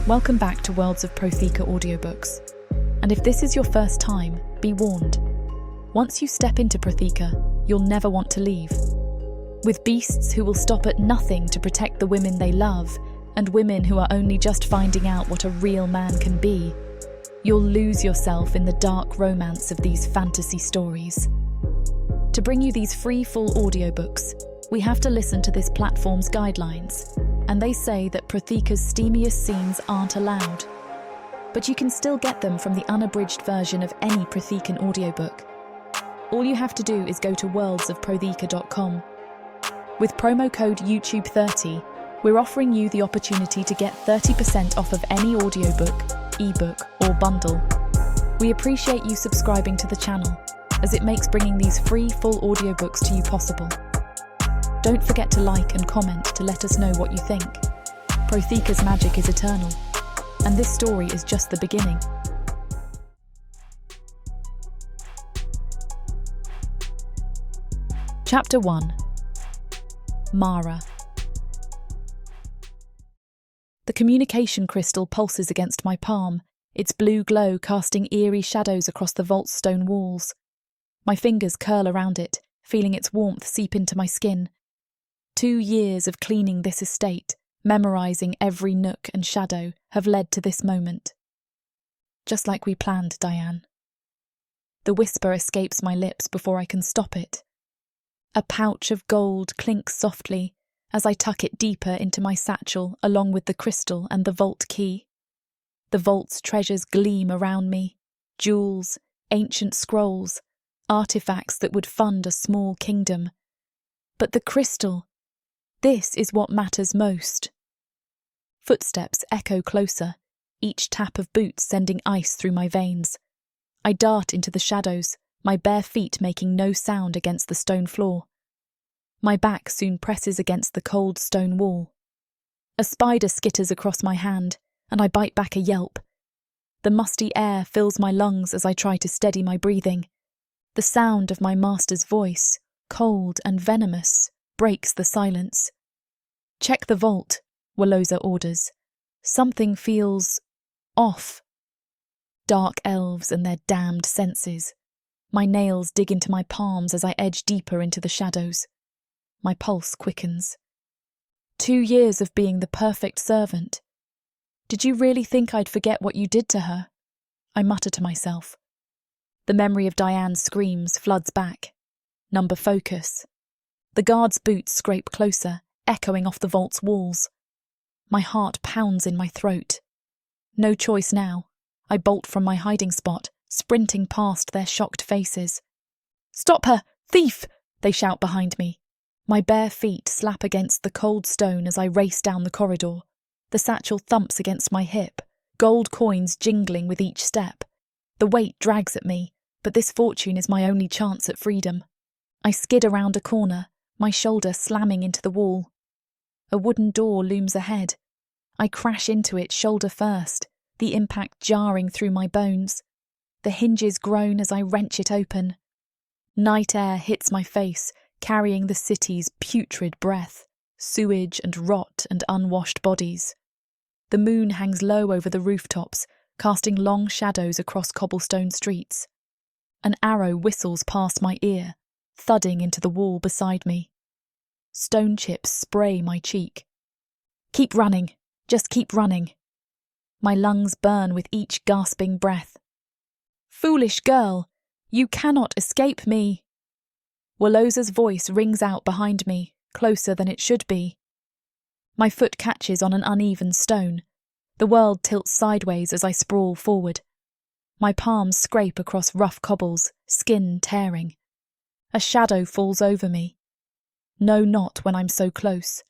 Welcome back to Worlds of Protheka audiobooks. And if this is your first time, be warned. Once you step into Protheka, you'll never want to leave. With beasts who will stop at nothing to protect the women they love, and women who are only just finding out what a real man can be, you'll lose yourself in the dark romance of these fantasy stories. To bring you these free full audiobooks, we have to listen to this platform's guidelines, and they say that Protheka's steamiest scenes aren't allowed. But you can still get them from the unabridged version of any Prothekan audiobook. All you have to do is go to worldsofprotheka.com. With promo code YouTube30, we're offering you the opportunity to get 30% off of any audiobook, ebook, or bundle. We appreciate you subscribing to the channel, as it makes bringing these free full audiobooks to you possible. Don't forget to like and comment to let us know what you think. Protheka's magic is eternal, and this story is just the beginning. Chapter 1. Mara. The communication crystal pulses against my palm, its blue glow casting eerie shadows across the vault's stone walls. My fingers curl around it, feeling its warmth seep into my skin. 2 years of cleaning this estate, memorizing every nook and shadow, have led to this moment. Just like we planned, Diane. The whisper escapes my lips before I can stop it. A pouch of gold clinks softly as I tuck it deeper into my satchel along with the crystal and the vault key. The vault's treasures gleam around me, jewels, ancient scrolls, artifacts that would fund a small kingdom. But the crystal, this is what matters most. Footsteps echo closer, each tap of boots sending ice through my veins. I dart into the shadows, my bare feet making no sound against the stone floor. My back soon presses against the cold stone wall. A spider skitters across my hand, and I bite back a yelp. The musty air fills my lungs as I try to steady my breathing. The sound of my master's voice, cold and venomous, breaks the silence. Check the vault, Waloza orders. Something feels off. Dark elves and their damned senses. My nails dig into my palms as I edge deeper into the shadows. My pulse quickens. 2 years of being the perfect servant. Did you really think I'd forget what you did to her? I mutter to myself. The memory of Diane's screams floods back. Number focus. The guard's boots scrape closer, echoing off the vault's walls. My heart pounds in my throat. No choice now. I bolt from my hiding spot, sprinting past their shocked faces. "Stop her! Thief!" they shout behind me. My bare feet slap against the cold stone as I race down the corridor. The satchel thumps against my hip, gold coins jingling with each step. The weight drags at me, but this fortune is my only chance at freedom. I skid around a corner, my shoulder slamming into the wall. A wooden door looms ahead. I crash into it shoulder first, the impact jarring through my bones. The hinges groan as I wrench it open. Night air hits my face, carrying the city's putrid breath, sewage and rot and unwashed bodies. The moon hangs low over the rooftops, casting long shadows across cobblestone streets. An arrow whistles past my ear, thudding into the wall beside me. Stone chips spray my cheek. Keep running, just keep running. My lungs burn with each gasping breath. Foolish girl, you cannot escape me. Waloza's voice rings out behind me, closer than it should be. My foot catches on an uneven stone. The world tilts sideways as I sprawl forward. My palms scrape across rough cobbles, skin tearing. A shadow falls over me. No, not when I'm so close.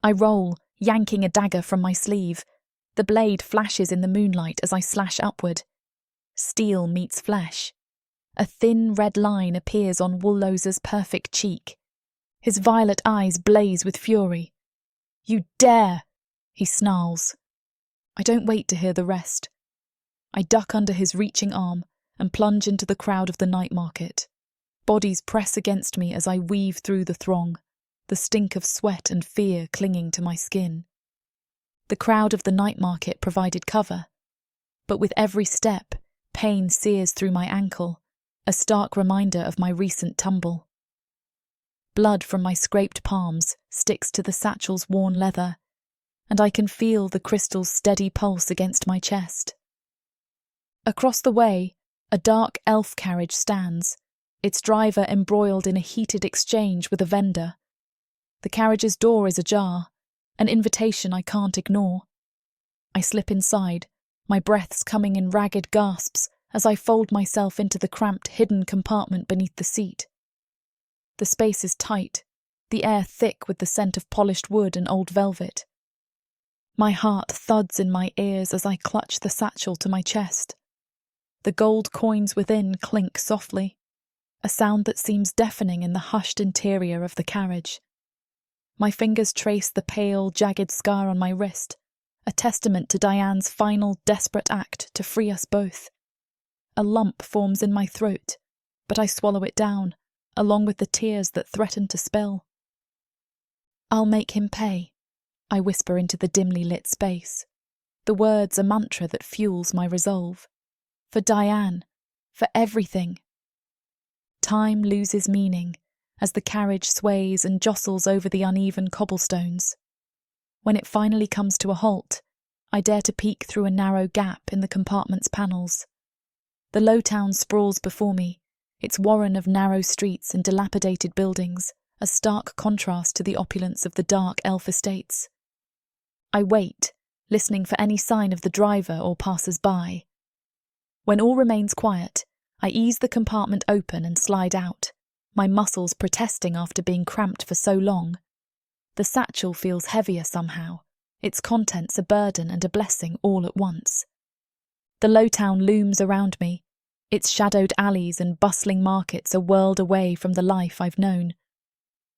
I roll, yanking a dagger from my sleeve. The blade flashes in the moonlight as I slash upward. Steel meets flesh. A thin red line appears on Waloza's perfect cheek. His violet eyes blaze with fury. "You dare!" he snarls. I don't wait to hear the rest. I duck under his reaching arm and plunge into the crowd of the night market. Bodies press against me as I weave through the throng, the stink of sweat and fear clinging to my skin. The crowd of the night market provided cover. But with every step, pain sears through my ankle, a stark reminder of my recent tumble. Blood from my scraped palms sticks to the satchel's worn leather, and I can feel the crystal's steady pulse against my chest. Across the way, a dark elf carriage stands, its driver embroiled in a heated exchange with a vendor. The carriage's door is ajar, an invitation I can't ignore. I slip inside, my breaths coming in ragged gasps as I fold myself into the cramped, hidden compartment beneath the seat. The space is tight, the air thick with the scent of polished wood and old velvet. My heart thuds in my ears as I clutch the satchel to my chest. The gold coins within clink softly, a sound that seems deafening in the hushed interior of the carriage. My fingers trace the pale, jagged scar on my wrist, a testament to Diane's final, desperate act to free us both. A lump forms in my throat, but I swallow it down, along with the tears that threaten to spill. "I'll make him pay," I whisper into the dimly lit space, the words a mantra that fuels my resolve. For Diane, for everything. Time loses meaning as the carriage sways and jostles over the uneven cobblestones. When it finally comes to a halt, I dare to peek through a narrow gap in the compartment's panels. The low town sprawls before me, its warren of narrow streets and dilapidated buildings, a stark contrast to the opulence of the dark elf estates. I wait, listening for any sign of the driver or passers-by. When all remains quiet, I ease the compartment open and slide out, my muscles protesting after being cramped for so long. The satchel feels heavier somehow, its contents a burden and a blessing all at once. The low town looms around me, its shadowed alleys and bustling markets a world away from the life I've known.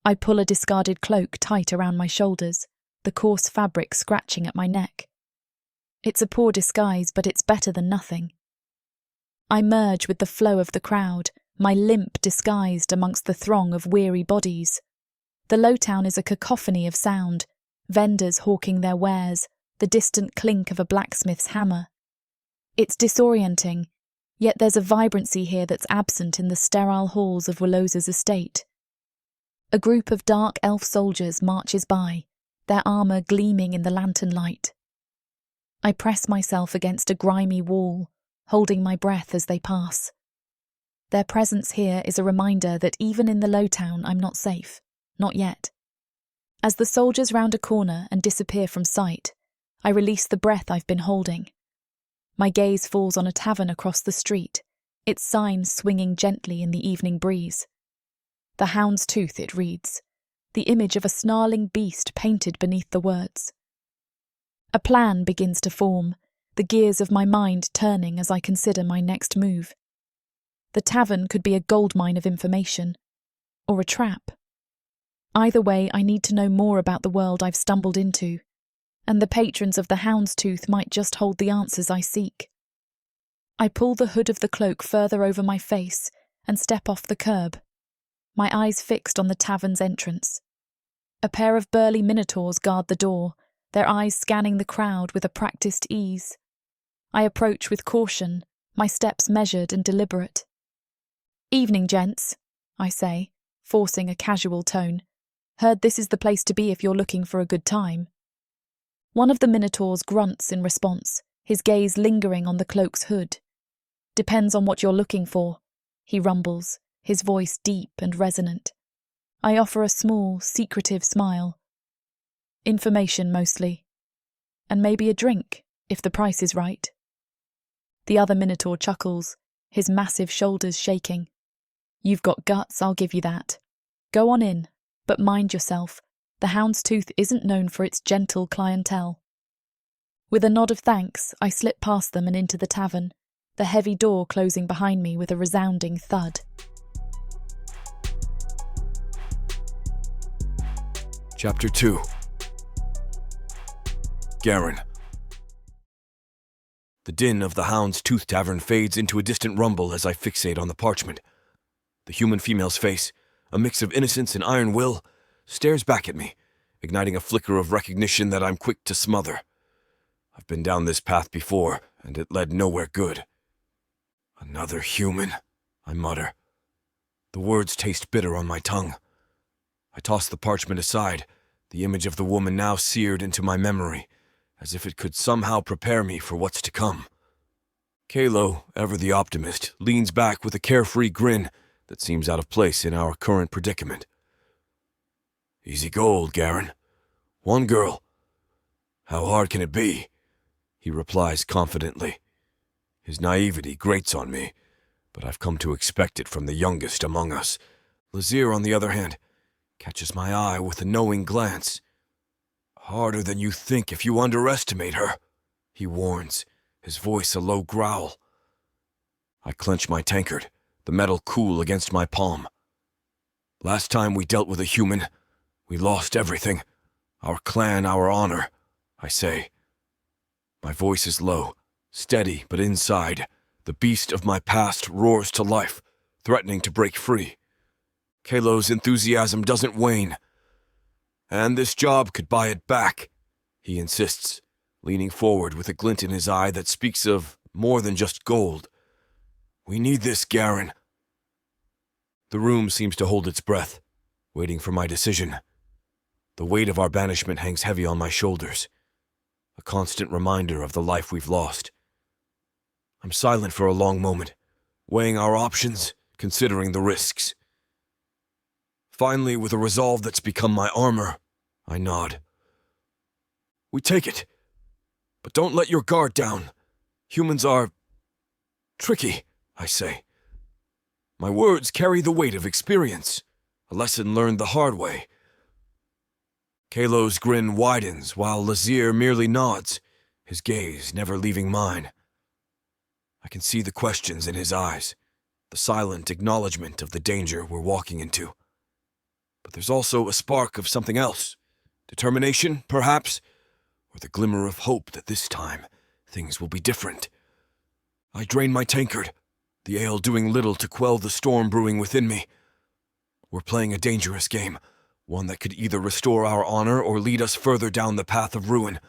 I pull a discarded cloak tight around my shoulders, the coarse fabric scratching at my neck. It's a poor disguise, but it's better than nothing. I merge with the flow of the crowd, my limp disguised amongst the throng of weary bodies. The low town is a cacophony of sound, vendors hawking their wares, the distant clink of a blacksmith's hammer. It's disorienting, yet there's a vibrancy here that's absent in the sterile halls of Willows's estate. A group of dark elf soldiers marches by, their armour gleaming in the lantern light. I press myself against a grimy wall, holding my breath as they pass. Their presence here is a reminder that even in the low town I'm not safe, not yet. As the soldiers round a corner and disappear from sight, I release the breath I've been holding. My gaze falls on a tavern across the street, its sign swinging gently in the evening breeze. The Hound's Tooth, it reads, the image of a snarling beast painted beneath the words. A plan begins to form, the gears of my mind turning as I consider my next move. The tavern could be a goldmine of information, or a trap. Either way, I need to know more about the world I've stumbled into, and the patrons of the Hound's Tooth might just hold the answers I seek. I pull the hood of the cloak further over my face and step off the curb, my eyes fixed on the tavern's entrance. A pair of burly Minotaurs guard the door, their eyes scanning the crowd with a practiced ease. I approach with caution, my steps measured and deliberate. "Evening, gents," I say, forcing a casual tone. "Heard this is the place to be if you're looking for a good time." One of the Minotaurs grunts in response, his gaze lingering on the cloak's hood. "Depends on what you're looking for," he rumbles, his voice deep and resonant. I offer a small, secretive smile. "Information, mostly. And maybe a drink, if the price is right." The other Minotaur chuckles, his massive shoulders shaking. "You've got guts, I'll give you that. Go on in, but mind yourself. The Hound's Tooth isn't known for its gentle clientele." With a nod of thanks, I slip past them and into the tavern, the heavy door closing behind me with a resounding thud. Chapter 2. Garron. The din of the Hound's Tooth Tavern fades into a distant rumble as I fixate on the parchment. The human female's face, a mix of innocence and iron will, stares back at me, igniting a flicker of recognition that I'm quick to smother. I've been down this path before, and it led nowhere good. Another human, I mutter. The words taste bitter on my tongue. I toss the parchment aside, the image of the woman now seared into my memory, as if it could somehow prepare me for what's to come. Calo, ever the optimist, leans back with a carefree grin that seems out of place in our current predicament. Easy gold, Garron. One girl. How hard can it be? He replies confidently. His naivety grates on me, but I've come to expect it from the youngest among us. Lazir, on the other hand, catches my eye with a knowing glance. Harder than you think if you underestimate her, he warns, his voice a low growl. I clench my tankard, the metal cool against my palm. Last time we dealt with a human, we lost everything. Our clan, our honor, I say. My voice is low, steady, but inside, the beast of my past roars to life, threatening to break free. Calo's enthusiasm doesn't wane. And this job could buy it back, he insists, leaning forward with a glint in his eye that speaks of more than just gold. We need this, Garron. The room seems to hold its breath, waiting for my decision. The weight of our banishment hangs heavy on my shoulders, a constant reminder of the life we've lost. I'm silent for a long moment, weighing our options, considering the risks. Finally, with a resolve that's become my armor, I nod. We take it, but don't let your guard down. Humans are tricky, I say. My words carry the weight of experience, a lesson learned the hard way. Calo's grin widens while Lazir merely nods, his gaze never leaving mine. I can see the questions in his eyes, the silent acknowledgement of the danger we're walking into. But there's also a spark of something else. Determination, perhaps, or the glimmer of hope that this time things will be different. I drain my tankard, the ale doing little to quell the storm brewing within me. We're playing a dangerous game, one that could either restore our honor or lead us further down the path of ruin.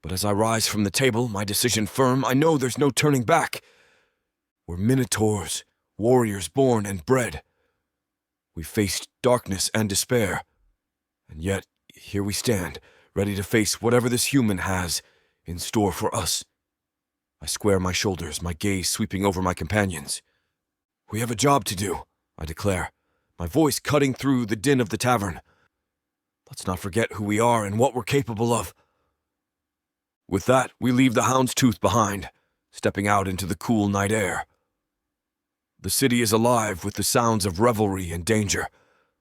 But as I rise from the table, my decision firm, I know there's no turning back. We're Minotaurs, warriors born and bred. We faced darkness and despair, and yet here we stand, ready to face whatever this human has in store for us. I square my shoulders, my gaze sweeping over my companions. We have a job to do, I declare, my voice cutting through the din of the tavern. Let's not forget who we are and what we're capable of. With that, we leave the Hound's Tooth behind, stepping out into the cool night air. The city is alive with the sounds of revelry and danger,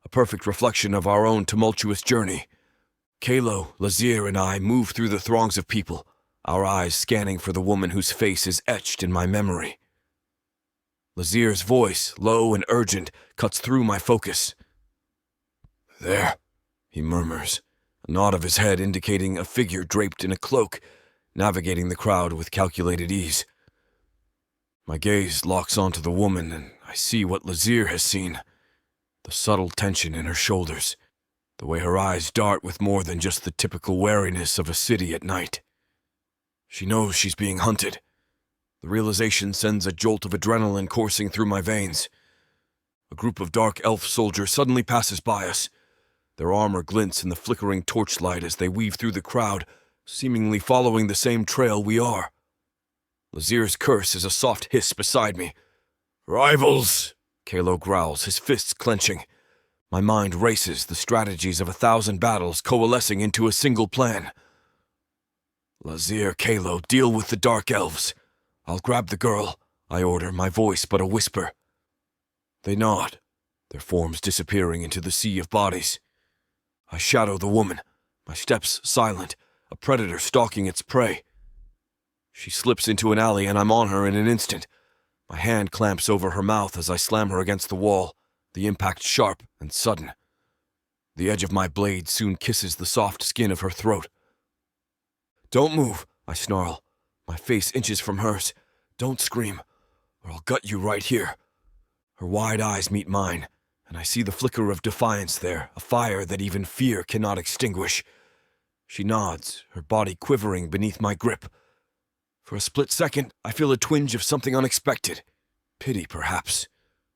a perfect reflection of our own tumultuous journey. Calo, Lazir, and I move through the throngs of people, our eyes scanning for the woman whose face is etched in my memory. Lazir's voice, low and urgent, cuts through my focus. There, he murmurs, a nod of his head indicating a figure draped in a cloak, navigating the crowd with calculated ease. My gaze locks onto the woman, and I see what Lazir has seen. The subtle tension in her shoulders, the way her eyes dart with more than just the typical wariness of a city at night. She knows she's being hunted. The realization sends a jolt of adrenaline coursing through my veins. A group of dark elf soldiers suddenly passes by us. Their armor glints in the flickering torchlight as they weave through the crowd, seemingly following the same trail we are. Lazir's curse is a soft hiss beside me. Rivals! Calo growls, his fists clenching. My mind races, the strategies of 1,000 battles coalescing into a single plan. Lazir, Calo, deal with the dark elves. I'll grab the girl, I order, my voice but a whisper. They nod, their forms disappearing into the sea of bodies. I shadow the woman, my steps silent, a predator stalking its prey. She slips into an alley and I'm on her in an instant. My hand clamps over her mouth as I slam her against the wall, the impact sharp and sudden. The edge of my blade soon kisses the soft skin of her throat. Don't move, I snarl, my face inches from hers. Don't scream, or I'll gut you right here. Her wide eyes meet mine, and I see the flicker of defiance there, a fire that even fear cannot extinguish. She nods, her body quivering beneath my grip. For a split second, I feel a twinge of something unexpected. Pity, perhaps,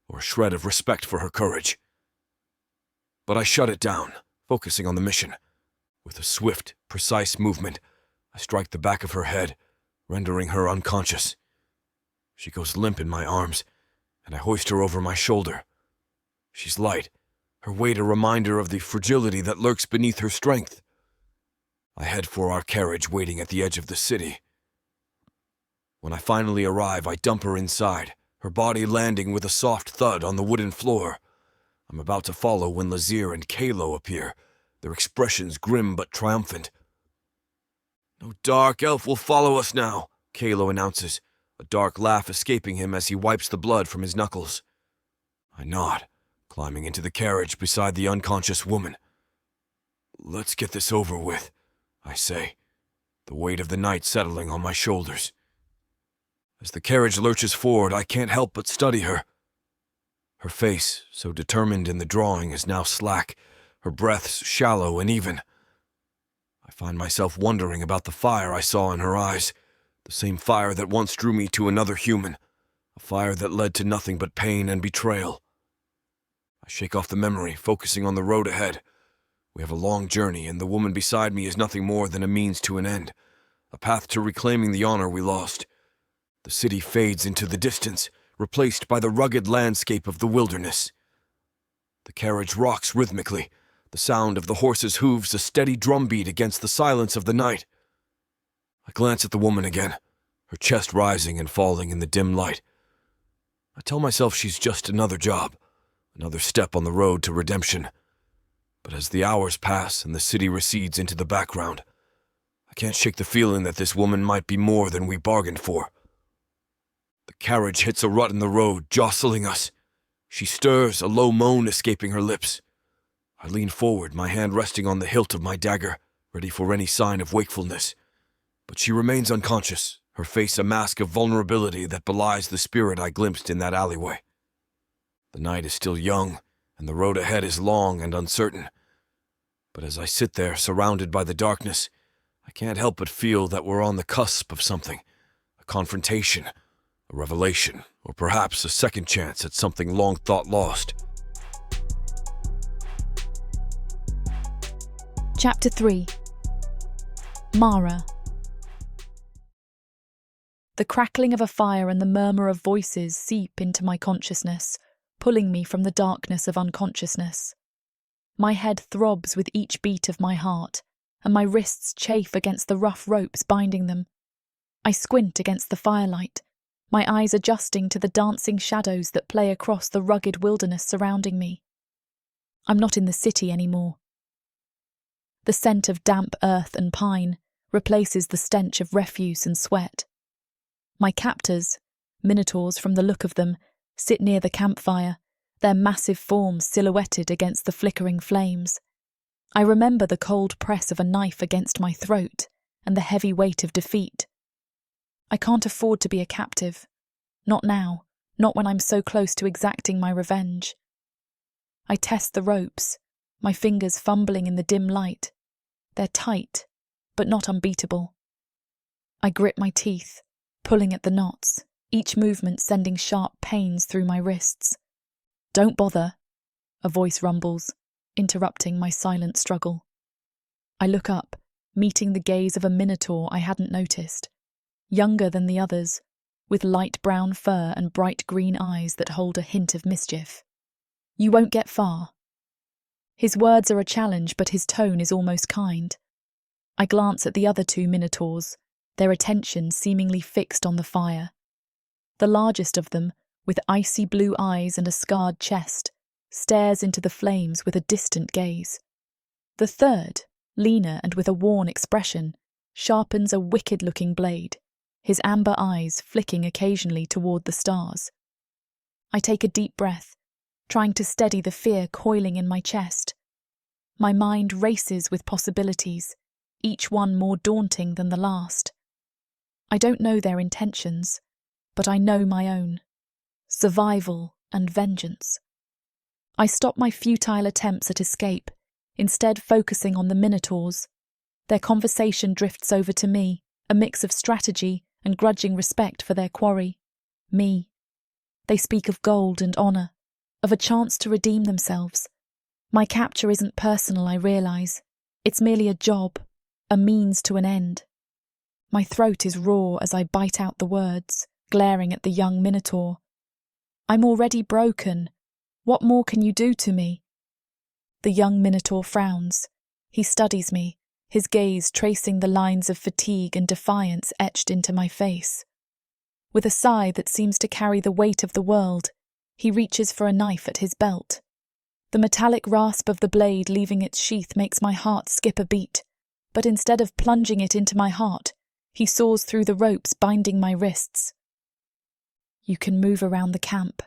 or a shred of respect for her courage. But I shut it down, focusing on the mission. With a swift, precise movement, I strike the back of her head, rendering her unconscious. She goes limp in my arms, and I hoist her over my shoulder. She's light, her weight a reminder of the fragility that lurks beneath her strength. I head for our carriage waiting at the edge of the city. When I finally arrive, I dump her inside, her body landing with a soft thud on the wooden floor. I'm about to follow when Lazir and Calo appear, their expressions grim but triumphant. "No dark elf will follow us now," Calo announces, a dark laugh escaping him as he wipes the blood from his knuckles. I nod, climbing into the carriage beside the unconscious woman. "Let's get this over with," I say, the weight of the night settling on my shoulders. As the carriage lurches forward, I can't help but study her. Her face, so determined in the drawing, is now slack, her breaths shallow and even. I find myself wondering about the fire I saw in her eyes, the same fire that once drew me to another human, a fire that led to nothing but pain and betrayal. I shake off the memory, focusing on the road ahead. We have a long journey, and the woman beside me is nothing more than a means to an end, a path to reclaiming the honor we lost. The city fades into the distance, replaced by the rugged landscape of the wilderness. The carriage rocks rhythmically, the sound of the horse's hooves a steady drumbeat against the silence of the night. I glance at the woman again, her chest rising and falling in the dim light. I tell myself she's just another job, another step on the road to redemption. But as the hours pass and the city recedes into the background, I can't shake the feeling that this woman might be more than we bargained for. The carriage hits a rut in the road, jostling us. She stirs, a low moan escaping her lips. I lean forward, my hand resting on the hilt of my dagger, ready for any sign of wakefulness. But she remains unconscious, her face a mask of vulnerability that belies the spirit I glimpsed in that alleyway. The night is still young, and the road ahead is long and uncertain. But as I sit there, surrounded by the darkness, I can't help but feel that we're on the cusp of something, a confrontation, a revelation, or perhaps a second chance at something long thought lost. Chapter 3. Mara. The crackling of a fire and the murmur of voices seep into my consciousness, pulling me from the darkness of unconsciousness. My head throbs with each beat of my heart, and my wrists chafe against the rough ropes binding them. I squint against the firelight, my eyes adjusting to the dancing shadows that play across the rugged wilderness surrounding me. I'm not in the city anymore. The scent of damp earth and pine replaces the stench of refuse and sweat. My captors, Minotaurs from the look of them, sit near the campfire, their massive forms silhouetted against the flickering flames. I remember the cold press of a knife against my throat and the heavy weight of defeat. I can't afford to be a captive. Not now, not when I'm so close to exacting my revenge. I test the ropes, my fingers fumbling in the dim light. They're tight, but not unbeatable. I grit my teeth, pulling at the knots, each movement sending sharp pains through my wrists. "Don't bother," a voice rumbles, interrupting my silent struggle. I look up, meeting the gaze of a Minotaur I hadn't noticed. Younger than the others, with light brown fur and bright green eyes that hold a hint of mischief. "You won't get far." His words are a challenge, but his tone is almost kind. I glance at the other two Minotaurs, their attention seemingly fixed on the fire. The largest of them, with icy blue eyes and a scarred chest, stares into the flames with a distant gaze. The third, leaner and with a worn expression, sharpens a wicked-looking blade, his amber eyes flicking occasionally toward the stars. I take a deep breath, trying to steady the fear coiling in my chest. My mind races with possibilities, each one more daunting than the last. I don't know their intentions, but I know my own. Survival and vengeance. I stop my futile attempts at escape, instead focusing on the Minotaurs. Their conversation drifts over to me, a mix of strategy and grudging respect for their quarry. Me. They speak of gold and honour, of a chance to redeem themselves. My capture isn't personal, I realise. It's merely a job, a means to an end. My throat is raw as I bite out the words, glaring at the young Minotaur. I'm already broken. What more can you do to me? The young Minotaur frowns. He studies me, his gaze tracing the lines of fatigue and defiance etched into my face. With a sigh that seems to carry the weight of the world, he reaches for a knife at his belt. The metallic rasp of the blade leaving its sheath makes my heart skip a beat, but instead of plunging it into my heart, he saws through the ropes binding my wrists. You can move around the camp,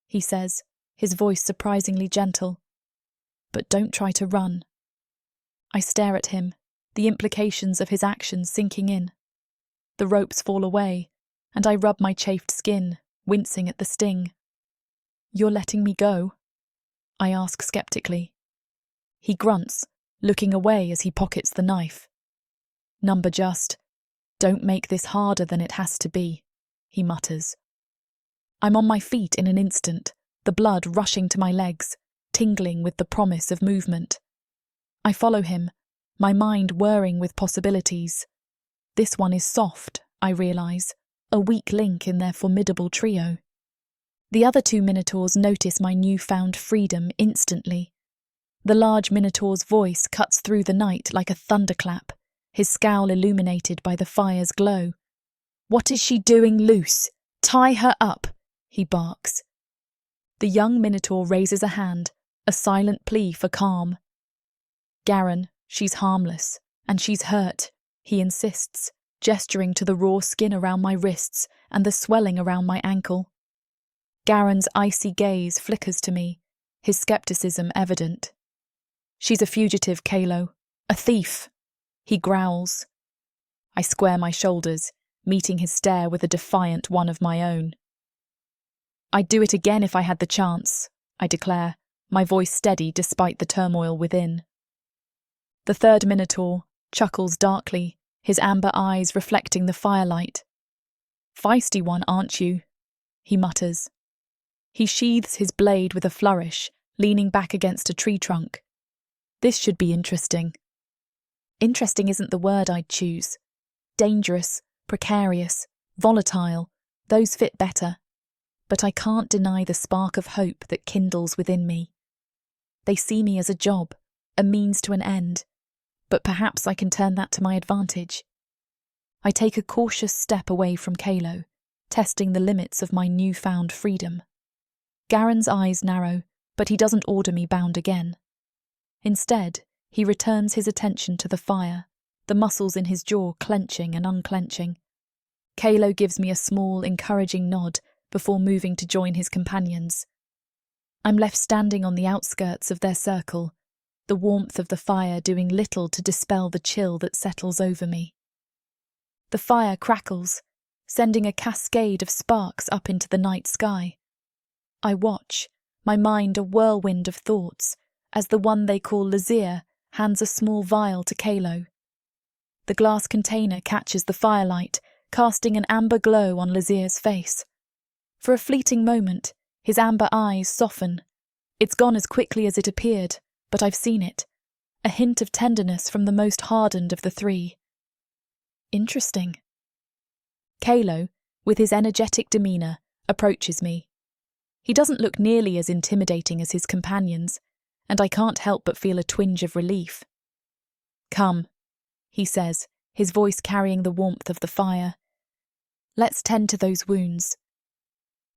he says, his voice surprisingly gentle. But don't try to run. I stare at him, the implications of his actions sinking in. The ropes fall away, and I rub my chafed skin, wincing at the sting. You're letting me go? I ask skeptically. He grunts, looking away as he pockets the knife. Number just. Don't make this harder than it has to be, he mutters. I'm on my feet in an instant, the blood rushing to my legs, tingling with the promise of movement. I follow him, my mind whirring with possibilities. This one is soft, I realise, a weak link in their formidable trio. The other two Minotaurs notice my newfound freedom instantly. The large Minotaur's voice cuts through the night like a thunderclap, his scowl illuminated by the fire's glow. What is she doing loose? Tie her up, he barks. The young Minotaur raises a hand, a silent plea for calm. Garron, she's harmless, and she's hurt, he insists, gesturing to the raw skin around my wrists and the swelling around my ankle. Garron's icy gaze flickers to me, his skepticism evident. She's a fugitive, Calo, a thief, he growls. I square my shoulders, meeting his stare with a defiant one of my own. I'd do it again if I had the chance, I declare, my voice steady despite the turmoil within. The third Minotaur chuckles darkly, his amber eyes reflecting the firelight. Feisty one, aren't you? He mutters. He sheathes his blade with a flourish, leaning back against a tree trunk. This should be interesting. Interesting isn't the word I'd choose. Dangerous, precarious, volatile, those fit better. But I can't deny the spark of hope that kindles within me. They see me as a job, a means to an end, but perhaps I can turn that to my advantage. I take a cautious step away from Calo, testing the limits of my newfound freedom. Garron's eyes narrow, but he doesn't order me bound again. Instead, he returns his attention to the fire, the muscles in his jaw clenching and unclenching. Calo gives me a small, encouraging nod before moving to join his companions. I'm left standing on the outskirts of their circle, the warmth of the fire doing little to dispel the chill that settles over me. The fire crackles, sending a cascade of sparks up into the night sky. I watch, my mind a whirlwind of thoughts, as the one they call Lazir hands a small vial to Calo. The glass container catches the firelight, casting an amber glow on Lazir's face. For a fleeting moment, his amber eyes soften. It's gone as quickly as it appeared, but I've seen it. A hint of tenderness from the most hardened of the three. Interesting. Calo, with his energetic demeanour, approaches me. He doesn't look nearly as intimidating as his companions, and I can't help but feel a twinge of relief. Come, he says, his voice carrying the warmth of the fire. Let's tend to those wounds.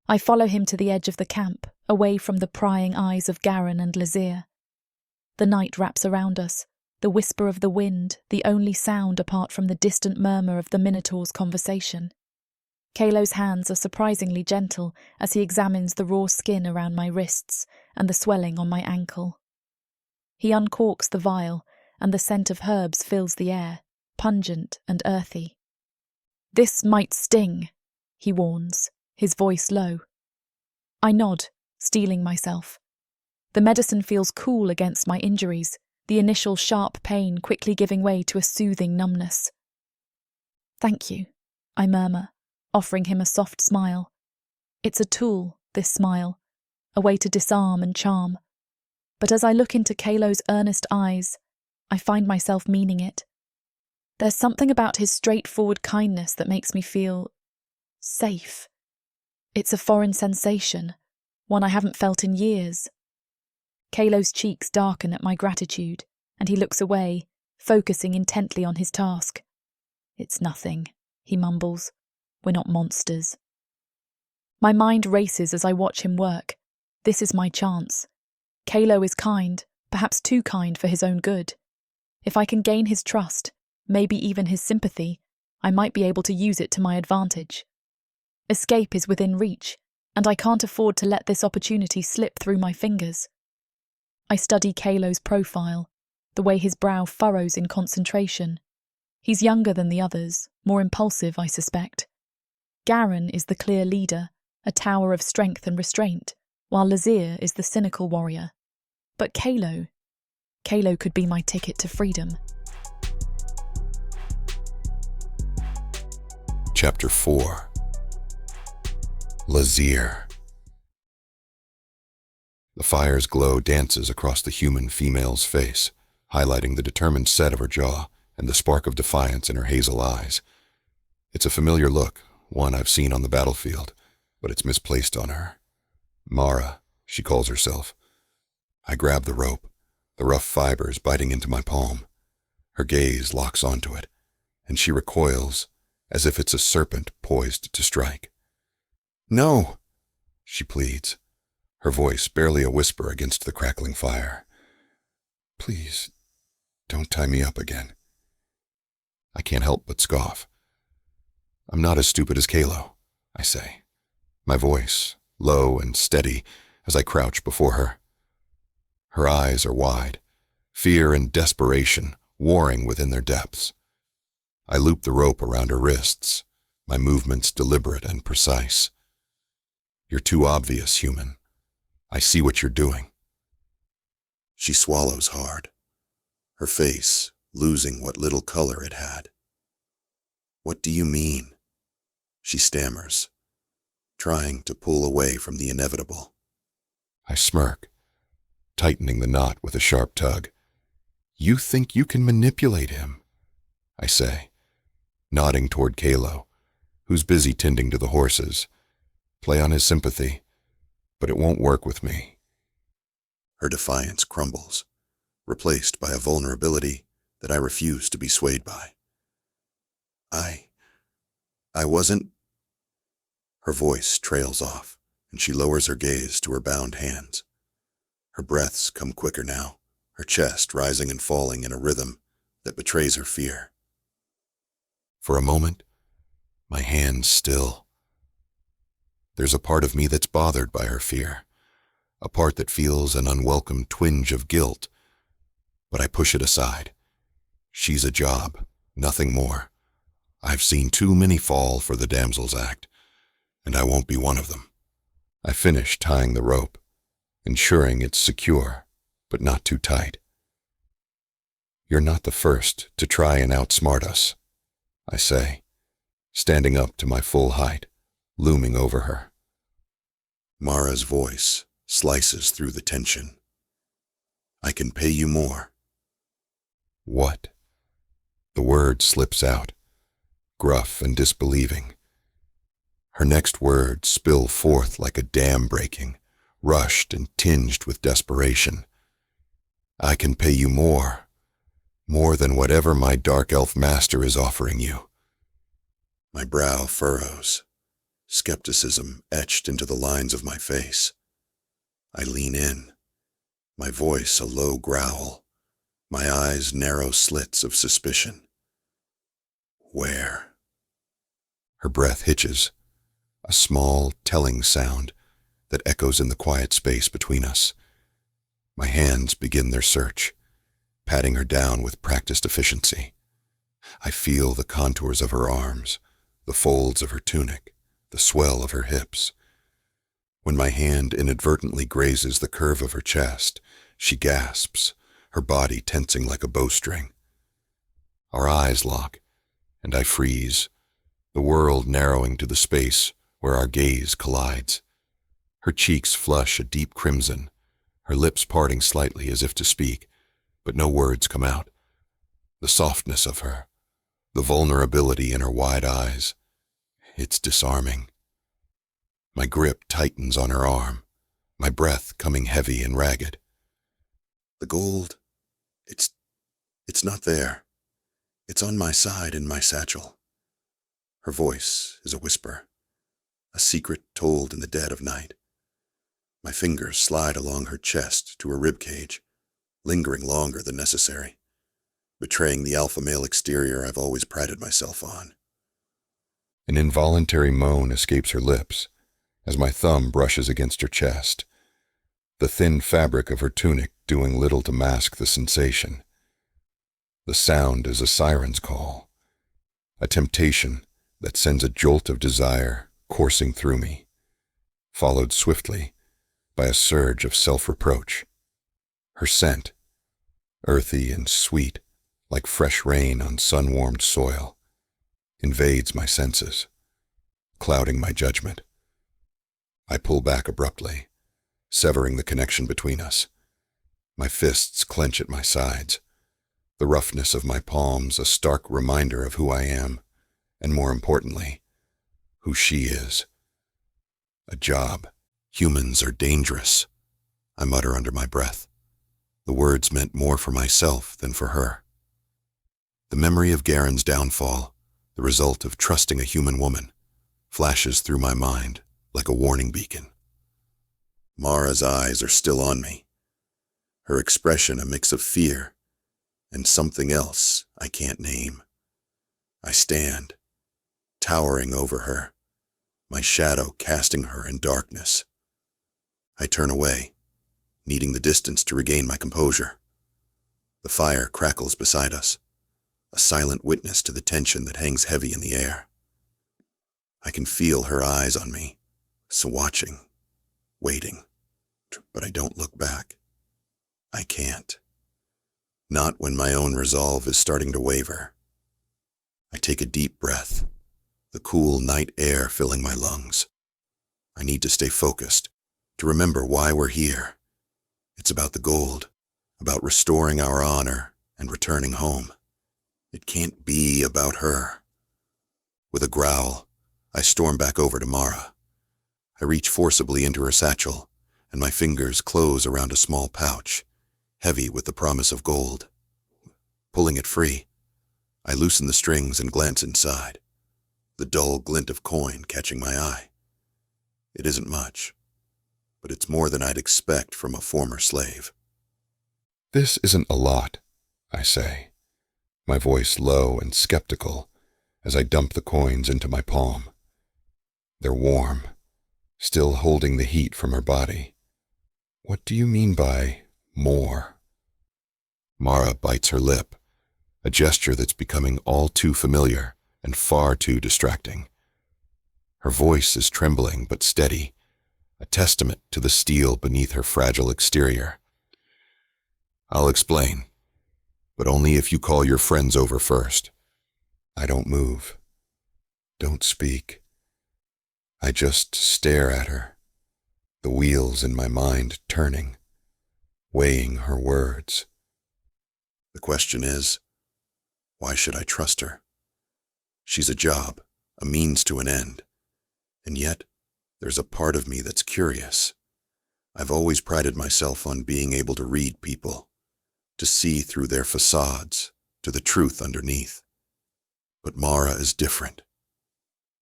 I follow him to the edge of the camp, away from the prying eyes of Garron and Lazir. The night wraps around us, the whisper of the wind, the only sound apart from the distant murmur of the Minotaur's conversation. Calo's hands are surprisingly gentle as he examines the raw skin around my wrists and the swelling on my ankle. He uncorks the vial, and the scent of herbs fills the air, pungent and earthy. This might sting, he warns, his voice low. I nod, steeling myself. The medicine feels cool against my injuries, the initial sharp pain quickly giving way to a soothing numbness. "Thank you," I murmur, offering him a soft smile. It's a tool, this smile, a way to disarm and charm. But as I look into Calo's earnest eyes, I find myself meaning it. There's something about his straightforward kindness that makes me feel safe. It's a foreign sensation, one I haven't felt in years. Calo's cheeks darken at my gratitude, and he looks away, focusing intently on his task. "It's nothing," he mumbles. "We're not monsters." My mind races as I watch him work. This is my chance. Calo is kind, perhaps too kind for his own good. If I can gain his trust, maybe even his sympathy, I might be able to use it to my advantage. Escape is within reach, and I can't afford to let this opportunity slip through my fingers. I study Calo's profile, the way his brow furrows in concentration. He's younger than the others, more impulsive, I suspect. Garron is the clear leader, a tower of strength and restraint, while Lazir is the cynical warrior. But Calo could be my ticket to freedom. Chapter 4. Lazir. The fire's glow dances across the human female's face, highlighting the determined set of her jaw and the spark of defiance in her hazel eyes. It's a familiar look, one I've seen on the battlefield, but it's misplaced on her. Mara, she calls herself. I grab the rope, the rough fibers biting into my palm. Her gaze locks onto it, and she recoils as if it's a serpent poised to strike. "No," she pleads, her voice barely a whisper against the crackling fire. "Please, don't tie me up again." I can't help but scoff. "I'm not as stupid as Calo," I say, my voice low and steady as I crouch before her. Her eyes are wide, fear and desperation warring within their depths. I loop the rope around her wrists, my movements deliberate and precise. "You're too obvious, human. I see what you're doing." She swallows hard, her face losing what little color it had. "What do you mean?" she stammers, trying to pull away from the inevitable. I smirk, tightening the knot with a sharp tug. "You think you can manipulate him?" I say, nodding toward Calo, who's busy tending to the horses. "Play on his sympathy, but it won't work with me." Her defiance crumbles, replaced by a vulnerability that I refuse to be swayed by. I wasn't... Her voice trails off, and she lowers her gaze to her bound hands. Her breaths come quicker now, her chest rising and falling in a rhythm that betrays her fear. For a moment, my hands still. There's a part of me that's bothered by her fear, a part that feels an unwelcome twinge of guilt, but I push it aside. She's a job, nothing more. I've seen too many fall for the damsel's act, and I won't be one of them. I finish tying the rope, ensuring it's secure, but not too tight. "You're not the first to try and outsmart us," I say, standing up to my full height, looming over her. Mara's voice slices through the tension. "I can pay you more." "What?" The word slips out, gruff and disbelieving. Her next words spill forth like a dam breaking, rushed and tinged with desperation. "I can pay you more than whatever my dark elf master is offering you." My brow furrows, skepticism etched into the lines of my face. I lean in, my voice a low growl, my eyes narrow slits of suspicion. "Where?" Her breath hitches, a small, telling sound that echoes in the quiet space between us. My hands begin their search, patting her down with practiced efficiency. I feel the contours of her arms, the folds of her tunic, the swell of her hips. When my hand inadvertently grazes the curve of her chest, she gasps, her body tensing like a bowstring. Our eyes lock, and I freeze, the world narrowing to the space where our gaze collides. Her cheeks flush a deep crimson, her lips parting slightly as if to speak, but no words come out. The softness of her, the vulnerability in her wide eyes, it's disarming. My grip tightens on her arm, my breath coming heavy and ragged. The gold, it's not there. It's on my side in my satchel. Her voice is a whisper, a secret told in the dead of night. My fingers slide along her chest to her ribcage, lingering longer than necessary, betraying the alpha male exterior I've always prided myself on. An involuntary moan escapes her lips as my thumb brushes against her chest, the thin fabric of her tunic doing little to mask the sensation. The sound is a siren's call, a temptation that sends a jolt of desire coursing through me, followed swiftly by a surge of self-reproach. Her scent, earthy and sweet like fresh rain on sun-warmed soil, invades my senses, clouding my judgment. I pull back abruptly, severing the connection between us. My fists clench at my sides, the roughness of my palms a stark reminder of who I am, and more importantly, who she is. A job. Humans are dangerous, I mutter under my breath. The words meant more for myself than for her. The memory of Garron's downfall, the result of trusting a human woman, flashes through my mind like a warning beacon. Mara's eyes are still on me, her expression a mix of fear and something else I can't name. I stand, towering over her, my shadow casting her in darkness. I turn away, needing the distance to regain my composure. The fire crackles beside us, a silent witness to the tension that hangs heavy in the air. I can feel her eyes on me, so watching, waiting, but I don't look back. I can't. Not when my own resolve is starting to waver. I take a deep breath, the cool night air filling my lungs. I need to stay focused, to remember why we're here. It's about the gold, about restoring our honor and returning home. It can't be about her. With a growl, I storm back over to Mara. I reach forcibly into her satchel, and my fingers close around a small pouch, heavy with the promise of gold. Pulling it free, I loosen the strings and glance inside, the dull glint of coin catching my eye. It isn't much, but it's more than I'd expect from a former slave. This isn't a lot, I say, my voice low and skeptical as I dump the coins into my palm. They're warm, still holding the heat from her body. What do you mean by more? Mara bites her lip, a gesture that's becoming all too familiar and far too distracting. Her voice is trembling but steady, a testament to the steel beneath her fragile exterior. I'll explain, but only if you call your friends over first. I don't move, don't speak. I just stare at her, the wheels in my mind turning, weighing her words. The question is, why should I trust her? She's a job, a means to an end, and yet there's a part of me that's curious. I've always prided myself on being able to read people, to see through their facades to the truth underneath. But Mara is different.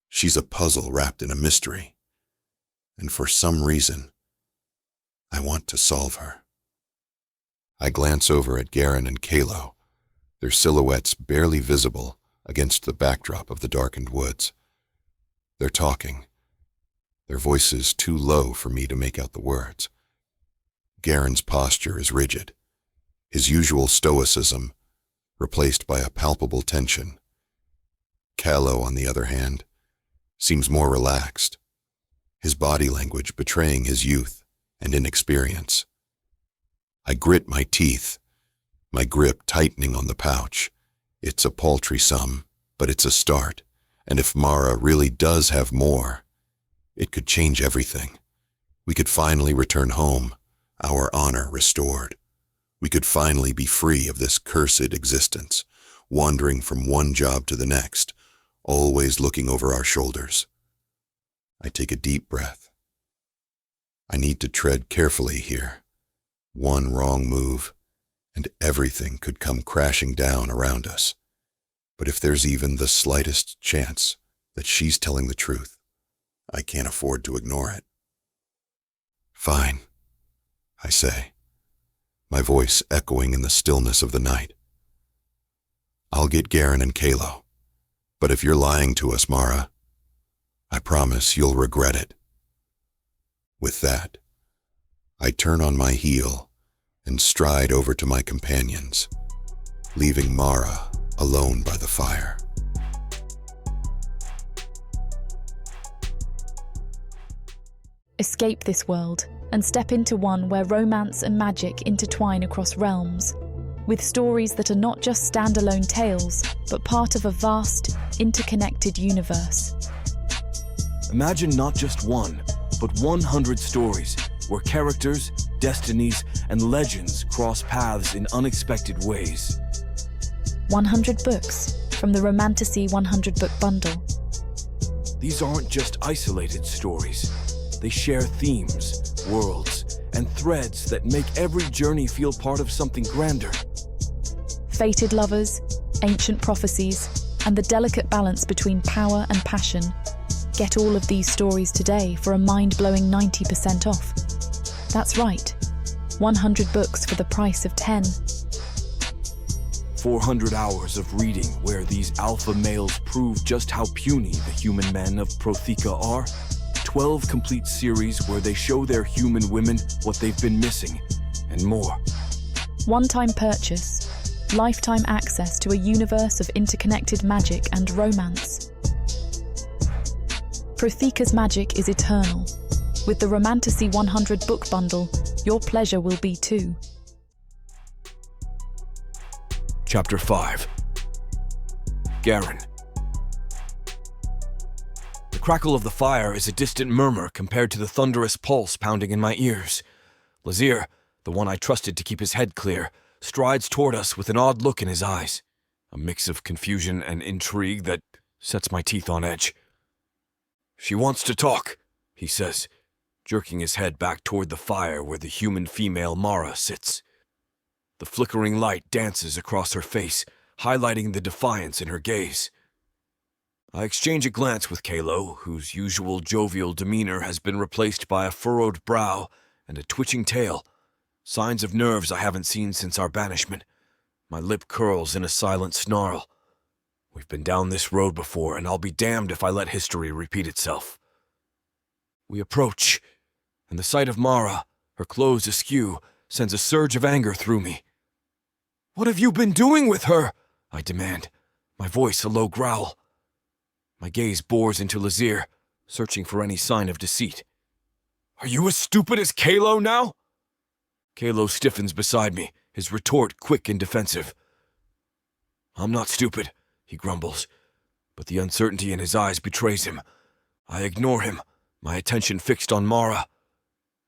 She's a puzzle wrapped in a mystery, and for some reason, I want to solve her. I glance over at Garron and Calo, their silhouettes barely visible against the backdrop of the darkened woods. They're talking, their voices too low for me to make out the words. Garron's posture is rigid, his usual stoicism replaced by a palpable tension. Calo, on the other hand, seems more relaxed, his body language betraying his youth and inexperience. I grit my teeth, my grip tightening on the pouch. It's a paltry sum, but it's a start, and if Mara really does have more, it could change everything. We could finally return home, our honor restored. We could finally be free of this cursed existence, wandering from one job to the next, always looking over our shoulders. I take a deep breath. I need to tread carefully here. One wrong move, and everything could come crashing down around us. But if there's even the slightest chance that she's telling the truth, I can't afford to ignore it. Fine, I say, my voice echoing in the stillness of the night. I'll get Garron and Calo, but if you're lying to us, Mara, I promise you'll regret it. With that, I turn on my heel and stride over to my companions, leaving Mara alone by the fire. Escape this world and step into one where romance and magic intertwine across realms, with stories that are not just standalone tales, but part of a vast, interconnected universe. Imagine not just one, but 100 stories where characters, destinies, and legends cross paths in unexpected ways. 100 books from the Romantasy 100 book bundle. These aren't just isolated stories. They share themes, worlds, and threads that make every journey feel part of something grander. Fated lovers, ancient prophecies, and the delicate balance between power and passion. Get all of these stories today for a mind-blowing 90% off. That's right, 100 books for the price of 10. 400 hours of reading where these alpha males prove just how puny the human men of Protheka are. 12 complete series where they show their human women what they've been missing, and more. One-time purchase, lifetime access to a universe of interconnected magic and romance. Protheka's magic is eternal. With the Romantasy 100 book bundle, your pleasure will be too. Chapter 5. Garron. The crackle of the fire is a distant murmur compared to the thunderous pulse pounding in my ears. Lazir, the one I trusted to keep his head clear, strides toward us with an odd look in his eyes, a mix of confusion and intrigue that sets my teeth on edge. "She wants to talk," he says, jerking his head back toward the fire where the human female Mara sits. The flickering light dances across her face, highlighting the defiance in her gaze. I exchange a glance with Calo, whose usual jovial demeanor has been replaced by a furrowed brow and a twitching tail, signs of nerves I haven't seen since our banishment. My lip curls in a silent snarl. We've been down this road before, and I'll be damned if I let history repeat itself. We approach, and the sight of Mara, her clothes askew, sends a surge of anger through me. "What have you been doing with her?" I demand, my voice a low growl. My gaze bores into Lazir, searching for any sign of deceit. "Are you as stupid as Calo now?" Calo stiffens beside me, his retort quick and defensive. "I'm not stupid," he grumbles, but the uncertainty in his eyes betrays him. I ignore him, my attention fixed on Mara.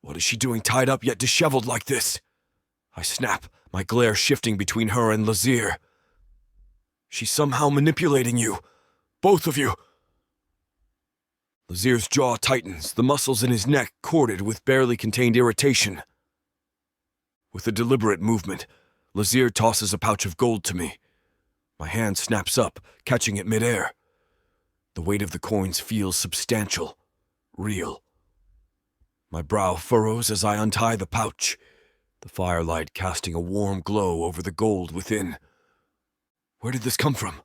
What is she doing tied up yet disheveled like this? I snap, my glare shifting between her and Lazir. "She's somehow manipulating you. Both of you." Lazir's jaw tightens, the muscles in his neck corded with barely contained irritation. With a deliberate movement, Lazir tosses a pouch of gold to me. My hand snaps up, catching it midair. The weight of the coins feels substantial, real. My brow furrows as I untie the pouch, the firelight casting a warm glow over the gold within. Where did this come from?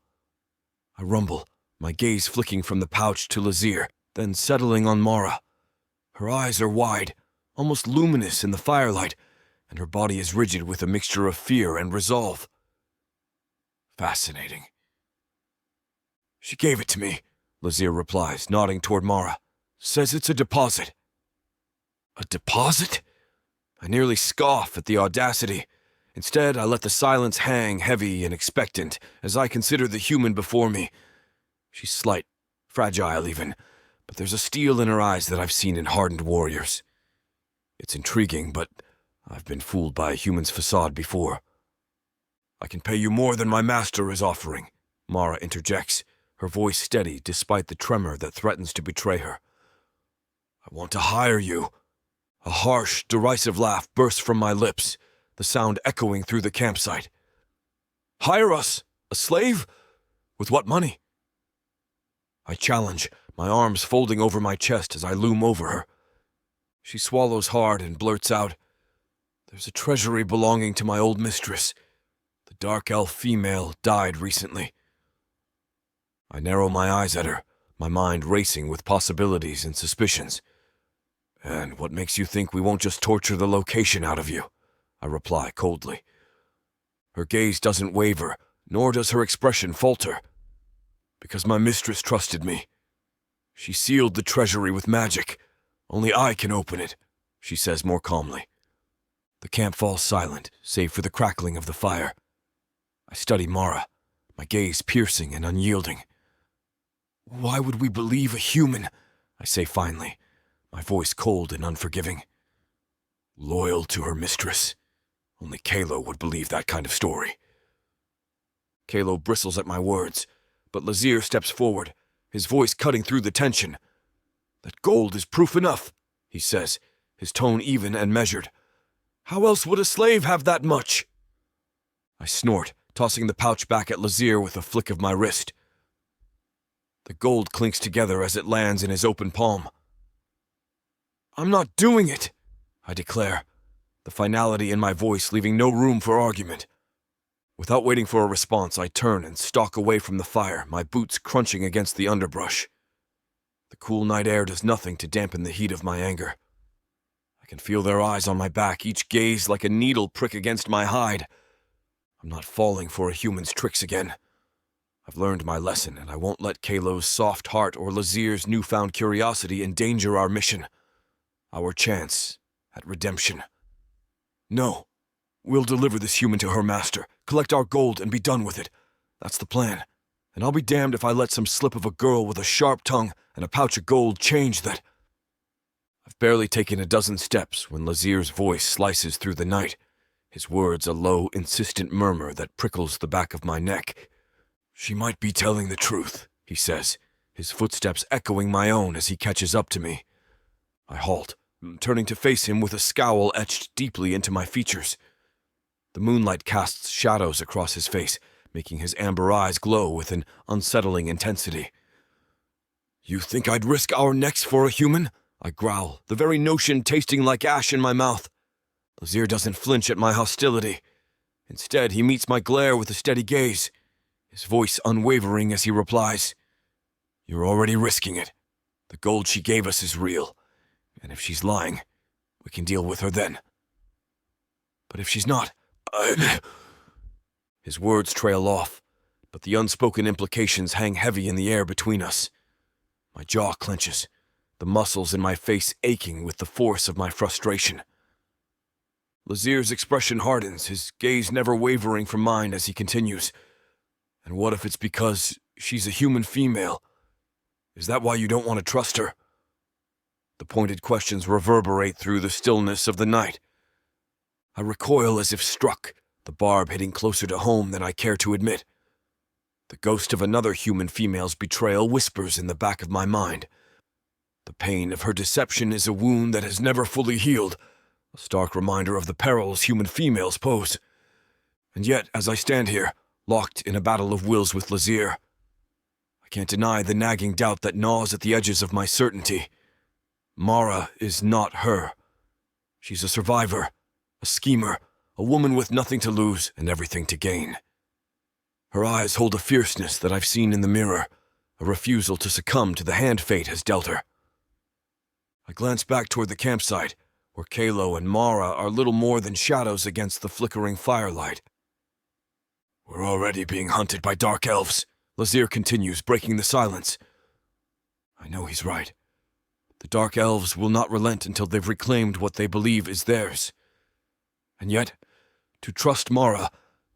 I rumble, my gaze flicking from the pouch to Lazir, then settling on Mara. Her eyes are wide, almost luminous in the firelight, and her body is rigid with a mixture of fear and resolve. Fascinating. "She gave it to me," Lazir replies, nodding toward Mara. "Says it's a deposit." A deposit? I nearly scoff at the audacity. Instead, I let the silence hang heavy and expectant as I consider the human before me. She's slight, fragile even, but there's a steel in her eyes that I've seen in hardened warriors. It's intriguing, but I've been fooled by a human's facade before. "I can pay you more than my master is offering," Mara interjects, her voice steady despite the tremor that threatens to betray her. "I want to hire you." A harsh, derisive laugh bursts from my lips, the sound echoing through the campsite. "Hire us? A slave? With what money?" I challenge, my arms folding over my chest as I loom over her. She swallows hard and blurts out, "There's a treasury belonging to my old mistress. The dark elf female died recently." I narrow my eyes at her, my mind racing with possibilities and suspicions. "And what makes you think we won't just torture the location out of you?" I reply coldly. Her gaze doesn't waver, nor does her expression falter. "Because my mistress trusted me. She sealed the treasury with magic. Only I can open it," she says more calmly. The camp falls silent, save for the crackling of the fire. I study Mara, my gaze piercing and unyielding. "Why would we believe a human?" I say finally, my voice cold and unforgiving. "Loyal to her mistress. Only Calo would believe that kind of story." Calo bristles at my words, but Lazir steps forward, his voice cutting through the tension. "That gold is proof enough," he says, his tone even and measured. "How else would a slave have that much?" I snort, tossing the pouch back at Lazir with a flick of my wrist. The gold clinks together as it lands in his open palm. "I'm not doing it," I declare, the finality in my voice leaving no room for argument. Without waiting for a response, I turn and stalk away from the fire, my boots crunching against the underbrush. The cool night air does nothing to dampen the heat of my anger. I can feel their eyes on my back, each gaze like a needle prick against my hide. I'm not falling for a human's tricks again. I've learned my lesson, and I won't let Calo's soft heart or Lazir's newfound curiosity endanger our mission, our chance at redemption. No, we'll deliver this human to her master, collect our gold, and be done with it. That's the plan. And I'll be damned if I let some slip of a girl with a sharp tongue and a pouch of gold change that. I've barely taken a dozen steps when Lazir's voice slices through the night, his words a low, insistent murmur that prickles the back of my neck. "She might be telling the truth," he says, his footsteps echoing my own as he catches up to me. I halt, turning to face him with a scowl etched deeply into my features. The moonlight casts shadows across his face, making his amber eyes glow with an unsettling intensity. "You think I'd risk our necks for a human?" I growl, the very notion tasting like ash in my mouth. Lazir doesn't flinch at my hostility. Instead, he meets my glare with a steady gaze, his voice unwavering as he replies, "You're already risking it. The gold she gave us is real, and if she's lying, we can deal with her then. But if she's not, His words trail off, but the unspoken implications hang heavy in the air between us. My jaw clenches, the muscles in my face aching with the force of my frustration. Lazir's expression hardens, his gaze never wavering from mine as he continues. "And what if it's because she's a human female? Is that why you don't want to trust her?" The pointed questions reverberate through the stillness of the night. I recoil as if struck, the barb hitting closer to home than I care to admit. The ghost of another human female's betrayal whispers in the back of my mind. The pain of her deception is a wound that has never fully healed, a stark reminder of the perils human females pose. And yet, as I stand here, locked in a battle of wills with Lazir, I can't deny the nagging doubt that gnaws at the edges of my certainty. Mara is not her. She's a survivor, a schemer, a woman with nothing to lose and everything to gain. Her eyes hold a fierceness that I've seen in the mirror, a refusal to succumb to the hand fate has dealt her. I glance back toward the campsite, where Calo and Mara are little more than shadows against the flickering firelight. "We're already being hunted by dark elves," Lazir continues, breaking the silence. I know he's right. The dark elves will not relent until they've reclaimed what they believe is theirs. And yet, To trust Mara,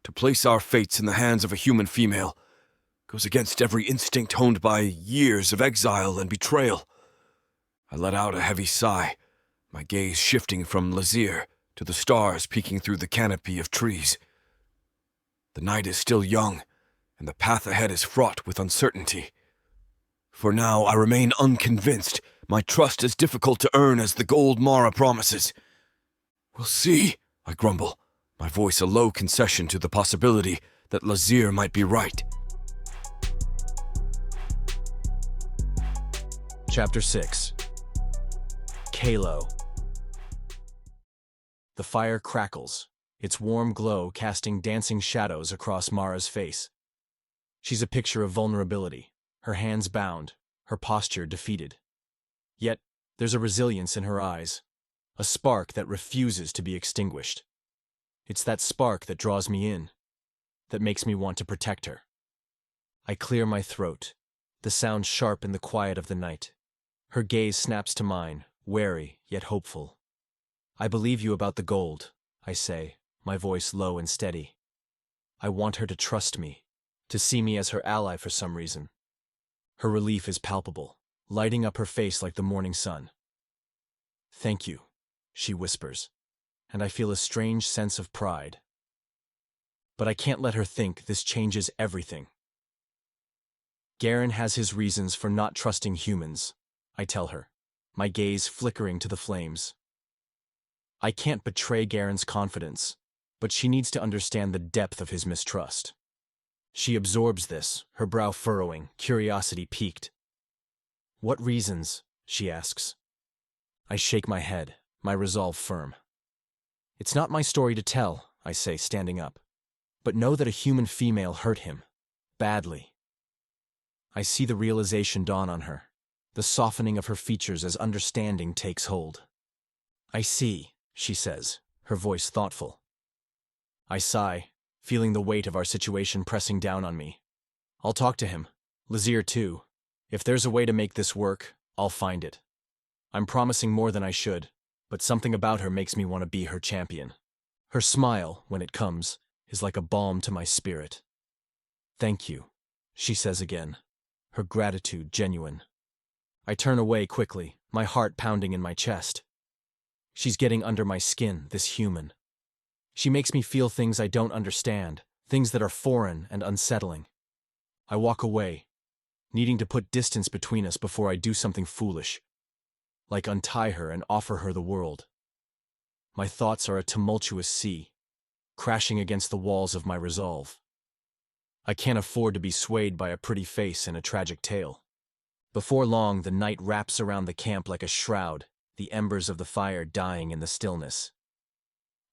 to place our fates in the hands of a human female, goes against every instinct honed by years of exile and betrayal. I let out a heavy sigh, my gaze shifting from Lazir to the stars peeking through the canopy of trees. The night is still young, and the path ahead is fraught with uncertainty. For now, I remain unconvinced, my trust as difficult to earn as the gold Mara promises. We'll see, I grumble, my voice a low concession to the possibility that Lazir might be right. Chapter 6. Calo. The fire crackles, its warm glow casting dancing shadows across Mara's face. She's a picture of vulnerability, her hands bound, her posture defeated. Yet, there's a resilience in her eyes, a spark that refuses to be extinguished. It's that spark that draws me in, that makes me want to protect her. I clear my throat, the sound sharp in the quiet of the night. Her gaze snaps to mine, wary yet hopeful. I believe you about the gold, I say, my voice low and steady. I want her to trust me, to see me as her ally for some reason. Her relief is palpable, lighting up her face like the morning sun. Thank you, she whispers, and I feel a strange sense of pride. But I can't let her think this changes everything. Garron has his reasons for not trusting humans, I tell her, my gaze flickering to the flames. I can't betray Garron's confidence, but she needs to understand the depth of his mistrust. She absorbs this, her brow furrowing, curiosity piqued. What reasons? She asks. I shake my head, my resolve firm. It's not my story to tell, I say, standing up, but know that a human female hurt him, badly. I see the realization dawn on her, the softening of her features as understanding takes hold. I see, she says, her voice thoughtful. I sigh, feeling the weight of our situation pressing down on me. I'll talk to him, Lazir too. If there's a way to make this work, I'll find it. I'm promising more than I should, but something about her makes me want to be her champion. Her smile, when it comes, is like a balm to my spirit. Thank you, she says again, her gratitude genuine. I turn away quickly, my heart pounding in my chest. She's getting under my skin, this human. She makes me feel things I don't understand, things that are foreign and unsettling. I walk away, needing to put distance between us before I do something foolish, like untie her and offer her the world. My thoughts are a tumultuous sea, crashing against the walls of my resolve. I can't afford to be swayed by a pretty face and a tragic tale. Before long, the night wraps around the camp like a shroud, the embers of the fire dying in the stillness.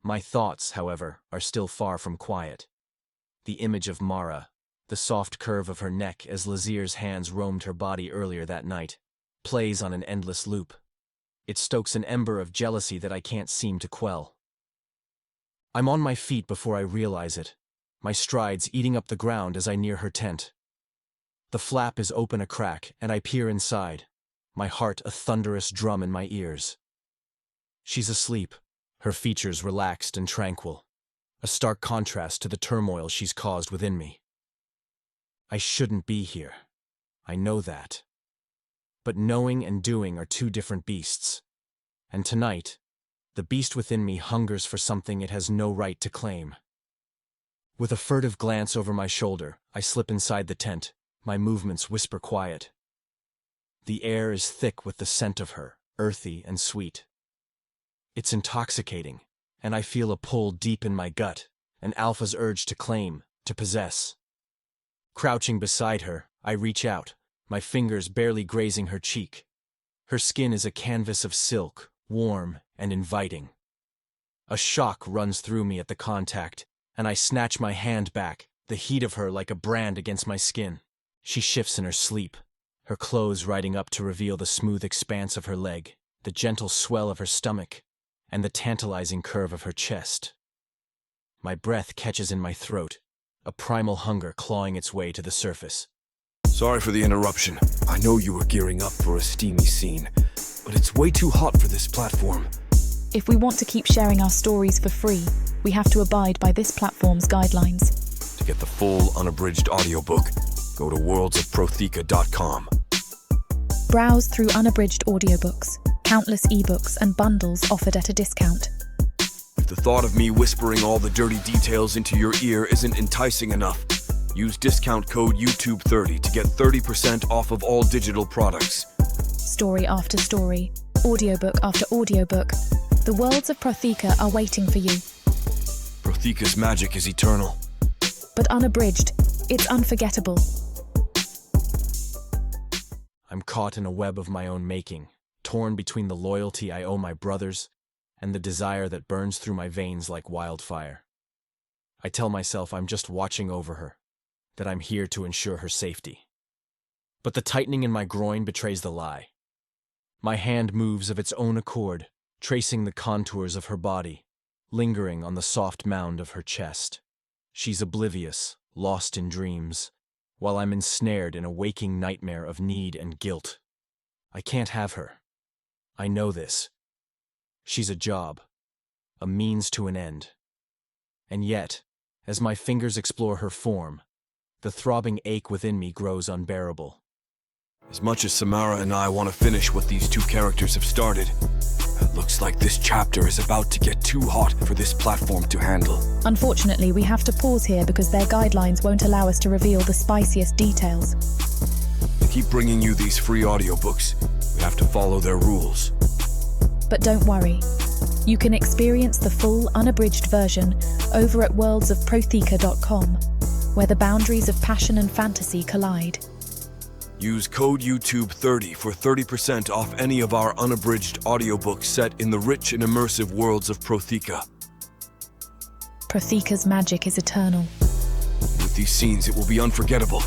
My thoughts, however, are still far from quiet. The image of Mara, the soft curve of her neck as Lazir's hands roamed her body earlier that night, plays on an endless loop. It stokes an ember of jealousy that I can't seem to quell. I'm on my feet before I realize it, my strides eating up the ground as I near her tent. The flap is open a crack, and I peer inside, my heart a thunderous drum in my ears. She's asleep, her features relaxed and tranquil, a stark contrast to the turmoil she's caused within me. I shouldn't be here. I know that. But knowing and doing are two different beasts. And tonight, the beast within me hungers for something it has no right to claim. With a furtive glance over my shoulder, I slip inside the tent, my movements whisper quiet. The air is thick with the scent of her, earthy and sweet. It's intoxicating, and I feel a pull deep in my gut, an alpha's urge to claim, to possess. Crouching beside her, I reach out, my fingers barely grazing her cheek. Her skin is a canvas of silk, warm and inviting. A shock runs through me at the contact, and I snatch my hand back, the heat of her like a brand against my skin. She shifts in her sleep, her clothes riding up to reveal the smooth expanse of her leg, the gentle swell of her stomach, and the tantalizing curve of her chest. My breath catches in my throat, a primal hunger clawing its way to the surface. Sorry for the interruption. I know you were gearing up for a steamy scene, but it's way too hot for this platform. If we want to keep sharing our stories for free, we have to abide by this platform's guidelines. To get the full unabridged audiobook, go to worldsofprotheka.com. Browse through unabridged audiobooks, countless ebooks and bundles offered at a discount. If the thought of me whispering all the dirty details into your ear isn't enticing enough, use discount code YouTube30 to get 30% off of all digital products. Story after story, audiobook after audiobook, the Worlds of Protheka are waiting for you. Protheka's magic is eternal. But unabridged, it's unforgettable. I'm caught in a web of my own making, torn between the loyalty I owe my brothers and the desire that burns through my veins like wildfire. I tell myself I'm just watching over her, that I'm here to ensure her safety. But the tightening in my groin betrays the lie. My hand moves of its own accord, tracing the contours of her body, lingering on the soft mound of her chest. She's oblivious, lost in dreams, while I'm ensnared in a waking nightmare of need and guilt. I can't have her. I know this. She's a job, a means to an end. And yet, as my fingers explore her form, the throbbing ache within me grows unbearable. As much as Samara and I want to finish what these two characters have started, it looks like this chapter is about to get too hot for this platform to handle. Unfortunately, we have to pause here because their guidelines won't allow us to reveal the spiciest details. To keep bringing you these free audiobooks, we have to follow their rules. But don't worry. You can experience the full, unabridged version over at worldsofprotheka.com, where the boundaries of passion and fantasy collide. Use code YouTube30 for 30% off any of our unabridged audiobooks set in the rich and immersive worlds of Protheka. Protheka's magic is eternal. With these scenes, it will be unforgettable.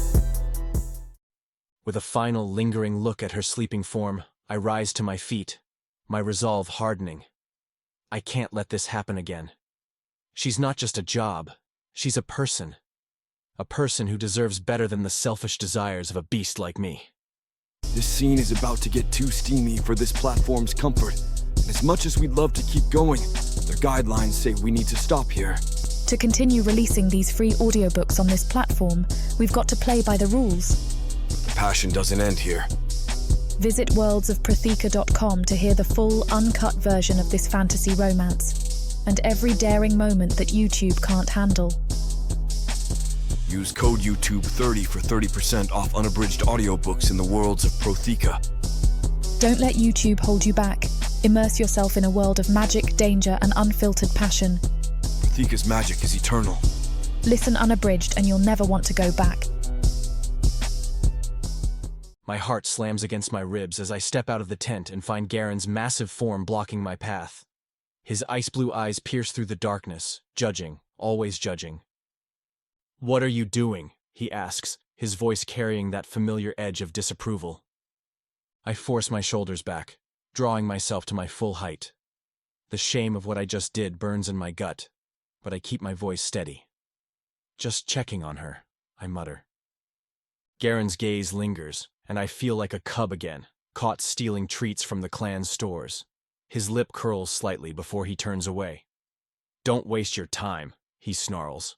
With a final lingering look at her sleeping form, I rise to my feet, my resolve hardening. I can't let this happen again. She's not just a job, she's a person. A person who deserves better than the selfish desires of a beast like me. This scene is about to get too steamy for this platform's comfort, and as much as we'd love to keep going, their guidelines say we need to stop here. To continue releasing these free audiobooks on this platform, we've got to play by the rules. The passion doesn't end here. Visit worldsofprotheka.com to hear the full, uncut version of this fantasy romance, and every daring moment that YouTube can't handle. Use code YouTube30 for 30% off unabridged audiobooks in the Worlds of Protheka. Don't let YouTube hold you back. Immerse yourself in a world of magic, danger, and unfiltered passion. Protheka's magic is eternal. Listen unabridged and you'll never want to go back. My heart slams against my ribs as I step out of the tent and find Garron's massive form blocking my path. His ice-blue eyes pierce through the darkness, judging, always judging. "What are you doing?" he asks, his voice carrying that familiar edge of disapproval. I force my shoulders back, drawing myself to my full height. The shame of what I just did burns in my gut, but I keep my voice steady. "Just checking on her," I mutter. Garron's gaze lingers, and I feel like a cub again, caught stealing treats from the clan's stores. His lip curls slightly before he turns away. "Don't waste your time," he snarls.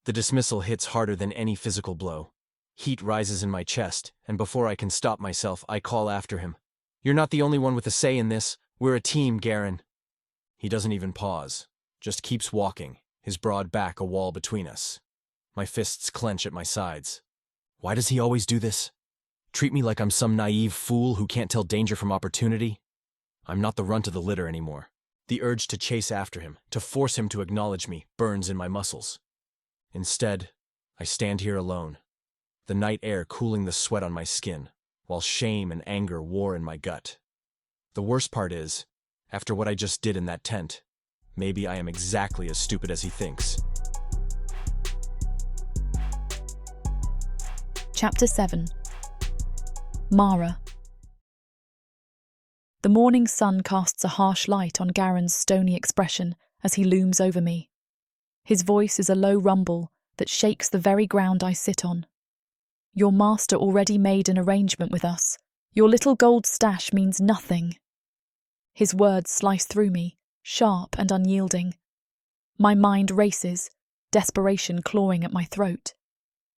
The dismissal hits harder than any physical blow. Heat rises in my chest, and before I can stop myself, I call after him. "You're not the only one with a say in this. We're a team, Garron." He doesn't even pause, just keeps walking, his broad back a wall between us. My fists clench at my sides. Why does he always do this? Treat me like I'm some naive fool who can't tell danger from opportunity? I'm not the runt of the litter anymore. The urge to chase after him, to force him to acknowledge me, burns in my muscles. Instead, I stand here alone, the night air cooling the sweat on my skin, while shame and anger war in my gut. The worst part is, after what I just did in that tent, maybe I am exactly as stupid as he thinks. Chapter 7. Mara. The morning sun casts a harsh light on Garron's stony expression as he looms over me. His voice is a low rumble that shakes the very ground I sit on. "Your master already made an arrangement with us. Your little gold stash means nothing." His words slice through me, sharp and unyielding. My mind races, desperation clawing at my throat.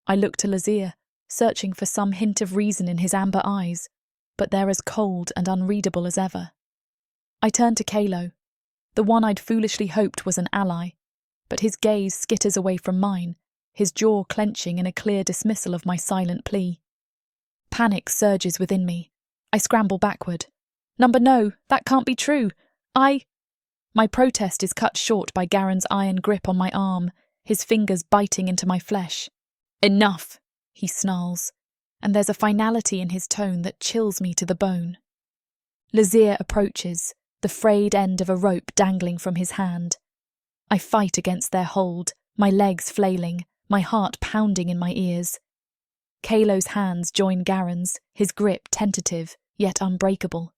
I look to Lazir, searching for some hint of reason in his amber eyes, but they're as cold and unreadable as ever. I turn to Calo, the one I'd foolishly hoped was an ally, but his gaze skitters away from mine, his jaw clenching in a clear dismissal of my silent plea. Panic surges within me. I scramble backward. "Number, no, that can't be true. My protest is cut short by Garron's iron grip on my arm, his fingers biting into my flesh. "Enough," he snarls, and there's a finality in his tone that chills me to the bone. Lazir approaches, the frayed end of a rope dangling from his hand. I fight against their hold, my legs flailing, my heart pounding in my ears. Calo's hands join Garron's, his grip tentative, yet unbreakable.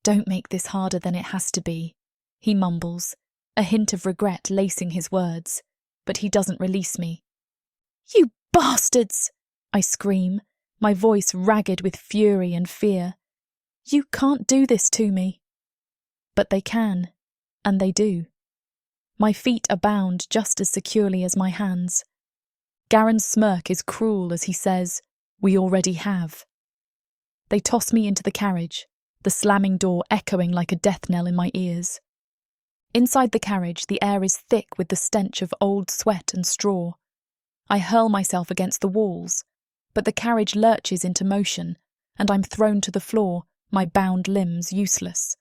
"Don't make this harder than it has to be," he mumbles, a hint of regret lacing his words, but he doesn't release me. "You bastards!" I scream, my voice ragged with fury and fear. "You can't do this to me." But they can, and they do. My feet are bound just as securely as my hands. Garron's smirk is cruel as he says, "We already have." They toss me into the carriage, the slamming door echoing like a death knell in my ears. Inside the carriage, the air is thick with the stench of old sweat and straw. I hurl myself against the walls, but the carriage lurches into motion, and I'm thrown to the floor, my bound limbs useless.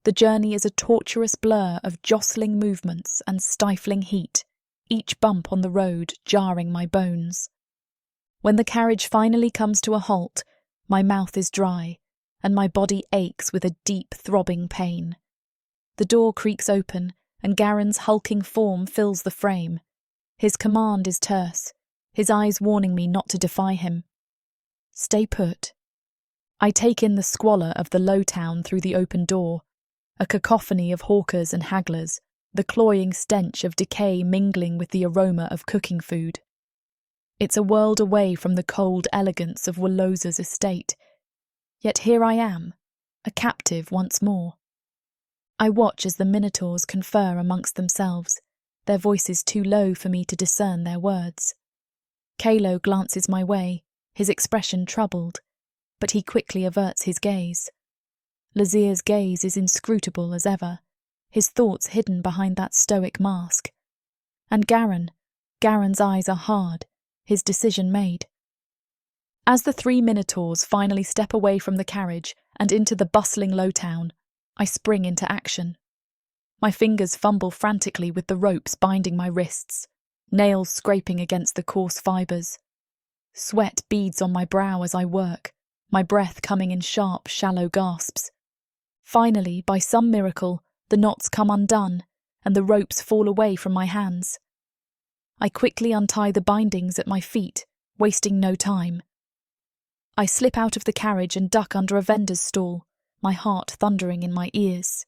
The journey is a torturous blur of jostling movements and stifling heat, each bump on the road jarring my bones. When the carriage finally comes to a halt, my mouth is dry, and my body aches with a deep throbbing pain. The door creaks open, and Garron's hulking form fills the frame. His command is terse, his eyes warning me not to defy him. "Stay put." I take in the squalor of the low town through the open door, a cacophony of hawkers and hagglers, the cloying stench of decay mingling with the aroma of cooking food. It's a world away from the cold elegance of Woloza's estate, yet here I am, a captive once more. I watch as the Minotaurs confer amongst themselves, their voices too low for me to discern their words. Calo glances my way, his expression troubled, but he quickly averts his gaze. Lazir's gaze is inscrutable as ever, his thoughts hidden behind that stoic mask. And Garron's eyes are hard, his decision made. As the three Minotaurs finally step away from the carriage and into the bustling low town, I spring into action. My fingers fumble frantically with the ropes binding my wrists, nails scraping against the coarse fibres. Sweat beads on my brow as I work, my breath coming in sharp, shallow gasps. Finally, by some miracle, the knots come undone, and the ropes fall away from my hands. I quickly untie the bindings at my feet, wasting no time. I slip out of the carriage and duck under a vendor's stall, my heart thundering in my ears.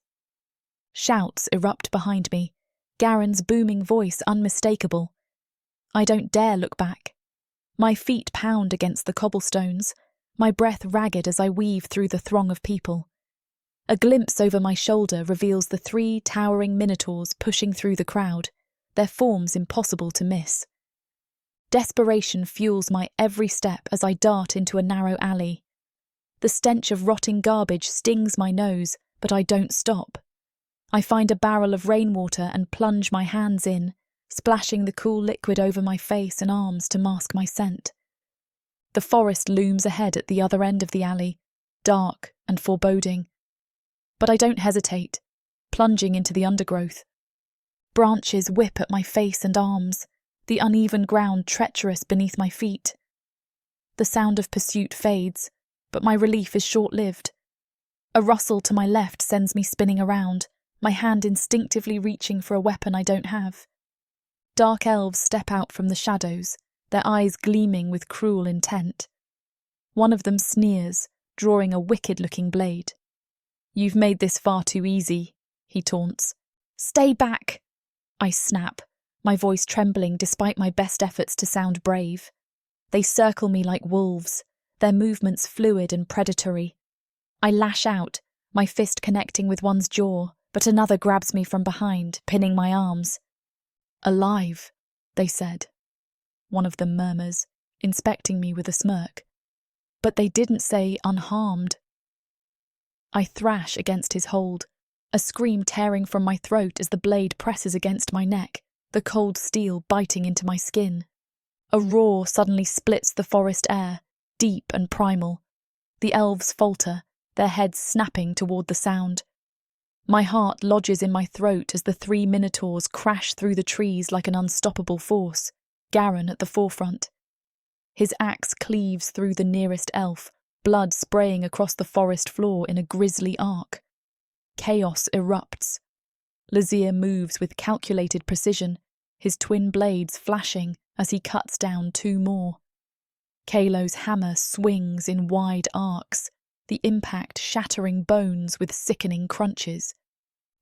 Shouts erupt behind me, Garron's booming voice unmistakable. I don't dare look back. My feet pound against the cobblestones, my breath ragged as I weave through the throng of people. A glimpse over my shoulder reveals the three towering Minotaurs pushing through the crowd, their forms impossible to miss. Desperation fuels my every step as I dart into a narrow alley. The stench of rotting garbage stings my nose, but I don't stop. I find a barrel of rainwater and plunge my hands in, splashing the cool liquid over my face and arms to mask my scent. The forest looms ahead at the other end of the alley, dark and foreboding. But I don't hesitate, plunging into the undergrowth. Branches whip at my face and arms, the uneven ground treacherous beneath my feet. The sound of pursuit fades, but my relief is short-lived. A rustle to my left sends me spinning around, my hand instinctively reaching for a weapon I don't have. Dark elves step out from the shadows, their eyes gleaming with cruel intent. One of them sneers, drawing a wicked-looking blade. "You've made this far too easy," he taunts. "Stay back!" I snap, my voice trembling despite my best efforts to sound brave. They circle me like wolves, their movements fluid and predatory. I lash out, my fist connecting with one's jaw, but another grabs me from behind, pinning my arms. "Alive," they said. One of them murmurs, inspecting me with a smirk. But they didn't say unharmed. I thrash against his hold, a scream tearing from my throat as the blade presses against my neck, the cold steel biting into my skin. A roar suddenly splits the forest air, deep and primal. The elves falter, their heads snapping toward the sound. My heart lodges in my throat as the 3 Minotaurs crash through the trees like an unstoppable force, Garron at the forefront. His axe cleaves through the nearest elf, blood spraying across the forest floor in a grisly arc. Chaos erupts. Lazir moves with calculated precision, his twin blades flashing as he cuts down 2 more. Calo's hammer swings in wide arcs, the impact shattering bones with sickening crunches.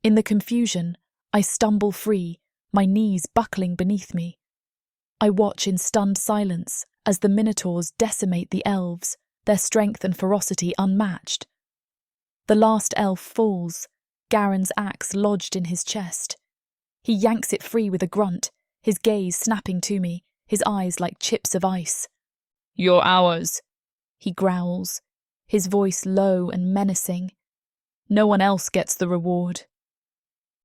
In the confusion, I stumble free, my knees buckling beneath me. I watch in stunned silence as the Minotaurs decimate the elves, their strength and ferocity unmatched. The last elf falls, Garron's axe lodged in his chest. He yanks it free with a grunt, his gaze snapping to me, his eyes like chips of ice. "You're ours," he growls, his voice low and menacing. "No one else gets the reward."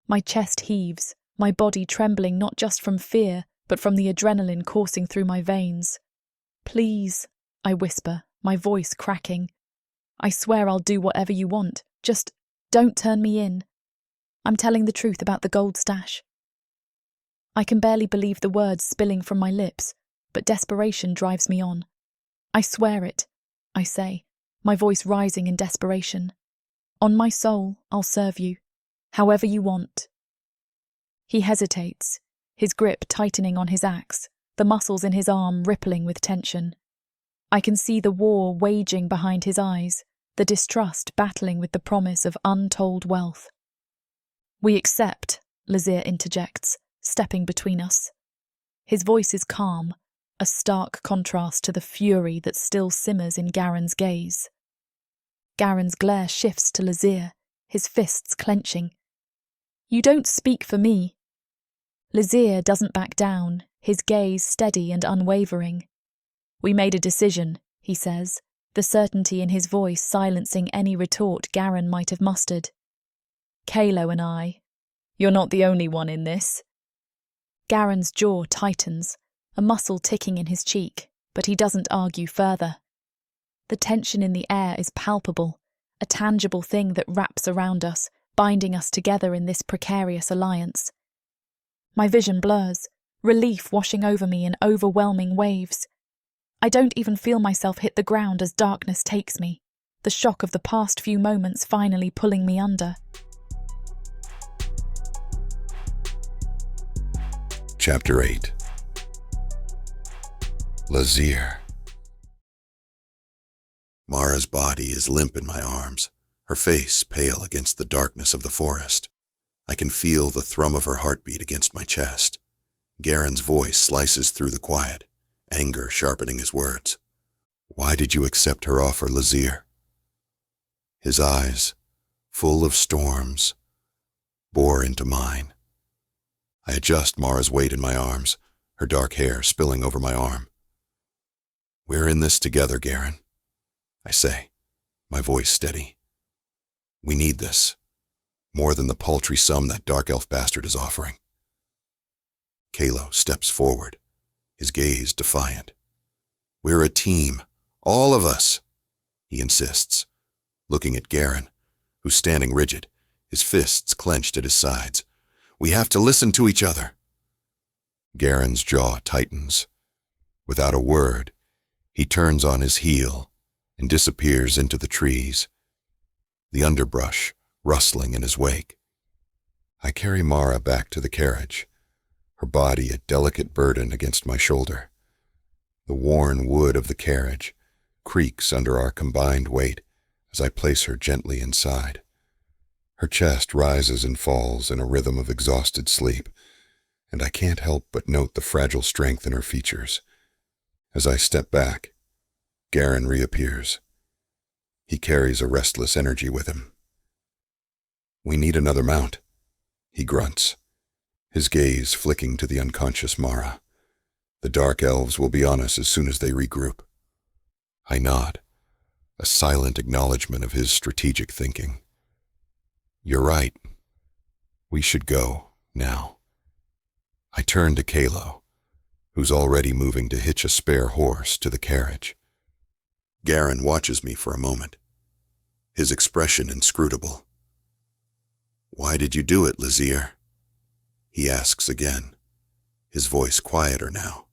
My chest heaves, my body trembling not just from fear, but from the adrenaline coursing through my veins. "Please," I whisper, my voice cracking. "I swear I'll do whatever you want. Just don't turn me in. I'm telling the truth about the gold stash." I can barely believe the words spilling from my lips, but desperation drives me on. "I swear it," I say, my voice rising in desperation. "On my soul, I'll serve you, however you want." He hesitates, his grip tightening on his axe, the muscles in his arm rippling with tension. I can see the war waging behind his eyes, the distrust battling with the promise of untold wealth. "We accept," Lazir interjects, stepping between us. His voice is calm, a stark contrast to the fury that still simmers in Garron's gaze. Garron's glare shifts to Lazir, his fists clenching. "You don't speak for me." Lazir doesn't back down, his gaze steady and unwavering. "We made a decision," he says, the certainty in his voice silencing any retort Garron might have mustered. "Calo and I. You're not the only one in this." Garron's jaw tightens, a muscle ticking in his cheek, but he doesn't argue further. The tension in the air is palpable, a tangible thing that wraps around us, binding us together in this precarious alliance. My vision blurs, relief washing over me in overwhelming waves. I don't even feel myself hit the ground as darkness takes me, the shock of the past few moments finally pulling me under. Chapter 8. Lazir. Mara's body is limp in my arms, her face pale against the darkness of the forest. I can feel the thrum of her heartbeat against my chest. Garron's voice slices through the quiet, anger sharpening his words. "Why did you accept her offer, Lazir?" His eyes, full of storms, bore into mine. I adjust Mara's weight in my arms, her dark hair spilling over my arm. "We're in this together, Garron," I say, my voice steady. "We need this, more than the paltry sum that dark elf bastard is offering." Calo steps forward, his gaze defiant. "We're a team, all of us," he insists, looking at Garron, who's standing rigid, his fists clenched at his sides. "We have to listen to each other." Garron's jaw tightens. Without a word, he turns on his heel and disappears into the trees, the underbrush rustling in his wake. I carry Mara back to the carriage, her body a delicate burden against my shoulder. The worn wood of the carriage creaks under our combined weight as I place her gently inside. Her chest rises and falls in a rhythm of exhausted sleep, and I can't help but note the fragile strength in her features. As I step back, Garron reappears. He carries a restless energy with him, We need another mount, he grunts, his gaze flicking to the unconscious Mara. The dark elves will be on us as soon as they regroup. I nod, a silent acknowledgement of his strategic thinking. You're right. We should go, now. I turn to Calo, who's already moving to hitch a spare horse to the carriage. Garron watches me for a moment, his expression inscrutable. Why did you do it, Lazir? He asks again, his voice quieter now.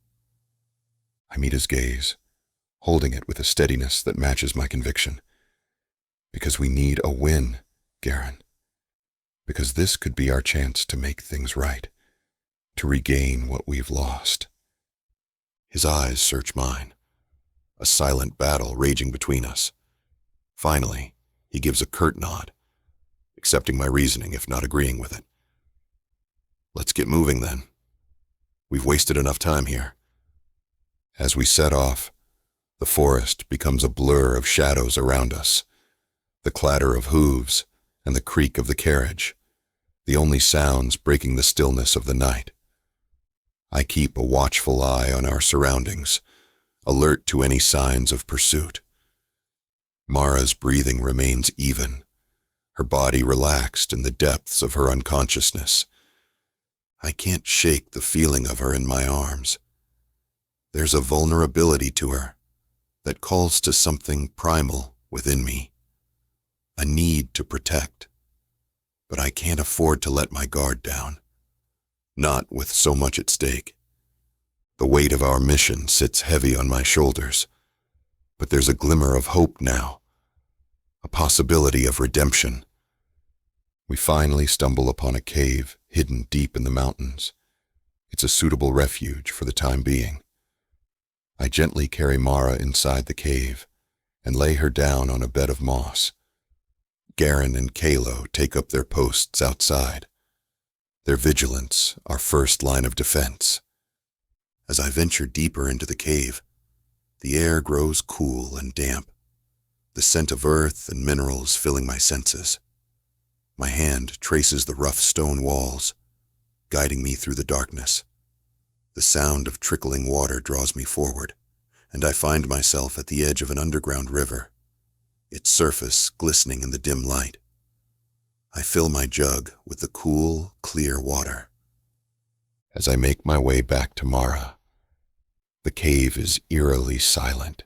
I meet his gaze, holding it with a steadiness that matches my conviction. Because we need a win, Garron. Because this could be our chance to make things right, to regain what we've lost. His eyes search mine, a silent battle raging between us. Finally, he gives a curt nod, accepting my reasoning if not agreeing with it. Let's get moving then. We've wasted enough time here. As we set off, the forest becomes a blur of shadows around us, the clatter of hooves and the creak of the carriage, the only sounds breaking the stillness of the night. I keep a watchful eye on our surroundings, alert to any signs of pursuit. Mara's breathing remains even, her body relaxed in the depths of her unconsciousness. I can't shake the feeling of her in my arms. There's a vulnerability to her that calls to something primal within me, a need to protect. But I can't afford to let my guard down, not with so much at stake. The weight of our mission sits heavy on my shoulders, but there's a glimmer of hope now, a possibility of redemption. We finally stumble upon a cave hidden deep in the mountains. It's a suitable refuge for the time being. I gently carry Mara inside the cave and lay her down on a bed of moss. Garron and Calo take up their posts outside, their vigilance our first line of defense. As I venture deeper into the cave, the air grows cool and damp, the scent of earth and minerals filling my senses. My hand traces the rough stone walls, guiding me through the darkness. The sound of trickling water draws me forward, and I find myself at the edge of an underground river, its surface glistening in the dim light. I fill my jug with the cool, clear water. As I make my way back to Mara, the cave is eerily silent,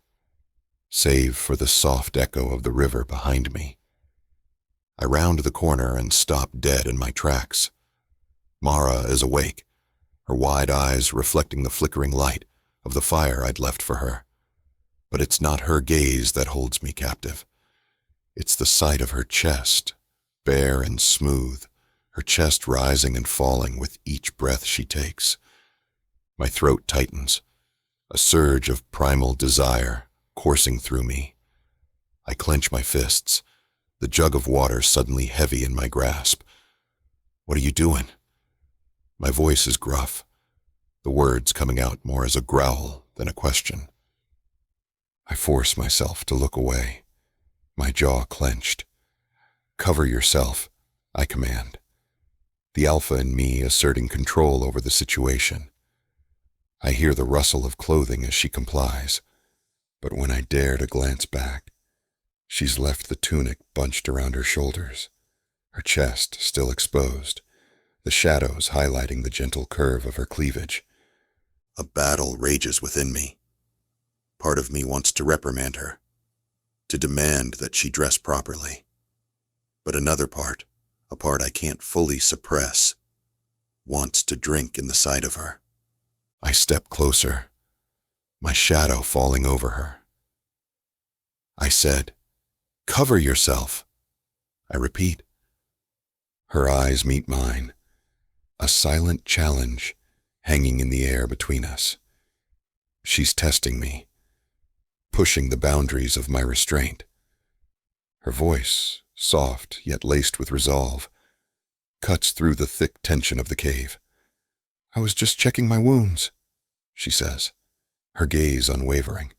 save for the soft echo of the river behind me. I round the corner and stop dead in my tracks. Mara is awake, her wide eyes reflecting the flickering light of the fire I'd left for her. But it's not her gaze that holds me captive. It's the sight of her chest, bare and smooth, her chest rising and falling with each breath she takes. My throat tightens, a surge of primal desire coursing through me. I clench my fists, the jug of water suddenly heavy in my grasp. What are you doing? My voice is gruff, the words coming out more as a growl than a question. I force myself to look away, my jaw clenched. Cover yourself, I command, the alpha in me asserting control over the situation. I hear the rustle of clothing as she complies, but when I dare to glance back, she's left the tunic bunched around her shoulders, her chest still exposed, the shadows highlighting the gentle curve of her cleavage. A battle rages within me. Part of me wants to reprimand her, to demand that she dress properly. But another part, a part I can't fully suppress, wants to drink in the sight of her. I step closer, my shadow falling over her. I said, "Cover yourself." I repeat. Her eyes meet mine, a silent challenge hanging in the air between us. She's testing me, pushing the boundaries of my restraint. Her voice, soft yet laced with resolve, cuts through the thick tension of the cave. "I was just checking my wounds," she says, her gaze unwavering.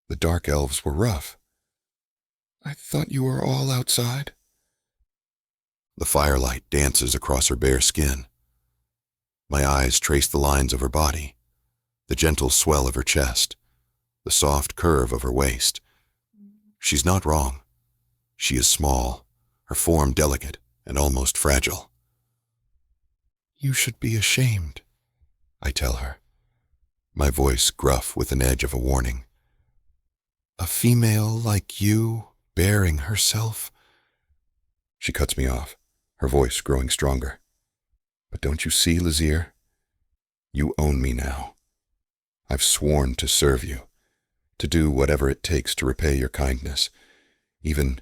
"The dark elves were rough. I thought you were all outside." The firelight dances across her bare skin. My eyes trace the lines of her body, the gentle swell of her chest, the soft curve of her waist. She's not wrong. She is small, her form delicate and almost fragile. "You should be ashamed," I tell her, my voice gruff with an edge of a warning. "A female like you bearing herself." She cuts me off, her voice growing stronger. "But don't you see, Lazir? You own me now. I've sworn to serve you, to do whatever it takes to repay your kindness, even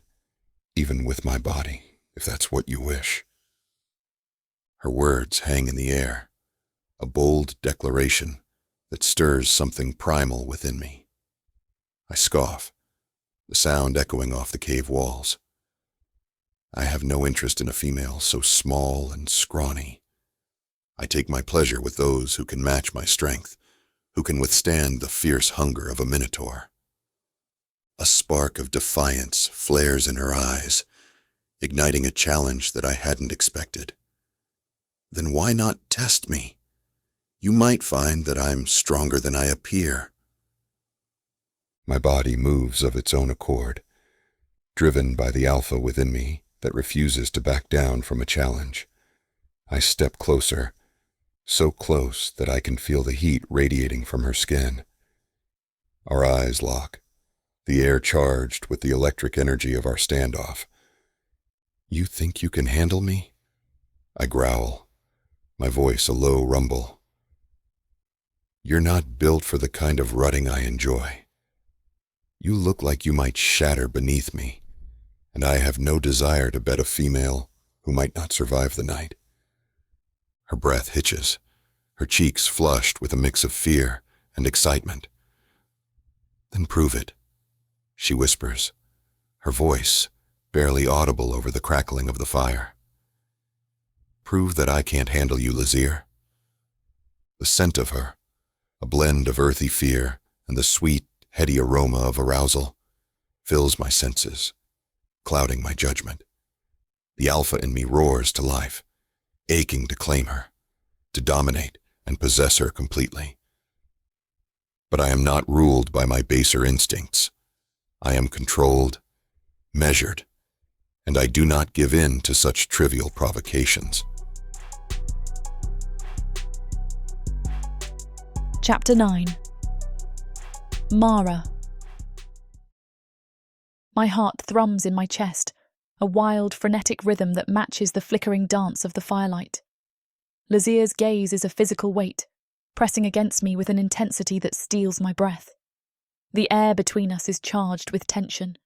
with my body, if that's what you wish." Her words hang in the air, a bold declaration that stirs something primal within me. I scoff, the sound echoing off the cave walls. I have no interest in a female so small and scrawny. I take my pleasure with those who can match my strength, who can withstand the fierce hunger of a Minotaur. A spark of defiance flares in her eyes, igniting a challenge that I hadn't expected. Then why not test me? You might find that I'm stronger than I appear. My body moves of its own accord, driven by the alpha within me that refuses to back down from a challenge. I step closer, so close that I can feel the heat radiating from her skin. Our eyes lock, the air charged with the electric energy of our standoff. "You think you can handle me?" I growl, my voice a low rumble. "You're not built for the kind of rutting I enjoy. You look like you might shatter beneath me, and I have no desire to bet a female who might not survive the night." Her breath hitches, her cheeks flushed with a mix of fear and excitement. "Then prove it," she whispers, her voice barely audible over the crackling of the fire. "Prove that I can't handle you, Lazir." The scent of her, a blend of earthy fear and the sweet, heady aroma of arousal, fills my senses, clouding my judgment. The alpha in me roars to life, aching to claim her, to dominate and possess her completely. But I am not ruled by my baser instincts. I am controlled, measured, and I do not give in to such trivial provocations. Chapter 9. Mara. My heart thrums in my chest, a wild, frenetic rhythm that matches the flickering dance of the firelight. Lazir's gaze is a physical weight, pressing against me with an intensity that steals my breath. The air between us is charged with tension.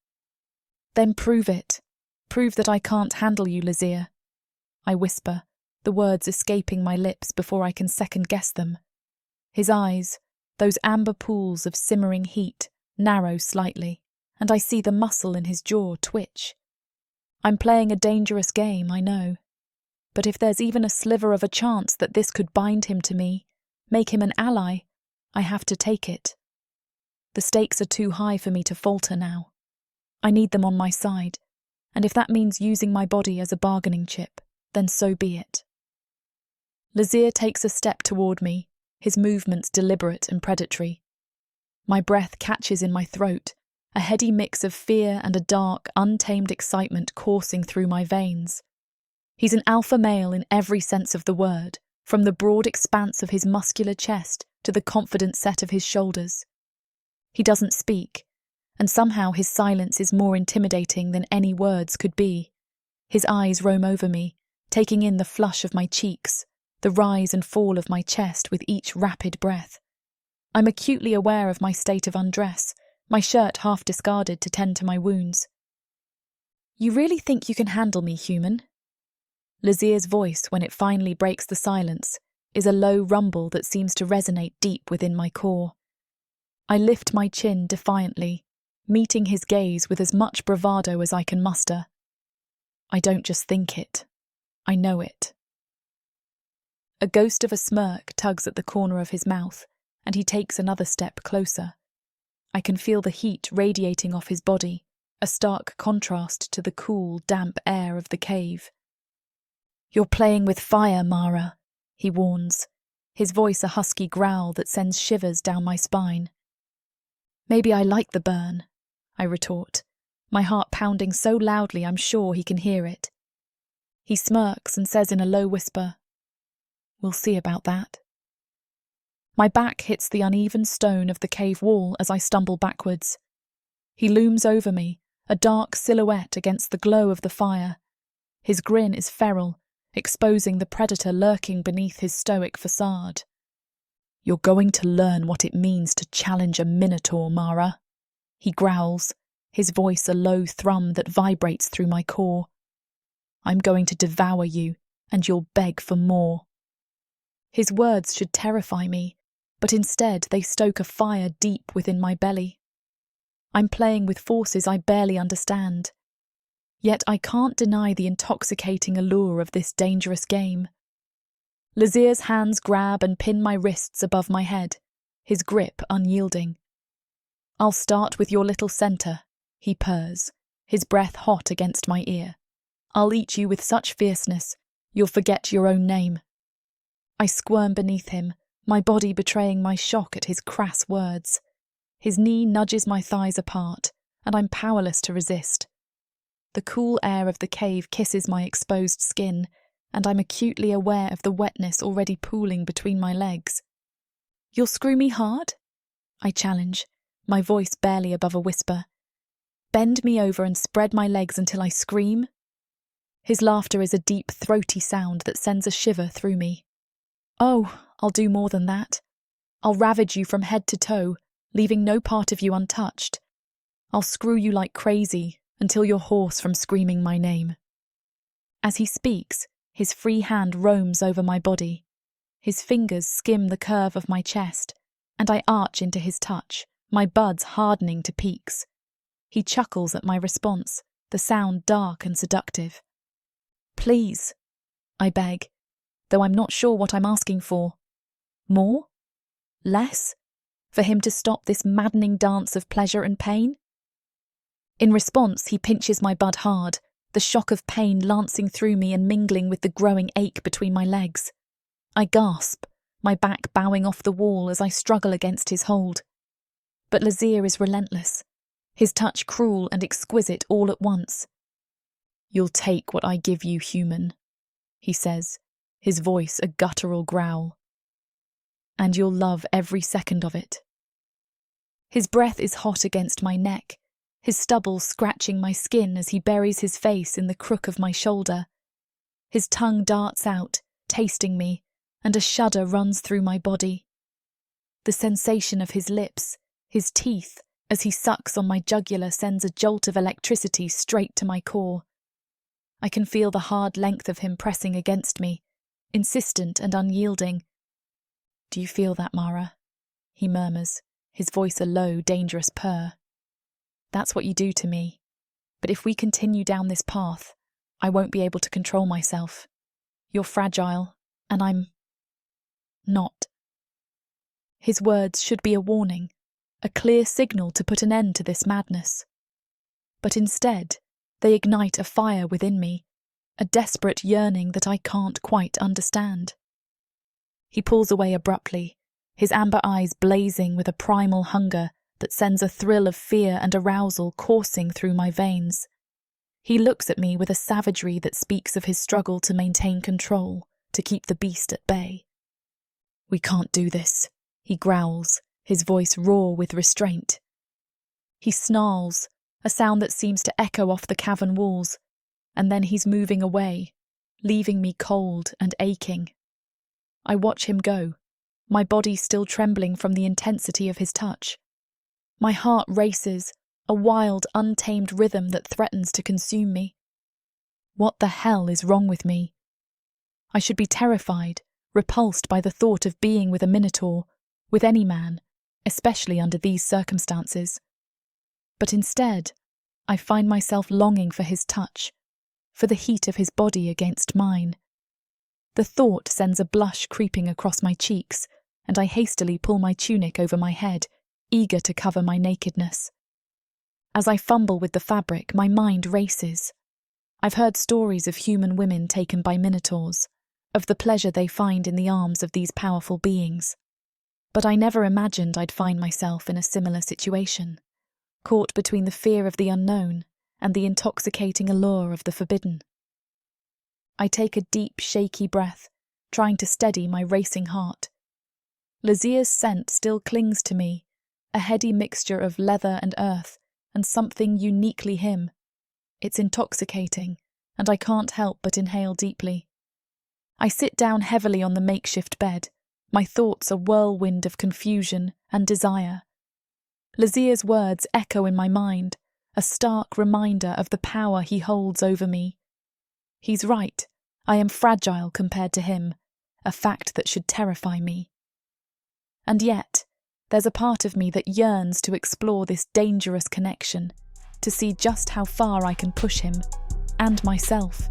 "Then prove it. Prove that I can't handle you, Lazir," I whisper, the words escaping my lips before I can second-guess them. His eyes, those amber pools of simmering heat, narrow slightly, and I see the muscle in his jaw twitch. I'm playing a dangerous game, I know. But if there's even a sliver of a chance that this could bind him to me, make him an ally, I have to take it. The stakes are too high for me to falter now. I need them on my side, and if that means using my body as a bargaining chip, then so be it. Lazir takes a step toward me, his movements deliberate and predatory. My breath catches in my throat, a heady mix of fear and a dark, untamed excitement coursing through my veins. He's an alpha male in every sense of the word, from the broad expanse of his muscular chest to the confident set of his shoulders. He doesn't speak, and somehow his silence is more intimidating than any words could be. His eyes roam over me, taking in the flush of my cheeks, the rise and fall of my chest with each rapid breath. I'm acutely aware of my state of undress, my shirt half discarded to tend to my wounds. "You really think you can handle me, human?" Lazir's voice, when it finally breaks the silence, is a low rumble that seems to resonate deep within my core. I lift my chin defiantly, meeting his gaze with as much bravado as I can muster. I don't just think it, I know it. A ghost of a smirk tugs at the corner of his mouth, and he takes another step closer. I can feel the heat radiating off his body, a stark contrast to the cool, damp air of the cave. You're playing with fire, Mara, he warns, his voice a husky growl that sends shivers down my spine. Maybe I like the burn, I retort, my heart pounding so loudly I'm sure he can hear it. He smirks and says in a low whisper, We'll see about that. My back hits the uneven stone of the cave wall as I stumble backwards. He looms over me, a dark silhouette against the glow of the fire. His grin is feral, exposing the predator lurking beneath his stoic facade. You're going to learn what it means to challenge a Minotaur, Mara, he growls, his voice a low thrum that vibrates through my core. I'm going to devour you, and you'll beg for more. His words should terrify me, but instead they stoke a fire deep within my belly. I'm playing with forces I barely understand. Yet I can't deny the intoxicating allure of this dangerous game. Lazir's hands grab and pin my wrists above my head, his grip unyielding. I'll start with your little centre, he purrs, his breath hot against my ear. I'll eat you with such fierceness, you'll forget your own name. I squirm beneath him, my body betraying my shock at his crass words. His knee nudges my thighs apart, and I'm powerless to resist. The cool air of the cave kisses my exposed skin, and I'm acutely aware of the wetness already pooling between my legs. You'll screw me hard? I challenge, my voice barely above a whisper. Bend me over and spread my legs until I scream? His laughter is a deep, throaty sound that sends a shiver through me. Oh, I'll do more than that. I'll ravage you from head to toe, leaving no part of you untouched. I'll screw you like crazy until you're hoarse from screaming my name. As he speaks, his free hand roams over my body. His fingers skim the curve of my chest, and I arch into his touch, my buds hardening to peaks. He chuckles at my response, the sound dark and seductive. Please, I beg, though I'm not sure what I'm asking for. More? Less? For him to stop this maddening dance of pleasure and pain? In response, he pinches my bud hard, the shock of pain lancing through me and mingling with the growing ache between my legs. I gasp, my back bowing off the wall as I struggle against his hold. But Lazir is relentless, his touch cruel and exquisite all at once. You'll take what I give you, human, he says, his voice a guttural growl. And you'll love every second of it. His breath is hot against my neck, his stubble scratching my skin as he buries his face in the crook of my shoulder. His tongue darts out, tasting me, and a shudder runs through my body. The sensation of his lips, his teeth, as he sucks on my jugular sends a jolt of electricity straight to my core. I can feel the hard length of him pressing against me, insistent and unyielding. Do you feel that, Mara? He murmurs, his voice a low, dangerous purr. That's what you do to me. But if we continue down this path, I won't be able to control myself. You're fragile, and I'm not. His words should be a warning, a clear signal to put an end to this madness. But instead, they ignite a fire within me, a desperate yearning that I can't quite understand. He pulls away abruptly, his amber eyes blazing with a primal hunger that sends a thrill of fear and arousal coursing through my veins. He looks at me with a savagery that speaks of his struggle to maintain control, to keep the beast at bay. We can't do this, he growls, his voice raw with restraint. He snarls, a sound that seems to echo off the cavern walls, and then he's moving away, leaving me cold and aching. I watch him go, my body still trembling from the intensity of his touch. My heart races, a wild, untamed rhythm that threatens to consume me. What the hell is wrong with me? I should be terrified, repulsed by the thought of being with a Minotaur, with any man, especially under these circumstances. But instead, I find myself longing for his touch, for the heat of his body against mine. The thought sends a blush creeping across my cheeks, and I hastily pull my tunic over my head, eager to cover my nakedness. As I fumble with the fabric, my mind races. I've heard stories of human women taken by Minotaurs, of the pleasure they find in the arms of these powerful beings. But I never imagined I'd find myself in a similar situation, caught between the fear of the unknown and the intoxicating allure of the forbidden. I take a deep, shaky breath, trying to steady my racing heart. Lazir's scent still clings to me, a heady mixture of leather and earth, and something uniquely him. It's intoxicating, and I can't help but inhale deeply. I sit down heavily on the makeshift bed, my thoughts a whirlwind of confusion and desire. Lazir's words echo in my mind, a stark reminder of the power he holds over me. He's right, I am fragile compared to him, a fact that should terrify me. And yet, there's a part of me that yearns to explore this dangerous connection, to see just how far I can push him, and myself.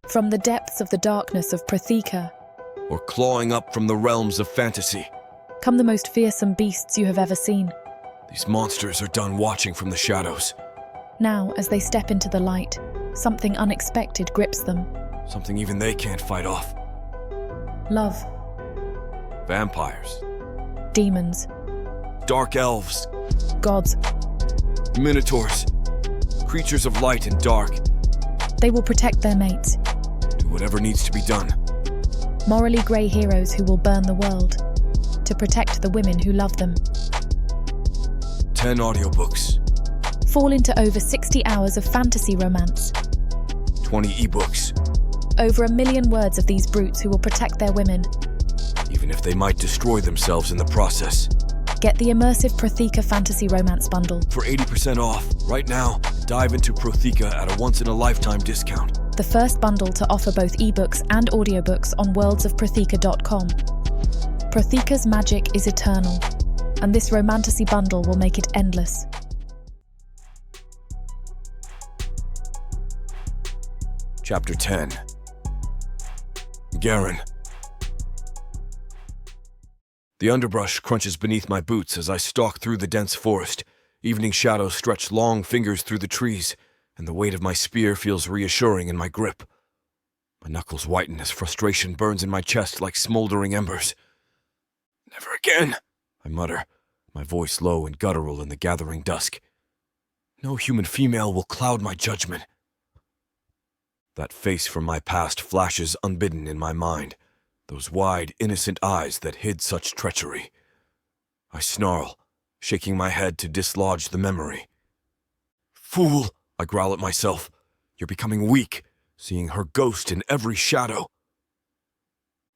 From the depths of the darkness of Protheka, or clawing up from the realms of fantasy, come the most fearsome beasts you have ever seen. these monsters are done watching from the shadows. Now, as they step into the light, something unexpected grips them. Something even they can't fight off. Love, Vampires, demons, dark elves, gods. minotaurs, creatures of light and dark. They will protect their mates. Do whatever needs to be done. Morally grey heroes who will burn the world, to protect the women who love them. 10 audiobooks, Fall into over 60 hours of fantasy romance. 20 ebooks, Over 1 million words of these brutes who will protect their women. even if they might destroy themselves in the process. Get the immersive Protheka fantasy romance bundle. For 80% off, right now, dive into Protheka at a once-in-a-lifetime discount. The first bundle to offer both ebooks and audiobooks on worldsofprotheka.com. Protheka's magic is eternal, and this romantasy bundle will make it endless. Chapter 10. Garron. The underbrush crunches beneath my boots as I stalk through the dense forest. Evening shadows stretch long fingers through the trees, and the weight of my spear feels reassuring in my grip. My knuckles whiten as frustration burns in my chest like smoldering embers. Never again, I mutter, my voice low and guttural in the gathering dusk. No human female will cloud my judgment. That face from my past flashes unbidden in my mind, those wide, innocent eyes that hid such treachery. I snarl, shaking my head to dislodge the memory. Fool, I growl at myself. You're becoming weak, seeing her ghost in every shadow.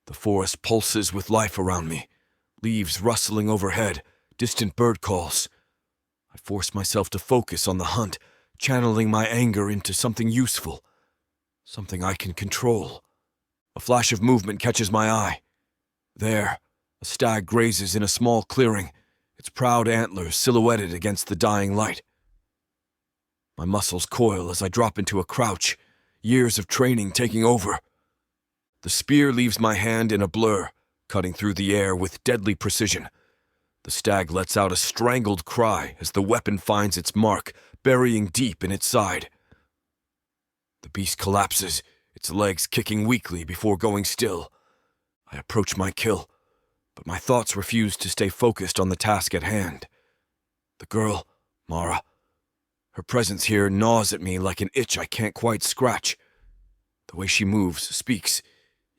The forest pulses with life around me, leaves rustling overhead, distant bird calls. I force myself to focus on the hunt, channeling my anger into something useful, something I can control. A flash of movement catches my eye. There, a stag grazes in a small clearing, its proud antlers silhouetted against the dying light. My muscles coil as I drop into a crouch, years of training taking over. The spear leaves my hand in a blur, cutting through the air with deadly precision. The stag lets out a strangled cry as the weapon finds its mark, burying deep in its side. The beast collapses, its legs kicking weakly before going still. I approach my kill, but my thoughts refuse to stay focused on the task at hand. The girl, Mara. Her presence here gnaws at me like an itch I can't quite scratch. The way she moves, speaks,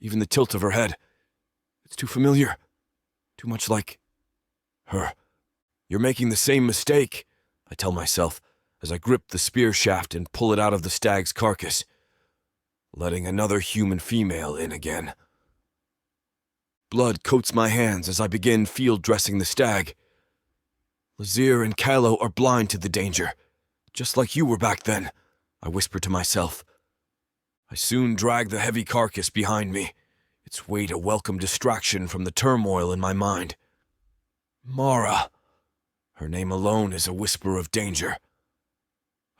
even the tilt of her head. It's too familiar. Too much like her. You're making the same mistake, I tell myself as I grip the spear shaft and pull it out of the stag's carcass, letting another human female in again. Blood coats my hands as I begin field dressing the stag. Lazir and Calo are blind to the danger, just like you were back then, I whisper to myself. I soon drag the heavy carcass behind me, its weight a welcome distraction from the turmoil in my mind. Mara. Her name alone is a whisper of danger.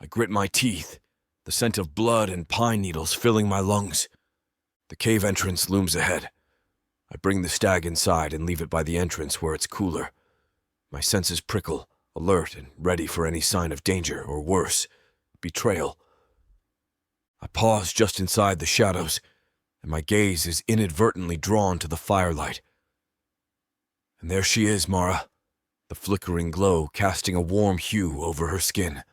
I grit my teeth, the scent of blood and pine needles filling my lungs. The cave entrance looms ahead. I bring the stag inside and leave it by the entrance where it's cooler. My senses prickle, alert and ready for any sign of danger or worse, betrayal. I pause just inside the shadows, and my gaze is inadvertently drawn to the firelight. And there she is, Mara, the flickering glow casting a warm hue over her skin.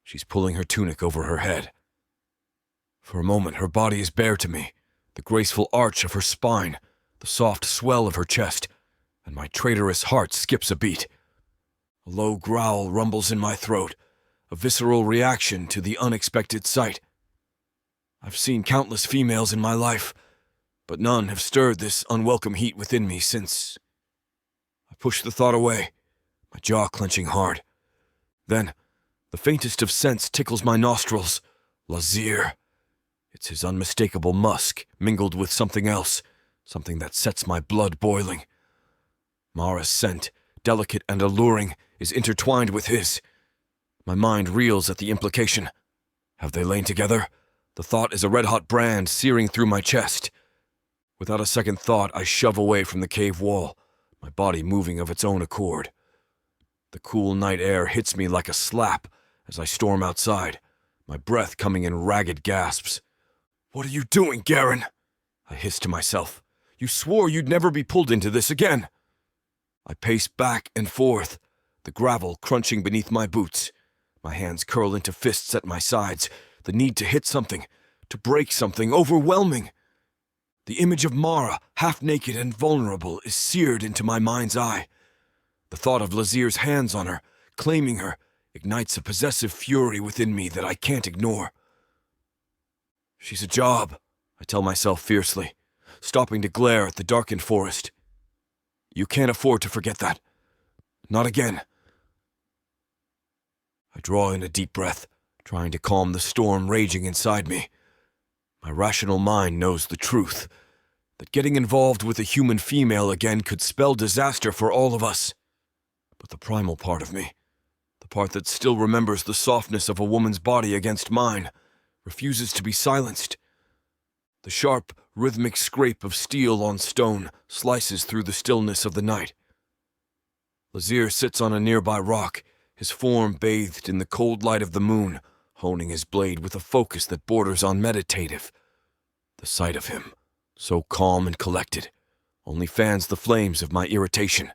She's pulling her tunic over her head. For a moment, her body is bare to me, the graceful arch of her spine, the soft swell of her chest, and my traitorous heart skips a beat. A low growl rumbles in my throat, a visceral reaction to the unexpected sight. I've seen countless females in my life, but none have stirred this unwelcome heat within me since. I push the thought away, my jaw clenching hard. Then, the faintest of scents tickles my nostrils. Lazir. It's his unmistakable musk, mingled with something else, something that sets my blood boiling. Mara's scent, delicate and alluring, is intertwined with his. My mind reels at the implication. Have they lain together? The thought is a red-hot brand searing through my chest. Without a second thought, I shove away from the cave wall, my body moving of its own accord. The cool night air hits me like a slap as I storm outside, my breath coming in ragged gasps. "What are you doing, Garron?" I hiss to myself. "You swore you'd never be pulled into this again." I pace back and forth, the gravel crunching beneath my boots. My hands curl into fists at my sides, the need to hit something, to break something overwhelming. The image of Mara, half-naked and vulnerable, is seared into my mind's eye. The thought of Lazir's hands on her, claiming her, ignites a possessive fury within me that I can't ignore. She's a job, I tell myself fiercely, stopping to glare at the darkened forest. You can't afford to forget that. Not again. I draw in a deep breath, trying to calm the storm raging inside me. My rational mind knows the truth, that getting involved with a human female again could spell disaster for all of us. But the primal part of me, the part that still remembers the softness of a woman's body against mine, refuses to be silenced. The sharp, rhythmic scrape of steel on stone slices through the stillness of the night. Lazir sits on a nearby rock, his form bathed in the cold light of the moon, honing his blade with a focus that borders on meditative. The sight of him, so calm and collected, only fans the flames of my irritation.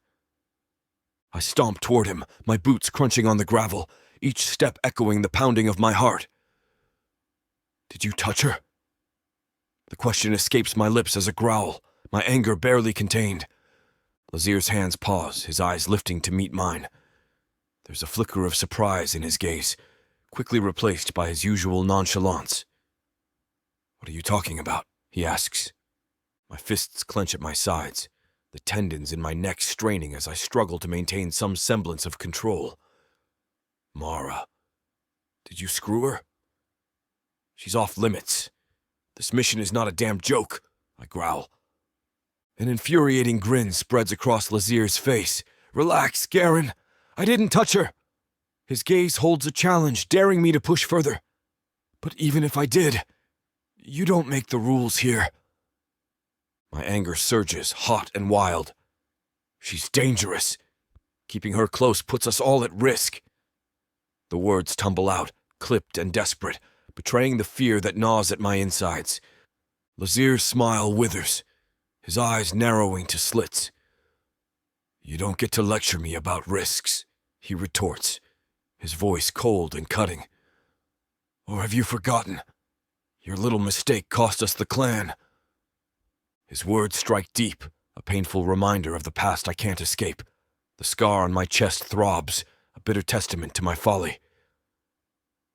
I stomp toward him, my boots crunching on the gravel, each step echoing the pounding of my heart. "Did you touch her?" The question escapes my lips as a growl, my anger barely contained. Lazir's hands pause, his eyes lifting to meet mine. There's a flicker of surprise in his gaze, quickly replaced by his usual nonchalance. "What are you talking about?" he asks. My fists clench at my sides, the tendons in my neck straining as I struggle to maintain some semblance of control. "Mara, did you screw her?" "She's off limits. This mission is not a damn joke," I growl. An infuriating grin spreads across Lazir's face. "Relax, Garron. I didn't touch her." His gaze holds a challenge, daring me to push further. "But even if I did, you don't make the rules here." My anger surges, hot and wild. "She's dangerous. Keeping her close puts us all at risk." The words tumble out, clipped and desperate, betraying the fear that gnaws at my insides. Lazir's smile withers, his eyes narrowing to slits. "You don't get to lecture me about risks," he retorts, his voice cold and cutting. "Or have you forgotten? Your little mistake cost us the clan." His words strike deep, a painful reminder of the past I can't escape. The scar on my chest throbs, a bitter testament to my folly.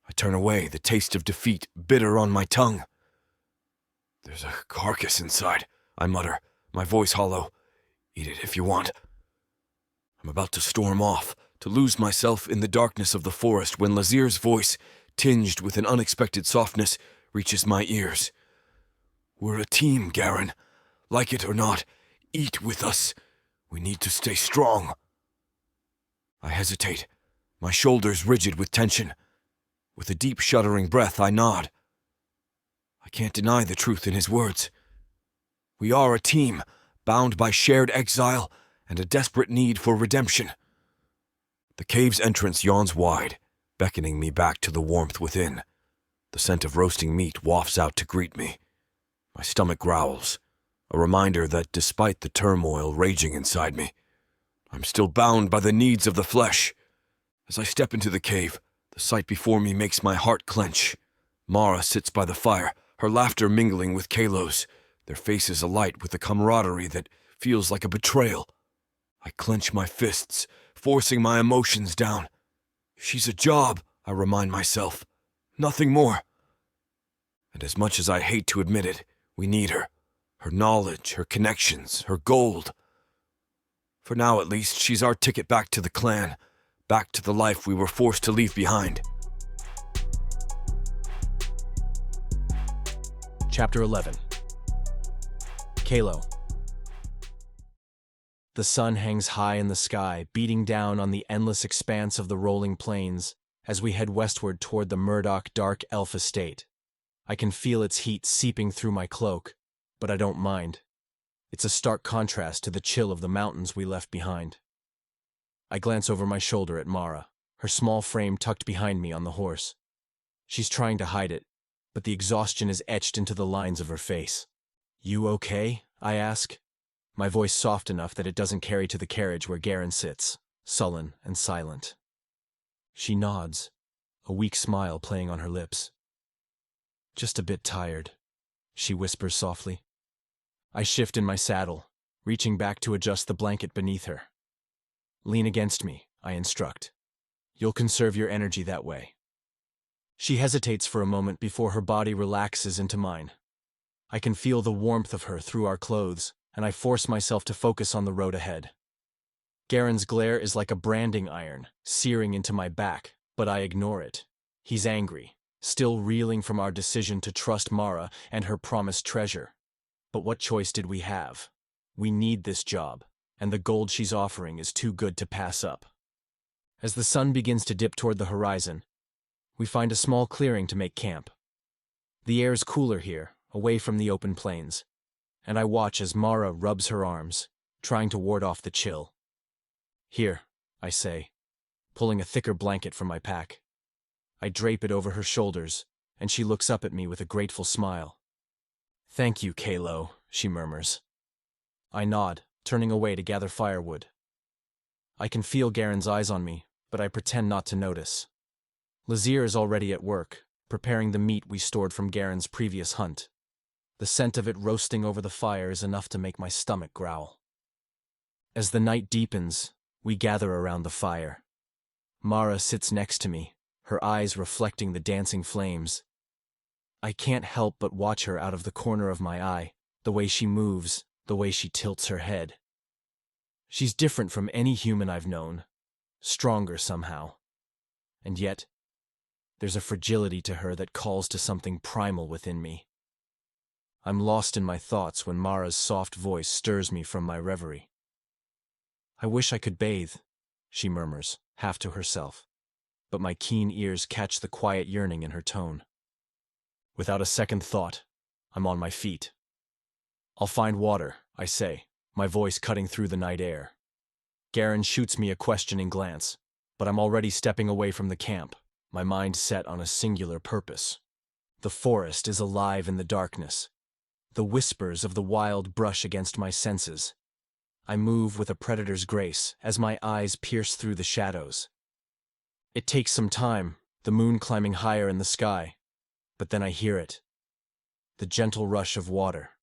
I turn away, the taste of defeat bitter on my tongue. "There's a carcass inside," I mutter, my voice hollow. "Eat it if you want." I'm about to storm off, to lose myself in the darkness of the forest when Lazir's voice, tinged with an unexpected softness, reaches my ears. "We're a team, Garron. Like it or not, eat with us. We need to stay strong." I hesitate, my shoulders rigid with tension. With a deep shuddering breath, I nod. I can't deny the truth in his words. We are a team, bound by shared exile and a desperate need for redemption. The cave's entrance yawns wide, beckoning me back to the warmth within. The scent of roasting meat wafts out to greet me. My stomach growls, a reminder that despite the turmoil raging inside me, I'm still bound by the needs of the flesh. As I step into the cave, the sight before me makes my heart clench. Mara sits by the fire, her laughter mingling with Calo's, their faces alight with a camaraderie that feels like a betrayal. I clench my fists, forcing my emotions down. She's a job, I remind myself. Nothing more. And as much as I hate to admit it, we need her. Her knowledge, her connections, her gold. For now, at least, she's our ticket back to the clan, back to the life we were forced to leave behind. Chapter 11. Calo. The sun hangs high in the sky, beating down on the endless expanse of the rolling plains as we head westward toward the Murdoch Dark Elf Estate. I can feel its heat seeping through my cloak, but I don't mind. It's a stark contrast to the chill of the mountains we left behind. I glance over my shoulder at Mara, her small frame tucked behind me on the horse. She's trying to hide it, but the exhaustion is etched into the lines of her face. "You okay?" I ask, my voice soft enough that it doesn't carry to the carriage where Garron sits, sullen and silent. She nods, a weak smile playing on her lips. "Just a bit tired," she whispers softly. I shift in my saddle, reaching back to adjust the blanket beneath her. "Lean against me," I instruct. "You'll conserve your energy that way." She hesitates for a moment before her body relaxes into mine. I can feel the warmth of her through our clothes, and I force myself to focus on the road ahead. Garron's glare is like a branding iron, searing into my back, but I ignore it. He's angry, still reeling from our decision to trust Mara and her promised treasure. But what choice did we have? We need this job, and the gold she's offering is too good to pass up. As the sun begins to dip toward the horizon, we find a small clearing to make camp. The air's cooler here, away from the open plains, and I watch as Mara rubs her arms, trying to ward off the chill. "Here," I say, pulling a thicker blanket from my pack. I drape it over her shoulders, and she looks up at me with a grateful smile. "Thank you, Calo," she murmurs. I nod, turning away to gather firewood. I can feel Garron's eyes on me, but I pretend not to notice. Lazir is already at work, preparing the meat we stored from Garron's previous hunt. The scent of it roasting over the fire is enough to make my stomach growl. As the night deepens, we gather around the fire. Mara sits next to me, her eyes reflecting the dancing flames. I can't help but watch her out of the corner of my eye, the way she moves, the way she tilts her head. She's different from any human I've known, stronger somehow. And yet, there's a fragility to her that calls to something primal within me. I'm lost in my thoughts when Mara's soft voice stirs me from my reverie. "I wish I could bathe," she murmurs, half to herself, but my keen ears catch the quiet yearning in her tone. Without a second thought, I'm on my feet. "I'll find water," I say, my voice cutting through the night air. Garron shoots me a questioning glance, but I'm already stepping away from the camp, my mind set on a singular purpose. The forest is alive in the darkness. The whispers of the wild brush against my senses. I move with a predator's grace as my eyes pierce through the shadows. It takes some time, the moon climbing higher in the sky, but then I hear it. The gentle rush of water.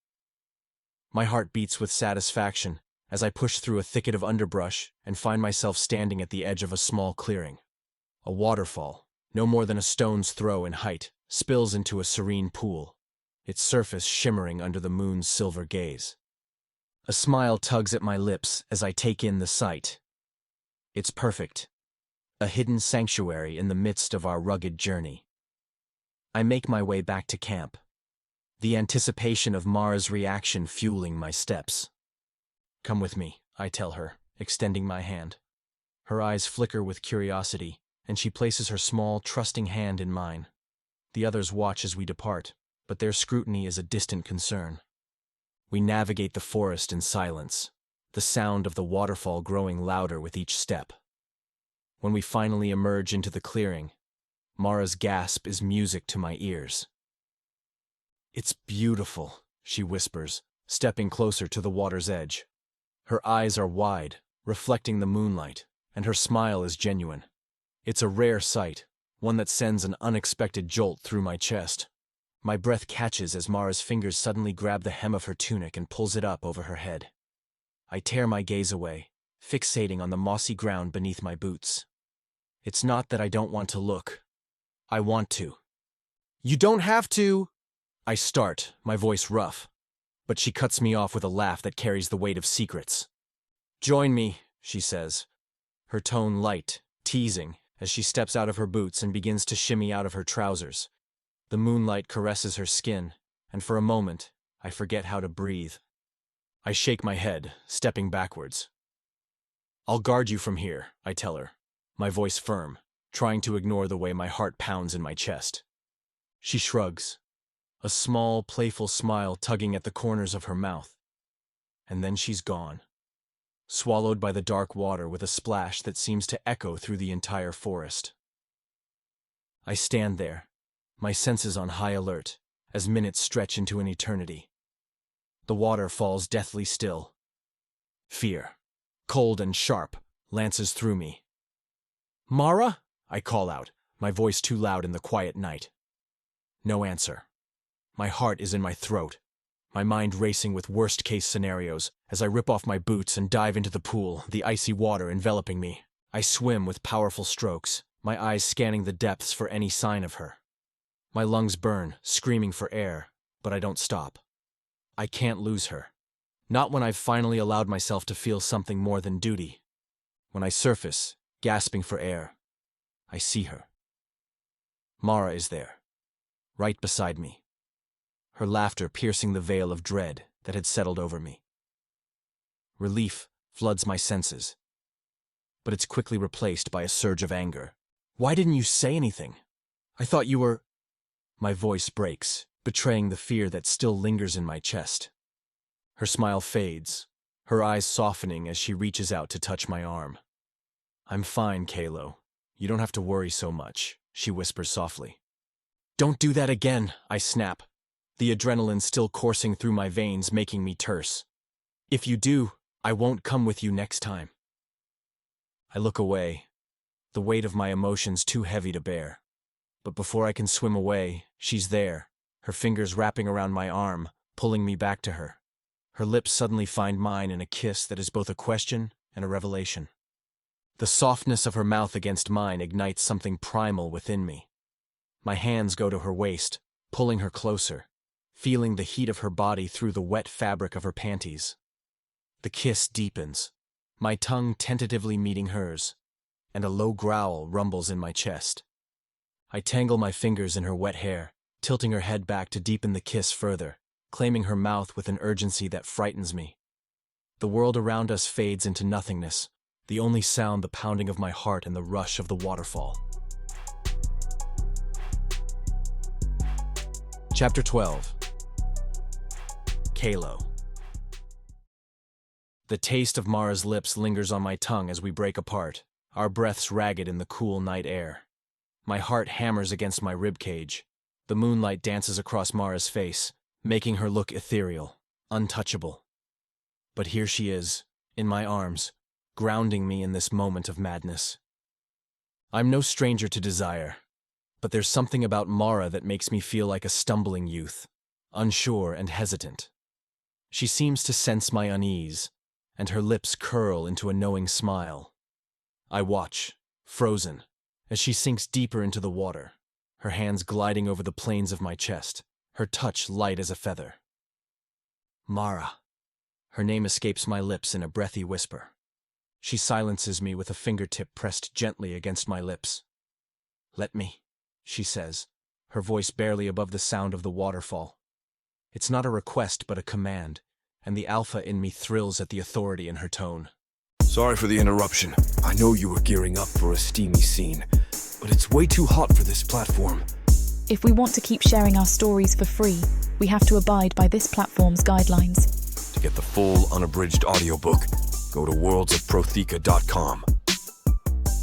My heart beats with satisfaction as I push through a thicket of underbrush and find myself standing at the edge of a small clearing. A waterfall, no more than a stone's throw in height, spills into a serene pool, its surface shimmering under the moon's silver gaze. A smile tugs at my lips as I take in the sight. It's perfect. A hidden sanctuary in the midst of our rugged journey. I make my way back to camp, the anticipation of Mara's reaction fueling my steps. "Come with me," I tell her, extending my hand. Her eyes flicker with curiosity, and she places her small, trusting hand in mine. The others watch as we depart, but their scrutiny is a distant concern. We navigate the forest in silence, the sound of the waterfall growing louder with each step. When we finally emerge into the clearing, Mara's gasp is music to my ears. "It's beautiful," she whispers, stepping closer to the water's edge. Her eyes are wide, reflecting the moonlight, and her smile is genuine. It's a rare sight, one that sends an unexpected jolt through my chest. My breath catches as Mara's fingers suddenly grab the hem of her tunic and pulls it up over her head. I tear my gaze away, fixating on the mossy ground beneath my boots. It's not that I don't want to look. I want to. "You don't have to!" I start, my voice rough, but she cuts me off with a laugh that carries the weight of secrets. "Join me," she says, her tone light, teasing, as she steps out of her boots and begins to shimmy out of her trousers. The moonlight caresses her skin, and for a moment, I forget how to breathe. I shake my head, stepping backwards. "I'll guard you from here," I tell her, my voice firm, trying to ignore the way my heart pounds in my chest. She shrugs, a small, playful smile tugging at the corners of her mouth. And then she's gone, swallowed by the dark water with a splash that seems to echo through the entire forest. I stand there, my senses on high alert, as minutes stretch into an eternity. The water falls deathly still. Fear, cold and sharp, lances through me. "Mara?" I call out, my voice too loud in the quiet night. No answer. My heart is in my throat, my mind racing with worst-case scenarios as I rip off my boots and dive into the pool, the icy water enveloping me. I swim with powerful strokes, my eyes scanning the depths for any sign of her. My lungs burn, screaming for air, but I don't stop. I can't lose her. Not when I've finally allowed myself to feel something more than duty. When I surface, gasping for air, I see her. Mara is there, right beside me, her laughter piercing the veil of dread that had settled over me. Relief floods my senses, but it's quickly replaced by a surge of anger. "Why didn't you say anything? I thought you were—" My voice breaks, betraying the fear that still lingers in my chest. Her smile fades, her eyes softening as she reaches out to touch my arm. "I'm fine, Calo. You don't have to worry so much," she whispers softly. "Don't do that again," I snap, the adrenaline still coursing through my veins, making me terse. "If you do, I won't come with you next time." I look away, the weight of my emotions too heavy to bear. But before I can swim away, she's there, her fingers wrapping around my arm, pulling me back to her. Her lips suddenly find mine in a kiss that is both a question and a revelation. The softness of her mouth against mine ignites something primal within me. My hands go to her waist, pulling her closer, feeling the heat of her body through the wet fabric of her panties. The kiss deepens, my tongue tentatively meeting hers, and a low growl rumbles in my chest. I tangle my fingers in her wet hair, tilting her head back to deepen the kiss further, claiming her mouth with an urgency that frightens me. The world around us fades into nothingness, the only sound the pounding of my heart and the rush of the waterfall. Chapter 12. Calo. The taste of Mara's lips lingers on my tongue as we break apart, our breaths ragged in the cool night air. My heart hammers against my ribcage. The moonlight dances across Mara's face, making her look ethereal, untouchable. But here she is, in my arms, grounding me in this moment of madness. I'm no stranger to desire, but there's something about Mara that makes me feel like a stumbling youth, unsure and hesitant. She seems to sense my unease, and her lips curl into a knowing smile. I watch, frozen, as she sinks deeper into the water, her hands gliding over the planes of my chest, her touch light as a feather. Mara. Her name escapes my lips in a breathy whisper. She silences me with a fingertip pressed gently against my lips. "Let me," she says, her voice barely above the sound of the waterfall. It's not a request but a command, and the alpha in me thrills at the authority in her tone. Sorry for the interruption. I know you were gearing up for a steamy scene, but it's way too hot for this platform. If we want to keep sharing our stories for free, we have to abide by this platform's guidelines. To get the full, unabridged audiobook, go to worldsofprotheka.com.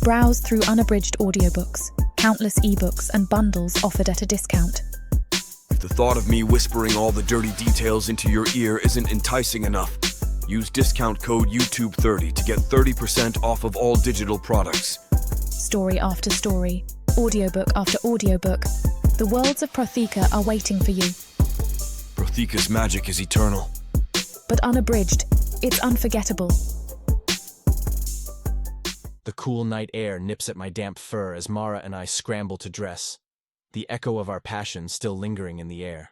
Browse through unabridged audiobooks, countless ebooks, and bundles offered at a discount. If the thought of me whispering all the dirty details into your ear isn't enticing enough, use discount code YouTube30 to get 30% off of all digital products. Story after story, audiobook after audiobook, the Worlds of Protheka are waiting for you. Protheka's magic is eternal. But unabridged, it's unforgettable. The cool night air nips at my damp fur as Mara and I scramble to dress, the echo of our passion still lingering in the air.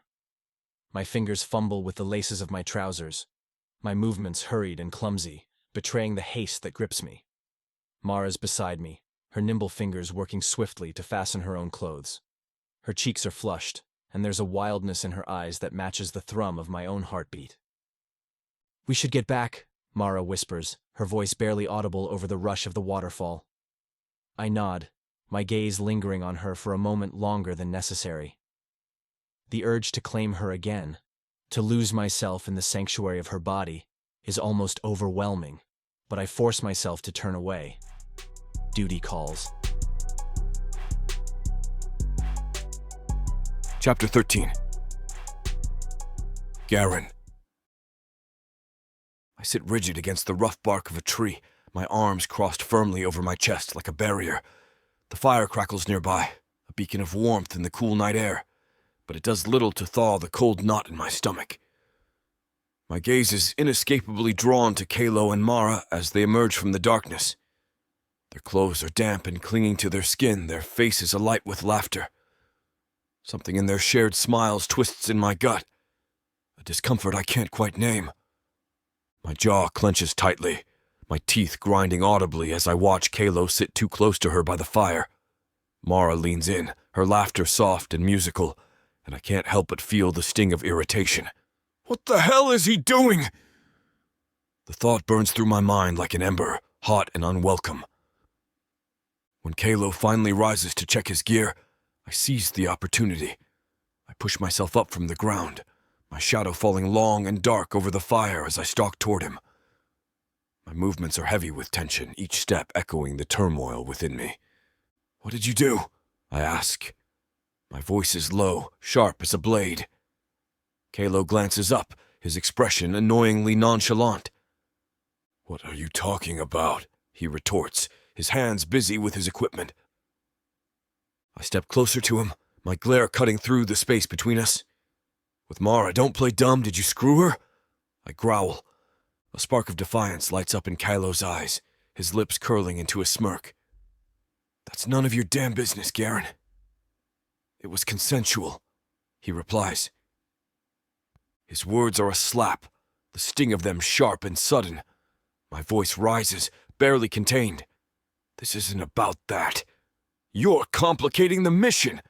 My fingers fumble with the laces of my trousers, my movements hurried and clumsy, betraying the haste that grips me. Mara's beside me, her nimble fingers working swiftly to fasten her own clothes. Her cheeks are flushed, and there's a wildness in her eyes that matches the thrum of my own heartbeat. "We should get back," Mara whispers, her voice barely audible over the rush of the waterfall. I nod, my gaze lingering on her for a moment longer than necessary. The urge to claim her again, to lose myself in the sanctuary of her body, is almost overwhelming, but I force myself to turn away. Duty calls. Chapter 13. Garron. I sit rigid against the rough bark of a tree, my arms crossed firmly over my chest like a barrier. The fire crackles nearby, a beacon of warmth in the cool night air, but it does little to thaw the cold knot in my stomach. My gaze is inescapably drawn to Calo and Mara as they emerge from the darkness. Their clothes are damp and clinging to their skin, their faces alight with laughter. Something in their shared smiles twists in my gut, a discomfort I can't quite name. My jaw clenches tightly, my teeth grinding audibly as I watch Calo sit too close to her by the fire. Mara leans in, her laughter soft and musical, and I can't help but feel the sting of irritation. What the hell is he doing? The thought burns through my mind like an ember, hot and unwelcome. When Calo finally rises to check his gear, I seize the opportunity. I push myself up from the ground, my shadow falling long and dark over the fire as I stalk toward him. My movements are heavy with tension, each step echoing the turmoil within me. "What did you do?" I ask. My voice is low, sharp as a blade. Calo glances up, his expression annoyingly nonchalant. "What are you talking about?" he retorts, his hands busy with his equipment. I step closer to him, my glare cutting through the space between us. "With Mara, don't play dumb, did you screw her?" I growl. A spark of defiance lights up in Calo's eyes, his lips curling into a smirk. "That's none of your damn business, Garron." "It was consensual," he replies. His words are a slap, the sting of them sharp and sudden. My voice rises, barely contained. "This isn't about that. You're complicating the mission.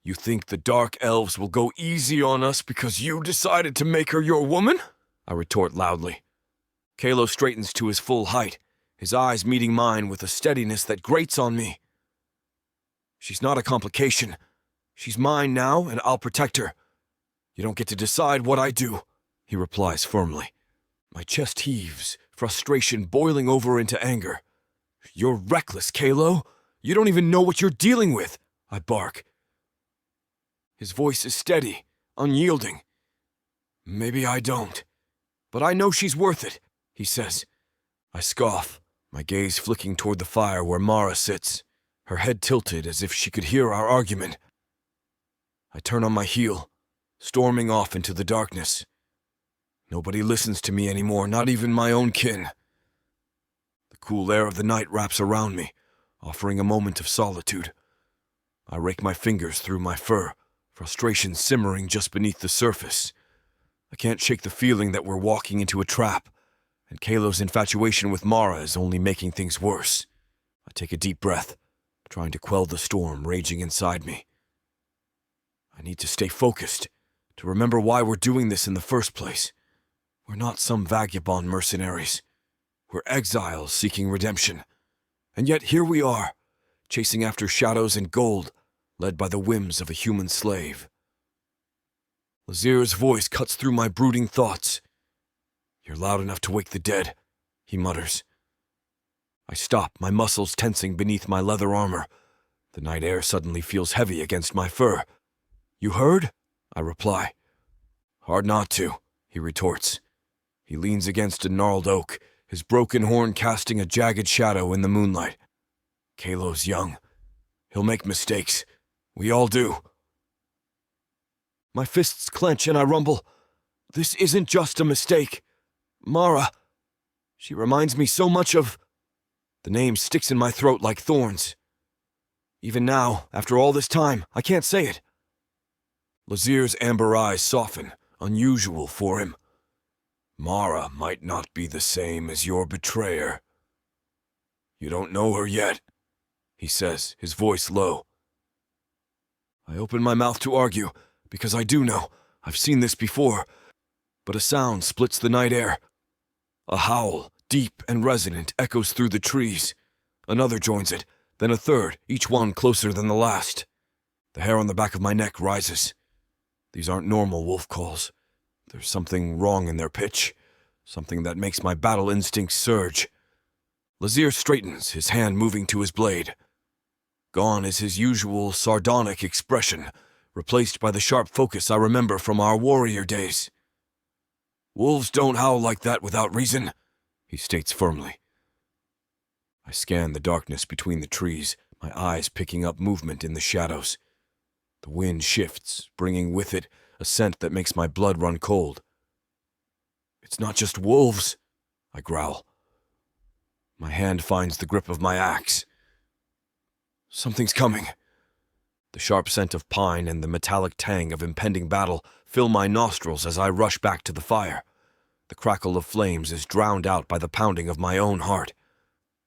You think the Dark Elves will go easy on us because you decided to make her your woman?" I retort loudly. Calo straightens to his full height, his eyes meeting mine with a steadiness that grates on me. "She's not a complication. She's mine now, and I'll protect her. You don't get to decide what I do," he replies firmly. My chest heaves, frustration boiling over into anger. "You're reckless, Calo. You don't even know what you're dealing with," I bark. His voice is steady, unyielding. "Maybe I don't. But I know she's worth it," he says. I scoff, my gaze flicking toward the fire where Mara sits, her head tilted as if she could hear our argument. I turn on my heel, storming off into the darkness. Nobody listens to me anymore, not even my own kin. The cool air of the night wraps around me, offering a moment of solitude. I rake my fingers through my fur, frustration simmering just beneath the surface. I can't shake the feeling that we're walking into a trap, and Calo's infatuation with Mara is only making things worse. I take a deep breath, trying to quell the storm raging inside me. I need to stay focused, to remember why we're doing this in the first place. We're not some vagabond mercenaries. We're exiles seeking redemption. And yet here we are, chasing after shadows and gold, led by the whims of a human slave. Lazir's voice cuts through my brooding thoughts. "You're loud enough to wake the dead," he mutters. I stop, my muscles tensing beneath my leather armor. The night air suddenly feels heavy against my fur. "You heard?" I reply. "Hard not to," he retorts. He leans against a gnarled oak, his broken horn casting a jagged shadow in the moonlight. Calo's young. He'll make mistakes. We all do. My fists clench and I rumble. This isn't just a mistake. Mara. She reminds me so much of... The name sticks in my throat like thorns. Even now, after all this time, I can't say it. Lazir's amber eyes soften, unusual for him. Mara might not be the same as your betrayer. You don't know her yet, he says, his voice low. I open my mouth to argue, because I do know. I've seen this before. But a sound splits the night air. A howl, deep and resonant, echoes through the trees. Another joins it, then a third, each one closer than the last. The hair on the back of my neck rises. These aren't normal wolf calls. There's something wrong in their pitch, something that makes my battle instincts surge. Lazir straightens, his hand moving to his blade. Gone is his usual sardonic expression, replaced by the sharp focus I remember from our warrior days. Wolves don't howl like that without reason, he states firmly. I scan the darkness between the trees, my eyes picking up movement in the shadows. The wind shifts, bringing with it a scent that makes my blood run cold. It's not just wolves, I growl. My hand finds the grip of my axe. Something's coming. The sharp scent of pine and the metallic tang of impending battle fill my nostrils as I rush back to the fire. The crackle of flames is drowned out by the pounding of my own heart.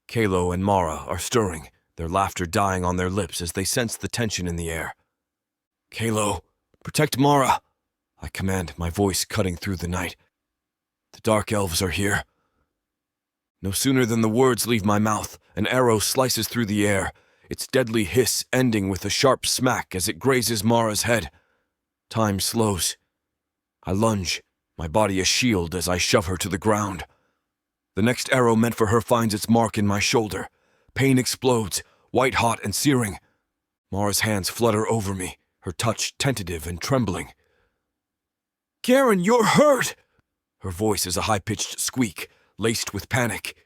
Calo and Mara are stirring, their laughter dying on their lips as they sense the tension in the air. Calo, protect Mara, I command, my voice cutting through the night. The dark elves are here. No sooner than the words leave my mouth, an arrow slices through the air, its deadly hiss ending with a sharp smack as it grazes Mara's head. Time slows. I lunge, my body a shield as I shove her to the ground. The next arrow meant for her finds its mark in my shoulder. Pain explodes, white-hot and searing. Mara's hands flutter over me, her touch tentative and trembling. Garron, you're hurt! Her voice is a high-pitched squeak, laced with panic.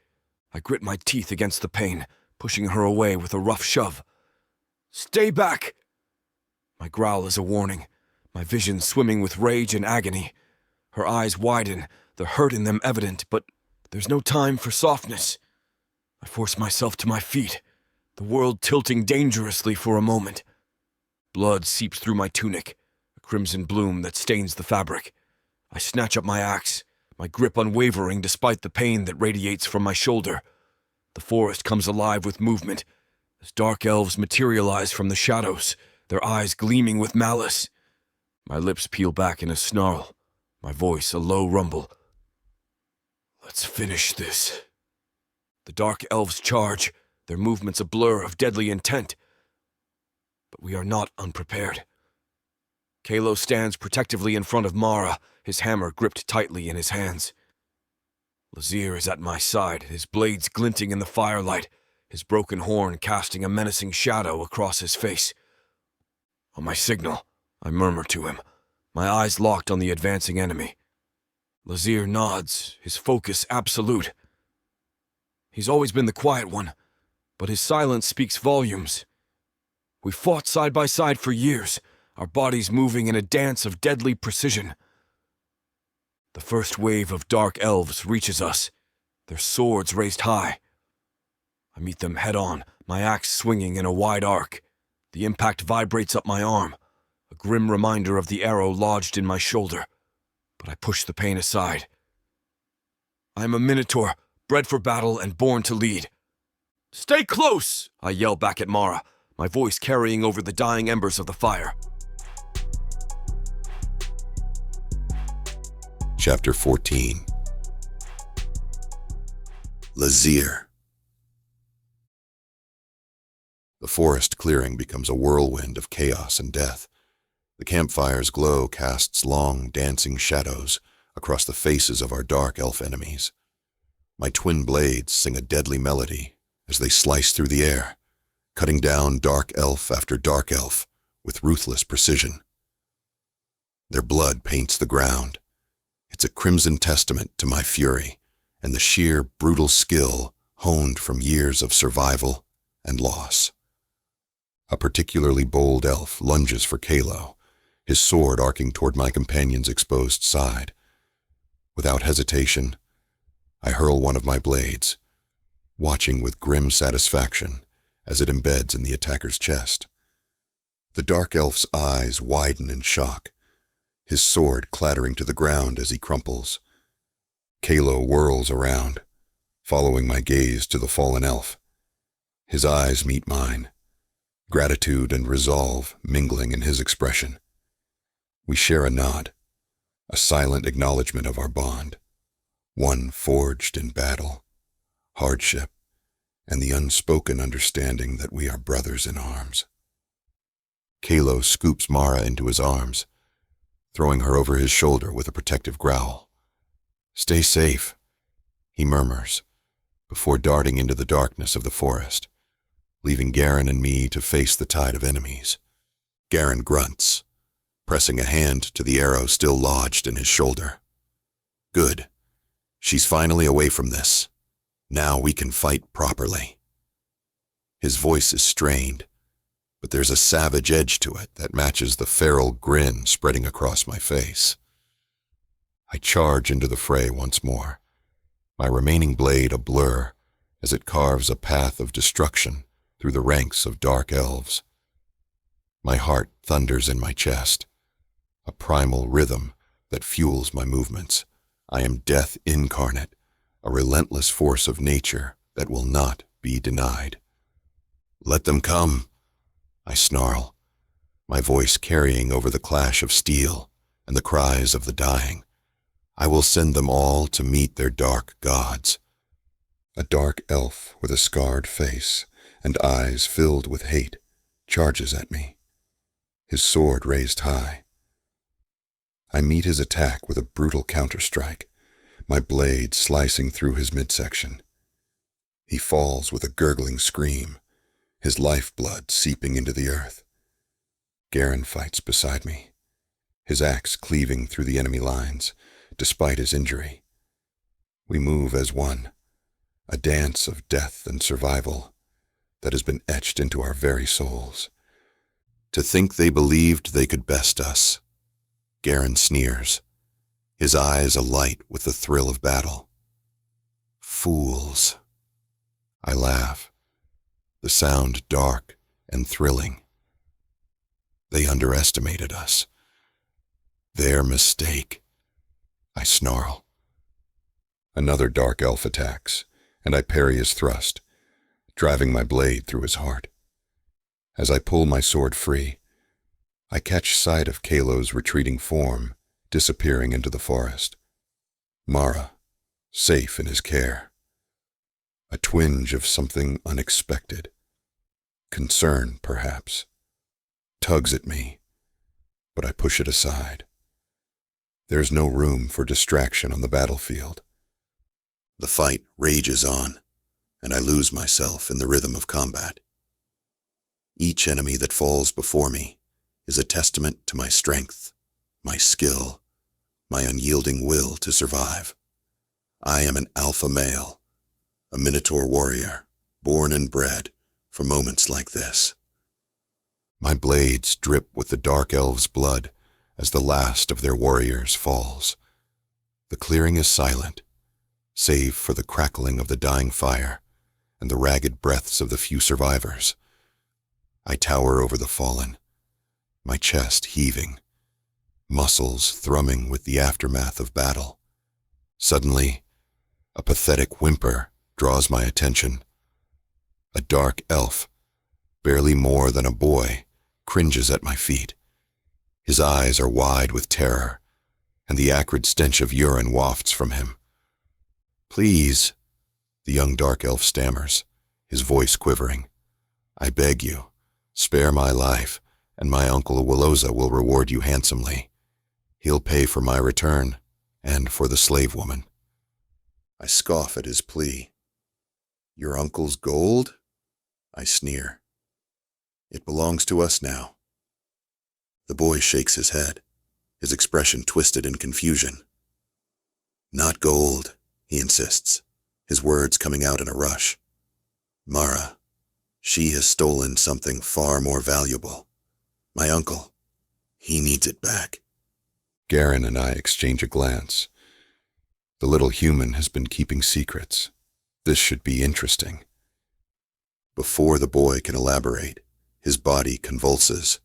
I grit my teeth against the pain, pushing her away with a rough shove. Stay back! My growl is a warning, my vision swimming with rage and agony. Her eyes widen, the hurt in them evident, but there's no time for softness. I force myself to my feet, the world tilting dangerously for a moment. Blood seeps through my tunic, a crimson bloom that stains the fabric. I snatch up my axe, my grip unwavering despite the pain that radiates from my shoulder. The forest comes alive with movement, as dark elves materialize from the shadows, their eyes gleaming with malice. My lips peel back in a snarl, my voice a low rumble. Let's finish this. The dark elves charge, their movements a blur of deadly intent. But we are not unprepared. Calo stands protectively in front of Mara, his hammer gripped tightly in his hands. Lazir is at my side, his blades glinting in the firelight, his broken horn casting a menacing shadow across his face. On my signal, I murmur to him, my eyes locked on the advancing enemy. Lazir nods, his focus absolute. He's always been the quiet one, but his silence speaks volumes. We fought side by side for years, our bodies moving in a dance of deadly precision. The first wave of dark elves reaches us, their swords raised high. I meet them head-on, my axe swinging in a wide arc. The impact vibrates up my arm, a grim reminder of the arrow lodged in my shoulder. But I push the pain aside. I am a Minotaur, bred for battle and born to lead. Stay close! I yell back at Mara, my voice carrying over the dying embers of the fire. Chapter 14. Lazir. The forest clearing becomes a whirlwind of chaos and death. The campfire's glow casts long, dancing shadows across the faces of our dark elf enemies. My twin blades sing a deadly melody, as they slice through the air, cutting down dark elf after dark elf with ruthless precision. Their blood paints the ground. It's a crimson testament to my fury and the sheer brutal skill honed from years of survival and loss. A particularly bold elf lunges for Calo, his sword arcing toward my companion's exposed side. Without hesitation, I hurl one of my blades, watching with grim satisfaction as it embeds in the attacker's chest. The dark elf's eyes widen in shock, his sword clattering to the ground as he crumples. Calo whirls around, following my gaze to the fallen elf. His eyes meet mine, gratitude and resolve mingling in his expression. We share a nod, a silent acknowledgement of our bond, one forged in battle, hardship, and the unspoken understanding that we are brothers in arms. Calo scoops Mara into his arms, throwing her over his shoulder with a protective growl. "Stay safe," he murmurs, before darting into the darkness of the forest, leaving Garron and me to face the tide of enemies. Garron grunts, pressing a hand to the arrow still lodged in his shoulder. "Good. She's finally away from this. Now we can fight properly." His voice is strained, but there's a savage edge to it that matches the feral grin spreading across my face. I charge into the fray once more, my remaining blade a blur as it carves a path of destruction through the ranks of dark elves. My heart thunders in my chest, a primal rhythm that fuels my movements. I am death incarnate, a relentless force of nature that will not be denied. "Let them come," I snarl, my voice carrying over the clash of steel and the cries of the dying. "I will send them all to meet their dark gods." A dark elf with a scarred face and eyes filled with hate charges at me, his sword raised high. I meet his attack with a brutal counterstrike, my blade slicing through his midsection. He falls with a gurgling scream, his lifeblood seeping into the earth. Garron fights beside me, his axe cleaving through the enemy lines, despite his injury. We move as one, a dance of death and survival that has been etched into our very souls. To think they believed they could best us. Garron sneers, his eyes alight with the thrill of battle. "Fools." I laugh, the sound dark and thrilling. They underestimated us. Their mistake. I snarl. Another dark elf attacks, and I parry his thrust, driving my blade through his heart. As I pull my sword free, I catch sight of Calo's retreating form disappearing into the forest. Mara, safe in his care. A twinge of something unexpected, concern perhaps, tugs at me, but I push it aside. There's no room for distraction on the battlefield. The fight rages on, and I lose myself in the rhythm of combat. Each enemy that falls before me is a testament to my strength, my skill, my unyielding will to survive. I am an alpha male, a Minotaur warrior, born and bred for moments like this. My blades drip with the dark elves' blood as the last of their warriors falls. The clearing is silent, save for the crackling of the dying fire and the ragged breaths of the few survivors. I tower over the fallen, my chest heaving, muscles thrumming with the aftermath of battle. Suddenly, a pathetic whimper draws my attention. A dark elf, barely more than a boy, cringes at my feet. His eyes are wide with terror, and the acrid stench of urine wafts from him. "Please," the young dark elf stammers, his voice quivering. "I beg you, spare my life, and my uncle Willoza will reward you handsomely. He'll pay for my return, and for the slave woman." I scoff at his plea. Your uncle's gold? I sneer. It belongs to us now. The boy shakes his head, his expression twisted in confusion. Not gold, he insists, his words coming out in a rush. Mara, she has stolen something far more valuable. My uncle, he needs it back. Garron and I exchange a glance. The little human has been keeping secrets. This should be interesting. Before the boy can elaborate, his body convulses,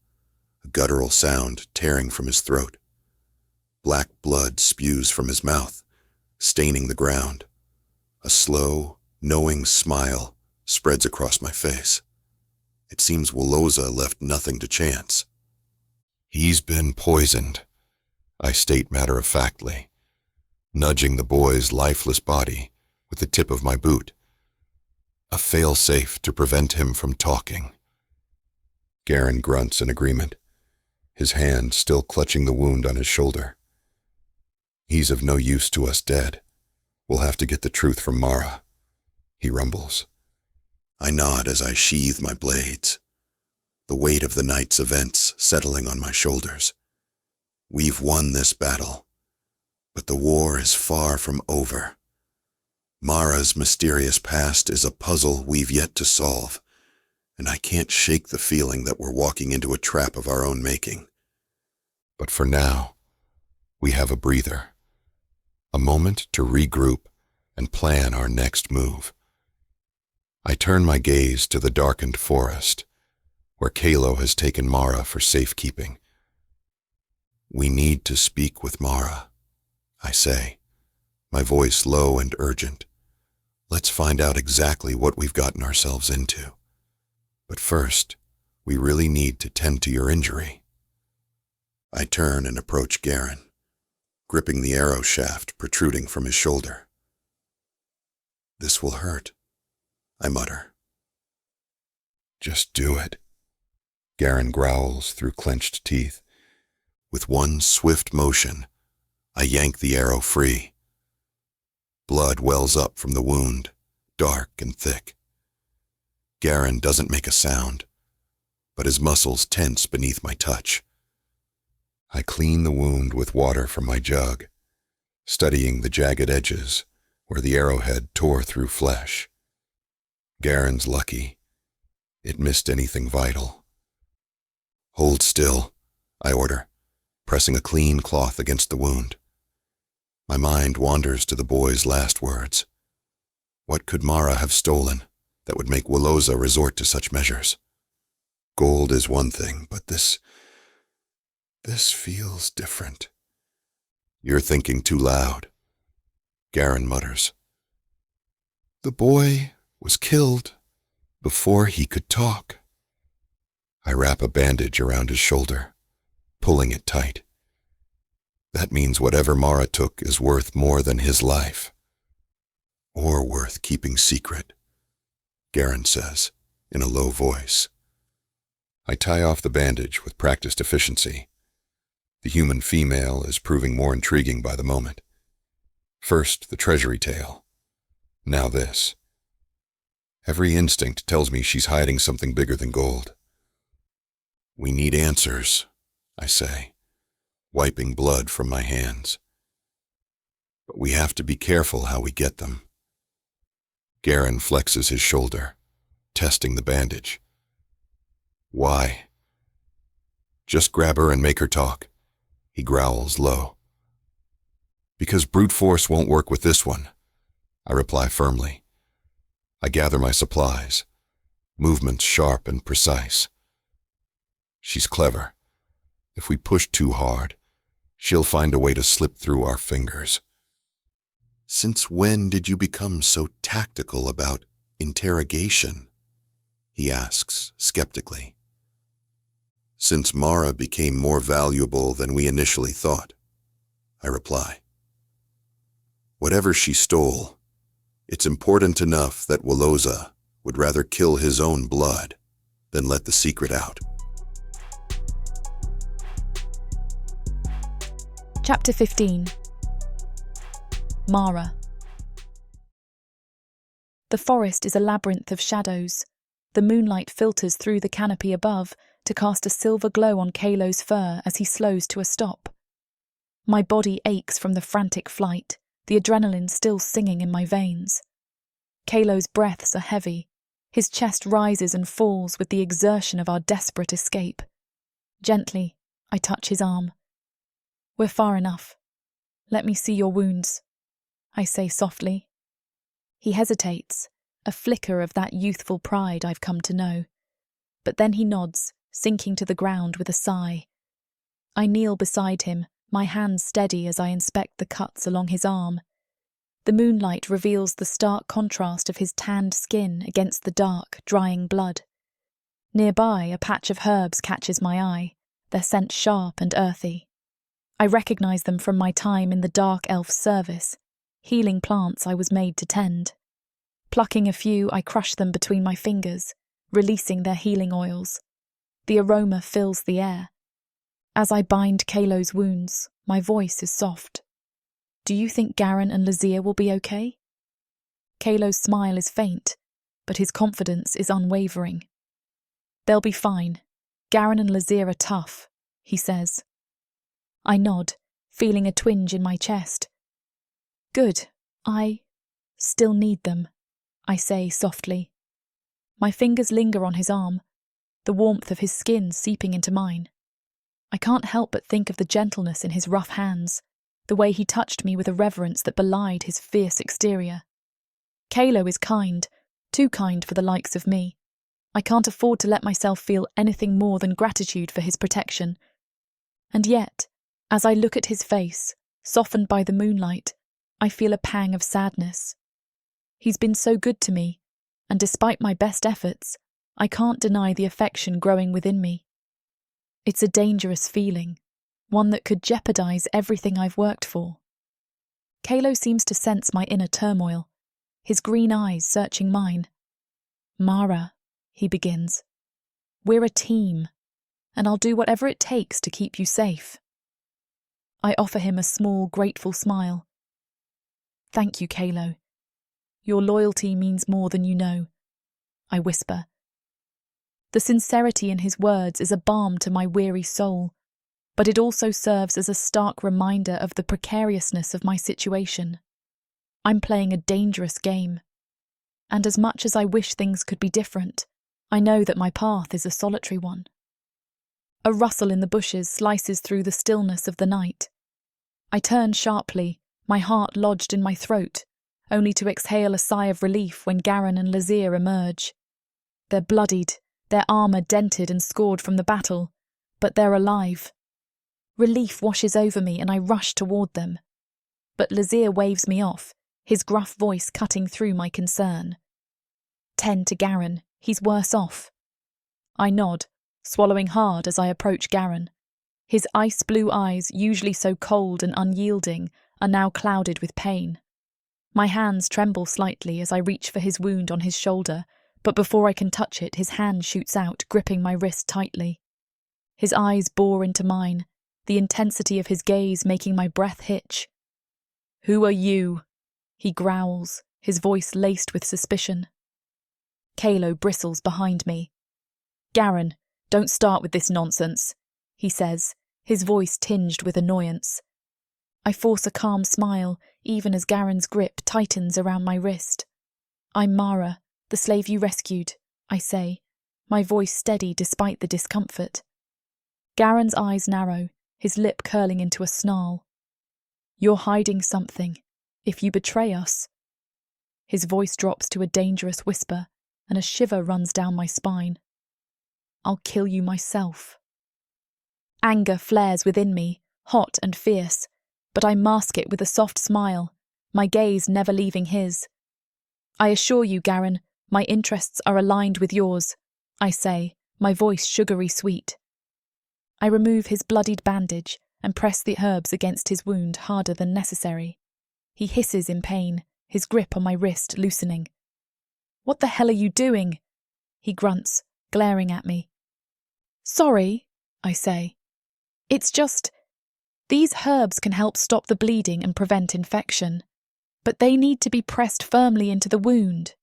a guttural sound tearing from his throat. Black blood spews from his mouth, staining the ground. A slow, knowing smile spreads across my face. It seems Woloza left nothing to chance. He's been poisoned, I state matter-of-factly, nudging the boy's lifeless body with the tip of my boot. A fail-safe to prevent him from talking. Garron grunts in agreement, his hand still clutching the wound on his shoulder. He's of no use to us dead. We'll have to get the truth from Mara, he rumbles. I nod as I sheathe my blades, the weight of the night's events settling on my shoulders. We've won this battle, but the war is far from over. Mara's mysterious past is a puzzle we've yet to solve, and I can't shake the feeling that we're walking into a trap of our own making. But for now, we have a breather, a moment to regroup and plan our next move. I turn my gaze to the darkened forest, where Calo has taken Mara for safekeeping. We need to speak with Mara, I say, my voice low and urgent. Let's find out exactly what we've gotten ourselves into. But first, we really need to tend to your injury. I turn and approach Garron, gripping the arrow shaft protruding from his shoulder. This will hurt, I mutter. Just do it, Garron growls through clenched teeth. With one swift motion, I yank the arrow free. Blood wells up from the wound, dark and thick. Garron doesn't make a sound, but his muscles tense beneath my touch. I clean the wound with water from my jug, studying the jagged edges where the arrowhead tore through flesh. Garron's lucky. It missed anything vital. Hold still, I order, pressing a clean cloth against the wound. My mind wanders to the boy's last words. What could Mara have stolen that would make Woloza resort to such measures? Gold is one thing, but this feels different. You're thinking too loud, Garron mutters. The boy was killed before he could talk. I wrap a bandage around his shoulder, pulling it tight. That means whatever Mara took is worth more than his life. Or worth keeping secret, Garron says, in a low voice. I tie off the bandage with practiced efficiency. The human female is proving more intriguing by the moment. First, the treasury tale. Now this. Every instinct tells me she's hiding something bigger than gold. We need answers, I say, wiping blood from my hands. But we have to be careful how we get them. Garron flexes his shoulder, testing the bandage. Why? Just grab her and make her talk, he growls low. Because brute force won't work with this one, I reply firmly. I gather my supplies, movements sharp and precise. She's clever. If we push too hard, she'll find a way to slip through our fingers. Since when did you become so tactical about interrogation? He asks skeptically. Since Mara became more valuable than we initially thought, I reply. Whatever she stole, it's important enough that Woloza would rather kill his own blood than let the secret out. Chapter 15. Mara. The forest is a labyrinth of shadows. The moonlight filters through the canopy above to cast a silver glow on Calo's fur as he slows to a stop. My body aches from the frantic flight, the adrenaline still singing in my veins. Calo's breaths are heavy. His chest rises and falls with the exertion of our desperate escape. Gently, I touch his arm. "We're far enough. Let me see your wounds," I say softly. He hesitates, a flicker of that youthful pride I've come to know. But then he nods, sinking to the ground with a sigh. I kneel beside him, my hands steady as I inspect the cuts along his arm. The moonlight reveals the stark contrast of his tanned skin against the dark, drying blood. Nearby, a patch of herbs catches my eye, their scent sharp and earthy. I recognize them from my time in the dark elf's service, healing plants I was made to tend. Plucking a few, I crush them between my fingers, releasing their healing oils. The aroma fills the air. As I bind Calo's wounds, my voice is soft. "Do you think Garron and Lazir will be okay?" Calo's smile is faint, but his confidence is unwavering. "They'll be fine. Garron and Lazir are tough," he says. I nod, feeling a twinge in my chest. "Good. I still need them," I say softly. My fingers linger on his arm, the warmth of his skin seeping into mine. I can't help but think of the gentleness in his rough hands, the way he touched me with a reverence that belied his fierce exterior. Calo is kind, too kind for the likes of me. I can't afford to let myself feel anything more than gratitude for his protection. And yet, as I look at his face, softened by the moonlight, I feel a pang of sadness. He's been so good to me, and despite my best efforts, I can't deny the affection growing within me. It's a dangerous feeling, one that could jeopardize everything I've worked for. Calo seems to sense my inner turmoil, his green eyes searching mine. "Mara," he begins, "we're a team, and I'll do whatever it takes to keep you safe." I offer him a small, grateful smile. "Thank you, Calo. Your loyalty means more than you know," I whisper. The sincerity in his words is a balm to my weary soul, but it also serves as a stark reminder of the precariousness of my situation. I'm playing a dangerous game, and as much as I wish things could be different, I know that my path is a solitary one. A rustle in the bushes slices through the stillness of the night. I turn sharply, my heart lodged in my throat, only to exhale a sigh of relief when Garron and Lazir emerge. They're bloodied, their armour dented and scored from the battle, but they're alive. Relief washes over me and I rush toward them. But Lazir waves me off, his gruff voice cutting through my concern. "Tend to Garron, he's worse off." I nod, swallowing hard as I approach Garron. His ice-blue eyes, usually so cold and unyielding, are now clouded with pain. My hands tremble slightly as I reach for his wound on his shoulder, but before I can touch it, his hand shoots out, gripping my wrist tightly. His eyes bore into mine, the intensity of his gaze making my breath hitch. "Who are you?" he growls, his voice laced with suspicion. Calo bristles behind me. "Garron, don't start with this nonsense," he says, his voice tinged with annoyance. I force a calm smile, even as Garron's grip tightens around my wrist. "I'm Mara, the slave you rescued," I say, my voice steady despite the discomfort. Garron's eyes narrow, his lip curling into a snarl. "You're hiding something. If you betray us..." His voice drops to a dangerous whisper, and a shiver runs down my spine. "I'll kill you myself." Anger flares within me, hot and fierce, but I mask it with a soft smile, my gaze never leaving his. "I assure you, Garron, my interests are aligned with yours," I say, my voice sugary sweet. I remove his bloodied bandage and press the herbs against his wound harder than necessary. He hisses in pain, his grip on my wrist loosening. "What the hell are you doing?" he grunts, glaring at me. "Sorry," I say. "It's just... these herbs can help stop the bleeding and prevent infection, but they need to be pressed firmly into the wound.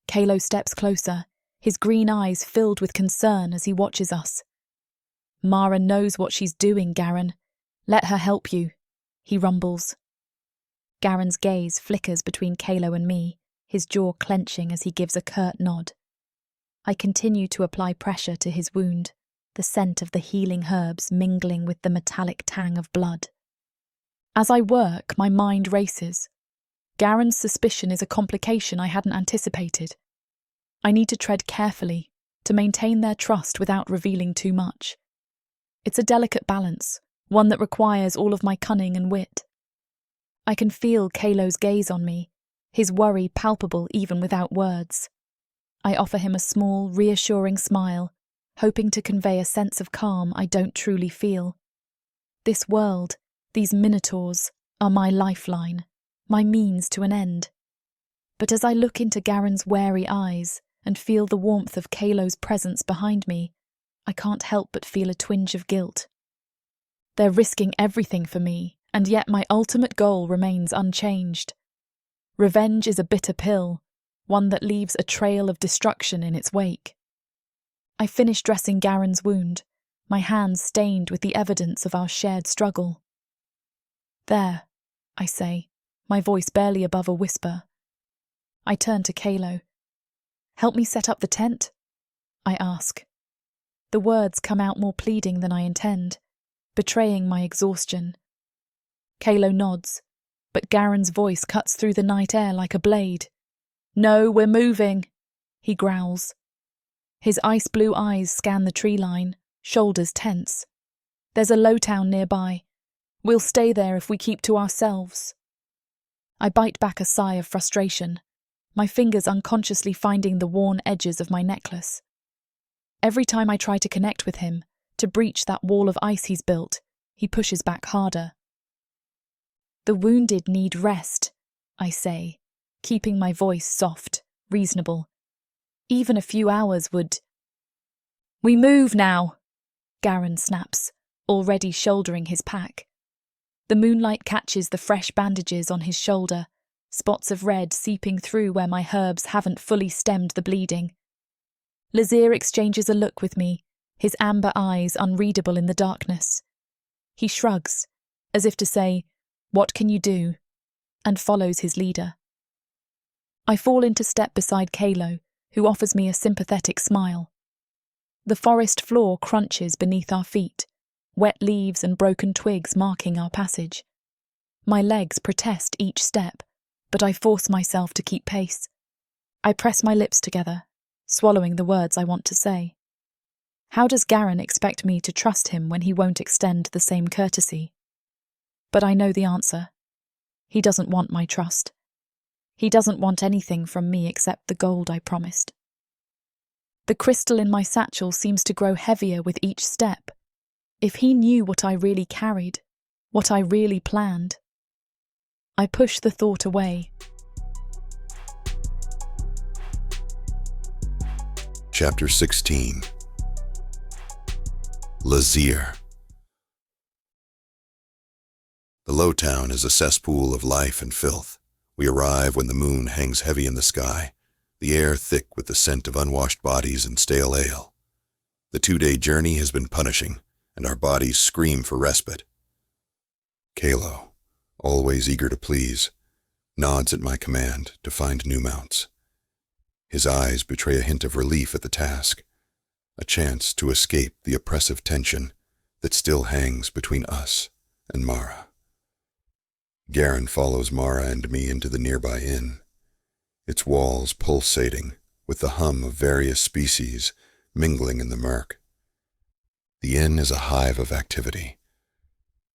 Calo steps closer, his green eyes filled with concern as he watches us. Mara knows what she's doing, Garron. Let her help you, he rumbles. Garron's gaze flickers between Calo and me, his jaw clenching as he gives a curt nod. I continue to apply pressure to his wound, the scent of the healing herbs mingling with the metallic tang of blood. As I work, my mind races. Garron's suspicion is a complication I hadn't anticipated. I need to tread carefully to maintain their trust without revealing too much. It's a delicate balance, one that requires all of my cunning and wit. I can feel Calo's gaze on me, his worry palpable even without words. I offer him a small, reassuring smile, hoping to convey a sense of calm I don't truly feel. This world, these Minotaurs, are my lifeline, my means to an end. But as I look into Garron's wary eyes and feel the warmth of Calo's presence behind me, I can't help but feel a twinge of guilt. They're risking everything for me, and yet my ultimate goal remains unchanged. Revenge is a bitter pill, one that leaves a trail of destruction in its wake. I finish dressing Garron's wound, my hands stained with the evidence of our shared struggle. There, I say, my voice barely above a whisper. I turn to Calo. Help me set up the tent? I ask. The words come out more pleading than I intend, betraying my exhaustion. Calo nods, but Garron's voice cuts through the night air like a blade. No, we're moving, he growls. His ice-blue eyes scan the tree line, shoulders tense. There's a low town nearby. We'll stay there if we keep to ourselves. I bite back a sigh of frustration, my fingers unconsciously finding the worn edges of my necklace. Every time I try to connect with him, to breach that wall of ice he's built, he pushes back harder. The wounded need rest, I say, keeping my voice soft, reasonable. Even a few hours would... We move now, Garron snaps, already shouldering his pack. The moonlight catches the fresh bandages on his shoulder, spots of red seeping through where my herbs haven't fully stemmed the bleeding. Lazir exchanges a look with me, his amber eyes unreadable in the darkness. He shrugs, as if to say, "What can you do?" and follows his leader. I fall into step beside Calo, who offers me a sympathetic smile. The forest floor crunches beneath our feet, wet leaves and broken twigs marking our passage. My legs protest each step, but I force myself to keep pace. I press my lips together, swallowing the words I want to say. How does Garron expect me to trust him when he won't extend the same courtesy? But I know the answer. He doesn't want my trust. He doesn't want anything from me except the gold I promised. The crystal in my satchel seems to grow heavier with each step. If he knew what I really carried, what I really planned. I push the thought away. Chapter 16. Lazir. The low town is a cesspool of life and filth. We arrive when the moon hangs heavy in the sky, the air thick with the scent of unwashed bodies and stale ale. The 2-day journey has been punishing, and our bodies scream for respite. Calo, always eager to please, nods at my command to find new mounts. His eyes betray a hint of relief at the task, a chance to escape the oppressive tension that still hangs between us and Mara. Garron follows Mara and me into the nearby inn, its walls pulsating with the hum of various species mingling in the murk. The inn is a hive of activity,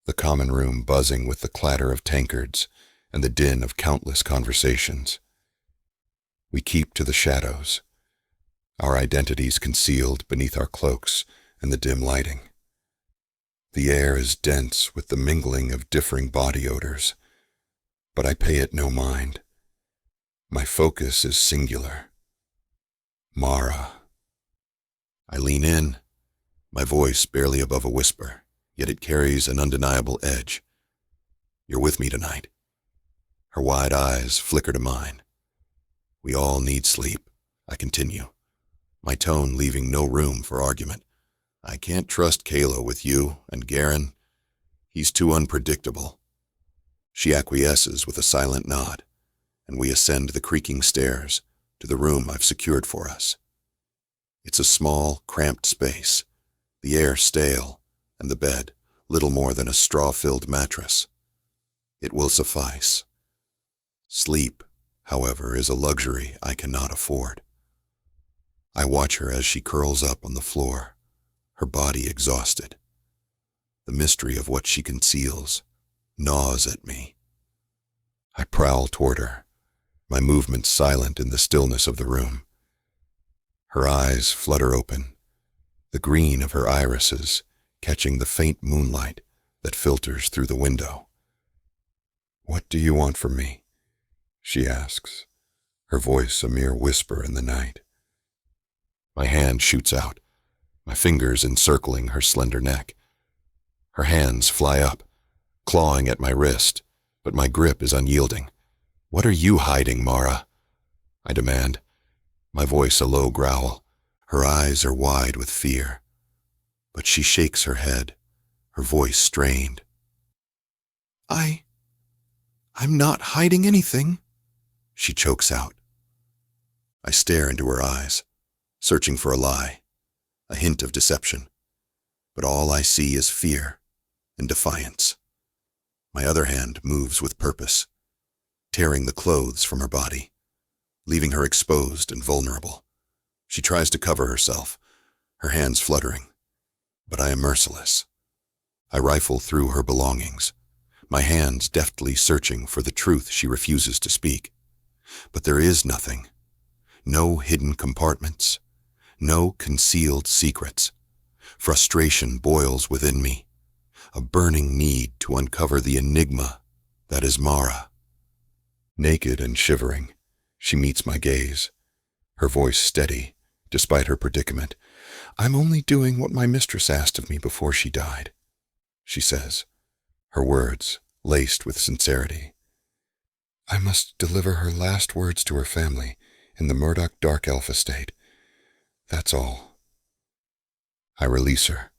the common room buzzing with the clatter of tankards and the din of countless conversations. We keep to the shadows, our identities concealed beneath our cloaks and the dim lighting. The air is dense with the mingling of differing body odors, but I pay it no mind. My focus is singular. Mara. I lean in, my voice barely above a whisper, yet it carries an undeniable edge. You're with me tonight. Her wide eyes flicker to mine. We all need sleep, I continue, my tone leaving no room for argument. I can't trust Calo with you and Garron. He's too unpredictable. She acquiesces with a silent nod, and we ascend the creaking stairs to the room I've secured for us. It's a small, cramped space, the air stale, and the bed little more than a straw-filled mattress. It will suffice. Sleep, however, is a luxury I cannot afford. I watch her as she curls up on the floor, her body exhausted. The mystery of what she conceals gnaws at me. I prowl toward her, my movements silent in the stillness of the room. Her eyes flutter open, the green of her irises catching the faint moonlight that filters through the window. "What do you want from me?" she asks, her voice a mere whisper in the night. My hand shoots out, my fingers encircling her slender neck. Her hands fly up, clawing at my wrist, but my grip is unyielding. "What are you hiding, Mara?" I demand, my voice a low growl. Her eyes are wide with fear, but she shakes her head, her voice strained. I'm not hiding anything," she chokes out. I stare into her eyes, searching for a lie, a hint of deception, but all I see is fear and defiance. My other hand moves with purpose, tearing the clothes from her body, leaving her exposed and vulnerable. She tries to cover herself, her hands fluttering, but I am merciless. I rifle through her belongings, my hands deftly searching for the truth she refuses to speak. But there is nothing. No hidden compartments, no concealed secrets. Frustration boils within me, a burning need to uncover the enigma that is Mara. Naked and shivering, she meets my gaze, her voice steady, despite her predicament. "I'm only doing what my mistress asked of me before she died," she says, her words laced with sincerity. "I must deliver her last words to her family in the Murdoch Dark Elf estate. That's all." I release her,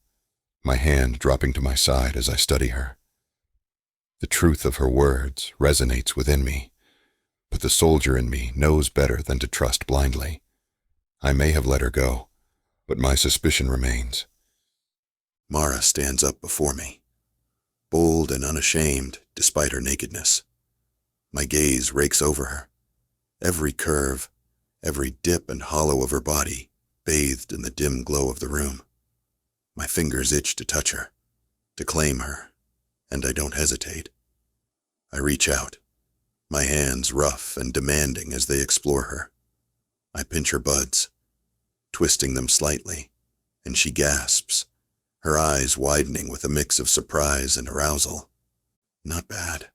my hand dropping to my side as I study her. The truth of her words resonates within me, but the soldier in me knows better than to trust blindly. I may have let her go, but my suspicion remains. Mara stands up before me, bold and unashamed despite her nakedness. My gaze rakes over her, every curve, every dip and hollow of her body bathed in the dim glow of the room. My fingers itch to touch her, to claim her, and I don't hesitate. I reach out, my hands rough and demanding as they explore her. I pinch her buds, twisting them slightly, and she gasps, her eyes widening with a mix of surprise and arousal. "Not bad,"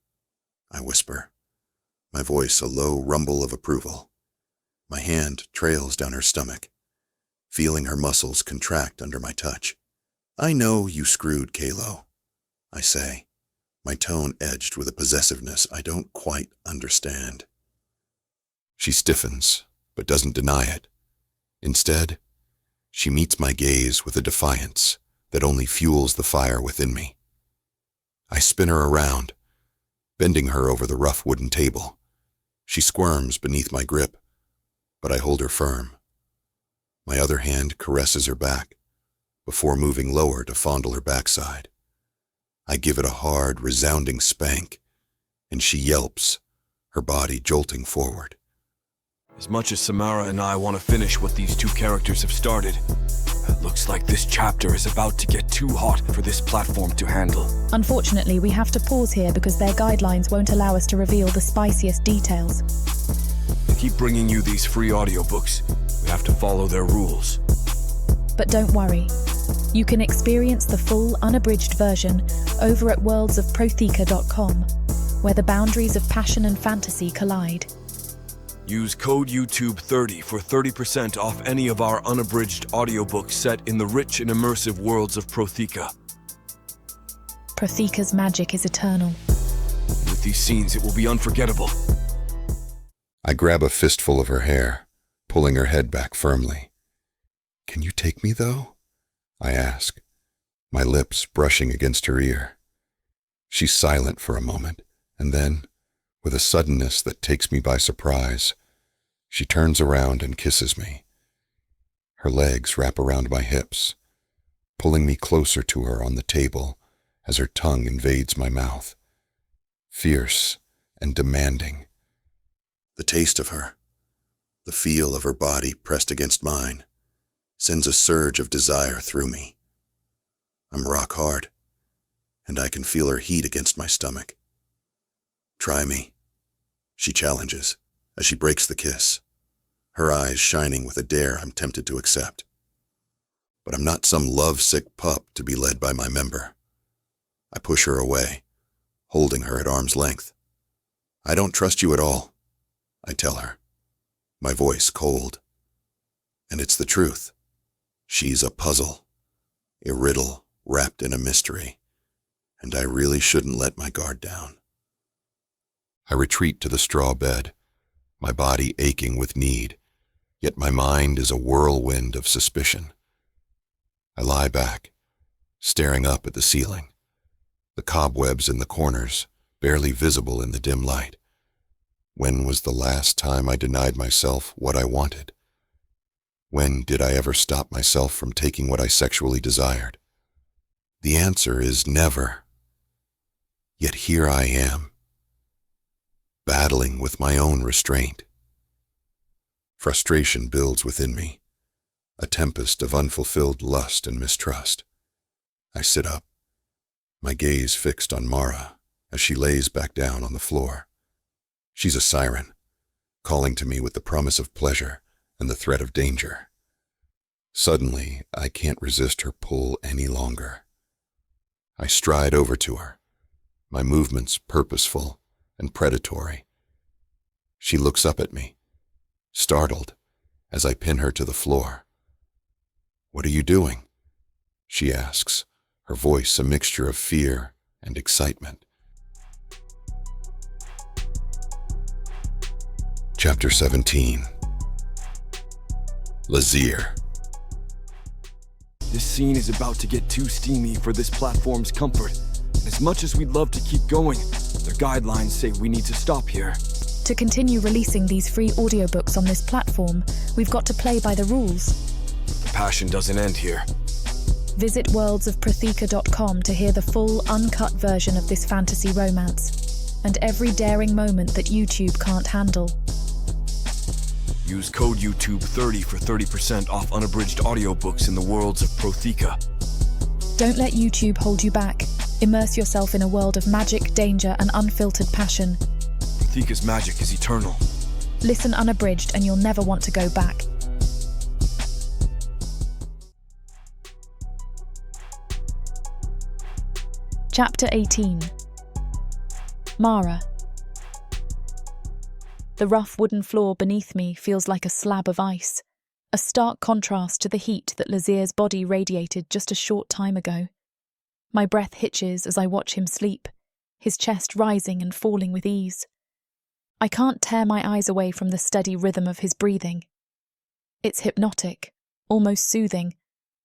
I whisper, my voice a low rumble of approval. My hand trails down her stomach, feeling her muscles contract under my touch. "I know you screwed Calo," I say, my tone edged with a possessiveness I don't quite understand. She stiffens, but doesn't deny it. Instead, she meets my gaze with a defiance that only fuels the fire within me. I spin her around, bending her over the rough wooden table. She squirms beneath my grip, but I hold her firm. My other hand caresses her back, before moving lower to fondle her backside. I give it a hard, resounding spank, and she yelps, her body jolting forward. As much as Samara and I want to finish what these two characters have started, it looks like this chapter is about to get too hot for this platform to handle. Unfortunately, we have to pause here because their guidelines won't allow us to reveal the spiciest details. To keep bringing you these free audiobooks, we have to follow their rules. But don't worry. You can experience the full, unabridged version over at worldsofprotheka.com, where the boundaries of passion and fantasy collide. Use code YouTube30 for 30% off any of our unabridged audiobooks set in the rich and immersive worlds of Protheka. Protheka's magic is eternal. With these scenes, it will be unforgettable. I grab a fistful of her hair, pulling her head back firmly. "Can you take me, though?" I ask, my lips brushing against her ear. She's silent for a moment, and then, with a suddenness that takes me by surprise, she turns around and kisses me. Her legs wrap around my hips, pulling me closer to her on the table as her tongue invades my mouth, fierce and demanding. The taste of her, the feel of her body pressed against mine, sends a surge of desire through me. I'm rock hard, and I can feel her heat against my stomach. "Try me," she challenges as she breaks the kiss, her eyes shining with a dare I'm tempted to accept. But I'm not some love-sick pup to be led by my member. I push her away, holding her at arm's length. "I don't trust you at all," I tell her, my voice cold. And it's the truth. She's a puzzle, a riddle wrapped in a mystery, and I really shouldn't let my guard down. I retreat to the straw bed, my body aching with need, yet my mind is a whirlwind of suspicion. I lie back, staring up at the ceiling, the cobwebs in the corners barely visible in the dim light. When was the last time I denied myself what I wanted? When did I ever stop myself from taking what I sexually desired? The answer is never. Yet here I am, battling with my own restraint. Frustration builds within me, a tempest of unfulfilled lust and mistrust. I sit up, my gaze fixed on Mara as she lays back down on the floor. She's a siren, calling to me with the promise of pleasure and the threat of danger. Suddenly, I can't resist her pull any longer. I stride over to her, my movements purposeful and predatory. She looks up at me, startled, as I pin her to the floor. "What are you doing?" she asks, her voice a mixture of fear and excitement. Chapter 17. Lazir. This scene is about to get too steamy for this platform's comfort. As much as we'd love to keep going, their guidelines say we need to stop here. To continue releasing these free audiobooks on this platform, we've got to play by the rules. The passion doesn't end here. Visit worldsofprotheka.com to hear the full, uncut version of this fantasy romance, and every daring moment that YouTube can't handle. Use code YouTube30 for 30% off unabridged audiobooks in the Worlds of Protheka. Don't let YouTube hold you back. Immerse yourself in a world of magic, danger, and unfiltered passion. Protheka's magic is eternal. Listen unabridged and you'll never want to go back. Chapter 18. Mara. The rough wooden floor beneath me feels like a slab of ice, a stark contrast to the heat that Lazir's body radiated just a short time ago. My breath hitches as I watch him sleep, his chest rising and falling with ease. I can't tear my eyes away from the steady rhythm of his breathing. It's hypnotic, almost soothing,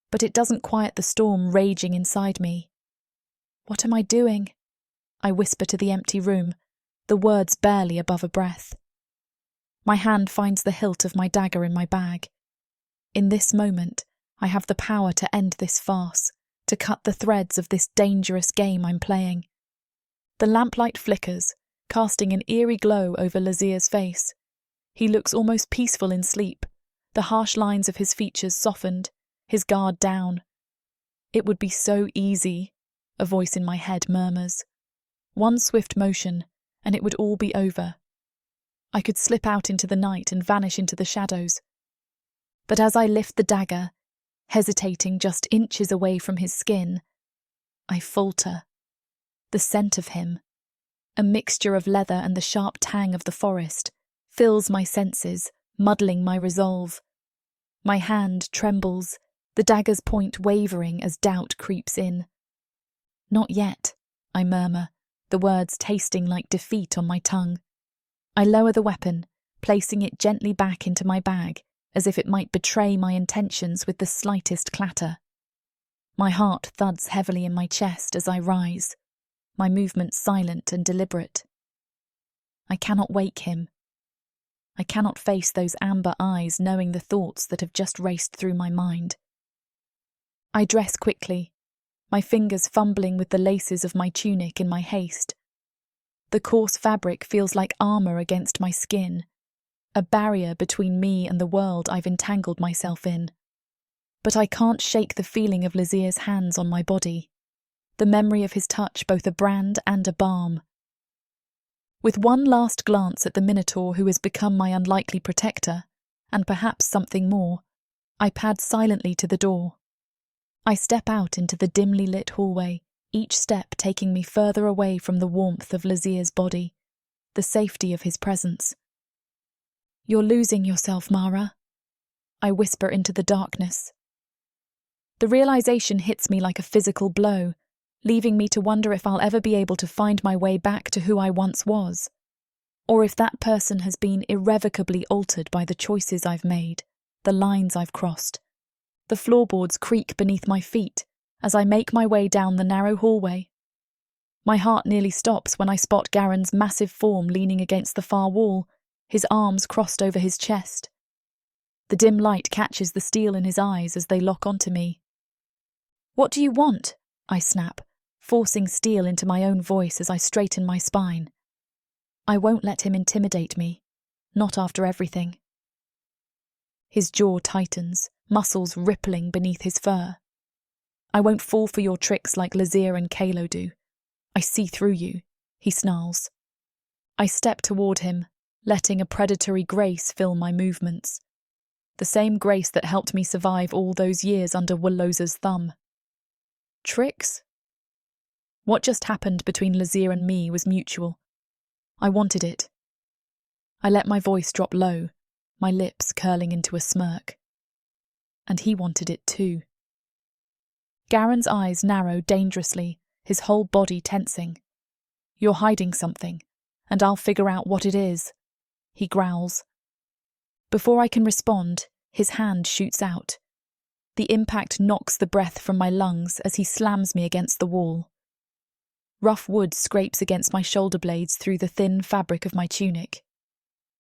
but it doesn't quiet the storm raging inside me. What am I doing? I whisper to the empty room, the words barely above a breath. My hand finds the hilt of my dagger in my bag. In this moment, I have the power to end this farce, to cut the threads of this dangerous game I'm playing. The lamplight flickers, casting an eerie glow over Lazir's face. He looks almost peaceful in sleep, the harsh lines of his features softened, his guard down. It would be so easy, a voice in my head murmurs. One swift motion, and it would all be over. I could slip out into the night and vanish into the shadows. But as I lift the dagger, hesitating just inches away from his skin, I falter. The scent of him, a mixture of leather and the sharp tang of the forest, fills my senses, muddling my resolve. My hand trembles, the dagger's point wavering as doubt creeps in. "Not yet," I murmur, the words tasting like defeat on my tongue. I lower the weapon, placing it gently back into my bag, as if it might betray my intentions with the slightest clatter. My heart thuds heavily in my chest as I rise, my movements silent and deliberate. I cannot wake him. I cannot face those amber eyes knowing the thoughts that have just raced through my mind. I dress quickly, my fingers fumbling with the laces of my tunic in my haste. The coarse fabric feels like armour against my skin, a barrier between me and the world I've entangled myself in. But I can't shake the feeling of Lazir's hands on my body, the memory of his touch both a brand and a balm. With one last glance at the Minotaur who has become my unlikely protector, and perhaps something more, I pad silently to the door. I step out into the dimly lit hallway, each step taking me further away from the warmth of Lazir's body, the safety of his presence. "You're losing yourself, Mara," I whisper into the darkness. The realization hits me like a physical blow, leaving me to wonder if I'll ever be able to find my way back to who I once was, or if that person has been irrevocably altered by the choices I've made, the lines I've crossed. The floorboards creak beneath my feet as I make my way down the narrow hallway. My heart nearly stops when I spot Garron's massive form leaning against the far wall, his arms crossed over his chest. The dim light catches the steel in his eyes as they lock onto me. "What do you want?" I snap, forcing steel into my own voice as I straighten my spine. I won't let him intimidate me, not after everything. His jaw tightens, muscles rippling beneath his fur. "I won't fall for your tricks like Lazir and Calo do. I see through you," he snarls. I step toward him, letting a predatory grace fill my movements. The same grace that helped me survive all those years under Lazir's thumb. Tricks? What just happened between Lazir and me was mutual. I wanted it. I let my voice drop low, my lips curling into a smirk. And he wanted it too. Garron's eyes narrow dangerously, his whole body tensing. "You're hiding something, and I'll figure out what it is," he growls. Before I can respond, his hand shoots out. The impact knocks the breath from my lungs as he slams me against the wall. Rough wood scrapes against my shoulder blades through the thin fabric of my tunic.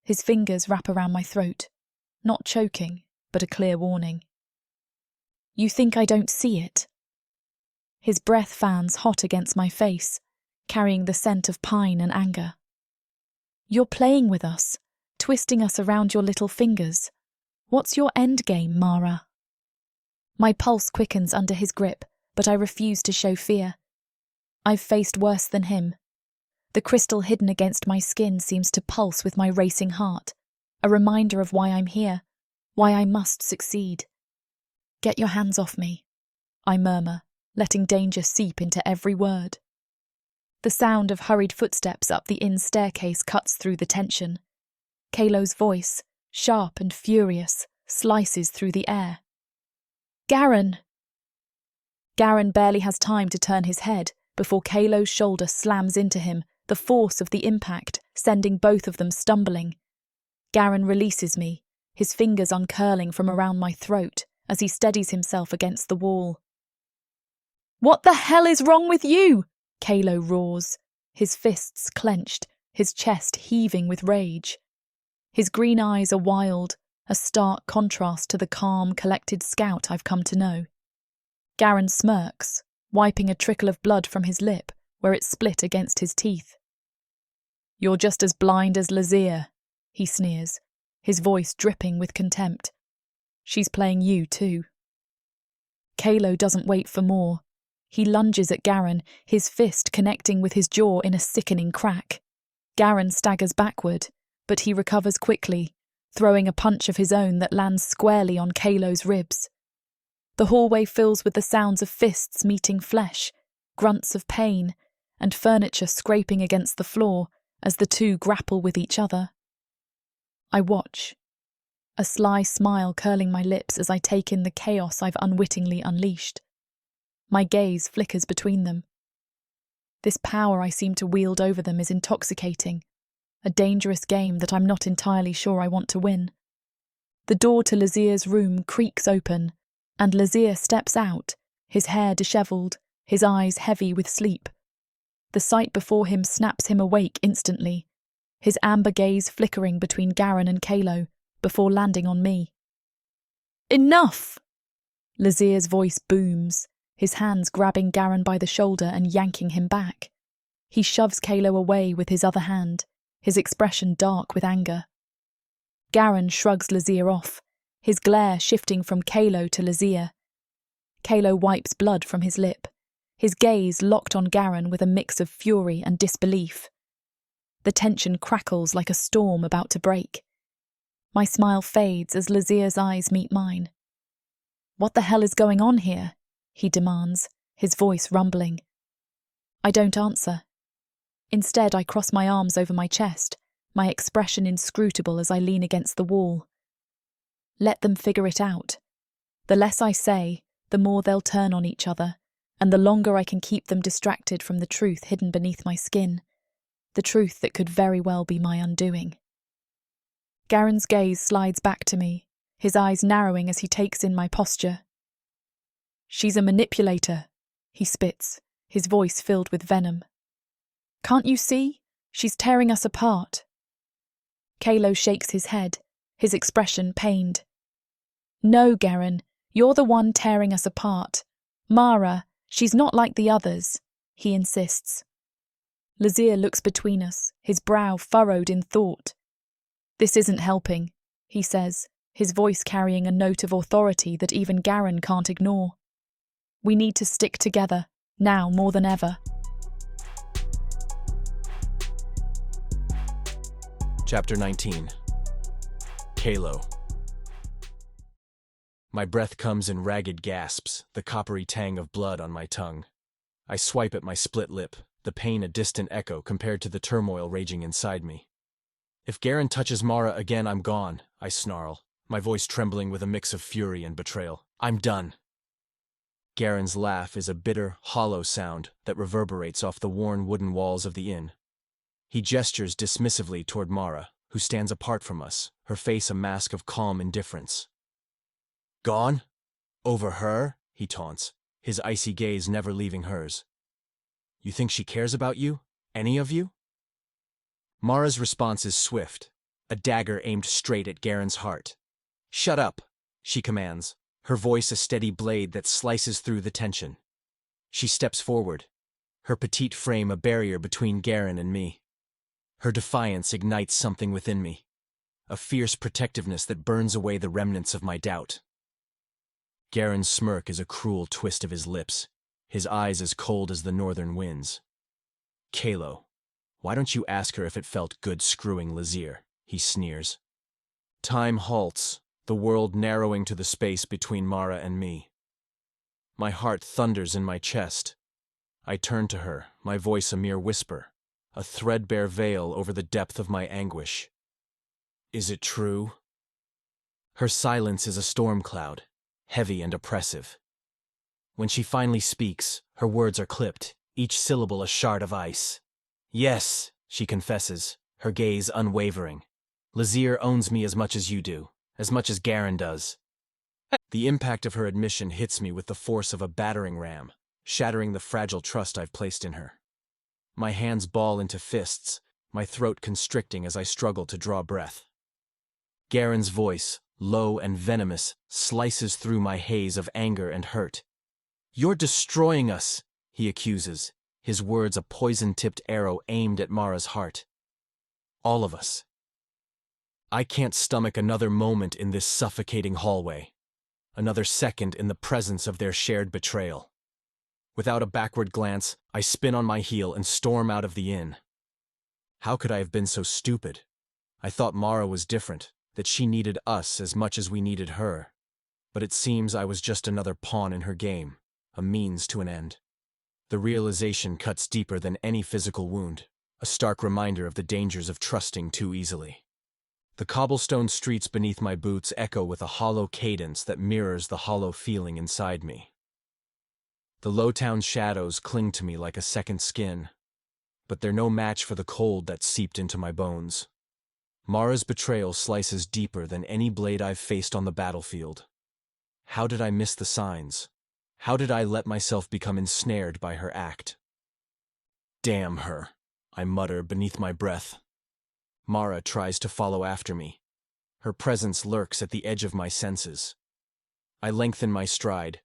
His fingers wrap around my throat, not choking, but a clear warning. "You think I don't see it?" His breath fans hot against my face, carrying the scent of pine and anger. "You're playing with us, twisting us around your little fingers. What's your end game, Mara?" My pulse quickens under his grip, but I refuse to show fear. I've faced worse than him. The crystal hidden against my skin seems to pulse with my racing heart, a reminder of why I'm here, why I must succeed. "Get your hands off me," I murmur, letting danger seep into every word. The sound of hurried footsteps up the inn staircase cuts through the tension. Calo's voice, sharp and furious, slices through the air. "Garron!" Garron barely has time to turn his head before Calo's shoulder slams into him, the force of the impact sending both of them stumbling. Garron releases me, his fingers uncurling from around my throat as he steadies himself against the wall. "What the hell is wrong with you?" Calo roars, his fists clenched, his chest heaving with rage. His green eyes are wild, a stark contrast to the calm, collected scout I've come to know. Garron smirks, wiping a trickle of blood from his lip where it split against his teeth. "You're just as blind as Lazir," he sneers, his voice dripping with contempt. "She's playing you too." Calo doesn't wait for more. He lunges at Garron, his fist connecting with his jaw in a sickening crack. Garron staggers backward, but he recovers quickly, throwing a punch of his own that lands squarely on Calo's ribs. The hallway fills with the sounds of fists meeting flesh, grunts of pain, and furniture scraping against the floor as the two grapple with each other. I watch, a sly smile curling my lips as I take in the chaos I've unwittingly unleashed. My gaze flickers between them. This power I seem to wield over them is intoxicating, a dangerous game that I'm not entirely sure I want to win. The door to Lazir's room creaks open, and Lazir steps out, his hair dishevelled, his eyes heavy with sleep. The sight before him snaps him awake instantly, his amber gaze flickering between Garron and Calo before landing on me. "Enough!" Lazir's voice booms, his hands grabbing Garron by the shoulder and yanking him back. He shoves Calo away with his other hand, his expression dark with anger. Garron shrugs Lazir off, his glare shifting from Calo to Lazir. Calo wipes blood from his lip, his gaze locked on Garron with a mix of fury and disbelief. The tension crackles like a storm about to break. My smile fades as Lazir's eyes meet mine. "What the hell is going on here?" he demands, his voice rumbling. I don't answer. Instead, I cross my arms over my chest, my expression inscrutable as I lean against the wall. Let them figure it out. The less I say, the more they'll turn on each other, and the longer I can keep them distracted from the truth hidden beneath my skin, the truth that could very well be my undoing. Garron's gaze slides back to me, his eyes narrowing as he takes in my posture. "She's a manipulator," he spits, his voice filled with venom. "Can't you see? She's tearing us apart." Calo shakes his head, his expression pained. "No, Garron, you're the one tearing us apart. Mara, she's not like the others," he insists. Lazir looks between us, his brow furrowed in thought. "This isn't helping," he says, his voice carrying a note of authority that even Garron can't ignore. "We need to stick together, now more than ever." Chapter 19. Calo. My breath comes in ragged gasps, the coppery tang of blood on my tongue. I swipe at my split lip, the pain a distant echo compared to the turmoil raging inside me. "If Garron touches Mara again, I'm gone," I snarl, my voice trembling with a mix of fury and betrayal. "I'm done." Garron's laugh is a bitter, hollow sound that reverberates off the worn wooden walls of the inn. He gestures dismissively toward Mara, who stands apart from us, her face a mask of calm indifference. "Gone? Over her?" he taunts, his icy gaze never leaving hers. "You think she cares about you? Any of you?" Mara's response is swift, a dagger aimed straight at Garron's heart. "Shut up," she commands, her voice a steady blade that slices through the tension. She steps forward, her petite frame a barrier between Garron and me. Her defiance ignites something within me, a fierce protectiveness that burns away the remnants of my doubt. Garron's smirk is a cruel twist of his lips, his eyes as cold as the northern winds. "Calo, why don't you ask her if it felt good screwing Lazir?" he sneers. Time halts, the world narrowing to the space between Mara and me. My heart thunders in my chest. I turn to her, my voice a mere whisper, a threadbare veil over the depth of my anguish. "Is it true?" Her silence is a storm cloud, heavy and oppressive. When she finally speaks, her words are clipped, each syllable a shard of ice. "Yes," she confesses, her gaze unwavering. "Lazir owns me as much as you do, as much as Garron does." The impact of her admission hits me with the force of a battering ram, shattering the fragile trust I've placed in her. My hands ball into fists, my throat constricting as I struggle to draw breath. Garron's voice, low and venomous, slices through my haze of anger and hurt. "You're destroying us," he accuses, his words a poison-tipped arrow aimed at Mara's heart. "All of us." I can't stomach another moment in this suffocating hallway, another second in the presence of their shared betrayal. Without a backward glance, I spin on my heel and storm out of the inn. How could I have been so stupid? I thought Mara was different, that she needed us as much as we needed her. But it seems I was just another pawn in her game, a means to an end. The realization cuts deeper than any physical wound, a stark reminder of the dangers of trusting too easily. The cobblestone streets beneath my boots echo with a hollow cadence that mirrors the hollow feeling inside me. The low-town shadows cling to me like a second skin, but they're no match for the cold that seeped into my bones. Mara's betrayal slices deeper than any blade I've faced on the battlefield. How did I miss the signs? How did I let myself become ensnared by her act? Damn her, I mutter beneath my breath. Mara tries to follow after me. Her presence lurks at the edge of my senses. I lengthen my stride,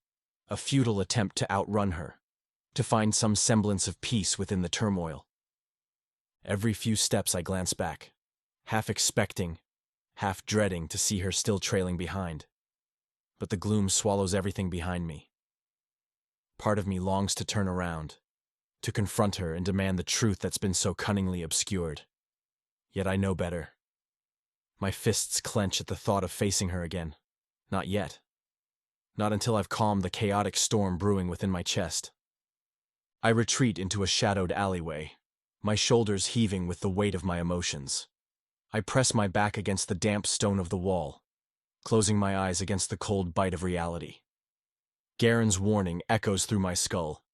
a futile attempt to outrun her, to find some semblance of peace within the turmoil. Every few steps I glance back, half expecting, half dreading to see her still trailing behind. But the gloom swallows everything behind me. Part of me longs to turn around, to confront her and demand the truth that's been so cunningly obscured. Yet I know better. My fists clench at the thought of facing her again. Not yet. Not until I've calmed the chaotic storm brewing within my chest. I retreat into a shadowed alleyway, my shoulders heaving with the weight of my emotions. I press my back against the damp stone of the wall, closing my eyes against the cold bite of reality. Garron's warning echoes through my skull.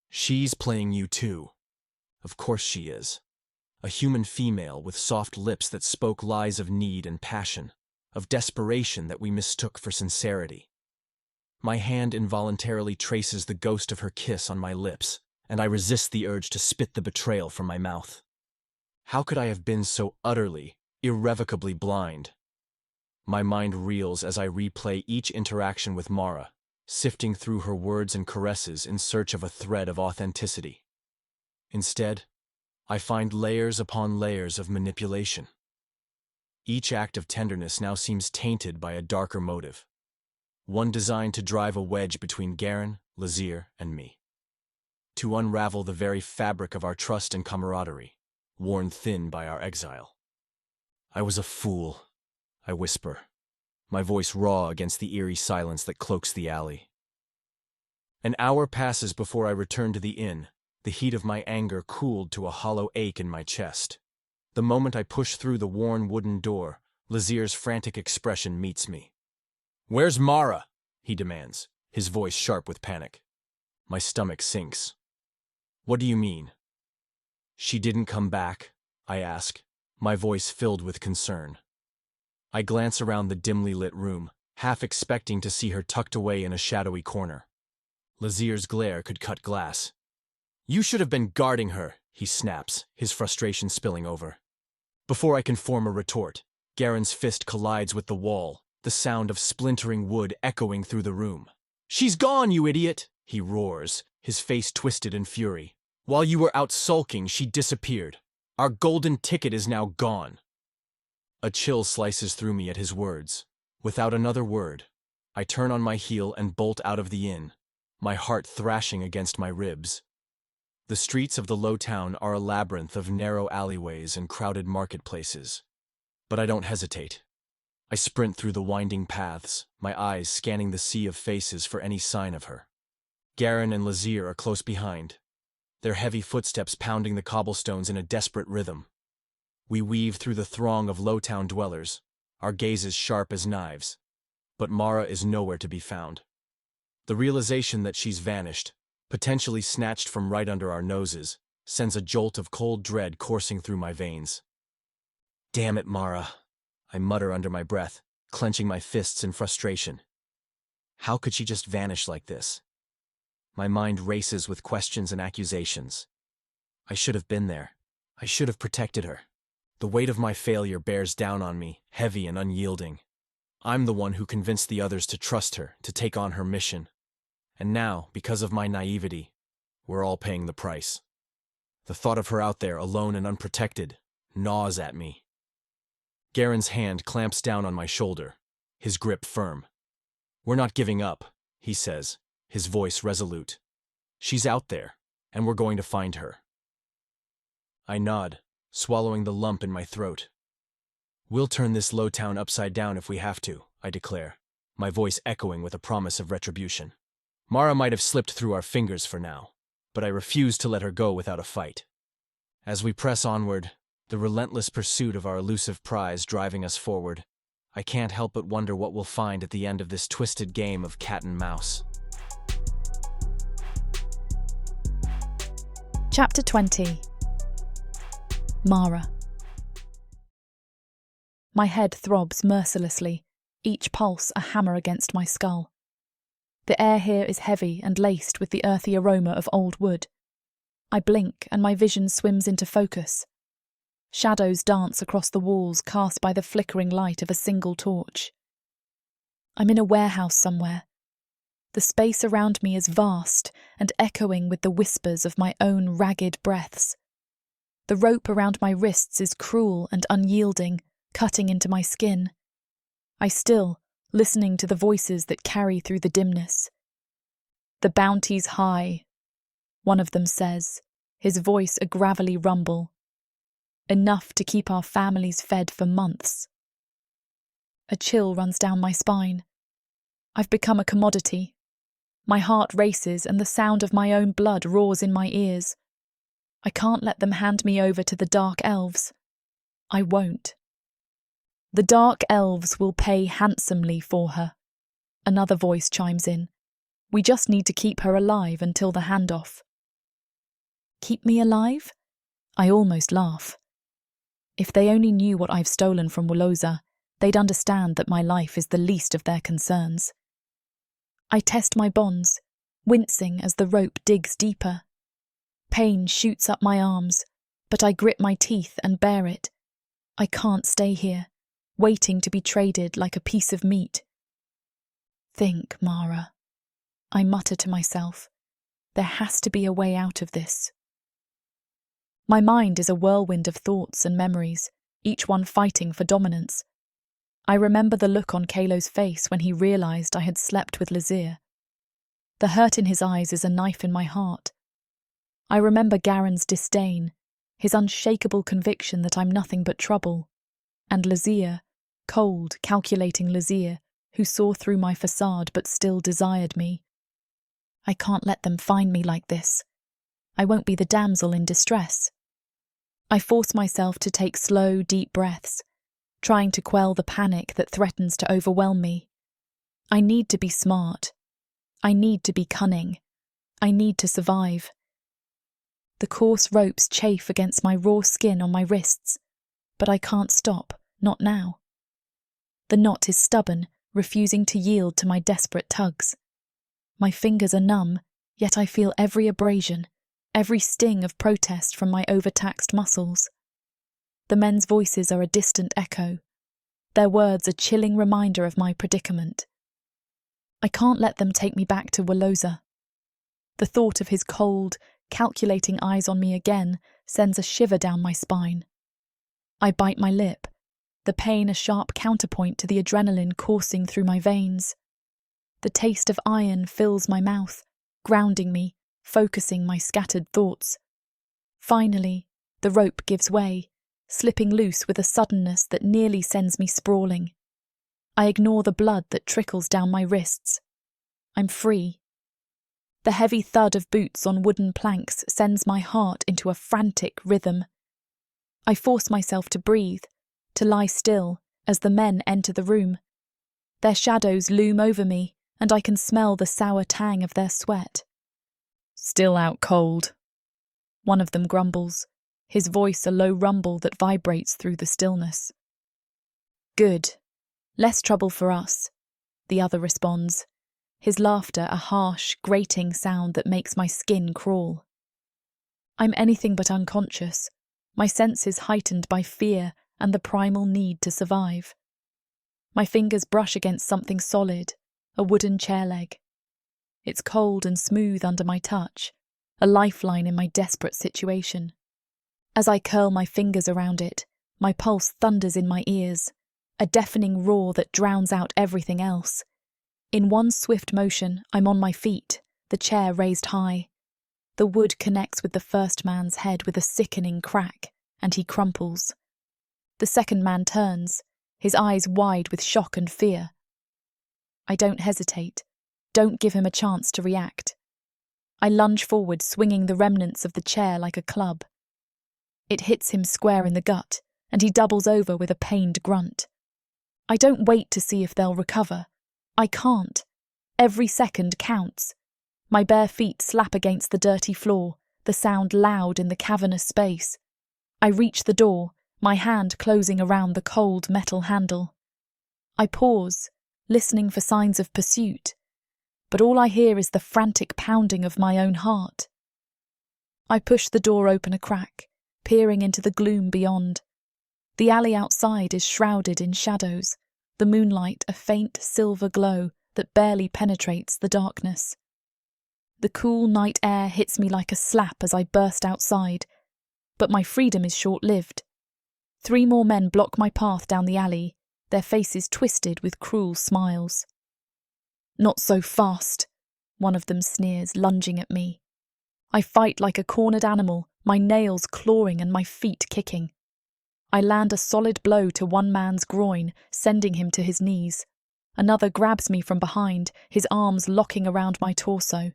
She's playing you too. Of course she is. A human female with soft lips that spoke lies of need and passion, of desperation that we mistook for sincerity. My hand involuntarily traces the ghost of her kiss on my lips, and I resist the urge to spit the betrayal from my mouth. How could I have been so utterly, irrevocably blind? My mind reels as I replay each interaction with Mara, sifting through her words and caresses in search of a thread of authenticity. Instead, I find layers upon layers of manipulation. Each act of tenderness now seems tainted by a darker motive, one designed to drive a wedge between Garron, Lazir, and me. To unravel the very fabric of our trust and camaraderie, worn thin by our exile. I was a fool, I whisper, my voice raw against the eerie silence that cloaks the alley. An hour passes before I return to the inn, the heat of my anger cooled to a hollow ache in my chest. The moment I push through the worn wooden door, Lazir's frantic expression meets me. "Where's Mara?" he demands, his voice sharp with panic. My stomach sinks. "What do you mean?" "She didn't come back," I ask, my voice filled with concern. I glance around the dimly lit room, half expecting to see her tucked away in a shadowy corner. Lazir's glare could cut glass. "You should have been guarding her," he snaps, his frustration spilling over. Before I can form a retort, Garron's fist collides with the wall, the sound of splintering wood echoing through the room. "She's gone, you idiot!" he roars, his face twisted in fury. "While you were out sulking, she disappeared. Our golden ticket is now gone." A chill slices through me at his words. Without another word, I turn on my heel and bolt out of the inn, my heart thrashing against my ribs. The streets of the low town are a labyrinth of narrow alleyways and crowded marketplaces. But I don't hesitate. I sprint through the winding paths, my eyes scanning the sea of faces for any sign of her. Garron and Lazir are close behind, their heavy footsteps pounding the cobblestones in a desperate rhythm. We weave through the throng of low-town dwellers, our gazes sharp as knives. But Mara is nowhere to be found. The realization that she's vanished, potentially snatched from right under our noses, sends a jolt of cold dread coursing through my veins. "Damn it, Mara," I mutter under my breath, clenching my fists in frustration. How could she just vanish like this? My mind races with questions and accusations. I should have been there. I should have protected her. The weight of my failure bears down on me, heavy and unyielding. I'm the one who convinced the others to trust her, to take on her mission. And now, because of my naivety, we're all paying the price. The thought of her out there, alone and unprotected, gnaws at me. Garron's hand clamps down on my shoulder, his grip firm. "We're not giving up," he says, his voice resolute. "She's out there, and we're going to find her." I nod, swallowing the lump in my throat. "We'll turn this low town upside down if we have to," I declare, my voice echoing with a promise of retribution. Mara might have slipped through our fingers for now, but I refuse to let her go without a fight. As we press onward, the relentless pursuit of our elusive prize driving us forward, I can't help but wonder what we'll find at the end of this twisted game of cat and mouse. Chapter 20. Mara. My head throbs mercilessly, each pulse a hammer against my skull. The air here is heavy and laced with the earthy aroma of old wood. I blink and my vision swims into focus. Shadows dance across the walls cast by the flickering light of a single torch. I'm in a warehouse somewhere. The space around me is vast and echoing with the whispers of my own ragged breaths. The rope around my wrists is cruel and unyielding, cutting into my skin. I still, listening to the voices that carry through the dimness. "The bounty's high," one of them says, his voice a gravelly rumble. "Enough to keep our families fed for months." A chill runs down my spine. I've become a commodity. My heart races and the sound of my own blood roars in my ears. I can't let them hand me over to the Dark Elves. I won't. "The Dark Elves will pay handsomely for her," another voice chimes in. "We just need to keep her alive until the handoff." Keep me alive? I almost laugh. If they only knew what I've stolen from Woloza, they'd understand that my life is the least of their concerns. I test my bonds, wincing as the rope digs deeper. Pain shoots up my arms, but I grit my teeth and bear it. I can't stay here, waiting to be traded like a piece of meat. "Think, Mara," I mutter to myself. "There has to be a way out of this." My mind is a whirlwind of thoughts and memories, each one fighting for dominance. I remember the look on Calo's face when he realised I had slept with Lazir. The hurt in his eyes is a knife in my heart. I remember Garron's disdain, his unshakable conviction that I'm nothing but trouble, and Lazir, cold, calculating Lazir, who saw through my facade but still desired me. I can't let them find me like this. I won't be the damsel in distress. I force myself to take slow, deep breaths, trying to quell the panic that threatens to overwhelm me. I need to be smart. I need to be cunning. I need to survive. The coarse ropes chafe against my raw skin on my wrists, but I can't stop, not now. The knot is stubborn, refusing to yield to my desperate tugs. My fingers are numb, yet I feel every abrasion, every sting of protest from my overtaxed muscles. The men's voices are a distant echo, their words a chilling reminder of my predicament. I can't let them take me back to Woloza. The thought of his cold, calculating eyes on me again sends a shiver down my spine. I bite my lip, the pain a sharp counterpoint to the adrenaline coursing through my veins. The taste of iron fills my mouth, grounding me, focusing my scattered thoughts. Finally, the rope gives way, slipping loose with a suddenness that nearly sends me sprawling. I ignore the blood that trickles down my wrists. I'm free. The heavy thud of boots on wooden planks sends my heart into a frantic rhythm. I force myself to breathe, to lie still as the men enter the room. Their shadows loom over me, and I can smell the sour tang of their sweat. "Still out cold," one of them grumbles, his voice a low rumble that vibrates through the stillness. "Good. Less trouble for us," the other responds, his laughter a harsh, grating sound that makes my skin crawl. I'm anything but unconscious, my senses heightened by fear and the primal need to survive. My fingers brush against something solid, a wooden chair leg. It's cold and smooth under my touch, a lifeline in my desperate situation. As I curl my fingers around it, my pulse thunders in my ears, a deafening roar that drowns out everything else. In one swift motion, I'm on my feet, the chair raised high. The wood connects with the first man's head with a sickening crack, and he crumples. The second man turns, his eyes wide with shock and fear. I don't hesitate, don't give him a chance to react. I lunge forward, swinging the remnants of the chair like a club. It hits him square in the gut, and he doubles over with a pained grunt. I don't wait to see if they'll recover. I can't. Every second counts. My bare feet slap against the dirty floor, the sound loud in the cavernous space. I reach the door, my hand closing around the cold metal handle. I pause, listening for signs of pursuit, but all I hear is the frantic pounding of my own heart. I push the door open a crack, peering into the gloom beyond. The alley outside is shrouded in shadows, the moonlight a faint silver glow that barely penetrates the darkness. The cool night air hits me like a slap as I burst outside, but my freedom is short-lived. 3 more men block my path down the alley, their faces twisted with cruel smiles. "Not so fast," one of them sneers, lunging at me. I fight like a cornered animal, my nails clawing and my feet kicking. I land a solid blow to one man's groin, sending him to his knees. Another grabs me from behind, his arms locking around my torso.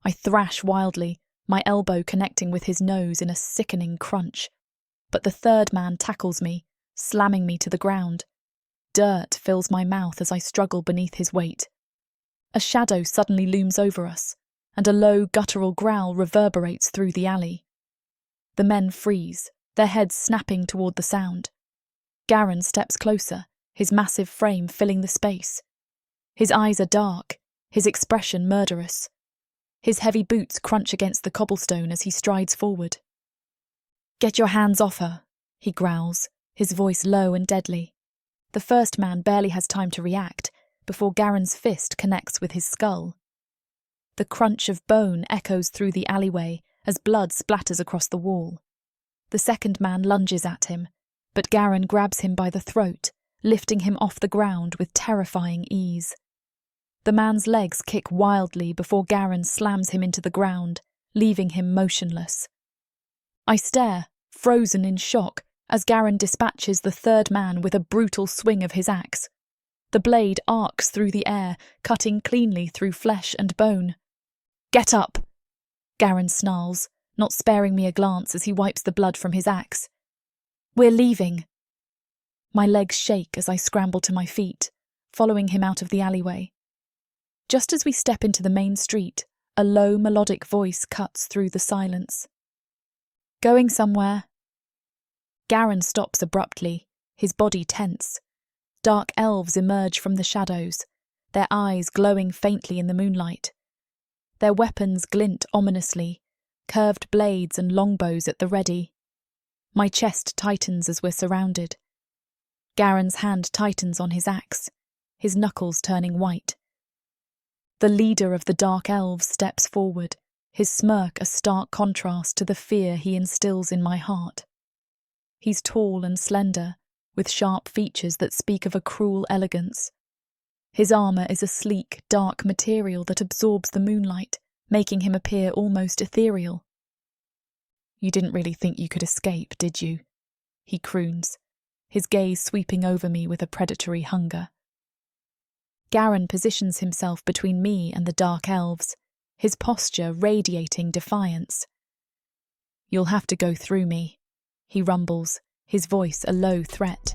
I thrash wildly, my elbow connecting with his nose in a sickening crunch. But the third man tackles me, slamming me to the ground. Dirt fills my mouth as I struggle beneath his weight. A shadow suddenly looms over us, and a low guttural growl reverberates through the alley. The men freeze, their heads snapping toward the sound. Garron steps closer, his massive frame filling the space. His eyes are dark, his expression murderous. His heavy boots crunch against the cobblestone as he strides forward. "Get your hands off her," he growls, his voice low and deadly. The first man barely has time to react before Garron's fist connects with his skull. The crunch of bone echoes through the alleyway as blood splatters across the wall. The second man lunges at him, but Garron grabs him by the throat, lifting him off the ground with terrifying ease. The man's legs kick wildly before Garron slams him into the ground, leaving him motionless. I stare, frozen in shock, as Garron dispatches the third man with a brutal swing of his axe. The blade arcs through the air, cutting cleanly through flesh and bone. "Get up!" Garron snarls, not sparing me a glance as he wipes the blood from his axe. "We're leaving." My legs shake as I scramble to my feet, following him out of the alleyway. Just as we step into the main street, a low melodic voice cuts through the silence. "Going somewhere?" Garron stops abruptly, his body tense. Dark elves emerge from the shadows, their eyes glowing faintly in the moonlight. Their weapons glint ominously, curved blades and longbows at the ready. My chest tightens as we're surrounded. Garron's hand tightens on his axe, his knuckles turning white. The leader of the Dark Elves steps forward, his smirk a stark contrast to the fear he instills in my heart. He's tall and slender, with sharp features that speak of a cruel elegance. His armour is a sleek, dark material that absorbs the moonlight, making him appear almost ethereal. "You didn't really think you could escape, did you?" he croons, his gaze sweeping over me with a predatory hunger. Garron positions himself between me and the Dark Elves, his posture radiating defiance. "You'll have to go through me," he rumbles, his voice a low threat.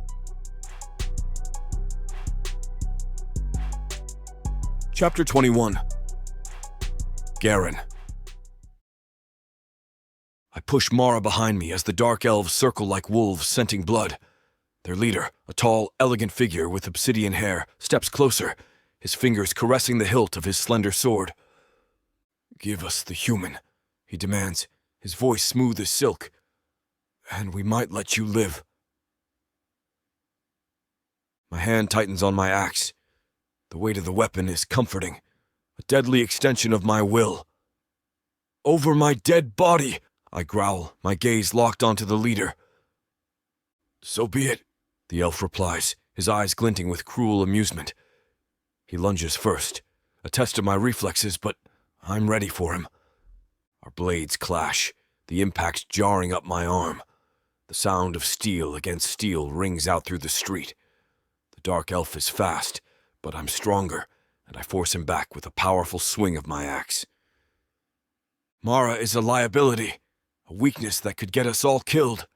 Chapter 21. Garron. I push Mara behind me as the Dark Elves circle like wolves scenting blood. Their leader, a tall, elegant figure with obsidian hair, steps closer, his fingers caressing the hilt of his slender sword. "Give us the human," he demands, his voice smooth as silk, "and we might let you live." My hand tightens on my axe. The weight of the weapon is comforting, a deadly extension of my will. "Over my dead body," I growl, my gaze locked onto the leader. "So be it," the elf replies, his eyes glinting with cruel amusement. He lunges first, a test of my reflexes, but I'm ready for him. Our blades clash, the impact jarring up my arm. The sound of steel against steel rings out through the street. The dark elf is fast, but I'm stronger, and I force him back with a powerful swing of my axe. Mara is a liability, a weakness that could get us all killed,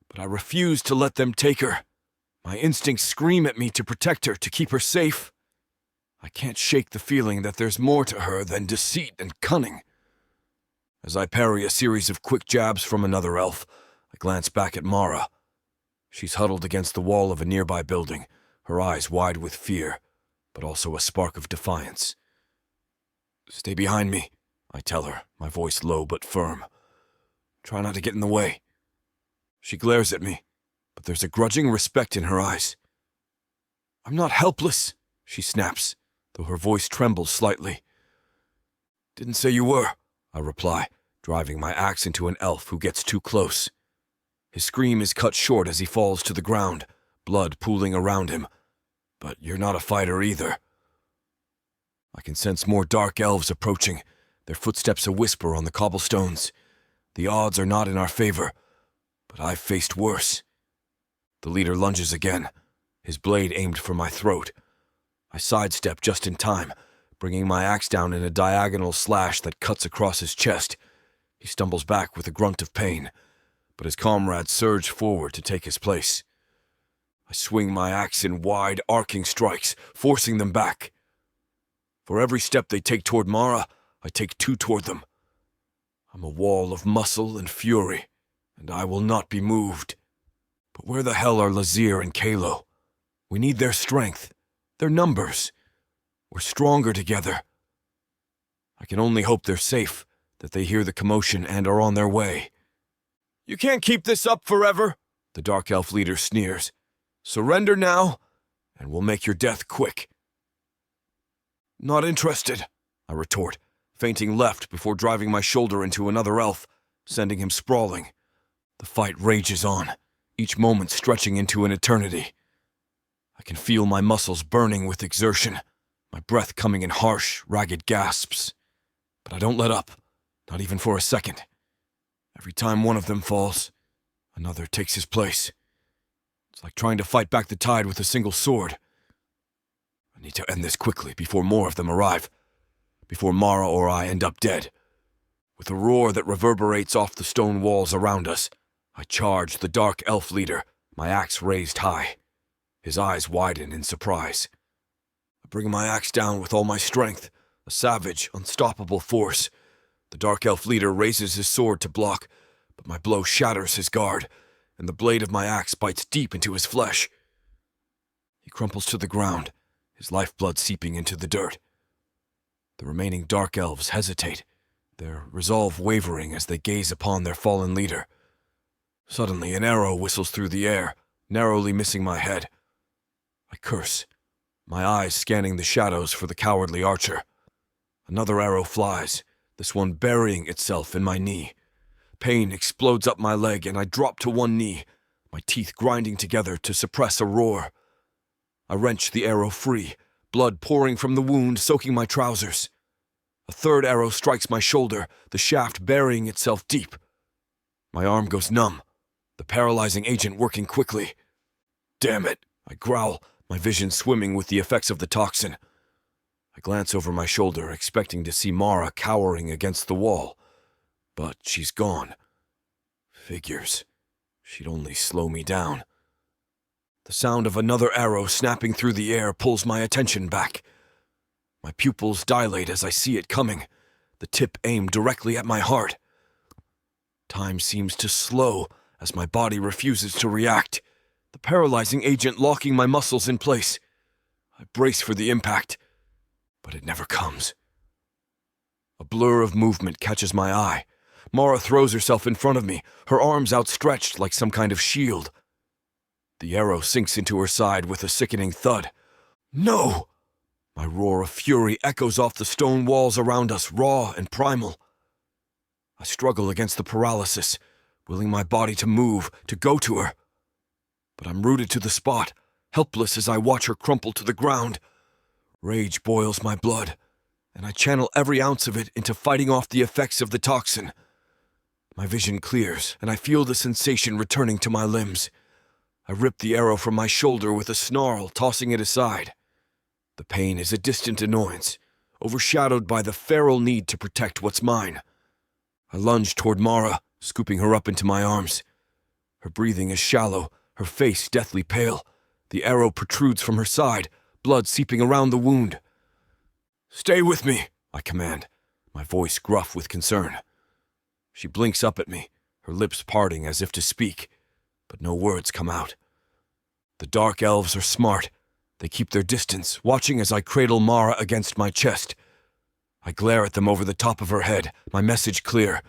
but I refuse to let them take her. My instincts scream at me to protect her, to keep her safe. I can't shake the feeling that there's more to her than deceit and cunning. As I parry a series of quick jabs from another elf, I glance back at Mara. She's huddled against the wall of a nearby building, her eyes wide with fear, but also a spark of defiance. "Stay behind me," I tell her, my voice low but firm. "Try not to get in the way." She glares at me, but there's a grudging respect in her eyes. "I'm not helpless," she snaps, though her voice trembles slightly. "Didn't say you were," I reply, driving my axe into an elf who gets too close. His scream is cut short as he falls to the ground, blood pooling around him. "But you're not a fighter either." I can sense more dark elves approaching, their footsteps a whisper on the cobblestones. The odds are not in our favor, but I've faced worse. The leader lunges again, his blade aimed for my throat. I sidestep just in time, bringing my axe down in a diagonal slash that cuts across his chest. He stumbles back with a grunt of pain, but his comrades surge forward to take his place. I swing my axe in wide, arcing strikes, forcing them back. For every step they take toward Mara, I take two toward them. I'm a wall of muscle and fury, and I will not be moved. But where the hell are Lazir and Calo? We need their strength, their numbers. We're stronger together. I can only hope they're safe, that they hear the commotion and are on their way. "You can't keep this up forever," the Dark Elf leader sneers. "Surrender now, and we'll make your death quick." "Not interested," I retort, feinting left before driving my shoulder into another elf, sending him sprawling. The fight rages on, each moment stretching into an eternity. I can feel my muscles burning with exertion, my breath coming in harsh, ragged gasps. But I don't let up, not even for a second. Every time one of them falls, another takes his place. It's like trying to fight back the tide with a single sword. I need to end this quickly before more of them arrive, before Mara or I end up dead. With a roar that reverberates off the stone walls around us, I charge the Dark Elf leader, my axe raised high. His eyes widen in surprise. I bring my axe down with all my strength, a savage, unstoppable force. The Dark Elf leader raises his sword to block, but my blow shatters his guard, and the blade of my axe bites deep into his flesh. He crumples to the ground, his lifeblood seeping into the dirt. The remaining Dark Elves hesitate, their resolve wavering as they gaze upon their fallen leader. Suddenly, an arrow whistles through the air, narrowly missing my head. I curse, my eyes scanning the shadows for the cowardly archer. Another arrow flies, this one burying itself in my knee. Pain explodes up my leg, and I drop to one knee, my teeth grinding together to suppress a roar. I wrench the arrow free, blood pouring from the wound, soaking my trousers. A third arrow strikes my shoulder, the shaft burying itself deep. My arm goes numb, the paralyzing agent working quickly. "Damn it," I growl, my vision swimming with the effects of the toxin. I glance over my shoulder, expecting to see Mara cowering against the wall. But she's gone. Figures. She'd only slow me down. The sound of another arrow snapping through the air pulls my attention back. My pupils dilate as I see it coming, the tip aimed directly at my heart. Time seems to slow as my body refuses to react, the paralyzing agent locking my muscles in place. I brace for the impact, but it never comes. A blur of movement catches my eye. Mara throws herself in front of me, her arms outstretched like some kind of shield. The arrow sinks into her side with a sickening thud. "No!" My roar of fury echoes off the stone walls around us, raw and primal. I struggle against the paralysis, willing my body to move, to go to her. But I'm rooted to the spot, helpless as I watch her crumple to the ground. Rage boils my blood, and I channel every ounce of it into fighting off the effects of the toxin. My vision clears, and I feel the sensation returning to my limbs. I rip the arrow from my shoulder with a snarl, tossing it aside. The pain is a distant annoyance, overshadowed by the feral need to protect what's mine. I lunge toward Mara, scooping her up into my arms. Her breathing is shallow, her face deathly pale. The arrow protrudes from her side, blood seeping around the wound. "Stay with me," I command, my voice gruff with concern. She blinks up at me, her lips parting as if to speak, but no words come out. The Dark Elves are smart. They keep their distance, watching as I cradle Mara against my chest. I glare at them over the top of her head, my message clear.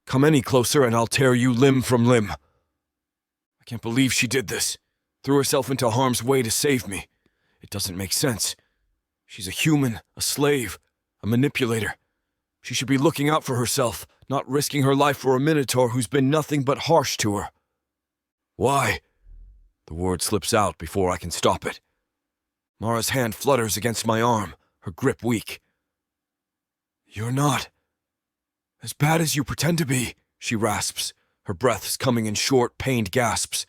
Come any closer and I'll tear you limb from limb. I can't believe she did this. Threw herself into harm's way to save me. It doesn't make sense. She's a human, a slave, a manipulator. She should be looking out for herself, not risking her life for a Minotaur who's been nothing but harsh to her. Why? The word slips out before I can stop it. Mara's hand flutters against my arm, her grip weak. You're not as bad as you pretend to be, she rasps, her breaths coming in short, pained gasps.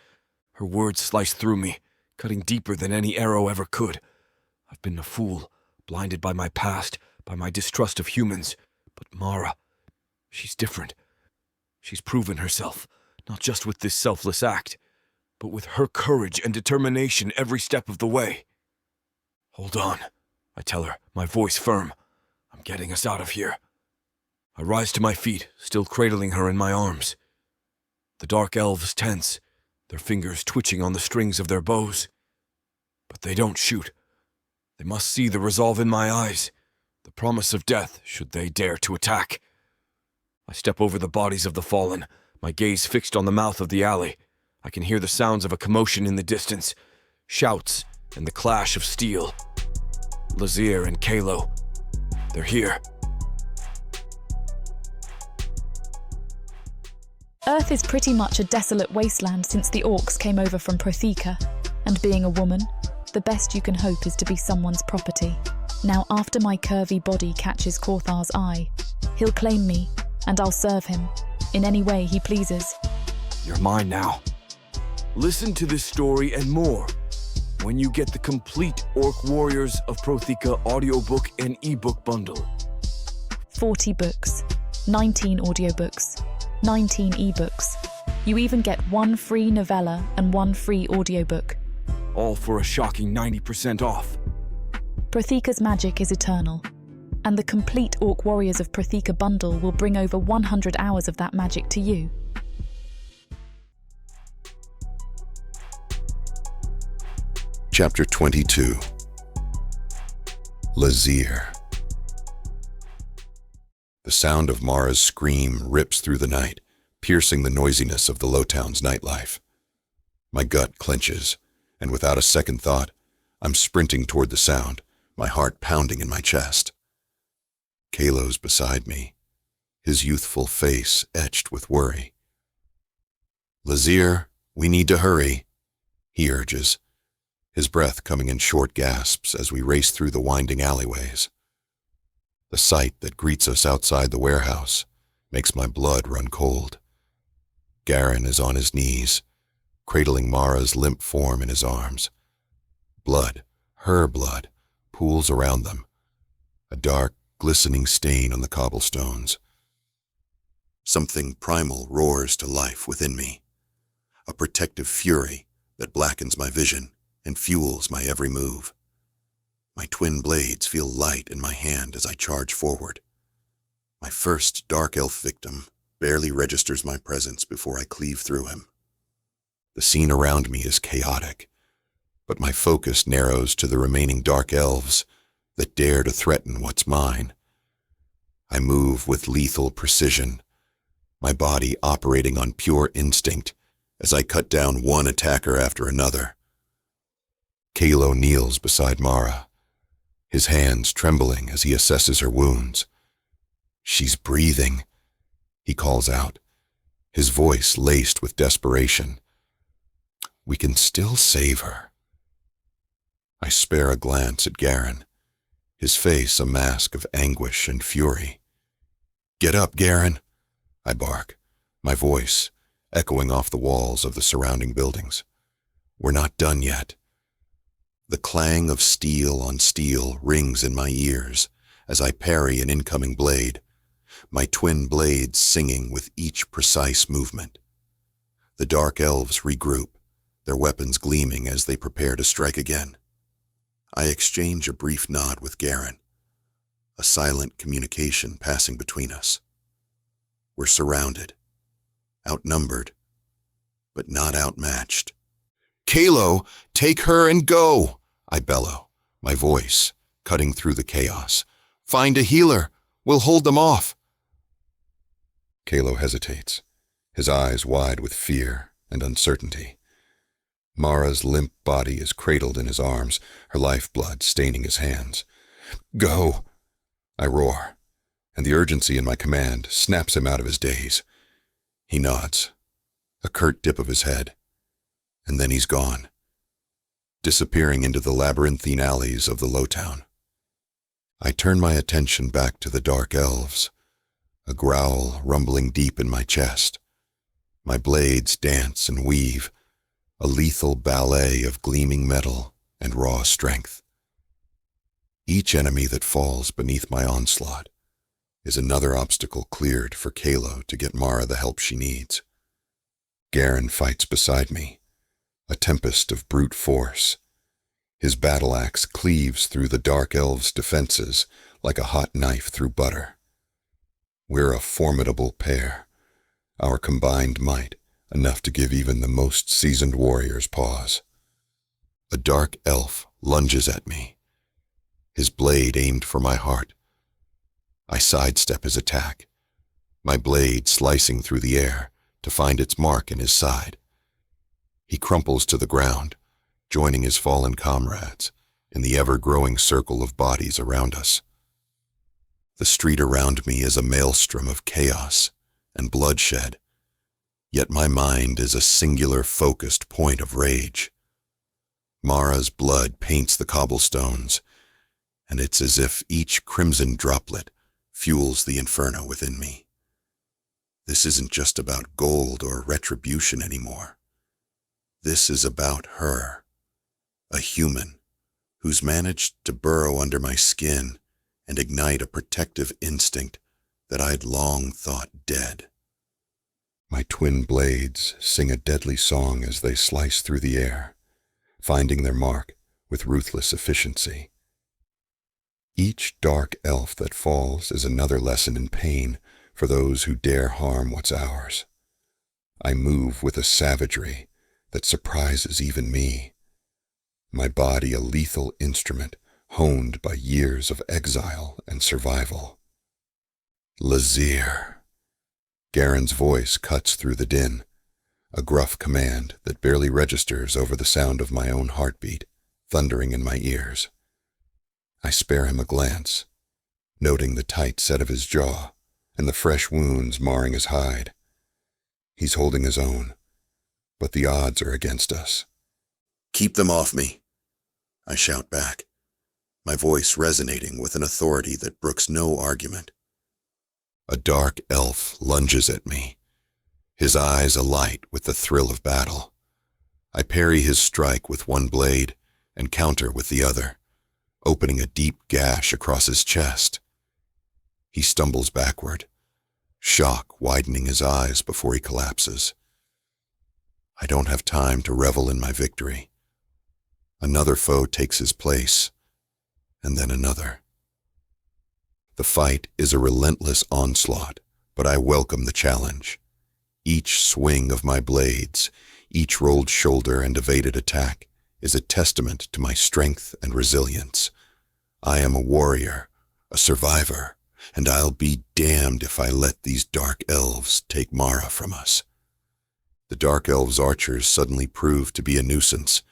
Her words slice through me, cutting deeper than any arrow ever could. I've been a fool, blinded by my past, by my distrust of humans. But Mara, she's different. She's proven herself, not just with this selfless act, but with her courage and determination every step of the way. Hold on, I tell her, my voice firm. I'm getting us out of here. I rise to my feet, still cradling her in my arms. The Dark Elves tense, their fingers twitching on the strings of their bows. But they don't shoot. They must see the resolve in my eyes, the promise of death should they dare to attack. I step over the bodies of the fallen, my gaze fixed on the mouth of the alley. I can hear the sounds of a commotion in the distance, shouts and the clash of steel. Lazir and Calo, they're here. Earth is pretty much a desolate wasteland since the orcs came over from Protheka, and being a woman, the best you can hope is to be someone's property. Now after my curvy body catches Korthar's eye, he'll claim me, and I'll serve him, in any way he pleases. You're mine now. Listen to this story and more when you get the complete Orc Warriors of Protheka audiobook and ebook bundle. 40 books, 19 audiobooks, 19 ebooks. You even get 1 free novella and 1 free audiobook. All for a shocking 90% off. Protheka's magic is eternal, and the complete Orc Warriors of Protheka bundle will bring over 100 hours of that magic to you. Chapter 22. Lazir. The sound of Mara's scream rips through the night, piercing the noisiness of the Lowtown's nightlife. My gut clenches, and without a second thought, I'm sprinting toward the sound, my heart pounding in my chest. Calo's beside me, his youthful face etched with worry. Lazir, we need to hurry, he urges, his breath coming in short gasps as we race through the winding alleyways. The sight that greets us outside the warehouse makes my blood run cold. Garron is on his knees, cradling Mara's limp form in his arms. Blood, her blood, pools around them, a dark, glistening stain on the cobblestones. Something primal roars to life within me, a protective fury that blackens my vision and fuels my every move. My twin blades feel light in my hand as I charge forward. My first dark elf victim barely registers my presence before I cleave through him. The scene around me is chaotic, but my focus narrows to the remaining dark elves that dare to threaten what's mine. I move with lethal precision, my body operating on pure instinct as I cut down one attacker after another. Calo kneels beside Mara, his hands trembling as he assesses her wounds. She's breathing, he calls out, his voice laced with desperation. We can still save her. I spare a glance at Garron, his face a mask of anguish and fury. Get up, Garron, I bark, my voice echoing off the walls of the surrounding buildings. We're not done yet. The clang of steel on steel rings in my ears as I parry an incoming blade, my twin blades singing with each precise movement. The dark elves regroup, their weapons gleaming as they prepare to strike again. I exchange a brief nod with Garron, a silent communication passing between us. We're surrounded, outnumbered, but not outmatched. Calo, take her and go, I bellow, my voice cutting through the chaos. Find a healer. We'll hold them off. Calo hesitates, his eyes wide with fear and uncertainty. Mara's limp body is cradled in his arms, her lifeblood staining his hands. Go, I roar, and the urgency in my command snaps him out of his daze. He nods, a curt dip of his head, and then he's gone, disappearing into the labyrinthine alleys of the Lowtown. I turn my attention back to the dark elves, a growl rumbling deep in my chest. My blades dance and weave, a lethal ballet of gleaming metal and raw strength. Each enemy that falls beneath my onslaught is another obstacle cleared for Calo to get Mara the help she needs. Garron fights beside me, a tempest of brute force. His battle axe cleaves through the dark elves' defenses like a hot knife through butter. We're a formidable pair, our combined might enough to give even the most seasoned warriors pause. A dark elf lunges at me, his blade aimed for my heart. I sidestep his attack, my blade slicing through the air to find its mark in his side. He crumples to the ground, joining his fallen comrades in the ever-growing circle of bodies around us. The street around me is a maelstrom of chaos and bloodshed, yet my mind is a singular focused point of rage. Mara's blood paints the cobblestones, and it's as if each crimson droplet fuels the inferno within me. This isn't just about gold or retribution anymore. This is about her, a human who's managed to burrow under my skin and ignite a protective instinct that I'd long thought dead. My twin blades sing a deadly song as they slice through the air, finding their mark with ruthless efficiency. Each dark elf that falls is another lesson in pain for those who dare harm what's ours. I move with a savagery that surprises even me, my body a lethal instrument honed by years of exile and survival. Lazir. Garron's voice cuts through the din, a gruff command that barely registers over the sound of my own heartbeat thundering in my ears. I spare him a glance, noting the tight set of his jaw and the fresh wounds marring his hide. He's holding his own, but the odds are against us. Keep them off me, I shout back, my voice resonating with an authority that brooks no argument. A dark elf lunges at me, his eyes alight with the thrill of battle. I parry his strike with one blade and counter with the other, opening a deep gash across his chest. He stumbles backward, shock widening his eyes before he collapses. I don't have time to revel in my victory. Another foe takes his place, and then another. The fight is a relentless onslaught, but I welcome the challenge. Each swing of my blades, each rolled shoulder and evaded attack is a testament to my strength and resilience. I am a warrior, a survivor, and I'll be damned if I let these dark elves take Mara from us. The dark elves' archers suddenly prove to be a nuisance,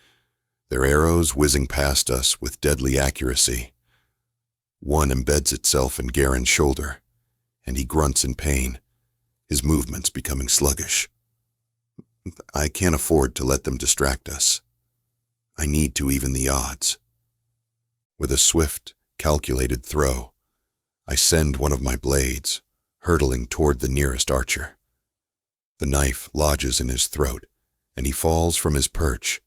their arrows whizzing past us with deadly accuracy. One embeds itself in Garron's shoulder, and he grunts in pain, his movements becoming sluggish. I can't afford to let them distract us. I need to even the odds. With a swift, calculated throw, I send one of my blades, hurtling toward the nearest archer. The knife lodges in his throat, and he falls from his perch,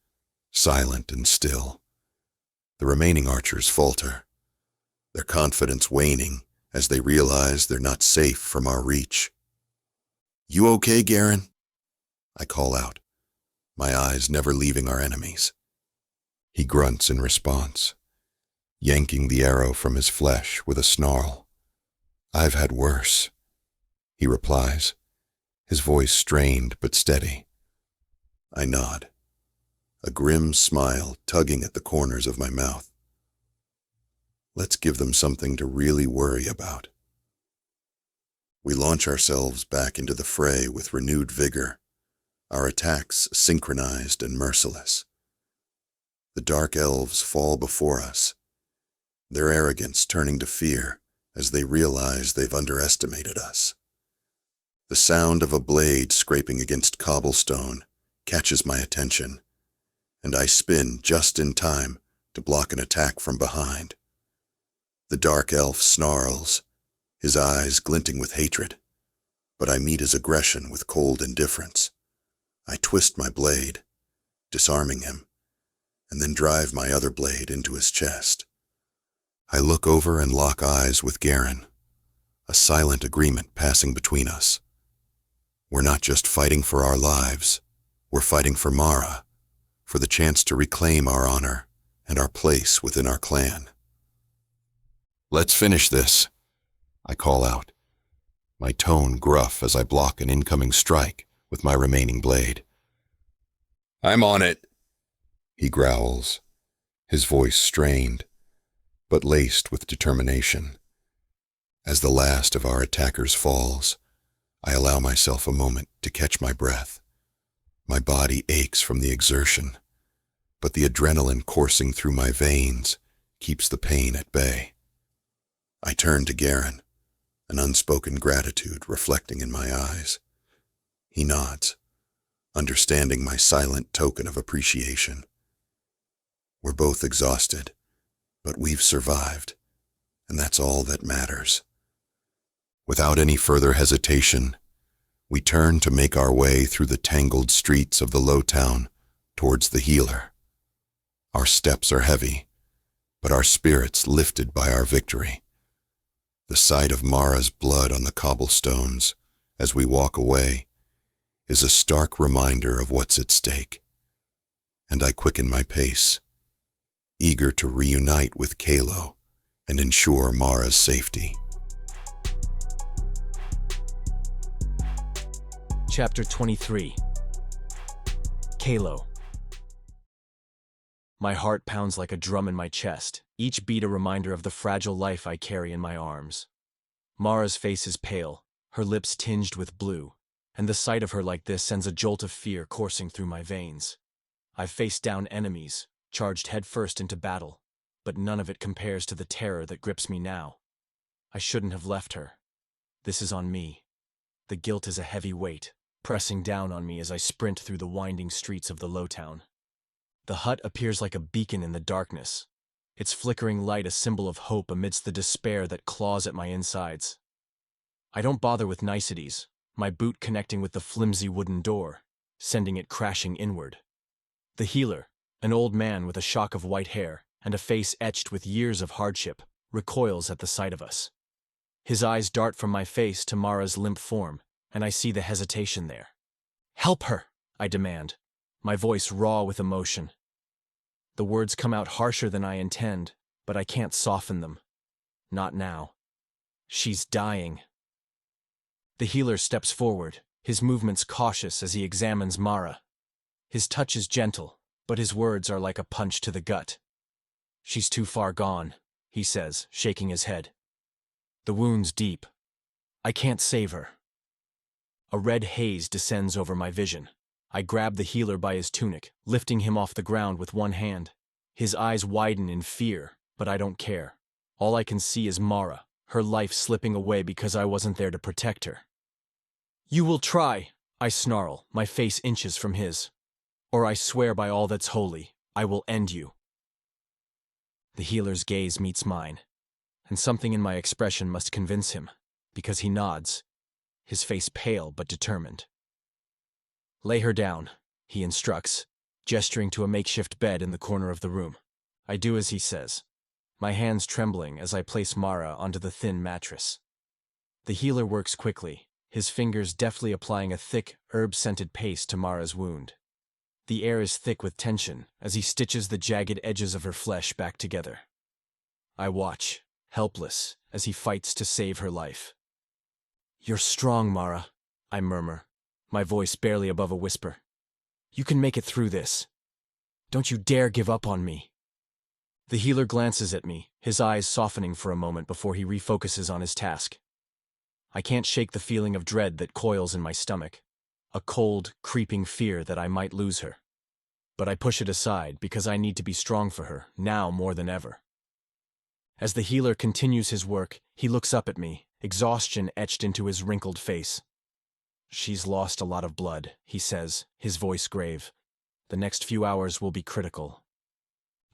silent and still. The remaining archers falter, their confidence waning as they realize they're not safe from our reach. "You okay, Garron?" I call out, my eyes never leaving our enemies. He grunts in response, yanking the arrow from his flesh with a snarl. "I've had worse," he replies, his voice strained but steady. I nod. a grim smile tugging at the corners of my mouth. Let's give them something to really worry about. We launch ourselves back into the fray with renewed vigor, our attacks synchronized and merciless. The dark elves fall before us, their arrogance turning to fear as they realize they've underestimated us. The sound of a blade scraping against cobblestone catches my attention, and I spin just in time to block an attack from behind. The dark elf snarls, his eyes glinting with hatred, but I meet his aggression with cold indifference. I twist my blade, disarming him, and then drive my other blade into his chest. I look over and lock eyes with Garron, a silent agreement passing between us. We're not just fighting for our lives, we're fighting for Mara, for the chance to reclaim our honor and our place within our clan. Let's finish this, I call out, my tone gruff as I block an incoming strike with my remaining blade. I'm on it, he growls, his voice strained, but laced with determination. As the last of our attackers falls, I allow myself a moment to catch my breath. My body aches from the exertion, but the adrenaline coursing through my veins keeps the pain at bay. I turn to Garron, an unspoken gratitude reflecting in my eyes. He nods, understanding my silent token of appreciation. We're both exhausted, but we've survived, and that's all that matters. Without any further hesitation, we turn to make our way through the tangled streets of the Lowtown towards the healer. Our steps are heavy, but our spirits lifted by our victory. The sight of Mara's blood on the cobblestones as we walk away is a stark reminder of what's at stake. And I quicken my pace, eager to reunite with Calo and ensure Mara's safety. Chapter 23. Calo. My heart pounds like a drum in my chest, each beat a reminder of the fragile life I carry in my arms. Mara's face is pale, her lips tinged with blue, and the sight of her like this sends a jolt of fear coursing through my veins. I've faced down enemies, charged headfirst into battle, but none of it compares to the terror that grips me now. I shouldn't have left her. This is on me. The guilt is a heavy weight, pressing down on me as I sprint through the winding streets of the Lowtown. The hut appears like a beacon in the darkness, its flickering light a symbol of hope amidst the despair that claws at my insides. I don't bother with niceties, my boot connecting with the flimsy wooden door, sending it crashing inward. The healer, an old man with a shock of white hair and a face etched with years of hardship, recoils at the sight of us. His eyes dart from my face to Mara's limp form, and I see the hesitation there. "Help her!" I demand, my voice raw with emotion. The words come out harsher than I intend, but I can't soften them. Not now. She's dying. The healer steps forward, his movements cautious as he examines Mara. His touch is gentle, but his words are like a punch to the gut. "She's too far gone," he says, shaking his head. "The wound's deep. I can't save her." A red haze descends over my vision. I grab the healer by his tunic, lifting him off the ground with one hand. His eyes widen in fear, but I don't care. All I can see is Mara, her life slipping away because I wasn't there to protect her. "You will try," I snarl, my face inches from his. "Or I swear by all that's holy, I will end you." The healer's gaze meets mine, and something in my expression must convince him, because he nods, his face pale but determined. "Lay her down," he instructs, gesturing to a makeshift bed in the corner of the room. I do as he says, my hands trembling as I place Mara onto the thin mattress. The healer works quickly, his fingers deftly applying a thick, herb-scented paste to Mara's wound. The air is thick with tension as he stitches the jagged edges of her flesh back together. I watch, helpless, as he fights to save her life. "You're strong, Mara," I murmur, my voice barely above a whisper. "You can make it through this." Don't you dare give up on me. The healer glances at me, his eyes softening for a moment before he refocuses on his task. I can't shake the feeling of dread that coils in my stomach, a cold, creeping fear that I might lose her. But I push it aside because I need to be strong for her, now more than ever. As the healer continues his work, he looks up at me, exhaustion etched into his wrinkled face. She's lost a lot of blood, he says, his voice grave. The next few hours will be critical.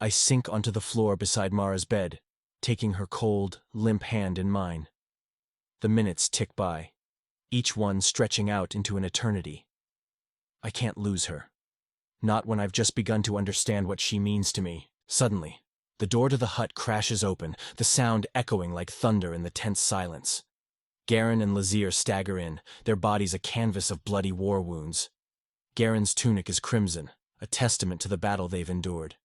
I sink onto the floor beside Mara's bed, taking her cold, limp hand in mine. The minutes tick by, each one stretching out into an eternity. I can't lose her. Not when I've just begun to understand what she means to me. Suddenly, the door to the hut crashes open, the sound echoing like thunder in the tense silence. Garron and Lazir stagger in, their bodies a canvas of bloody war wounds. Garron's tunic is crimson, a testament to the battle they've endured.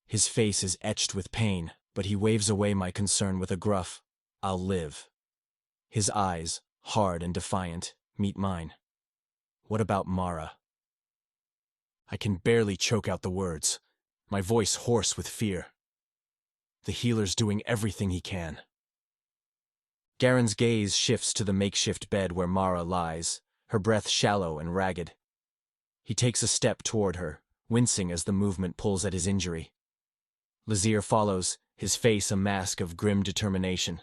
His face is etched with pain, but he waves away my concern with a gruff, "I'll live." His eyes, hard and defiant, meet mine. What about Mara? I can barely choke out the words, my voice hoarse with fear. The healer's doing everything he can. Garron's gaze shifts to the makeshift bed where Mara lies, her breath shallow and ragged. He takes a step toward her, wincing as the movement pulls at his injury. Lazir follows, his face a mask of grim determination.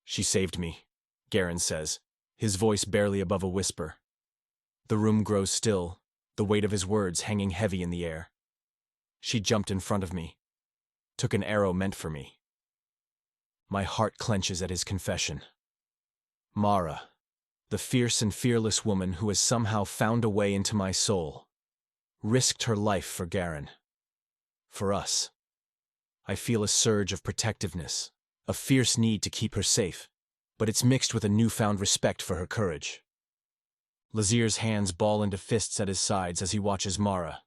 "She saved me," Garron says, his voice barely above a whisper. The room grows still, the weight of his words hanging heavy in the air. "She jumped in front of me, took an arrow meant for me." My heart clenches at his confession. Mara, the fierce and fearless woman who has somehow found a way into my soul, risked her life for Garron. For us. I feel a surge of protectiveness, a fierce need to keep her safe, but it's mixed with a newfound respect for her courage. Lazir's hands ball into fists at his sides as he watches Mara.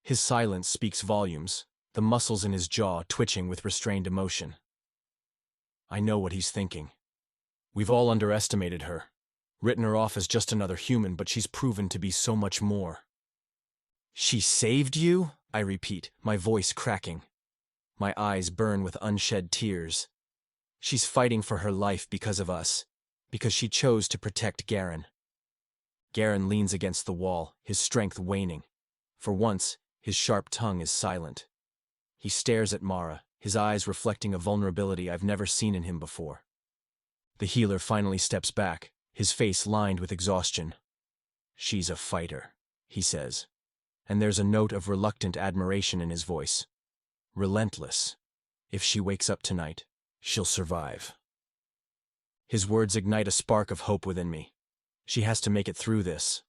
His silence speaks volumes, the muscles in his jaw twitching with restrained emotion. I know what he's thinking. We've all underestimated her, written her off as just another human, but she's proven to be so much more. "She saved you?" I repeat, my voice cracking. My eyes burn with unshed tears. She's fighting for her life because of us, because she chose to protect Garron. Garron leans against the wall, his strength waning. For once, his sharp tongue is silent. He stares at Mara, his eyes reflecting a vulnerability I've never seen in him before. The healer finally steps back, his face lined with exhaustion. "She's a fighter," he says, and there's a note of reluctant admiration in his voice. "Relentless. If she wakes up tonight, she'll survive." His words ignite a spark of hope within me. She has to make it through this.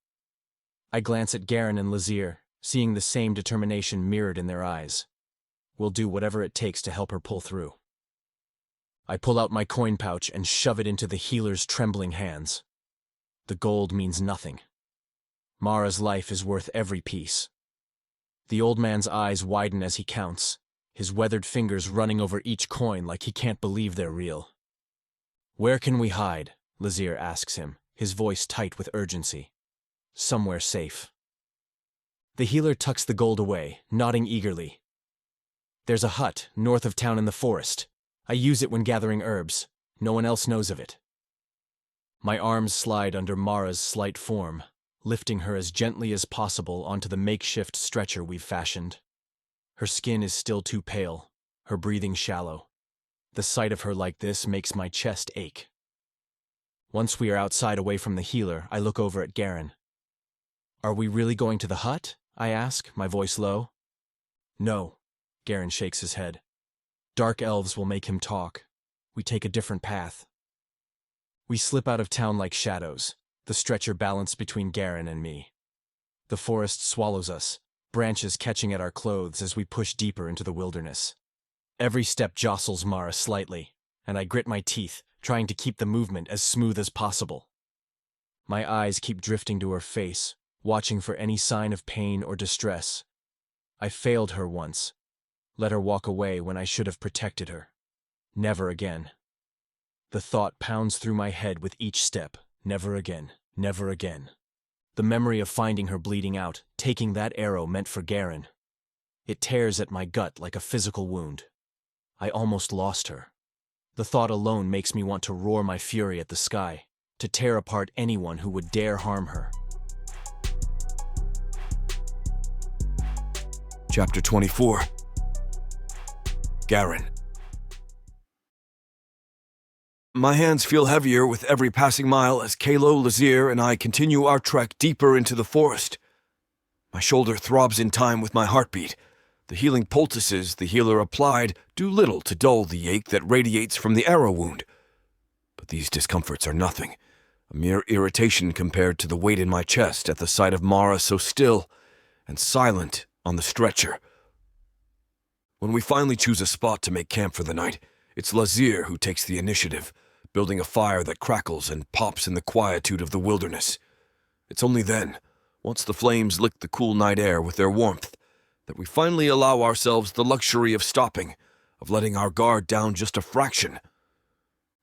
I glance at Garron and Lazir, seeing the same determination mirrored in their eyes. We'll do whatever it takes to help her pull through. I pull out my coin pouch and shove it into the healer's trembling hands. The gold means nothing. Mara's life is worth every piece. The old man's eyes widen as he counts, his weathered fingers running over each coin like he can't believe they're real. "Where can we hide?" Lazir asks him, his voice tight with urgency. "Somewhere safe." The healer tucks the gold away, nodding eagerly. "There's a hut north of town in the forest. I use it when gathering herbs. No one else knows of it." My arms slide under Mara's slight form, lifting her as gently as possible onto the makeshift stretcher we've fashioned. Her skin is still too pale, her breathing shallow. The sight of her like this makes my chest ache. Once we are outside away from the healer, I look over at Garron. "Are we really going to the hut?" I ask, my voice low. "No," Garron shakes his head. "Dark elves will make him talk. We take a different path." We slip out of town like shadows, the stretcher balanced between Garron and me. The forest swallows us, branches catching at our clothes as we push deeper into the wilderness. Every step jostles Mara slightly, and I grit my teeth, trying to keep the movement as smooth as possible. My eyes keep drifting to her face, watching for any sign of pain or distress. I failed her once, let her walk away when I should have protected her. Never again. The thought pounds through my head with each step. Never again. Never again. The memory of finding her bleeding out, taking that arrow meant for Garron. It tears at my gut like a physical wound. I almost lost her. The thought alone makes me want to roar my fury at the sky, to tear apart anyone who would dare harm her. Chapter 24. Garron. My hands feel heavier with every passing mile as Calo, Lazir, and I continue our trek deeper into the forest. My shoulder throbs in time with my heartbeat. The healing poultices the healer applied do little to dull the ache that radiates from the arrow wound. But these discomforts are nothing, a mere irritation compared to the weight in my chest at the sight of Mara so still and silent on the stretcher. When we finally choose a spot to make camp for the night, it's Lazir who takes the initiative, building a fire that crackles and pops in the quietude of the wilderness. It's only then, once the flames lick the cool night air with their warmth, that we finally allow ourselves the luxury of stopping, of letting our guard down just a fraction.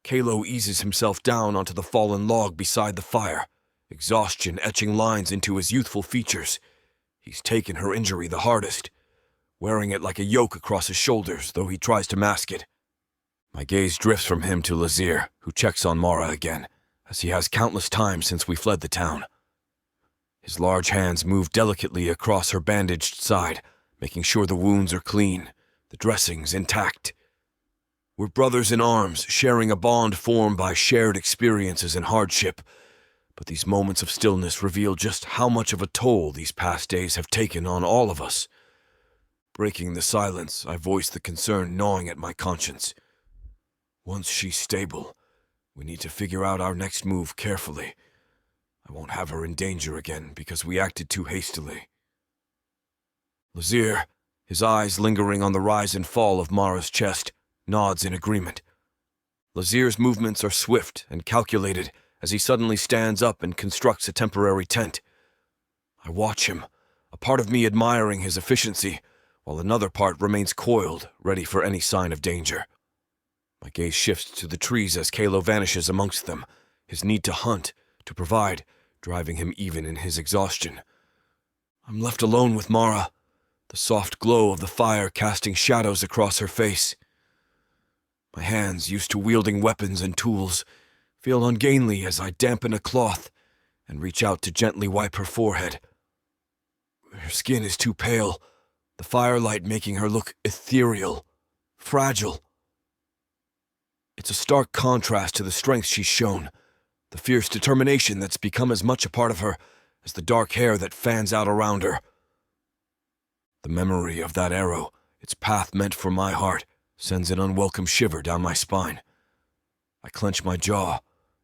Calo eases himself down onto the fallen log beside the fire, exhaustion etching lines into his youthful features. He's taken her injury the hardest, wearing it like a yoke across his shoulders, though he tries to mask it. My gaze drifts from him to Lazir, who checks on Mara again, as he has countless times since we fled the town. His large hands move delicately across her bandaged side, making sure the wounds are clean, the dressings intact. We're brothers in arms, sharing a bond formed by shared experiences and hardship, but these moments of stillness reveal just how much of a toll these past days have taken on all of us. Breaking the silence, I voice the concern gnawing at my conscience. Once she's stable, we need to figure out our next move carefully. I won't have her in danger again because we acted too hastily. Lazir, his eyes lingering on the rise and fall of Mara's chest, nods in agreement. Lazir's movements are swift and calculated as he suddenly stands up and constructs a temporary tent. I watch him, a part of me admiring his efficiency, while another part remains coiled, ready for any sign of danger. My gaze shifts to the trees as Calo vanishes amongst them, his need to hunt, to provide, driving him even in his exhaustion. I'm left alone with Mara, the soft glow of the fire casting shadows across her face. My hands, used to wielding weapons and tools, feel ungainly as I dampen a cloth and reach out to gently wipe her forehead. Her skin is too pale, the firelight making her look ethereal, fragile. It's a stark contrast to the strength she's shown, the fierce determination that's become as much a part of her as the dark hair that fans out around her. The memory of that arrow, its path meant for my heart, sends an unwelcome shiver down my spine. I clench my jaw,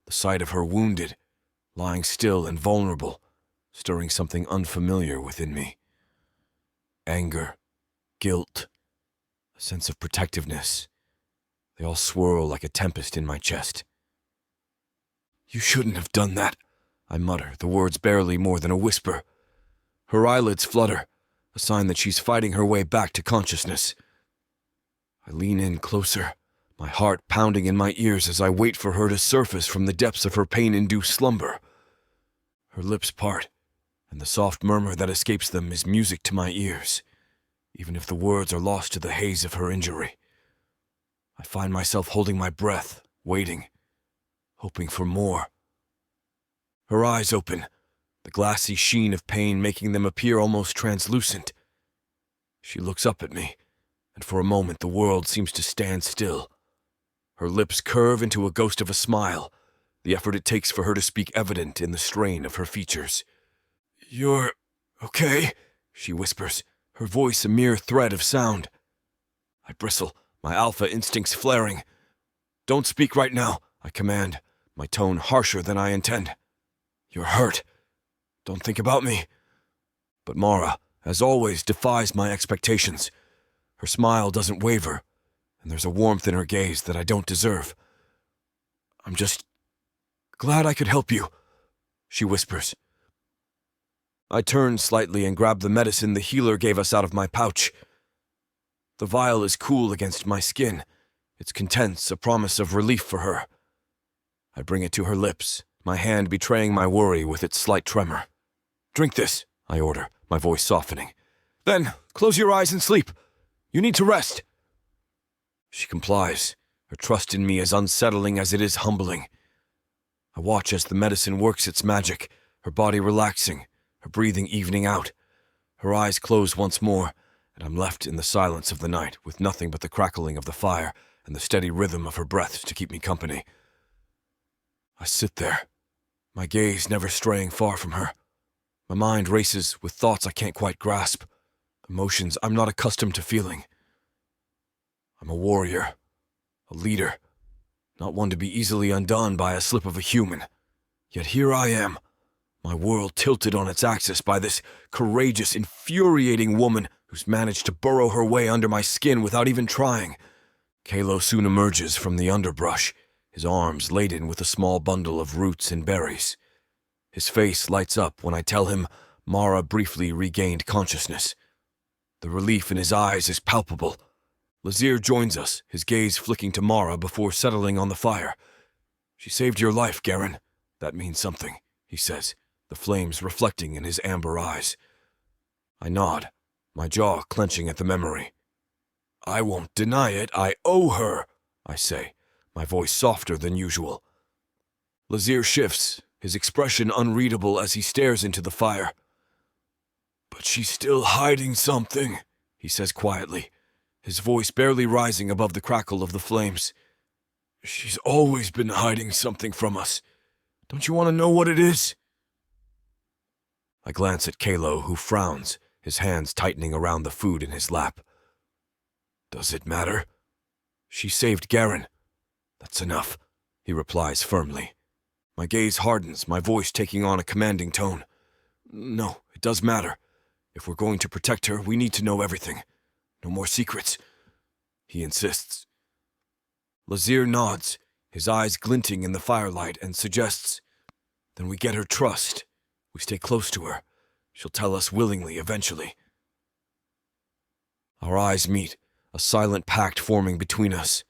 the sight of her wounded, lying still and vulnerable, stirring something unfamiliar within me. Anger, guilt, a sense of protectiveness. They all swirl like a tempest in my chest. You shouldn't have done that, I mutter, the words barely more than a whisper. Her eyelids flutter, a sign that she's fighting her way back to consciousness. I lean in closer, my heart pounding in my ears as I wait for her to surface from the depths of her pain-induced slumber. Her lips part, and the soft murmur that escapes them is music to my ears, even if the words are lost to the haze of her injury. I find myself holding my breath, waiting, hoping for more. Her eyes open, the glassy sheen of pain making them appear almost translucent. She looks up at me, and for a moment the world seems to stand still. Her lips curve into a ghost of a smile, the effort it takes for her to speak evident in the strain of her features. "You're okay?" she whispers, her voice a mere thread of sound. I bristle, my alpha instincts flaring. "Don't speak right now," I command, my tone harsher than I intend. "You're hurt. Don't think about me." But Mara, as always, defies my expectations. Her smile doesn't waver, and there's a warmth in her gaze that I don't deserve. "I'm just glad I could help you," she whispers. I turn slightly and grab the medicine the healer gave us out of my pouch. The vial is cool against my skin, its contents a promise of relief for her. I bring it to her lips, my hand betraying my worry with its slight tremor. "Drink this," I order, my voice softening. Then, close your eyes and sleep. You need to rest. She complies, her trust in me as unsettling as it is humbling. I watch as the medicine works its magic, her body relaxing, her breathing evening out. Her eyes close once more, and I'm left in the silence of the night with nothing but the crackling of the fire and the steady rhythm of her breath to keep me company. I sit there, my gaze never straying far from her. My mind races with thoughts I can't quite grasp, emotions I'm not accustomed to feeling. I'm a warrior, a leader, not one to be easily undone by a slip of a human. Yet here I am, my world tilted on its axis by this courageous, infuriating woman who's managed to burrow her way under my skin without even trying. Calo soon emerges from the underbrush, his arms laden with a small bundle of roots and berries. His face lights up when I tell him Mara briefly regained consciousness. The relief in his eyes is palpable. Lazir joins us, his gaze flicking to Mara before settling on the fire. "She saved your life, Garron. That means something," he says, the flames reflecting in his amber eyes. I nod, my jaw clenching at the memory. "I won't deny it. I owe her," I say, my voice softer than usual. Lazir shifts, his expression unreadable as he stares into the fire. "But she's still hiding something," he says quietly, his voice barely rising above the crackle of the flames. "She's always been hiding something from us. Don't you want to know what it is?" I glance at Calo, who frowns, his hands tightening around the food in his lap. "Does it matter?" "She saved Garron." "That's enough," he replies firmly. My gaze hardens, my voice taking on a commanding tone. "No, it does matter. If we're going to protect her, we need to know everything. No more secrets," he insists. Lazir nods, his eyes glinting in the firelight, and suggests, "Then we get her trust. We stay close to her. She'll tell us willingly eventually." Our eyes meet, a silent pact forming between us.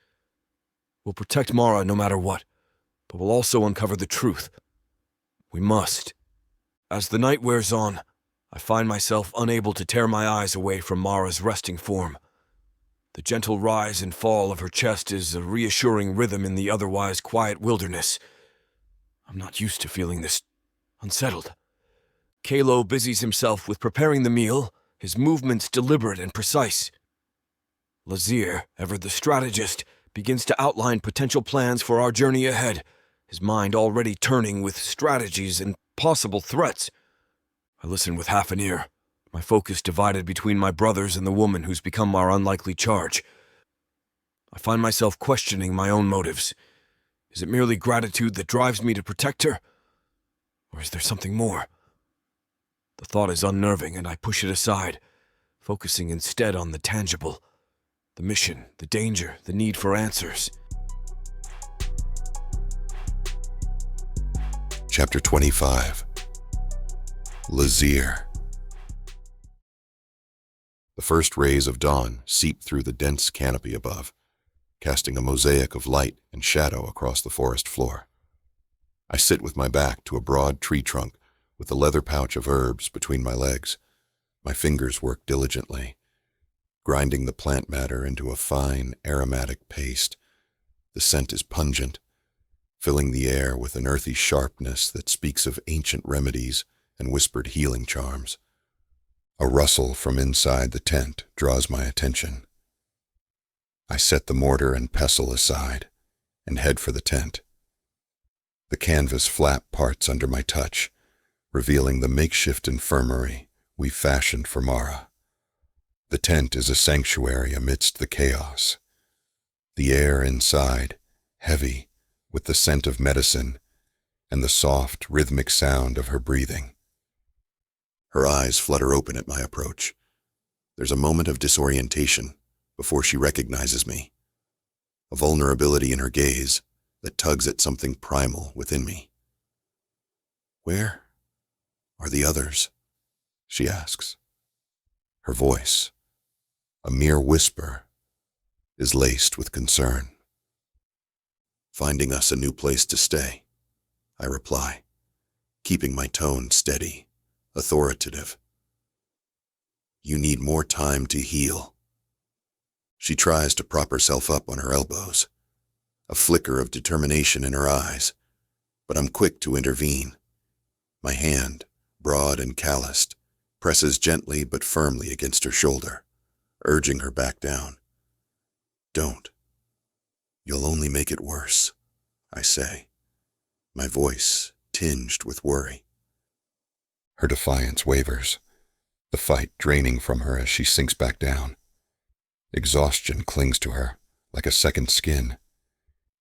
We'll protect Mara no matter what, but we'll also uncover the truth. We must. As the night wears on, I find myself unable to tear my eyes away from Mara's resting form. The gentle rise and fall of her chest is a reassuring rhythm in the otherwise quiet wilderness. I'm not used to feeling this unsettled. Calo busies himself with preparing the meal, his movements deliberate and precise. Lazir, ever the strategist, begins to outline potential plans for our journey ahead, his mind already turning with strategies and possible threats. I listen with half an ear, my focus divided between my brothers and the woman who's become our unlikely charge. I find myself questioning my own motives. Is it merely gratitude that drives me to protect her? Or is there something more? The thought is unnerving, and I push it aside, focusing instead on the tangible. The mission, the danger, the need for answers. Chapter 25. Lazir. The first rays of dawn seep through the dense canopy above, casting a mosaic of light and shadow across the forest floor. I sit with my back to a broad tree trunk with a leather pouch of herbs between my legs. My fingers work diligently, grinding the plant matter into a fine, aromatic paste. The scent is pungent, filling the air with an earthy sharpness that speaks of ancient remedies and whispered healing charms. A rustle from inside the tent draws my attention. I set the mortar and pestle aside and head for the tent. The canvas flap parts under my touch, revealing the makeshift infirmary we fashioned for Mara. The tent is a sanctuary amidst the chaos. The air inside, heavy with the scent of medicine and the soft, rhythmic sound of her breathing. Her eyes flutter open at my approach. There's a moment of disorientation before she recognizes me, a vulnerability in her gaze that tugs at something primal within me. "Where are the others?" she asks. Her voice, a mere whisper, is laced with concern. "Finding us a new place to stay," I reply, keeping my tone steady, authoritative. You need more time to heal. She tries to prop herself up on her elbows, a flicker of determination in her eyes, but I'm quick to intervene. My hand, broad and calloused, presses gently but firmly against her shoulder, urging her back down. Don't. You'll only make it worse, I say, my voice tinged with worry. Her defiance wavers, the fight draining from her as she sinks back down. Exhaustion clings to her, like a second skin.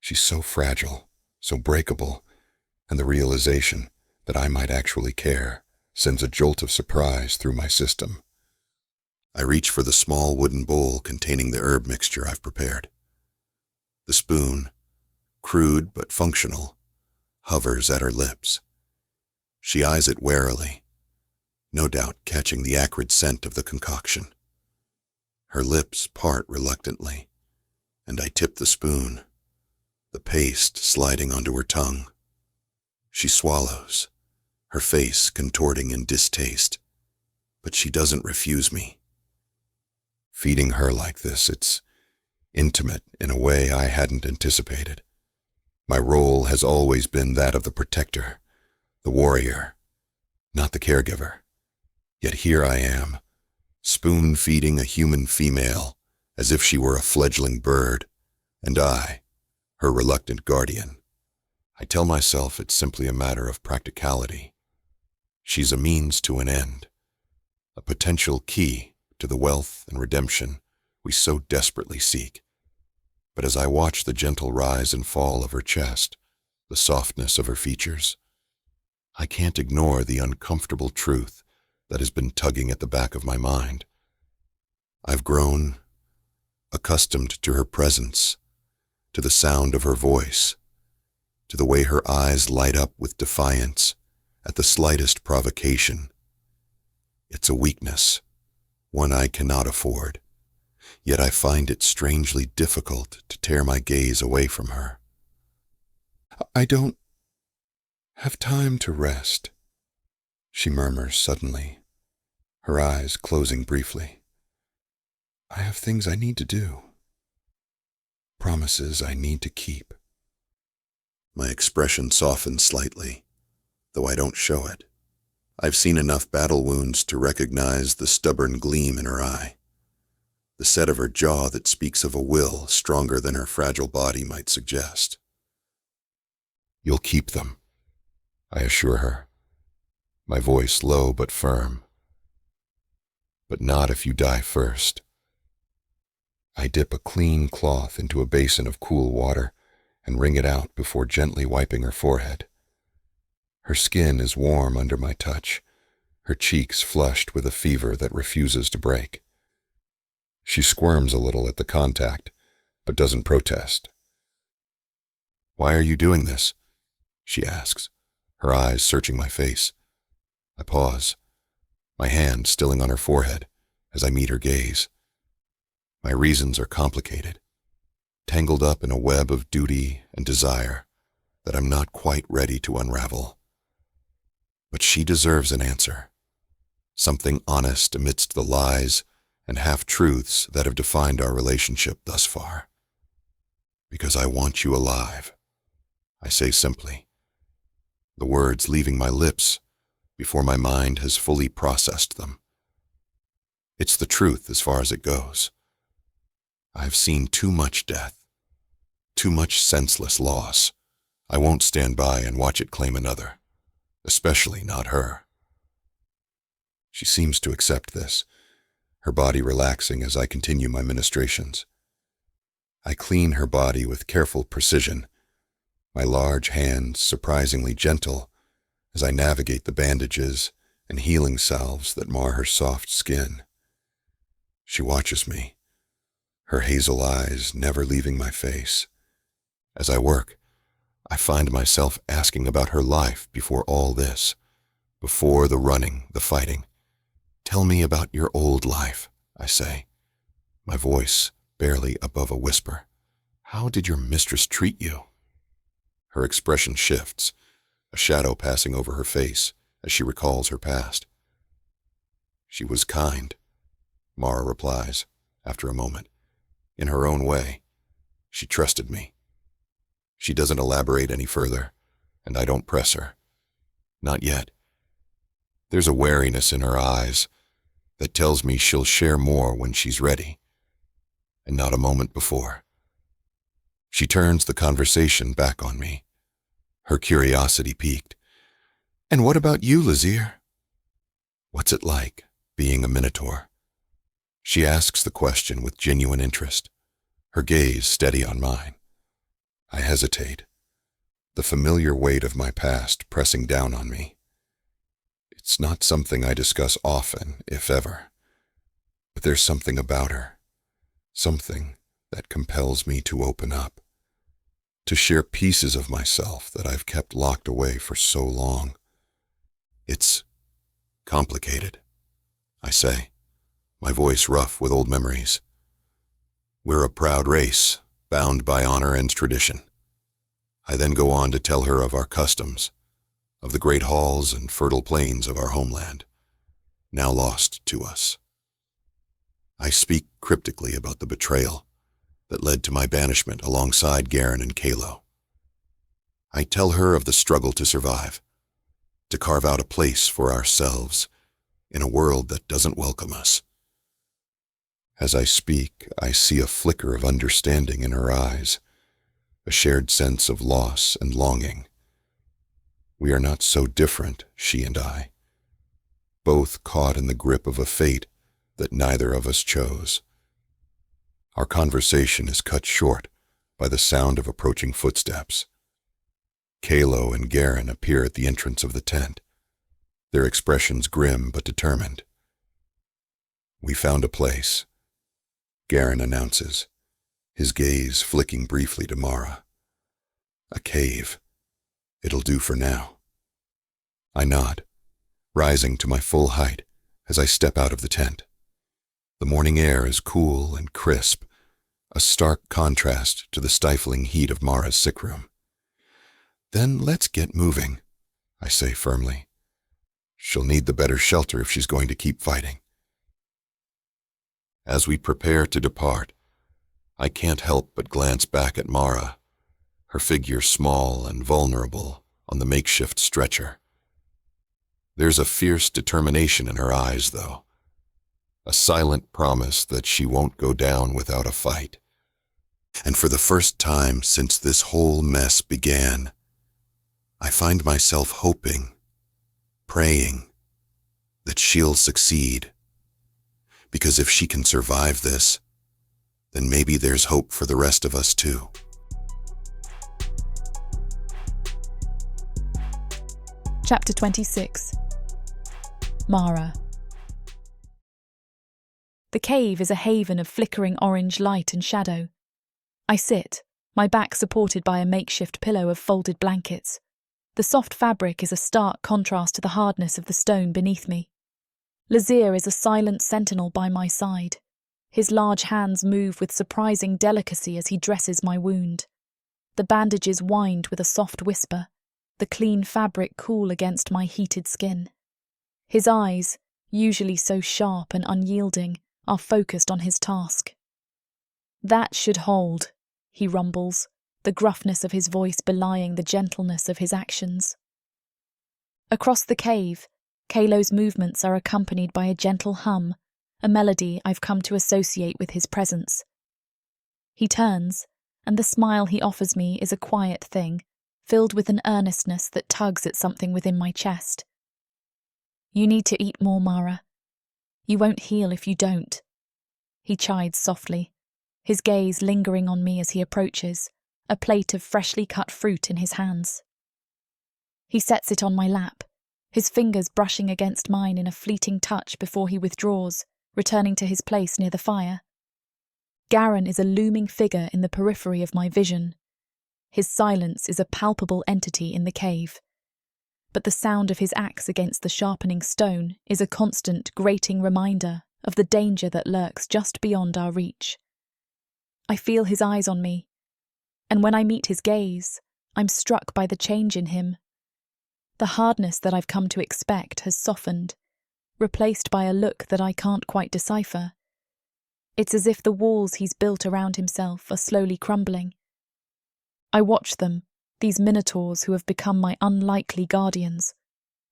She's so fragile, so breakable, and the realization that I might actually care sends a jolt of surprise through my system. I reach for the small wooden bowl containing the herb mixture I've prepared. The spoon, crude but functional, hovers at her lips. She eyes it warily, no doubt catching the acrid scent of the concoction. Her lips part reluctantly, and I tip the spoon, the paste sliding onto her tongue. She swallows, her face contorting in distaste, but she doesn't refuse me. Feeding her like this, it's intimate in a way I hadn't anticipated. My role has always been that of the protector, the warrior, not the caregiver. Yet here I am, spoon-feeding a human female as if she were a fledgling bird, and I, her reluctant guardian. I tell myself it's simply a matter of practicality. She's a means to an end, a potential key to the wealth and redemption we so desperately seek. But as I watch the gentle rise and fall of her chest, the softness of her features, I can't ignore the uncomfortable truth that has been tugging at the back of my mind. I've grown accustomed to her presence, to the sound of her voice, to the way her eyes light up with defiance at the slightest provocation. It's a weakness, one I cannot afford, yet I find it strangely difficult to tear my gaze away from her. I don't have time to rest, she murmurs suddenly, her eyes closing briefly. I have things I need to do, promises I need to keep. My expression softens slightly, though I don't show it. I've seen enough battle wounds to recognize the stubborn gleam in her eye, the set of her jaw that speaks of a will stronger than her fragile body might suggest. You'll keep them, I assure her, my voice low but firm. But not if you die first. I dip a clean cloth into a basin of cool water and wring it out before gently wiping her forehead. Her skin is warm under my touch, her cheeks flushed with a fever that refuses to break. She squirms a little at the contact, but doesn't protest. Why are you doing this? She asks, her eyes searching my face. I pause, my hand stilling on her forehead as I meet her gaze. My reasons are complicated, tangled up in a web of duty and desire that I'm not quite ready to unravel. But she deserves an answer, something honest amidst the lies and half-truths that have defined our relationship thus far. Because I want you alive, I say simply, the words leaving my lips before my mind has fully processed them. It's the truth as far as it goes. I've seen too much death, too much senseless loss. I won't stand by and watch it claim another, especially not her. She seems to accept this, her body relaxing as I continue my ministrations. I clean her body with careful precision, my large hands surprisingly gentle as I navigate the bandages and healing salves that mar her soft skin. She watches me, her hazel eyes never leaving my face. As I work, I find myself asking about her life before all this, before the running, the fighting. Tell me about your old life, I say, my voice barely above a whisper. How did your mistress treat you? Her expression shifts, a shadow passing over her face as she recalls her past. She was kind, Mara replies, after a moment. In her own way, she trusted me. She doesn't elaborate any further, and I don't press her. Not yet. There's a wariness in her eyes that tells me she'll share more when she's ready, and not a moment before. She turns the conversation back on me, her curiosity piqued. And what about you, Lazir? What's it like, being a Minotaur? She asks the question with genuine interest, her gaze steady on mine. I hesitate, the familiar weight of my past pressing down on me. It's not something I discuss often, if ever, but there's something about her, something that compels me to open up, to share pieces of myself that I've kept locked away for so long. It's complicated, I say, my voice rough with old memories. We're a proud race, bound by honor and tradition. I then go on to tell her of our customs, of the great halls and fertile plains of our homeland, now lost to us. I speak cryptically about the betrayal that led to my banishment alongside Garron and Calo. I tell her of the struggle to survive, to carve out a place for ourselves in a world that doesn't welcome us. As I speak, I see a flicker of understanding in her eyes, a shared sense of loss and longing. We are not so different, she and I, both caught in the grip of a fate that neither of us chose. Our conversation is cut short by the sound of approaching footsteps. Calo and Garron appear at the entrance of the tent, their expressions grim but determined. We found a place, Garron announces, his gaze flicking briefly to Mara. A cave. It'll do for now. I nod, rising to my full height as I step out of the tent. The morning air is cool and crisp, a stark contrast to the stifling heat of Mara's sick room. Then let's get moving, I say firmly. She'll need the better shelter if she's going to keep fighting. As we prepare to depart, I can't help but glance back at Mara, her figure small and vulnerable on the makeshift stretcher. There's a fierce determination in her eyes, though, a silent promise that she won't go down without a fight. And for the first time since this whole mess began, I find myself hoping, praying, that she'll succeed. Because if she can survive this, then maybe there's hope for the rest of us too. Chapter 26. Mara. The cave is a haven of flickering orange light and shadow. I sit, my back supported by a makeshift pillow of folded blankets. The soft fabric is a stark contrast to the hardness of the stone beneath me. Lazir is a silent sentinel by my side. His large hands move with surprising delicacy as he dresses my wound. The bandages wind with a soft whisper, the clean fabric cool against my heated skin. His eyes, usually so sharp and unyielding, are focused on his task. "That should hold," he rumbles, the gruffness of his voice belying the gentleness of his actions. Across the cave, Calo's movements are accompanied by a gentle hum, a melody I've come to associate with his presence. He turns, and the smile he offers me is a quiet thing, filled with an earnestness that tugs at something within my chest. "You need to eat more, Mara. You won't heal if you don't," he chides softly, his gaze lingering on me as he approaches, a plate of freshly cut fruit in his hands. He sets it on my lap, his fingers brushing against mine in a fleeting touch before he withdraws, returning to his place near the fire. Garron is a looming figure in the periphery of my vision. His silence is a palpable entity in the cave. But the sound of his axe against the sharpening stone is a constant, grating reminder of the danger that lurks just beyond our reach. I feel his eyes on me, and when I meet his gaze, I'm struck by the change in him. The hardness that I've come to expect has softened, replaced by a look that I can't quite decipher, It's as if the walls he's built around himself are slowly crumbling. I watch them, these Minotaurs who have become my unlikely guardians.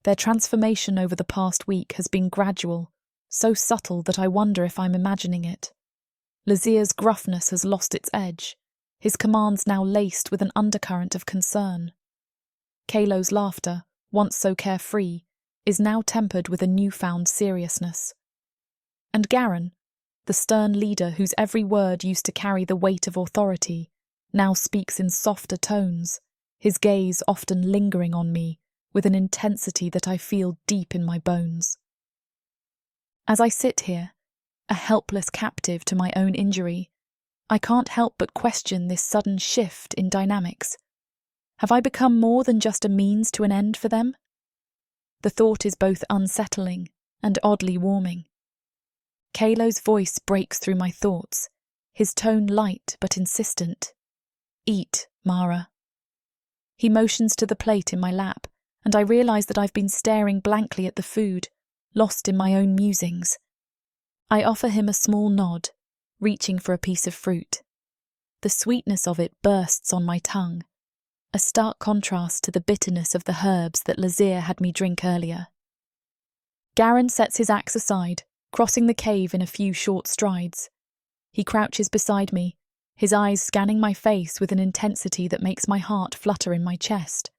Their transformation over the past week has been gradual, so subtle that I wonder if I'm imagining it. Lazir's gruffness has lost its edge, his commands now laced with an undercurrent of concern. Calo's laughter, once so carefree, is now tempered with a newfound seriousness. And Garron, the stern leader whose every word used to carry the weight of authority, now speaks in softer tones, his gaze often lingering on me with an intensity that I feel deep in my bones. As I sit here, a helpless captive to my own injury, I can't help but question this sudden shift in dynamics. Have I become more than just a means to an end for them? The thought is both unsettling and oddly warming. Calo's voice breaks through my thoughts, his tone light but insistent. Eat, Mara. He motions to the plate in my lap, and I realise that I've been staring blankly at the food, lost in my own musings. I offer him a small nod, reaching for a piece of fruit. The sweetness of it bursts on my tongue, a stark contrast to the bitterness of the herbs that Lazir had me drink earlier. Garron sets his axe aside, crossing the cave in a few short strides. He crouches beside me, his eyes scanning my face with an intensity that makes my heart flutter in my chest.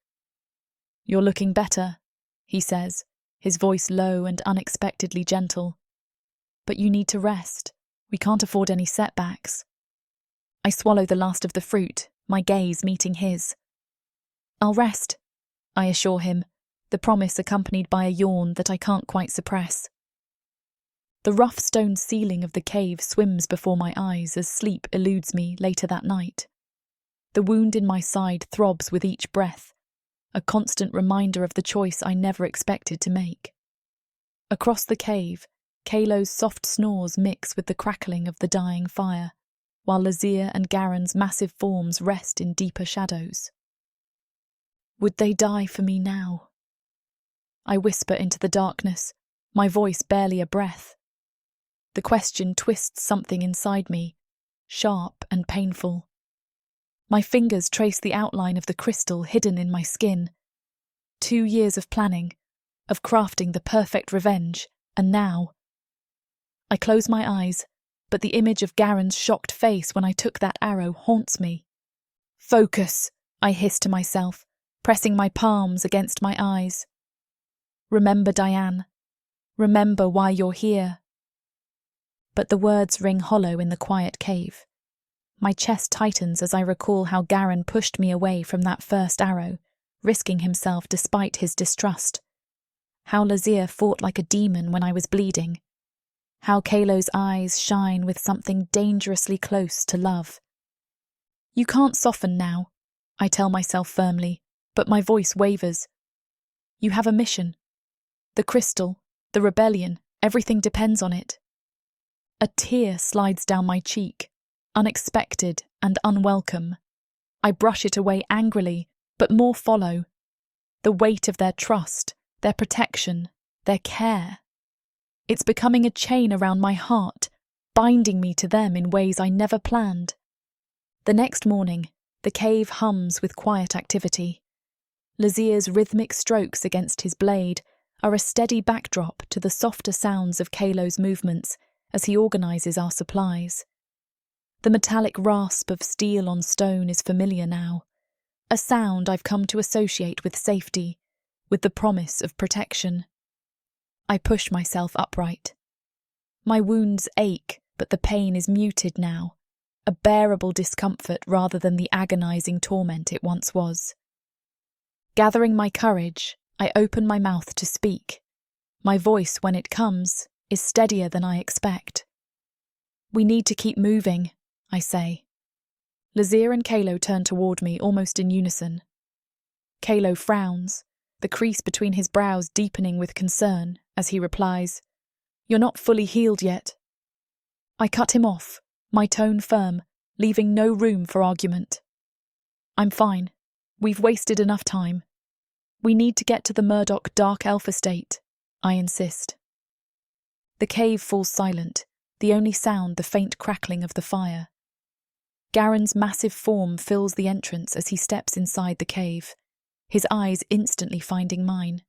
"You're looking better," he says, his voice low and unexpectedly gentle. "But you need to rest. We can't afford any setbacks." I swallow the last of the fruit, my gaze meeting his. "I'll rest," I assure him, the promise accompanied by a yawn that I can't quite suppress. The rough stone ceiling of the cave swims before my eyes as sleep eludes me later that night. The wound in my side throbs with each breath, a constant reminder of the choice I never expected to make. Across the cave, Calo's soft snores mix with the crackling of the dying fire, while Lazir and Garron's massive forms rest in deeper shadows. Would they die for me now? I whisper into the darkness, my voice barely a breath. The question twists something inside me, sharp and painful. My fingers trace the outline of the crystal hidden in my skin. 2 years of planning, of crafting the perfect revenge, and now. I close my eyes, but the image of Garron's shocked face when I took that arrow haunts me. "Focus," I hiss to myself, pressing my palms against my eyes. "Remember, Diane. Remember why you're here." But the words ring hollow in the quiet cave. My chest tightens as I recall how Garron pushed me away from that first arrow, risking himself despite his distrust. How Lazir fought like a demon when I was bleeding. How Calo's eyes shine with something dangerously close to love. "You can't soften now," I tell myself firmly, but my voice wavers. "You have a mission. The crystal, the rebellion, everything depends on it." A tear slides down my cheek, unexpected and unwelcome. I brush it away angrily, but more follow. The weight of their trust, their protection, their care. It's becoming a chain around my heart, binding me to them in ways I never planned. The next morning, the cave hums with quiet activity. Lazir's rhythmic strokes against his blade are a steady backdrop to the softer sounds of Calo's movements as he organises our supplies. The metallic rasp of steel on stone is familiar now, a sound I've come to associate with safety, with the promise of protection. I push myself upright. My wounds ache, but the pain is muted now, a bearable discomfort rather than the agonising torment it once was. Gathering my courage, I open my mouth to speak. My voice, when it comes, is steadier than I expect. "We need to keep moving," I say. Lazir and Calo turn toward me almost in unison. Calo frowns, the crease between his brows deepening with concern, as he replies, "You're not fully healed yet." I cut him off, my tone firm, leaving no room for argument. "I'm fine. We've wasted enough time. We need to get to the Murdoch Dark Elf estate," I insist. The cave falls silent, the only sound the faint crackling of the fire. Garron's massive form fills the entrance as he steps inside the cave, his eyes instantly finding mine.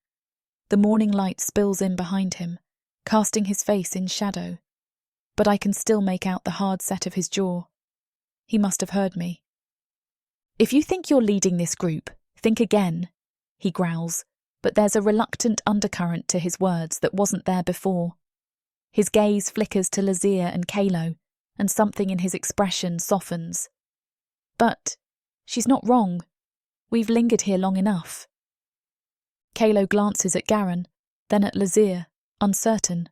The morning light spills in behind him, casting his face in shadow, but I can still make out the hard set of his jaw. He must have heard me. "If you think you're leading this group, think again," he growls, but there's a reluctant undercurrent to his words that wasn't there before. His gaze flickers to Lazir and Calo, and something in his expression softens. "But she's not wrong. We've lingered here long enough." Calo glances at Garron, then at Lazir, uncertain.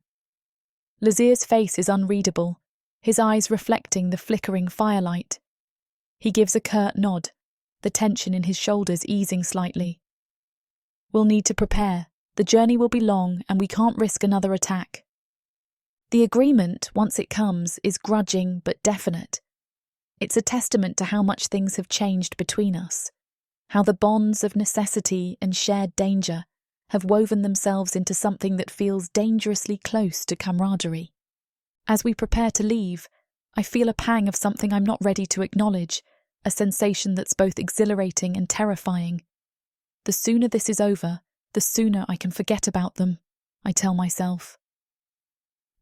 Lazir's face is unreadable, his eyes reflecting the flickering firelight. He gives a curt nod, the tension in his shoulders easing slightly. "We'll need to prepare. The journey will be long, and we can't risk another attack." The agreement, once it comes, is grudging but definite. It's a testament to how much things have changed between us, how the bonds of necessity and shared danger have woven themselves into something that feels dangerously close to camaraderie. As we prepare to leave, I feel a pang of something I'm not ready to acknowledge, a sensation that's both exhilarating and terrifying. The sooner this is over, the sooner I can forget about them, I tell myself.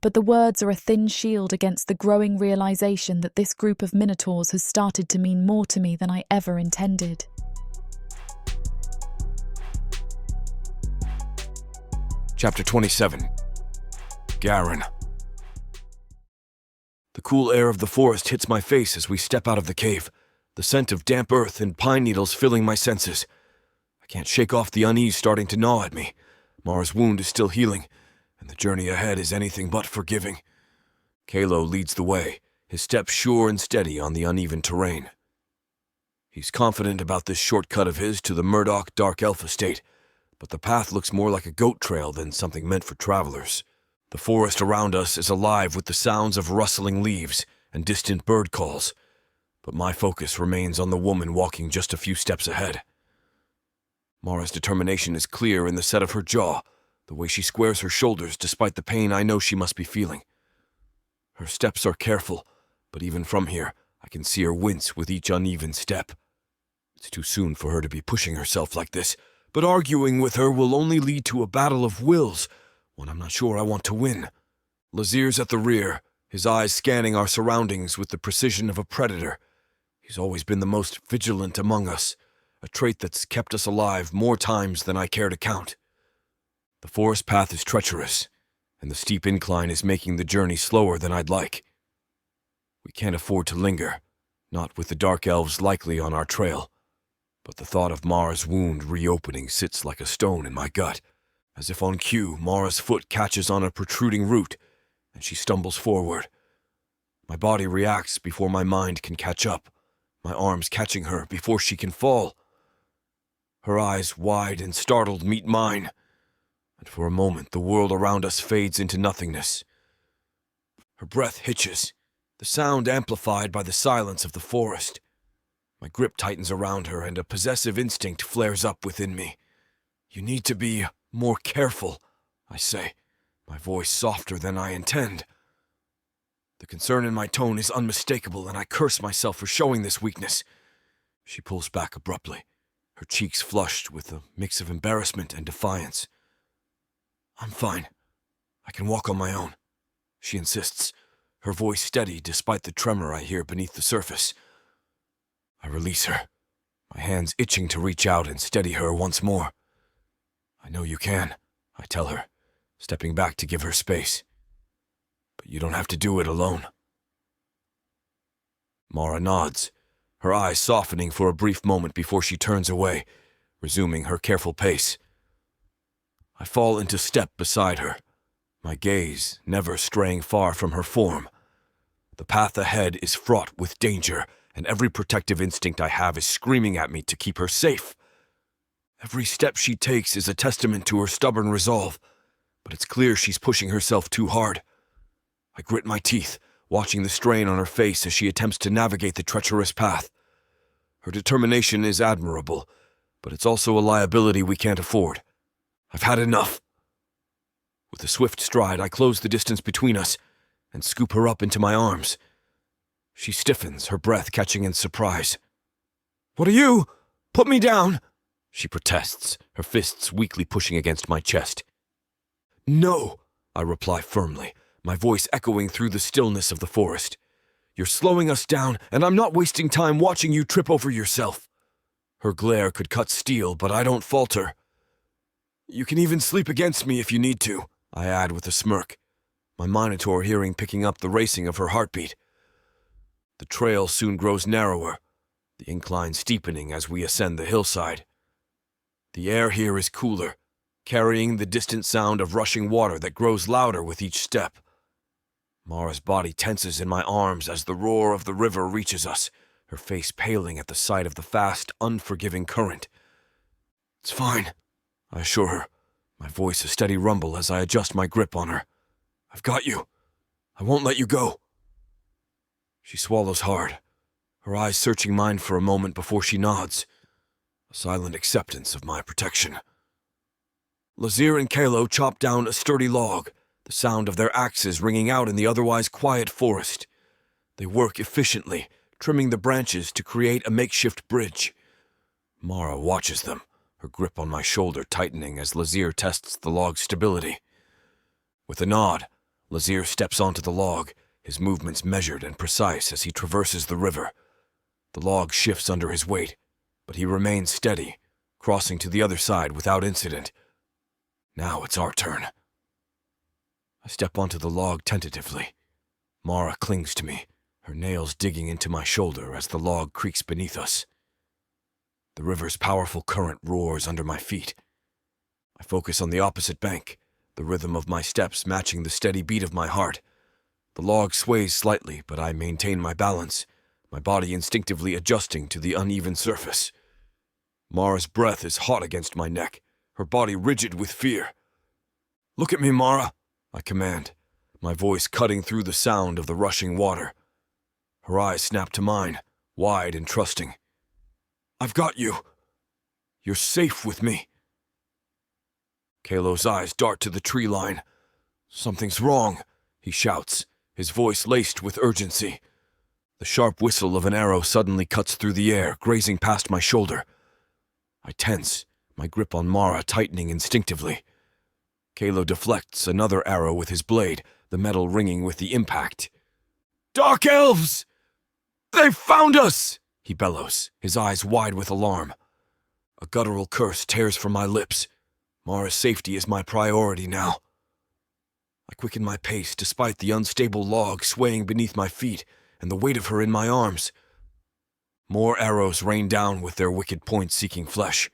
But the words are a thin shield against the growing realization that this group of Minotaurs has started to mean more to me than I ever intended. Chapter 27. Garron. The cool air of the forest hits my face as we step out of the cave, the scent of damp earth and pine needles filling my senses. I can't shake off the unease starting to gnaw at me. Mara's wound is still healing, and the journey ahead is anything but forgiving. Calo leads the way, his steps sure and steady on the uneven terrain. He's confident about this shortcut of his to the Murdoch Dark Elf estate, but the path looks more like a goat trail than something meant for travelers. The forest around us is alive with the sounds of rustling leaves and distant bird calls, but my focus remains on the woman walking just a few steps ahead. Mara's determination is clear in the set of her jaw, the way she squares her shoulders despite the pain I know she must be feeling. Her steps are careful, but even from here, I can see her wince with each uneven step. It's too soon for her to be pushing herself like this, but arguing with her will only lead to a battle of wills, one I'm not sure I want to win. Lazir's at the rear, his eyes scanning our surroundings with the precision of a predator. He's always been the most vigilant among us, a trait that's kept us alive more times than I care to count. The forest path is treacherous, and the steep incline is making the journey slower than I'd like. We can't afford to linger, not with the dark elves likely on our trail, but the thought of Mara's wound reopening sits like a stone in my gut. As if on cue, Mara's foot catches on a protruding root, and she stumbles forward. My body reacts before my mind can catch up, my arms catching her before she can fall. Her eyes, wide and startled, meet mine, and for a moment the world around us fades into nothingness. Her breath hitches, the sound amplified by the silence of the forest. My grip tightens around her and a possessive instinct flares up within me. "You need to be more careful," I say, my voice softer than I intend. The concern in my tone is unmistakable, and I curse myself for showing this weakness. She pulls back abruptly, her cheeks flushed with a mix of embarrassment and defiance. "I'm fine. I can walk on my own," she insists, her voice steady despite the tremor I hear beneath the surface. I release her, my hands itching to reach out and steady her once more. "I know you can," I tell her, stepping back to give her space. "But you don't have to do it alone." Mara nods, her eyes softening for a brief moment before she turns away, resuming her careful pace. I fall into step beside her, my gaze never straying far from her form. The path ahead is fraught with danger, and every protective instinct I have is screaming at me to keep her safe. Every step she takes is a testament to her stubborn resolve, but it's clear she's pushing herself too hard. I grit my teeth, watching the strain on her face as she attempts to navigate the treacherous path. Her determination is admirable, but it's also a liability we can't afford. I've had enough. With a swift stride, I close the distance between us, and scoop her up into my arms. She stiffens, her breath catching in surprise. "What are you? Put me down!" she protests, her fists weakly pushing against my chest. "No," I reply firmly, my voice echoing through the stillness of the forest. "You're slowing us down, and I'm not wasting time watching you trip over yourself." Her glare could cut steel, but I don't falter. "You can even sleep against me if you need to," I add with a smirk, my Minotaur hearing picking up the racing of her heartbeat. The trail soon grows narrower, the incline steepening as we ascend the hillside. The air here is cooler, carrying the distant sound of rushing water that grows louder with each step. Mara's body tenses in my arms as the roar of the river reaches us, her face paling at the sight of the fast, unforgiving current. "It's fine," I assure her, my voice a steady rumble as I adjust my grip on her. "I've got you. I won't let you go." She swallows hard, her eyes searching mine for a moment before she nods, a silent acceptance of my protection. Lazir and Calo chop down a sturdy log, the sound of their axes ringing out in the otherwise quiet forest. They work efficiently, trimming the branches to create a makeshift bridge. Mara watches them, her grip on my shoulder tightening as Lazir tests the log's stability. With a nod, Lazir steps onto the log, his movements measured and precise as he traverses the river. The log shifts under his weight, but he remains steady, crossing to the other side without incident. Now it's our turn. I step onto the log tentatively. Mara clings to me, her nails digging into my shoulder as the log creaks beneath us. The river's powerful current roars under my feet. I focus on the opposite bank, the rhythm of my steps matching the steady beat of my heart. The log sways slightly, but I maintain my balance, my body instinctively adjusting to the uneven surface. Mara's breath is hot against my neck, her body rigid with fear. "Look at me, Mara," I command, my voice cutting through the sound of the rushing water. Her eyes snap to mine, wide and trusting. "I've got you. You're safe with me." Calo's eyes dart to the tree line. "Something's wrong," he shouts, his voice laced with urgency. The sharp whistle of an arrow suddenly cuts through the air, grazing past my shoulder. I tense, my grip on Mara tightening instinctively. Calo deflects another arrow with his blade, the metal ringing with the impact. "Dark elves! They've found us!" he bellows, his eyes wide with alarm. A guttural curse tears from my lips. Mara's safety is my priority now. I quicken my pace despite the unstable log swaying beneath my feet and the weight of her in my arms. More arrows rain down with their wicked points seeking flesh.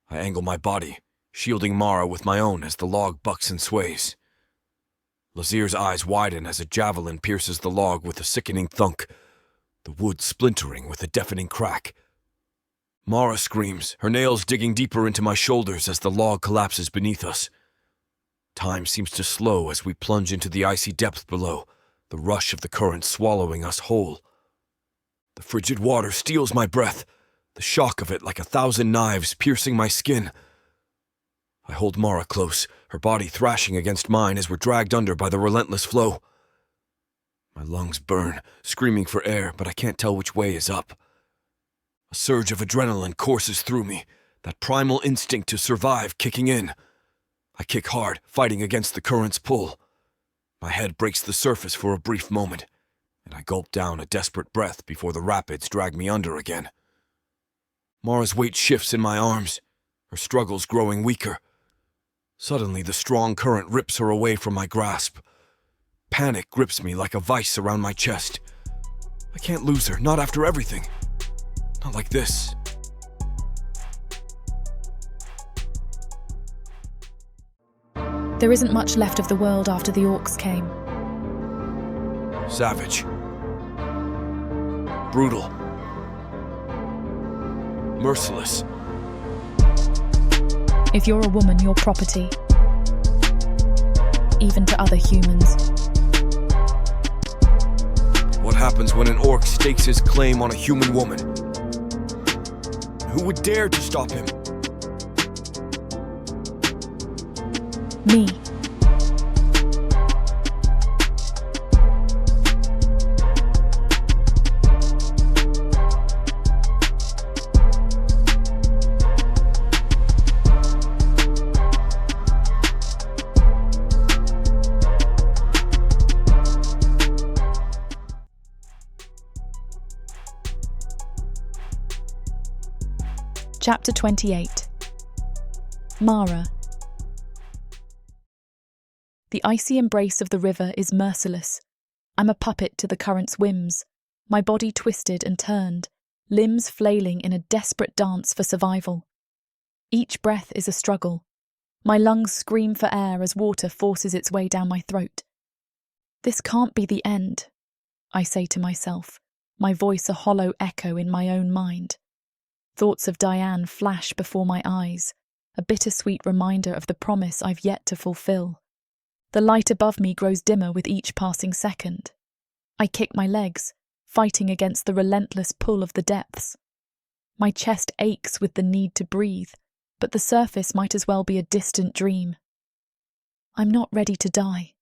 I angle my body, shielding Mara with my own as the log bucks and sways. Lazir's eyes widen as a javelin pierces the log with a sickening thunk, the wood splintering with a deafening crack. Mara screams, her nails digging deeper into my shoulders as the log collapses beneath us. Time seems to slow as we plunge into the icy depth below, the rush of the current swallowing us whole. The frigid water steals my breath, the shock of it like 1,000 knives piercing my skin. I hold Mara close, her body thrashing against mine as we're dragged under by the relentless flow. My lungs burn, screaming for air, but I can't tell which way is up. A surge of adrenaline courses through me, that primal instinct to survive kicking in. I kick hard, fighting against the current's pull. My head breaks the surface for a brief moment, and I gulp down a desperate breath before the rapids drag me under again. Mara's weight shifts in my arms, her struggles growing weaker. Suddenly, the strong current rips her away from my grasp. Panic grips me like a vice around my chest. I can't lose her, not after everything. Not like this. There isn't much left of the world after the orcs came. Savage. Brutal. Merciless. If you're a woman, you're property. Even to other humans. What happens when an orc stakes his claim on a human woman? Who would dare to stop him? Me. Chapter 28. Mara. The icy embrace of the river is merciless. I'm a puppet to the current's whims, my body twisted and turned, limbs flailing in a desperate dance for survival. Each breath is a struggle. My lungs scream for air as water forces its way down my throat. This can't be the end, I say to myself, my voice a hollow echo in my own mind. Thoughts of Diane flash before my eyes, a bittersweet reminder of the promise I've yet to fulfill. The light above me grows dimmer with each passing second. I kick my legs, fighting against the relentless pull of the depths. My chest aches with the need to breathe, but the surface might as well be a distant dream. I'm not ready to die,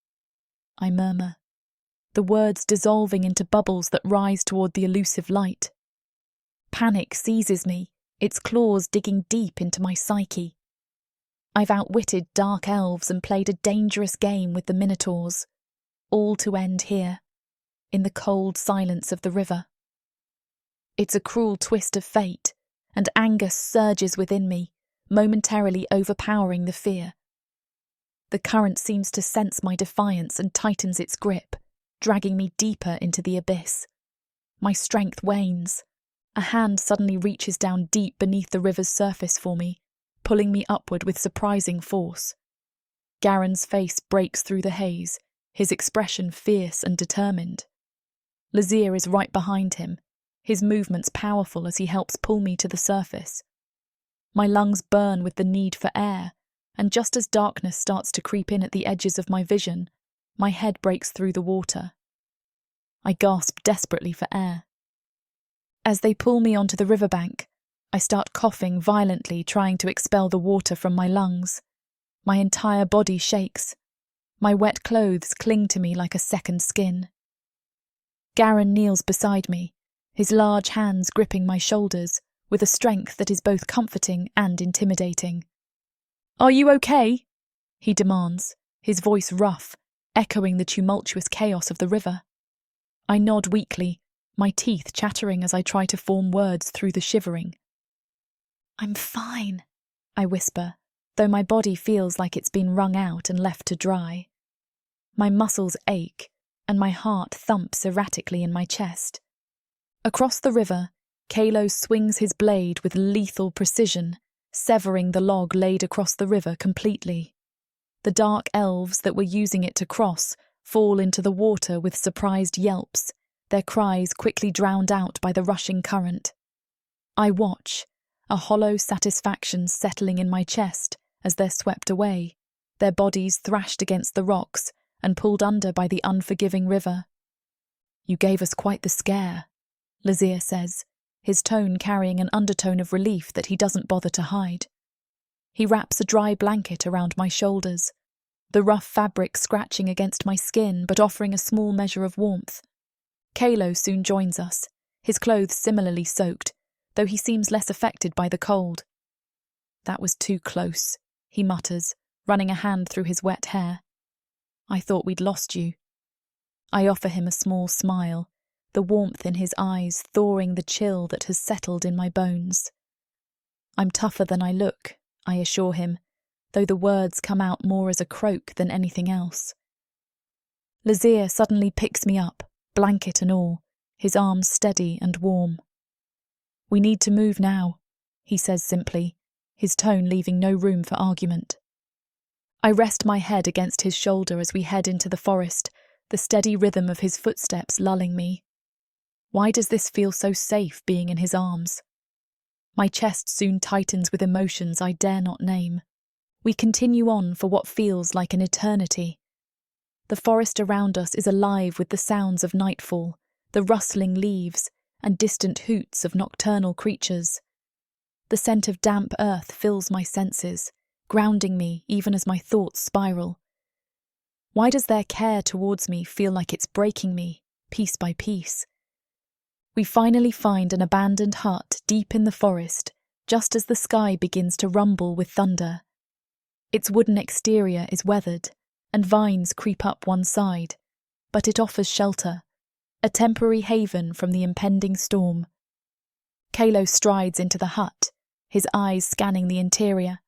I murmur, the words dissolving into bubbles that rise toward the elusive light. Panic seizes me, its claws digging deep into my psyche. I've outwitted dark elves and played a dangerous game with the Minotaurs, all to end here, in the cold silence of the river. It's a cruel twist of fate, and anger surges within me, momentarily overpowering the fear. The current seems to sense my defiance and tightens its grip, dragging me deeper into the abyss. My strength wanes. A hand suddenly reaches down deep beneath the river's surface for me, pulling me upward with surprising force. Garron's face breaks through the haze, his expression fierce and determined. Lazir is right behind him, his movements powerful as he helps pull me to the surface. My lungs burn with the need for air, and just as darkness starts to creep in at the edges of my vision, my head breaks through the water. I gasp desperately for air. As they pull me onto the riverbank, I start coughing violently, trying to expel the water from my lungs. My entire body shakes. My wet clothes cling to me like a second skin. Garron kneels beside me, his large hands gripping my shoulders, with a strength that is both comforting and intimidating. "Are you okay?" he demands, his voice rough, echoing the tumultuous chaos of the river. I nod weakly, my teeth chattering as I try to form words through the shivering. "I'm fine," I whisper, though my body feels like it's been wrung out and left to dry. My muscles ache, and my heart thumps erratically in my chest. Across the river, Calo swings his blade with lethal precision, severing the log laid across the river completely. The dark elves that were using it to cross fall into the water with surprised yelps, their cries quickly drowned out by the rushing current. I watch, a hollow satisfaction settling in my chest as they're swept away, their bodies thrashed against the rocks and pulled under by the unforgiving river. "You gave us quite the scare," Lazir says, his tone carrying an undertone of relief that he doesn't bother to hide. He wraps a dry blanket around my shoulders, the rough fabric scratching against my skin but offering a small measure of warmth. Calo soon joins us, his clothes similarly soaked, though he seems less affected by the cold. "That was too close," he mutters, running a hand through his wet hair. "I thought we'd lost you." I offer him a small smile, the warmth in his eyes thawing the chill that has settled in my bones. "I'm tougher than I look," I assure him, though the words come out more as a croak than anything else. Lazir suddenly picks me up, blanket and all, his arms steady and warm. "We need to move now," he says simply, his tone leaving no room for argument. I rest my head against his shoulder as we head into the forest, the steady rhythm of his footsteps lulling me. Why does this feel so safe being in his arms? My chest soon tightens with emotions I dare not name. We continue on for what feels like an eternity. The forest around us is alive with the sounds of nightfall, the rustling leaves, and distant hoots of nocturnal creatures. The scent of damp earth fills my senses, grounding me even as my thoughts spiral. Why does their care towards me feel like it's breaking me, piece by piece? We finally find an abandoned hut deep in the forest, just as the sky begins to rumble with thunder. Its wooden exterior is weathered, and vines creep up one side, but it offers shelter, a temporary haven from the impending storm. Calo strides into the hut, his eyes scanning the interior.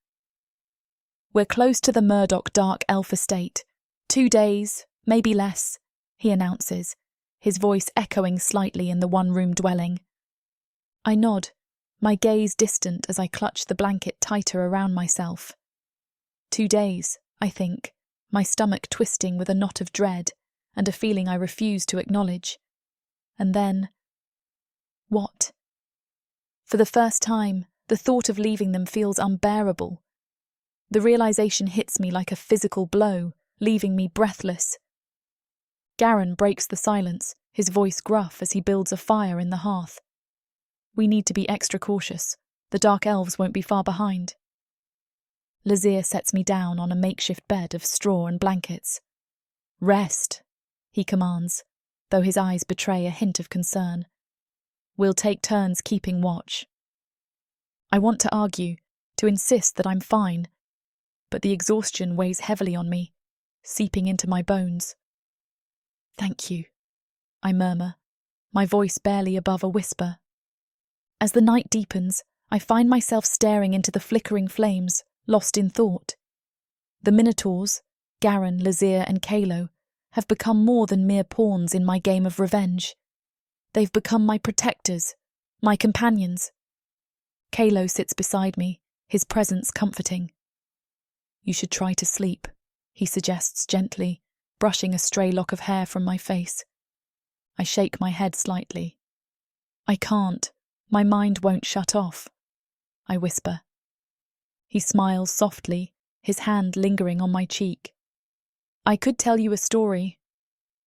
"We're close to the Murdoch Dark Elf estate. 2 days, maybe less," he announces, his voice echoing slightly in the one-room dwelling. I nod, my gaze distant as I clutch the blanket tighter around myself. 2 days, I think, my stomach twisting with a knot of dread and a feeling I refuse to acknowledge. And then... what? For the first time, the thought of leaving them feels unbearable. The realization hits me like a physical blow, leaving me breathless. Garron breaks the silence, his voice gruff as he builds a fire in the hearth. "We need to be extra cautious. The Dark Elves won't be far behind." Lazir sets me down on a makeshift bed of straw and blankets. "Rest," he commands, though his eyes betray a hint of concern. "We'll take turns keeping watch." I want to argue, to insist that I'm fine, but the exhaustion weighs heavily on me, seeping into my bones. "Thank you," I murmur, my voice barely above a whisper. As the night deepens, I find myself staring into the flickering flames, lost in thought. The Minotaurs, Garron, Lazir and Calo, have become more than mere pawns in my game of revenge. They've become my protectors, my companions. Calo sits beside me, his presence comforting. "You should try to sleep," he suggests gently, brushing a stray lock of hair from my face. I shake my head slightly. "I can't. My mind won't shut off," I whisper. He smiles softly, his hand lingering on my cheek. "I could tell you a story.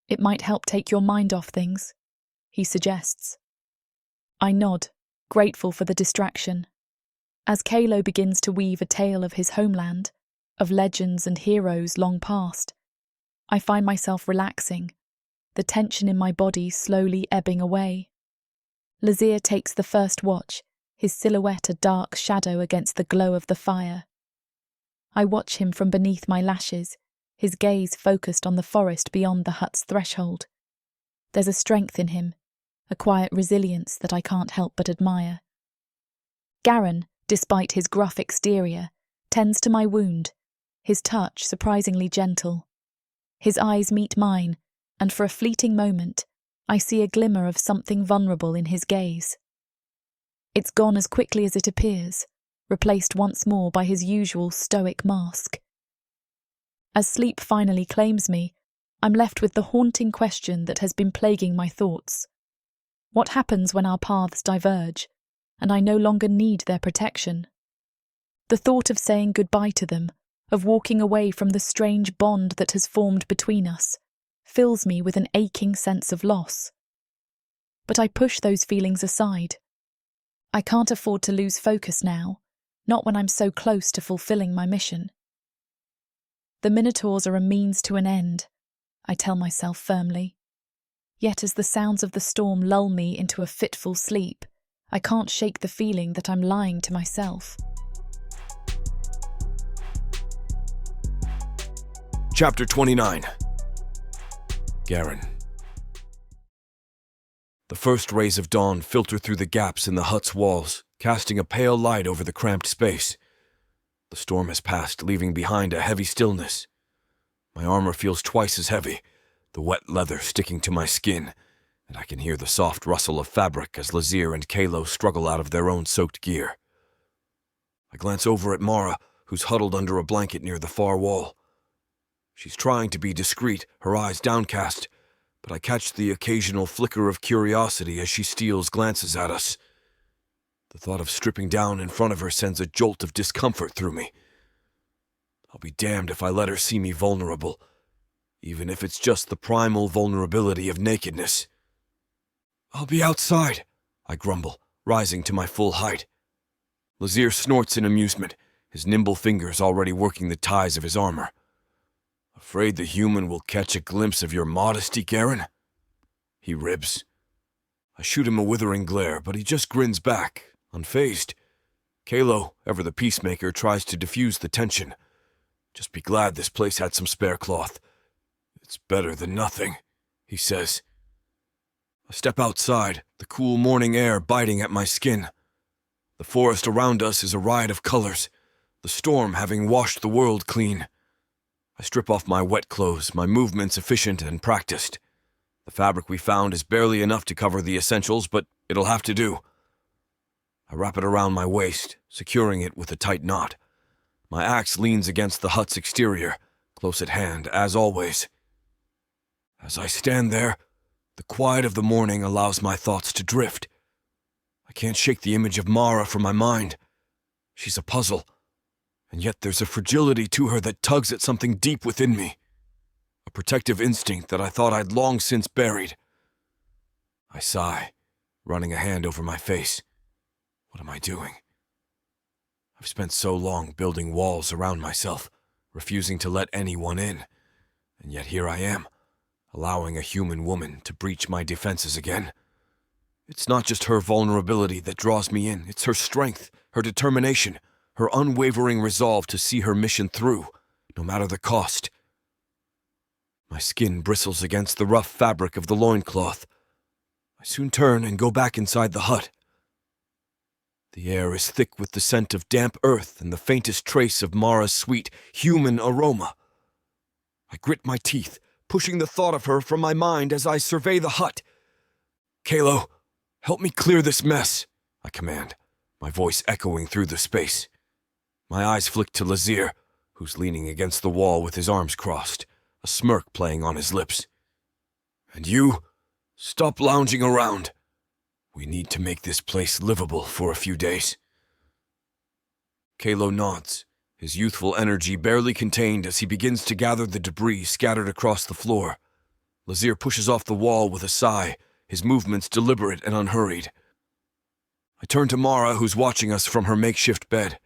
It might help take your mind off things," he suggests. I nod, grateful for the distraction. As Calo begins to weave a tale of his homeland, of legends and heroes long past, I find myself relaxing, the tension in my body slowly ebbing away. Lazir takes the first watch, his silhouette a dark shadow against the glow of the fire. I watch him from beneath my lashes, his gaze focused on the forest beyond the hut's threshold. There's a strength in him, a quiet resilience that I can't help but admire. Garron, despite his gruff exterior, tends to my wound, his touch surprisingly gentle. His eyes meet mine, and for a fleeting moment, I see a glimmer of something vulnerable in his gaze. It's gone as quickly as it appears, replaced once more by his usual stoic mask. As sleep finally claims me, I'm left with the haunting question that has been plaguing my thoughts. What happens when our paths diverge, and I no longer need their protection? The thought of saying goodbye to them, of walking away from the strange bond that has formed between us, fills me with an aching sense of loss. But I push those feelings aside. I can't afford to lose focus now, not when I'm so close to fulfilling my mission. The Minotaurs are a means to an end, I tell myself firmly. Yet as the sounds of the storm lull me into a fitful sleep, I can't shake the feeling that I'm lying to myself. Chapter 29. Garron. The first rays of dawn filter through the gaps in the hut's walls, casting a pale light over the cramped space. The storm has passed, leaving behind a heavy stillness. My armor feels twice as heavy, the wet leather sticking to my skin, and I can hear the soft rustle of fabric as Lazir and Calo struggle out of their own soaked gear. I glance over at Mara, who's huddled under a blanket near the far wall. She's trying to be discreet, her eyes downcast, but I catch the occasional flicker of curiosity as she steals glances at us. The thought of stripping down in front of her sends a jolt of discomfort through me. I'll be damned if I let her see me vulnerable, even if it's just the primal vulnerability of nakedness. "I'll be outside," I grumble, rising to my full height. Lazir snorts in amusement, his nimble fingers already working the ties of his armor. "Afraid the human will catch a glimpse of your modesty, Garron?" He ribs. I shoot him a withering glare, but he just grins back, unfazed. Calo, ever the peacemaker, tries to diffuse the tension. "Just be glad this place had some spare cloth. It's better than nothing," he says. I step outside, the cool morning air biting at my skin. The forest around us is a riot of colors, the storm having washed the world clean. I strip off my wet clothes, my movements efficient and practiced. The fabric we found is barely enough to cover the essentials, but it'll have to do. I wrap it around my waist, securing it with a tight knot. My axe leans against the hut's exterior, close at hand, as always. As I stand there, the quiet of the morning allows my thoughts to drift. I can't shake the image of Mara from my mind. She's a puzzle, and yet there's a fragility to her that tugs at something deep within me. A protective instinct that I thought I'd long since buried. I sigh, running a hand over my face. What am I doing? I've spent so long building walls around myself, refusing to let anyone in, and yet here I am, allowing a human woman to breach my defenses again. It's not just her vulnerability that draws me in, it's her strength, her determination, her unwavering resolve to see her mission through, no matter the cost. My skin bristles against the rough fabric of the loincloth. I soon turn and go back inside the hut. The air is thick with the scent of damp earth and the faintest trace of Mara's sweet, human aroma. I grit my teeth, pushing the thought of her from my mind as I survey the hut. "Calo, help me clear this mess," I command, my voice echoing through the space. My eyes flick to Lazir, who's leaning against the wall with his arms crossed, a smirk playing on his lips. "And you, stop lounging around. We need to make this place livable for a few days." Calo nods, his youthful energy barely contained as he begins to gather the debris scattered across the floor. Lazir pushes off the wall with a sigh, his movements deliberate and unhurried. I turn to Mara, who's watching us from her makeshift bed.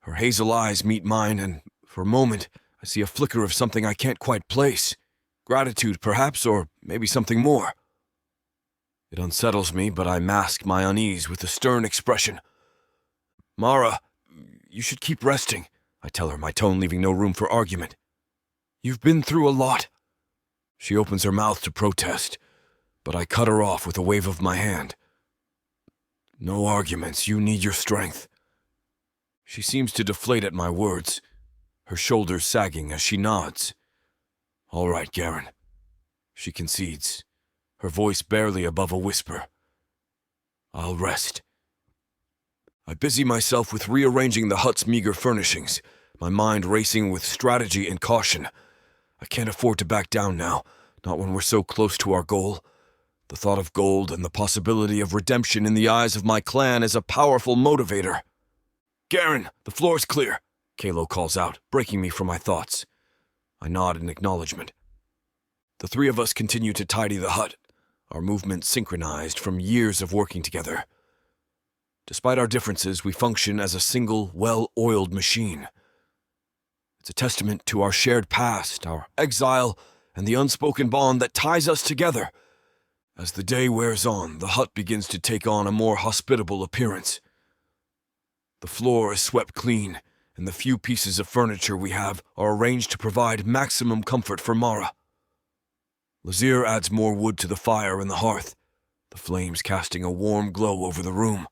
Her hazel eyes meet mine, and for a moment, I see a flicker of something I can't quite place. Gratitude, perhaps, or maybe something more. It unsettles me, but I mask my unease with a stern expression. "Mara, you should keep resting," I tell her, my tone leaving no room for argument. "You've been through a lot." She opens her mouth to protest, but I cut her off with a wave of my hand. "No arguments, you need your strength." She seems to deflate at my words, her shoulders sagging as she nods. "All right, Garron." She concedes, her voice barely above a whisper. "I'll rest." I busy myself with rearranging the hut's meager furnishings, my mind racing with strategy and caution. I can't afford to back down now, not when we're so close to our goal. The thought of gold and the possibility of redemption in the eyes of my clan is a powerful motivator. "Garron, the floor's clear," Calo calls out, breaking me from my thoughts. I nod in acknowledgement. The three of us continue to tidy the hut, our movements synchronized from years of working together. Despite our differences, we function as a single, well-oiled machine. It's a testament to our shared past, our exile, and the unspoken bond that ties us together. As the day wears on, the hut begins to take on a more hospitable appearance. The floor is swept clean, and the few pieces of furniture we have are arranged to provide maximum comfort for Mara. Lazir adds more wood to the fire in the hearth, the flames casting a warm glow over the room.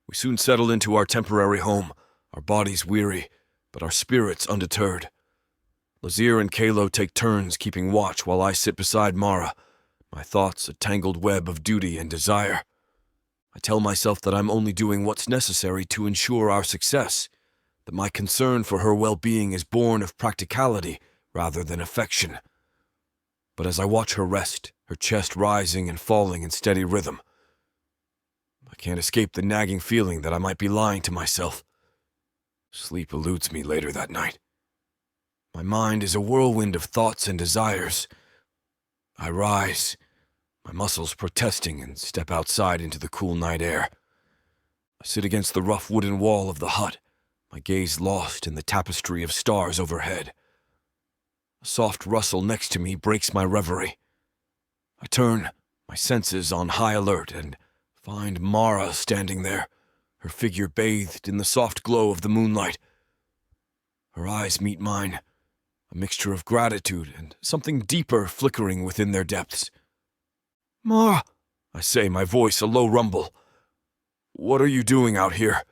We soon settle into our temporary home, our bodies weary, but our spirits undeterred. Lazir and Calo take turns keeping watch while I sit beside Mara, my thoughts a tangled web of duty and desire. I tell myself that I'm only doing what's necessary to ensure our success, that my concern for her well-being is born of practicality rather than affection. But as I watch her rest, her chest rising and falling in steady rhythm, I can't escape the nagging feeling that I might be lying to myself. Sleep eludes me later that night. My mind is a whirlwind of thoughts and desires. I rise, my muscles protesting, and step outside into the cool night air. I sit against the rough wooden wall of the hut, my gaze lost in the tapestry of stars overhead. A soft rustle next to me breaks my reverie. I turn, my senses on high alert, and find Mara standing there, her figure bathed in the soft glow of the moonlight. Her eyes meet mine, a mixture of gratitude and something deeper flickering within their depths. "Mara," I say, my voice a low rumble. What are you doing out here?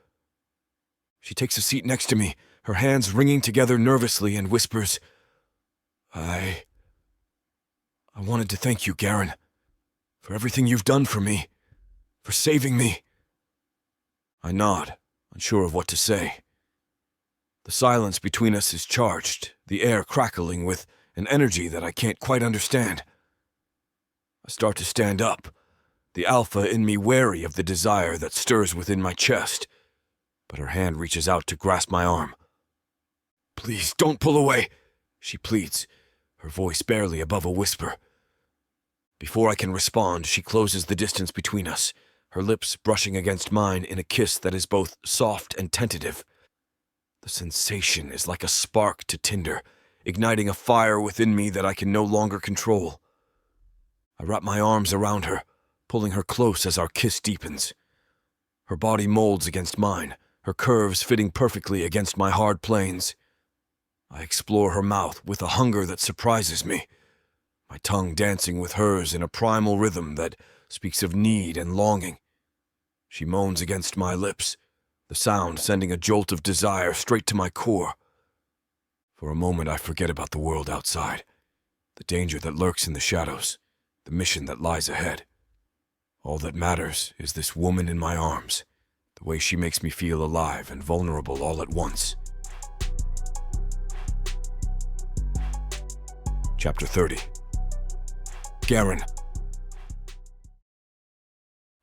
She takes a seat next to me, her hands wringing together nervously, and whispers, I wanted to thank you, Garron, for everything you've done for me, for saving me. I nod, unsure of what to say. The silence between us is charged, the air crackling with an energy that I can't quite understand. I start to stand up, the alpha in me wary of the desire that stirs within my chest, but her hand reaches out to grasp my arm. Please, don't pull away, she pleads, her voice barely above a whisper. Before I can respond, she closes the distance between us, her lips brushing against mine in a kiss that is both soft and tentative. The sensation is like a spark to tinder, igniting a fire within me that I can no longer control. I wrap my arms around her, pulling her close as our kiss deepens. Her body molds against mine, her curves fitting perfectly against my hard planes. I explore her mouth with a hunger that surprises me, my tongue dancing with hers in a primal rhythm that speaks of need and longing. She moans against my lips, the sound sending a jolt of desire straight to my core. For a moment I forget about the world outside, the danger that lurks in the shadows, the mission that lies ahead. All that matters is this woman in my arms, the way she makes me feel alive and vulnerable all at once. Chapter 30. Garron.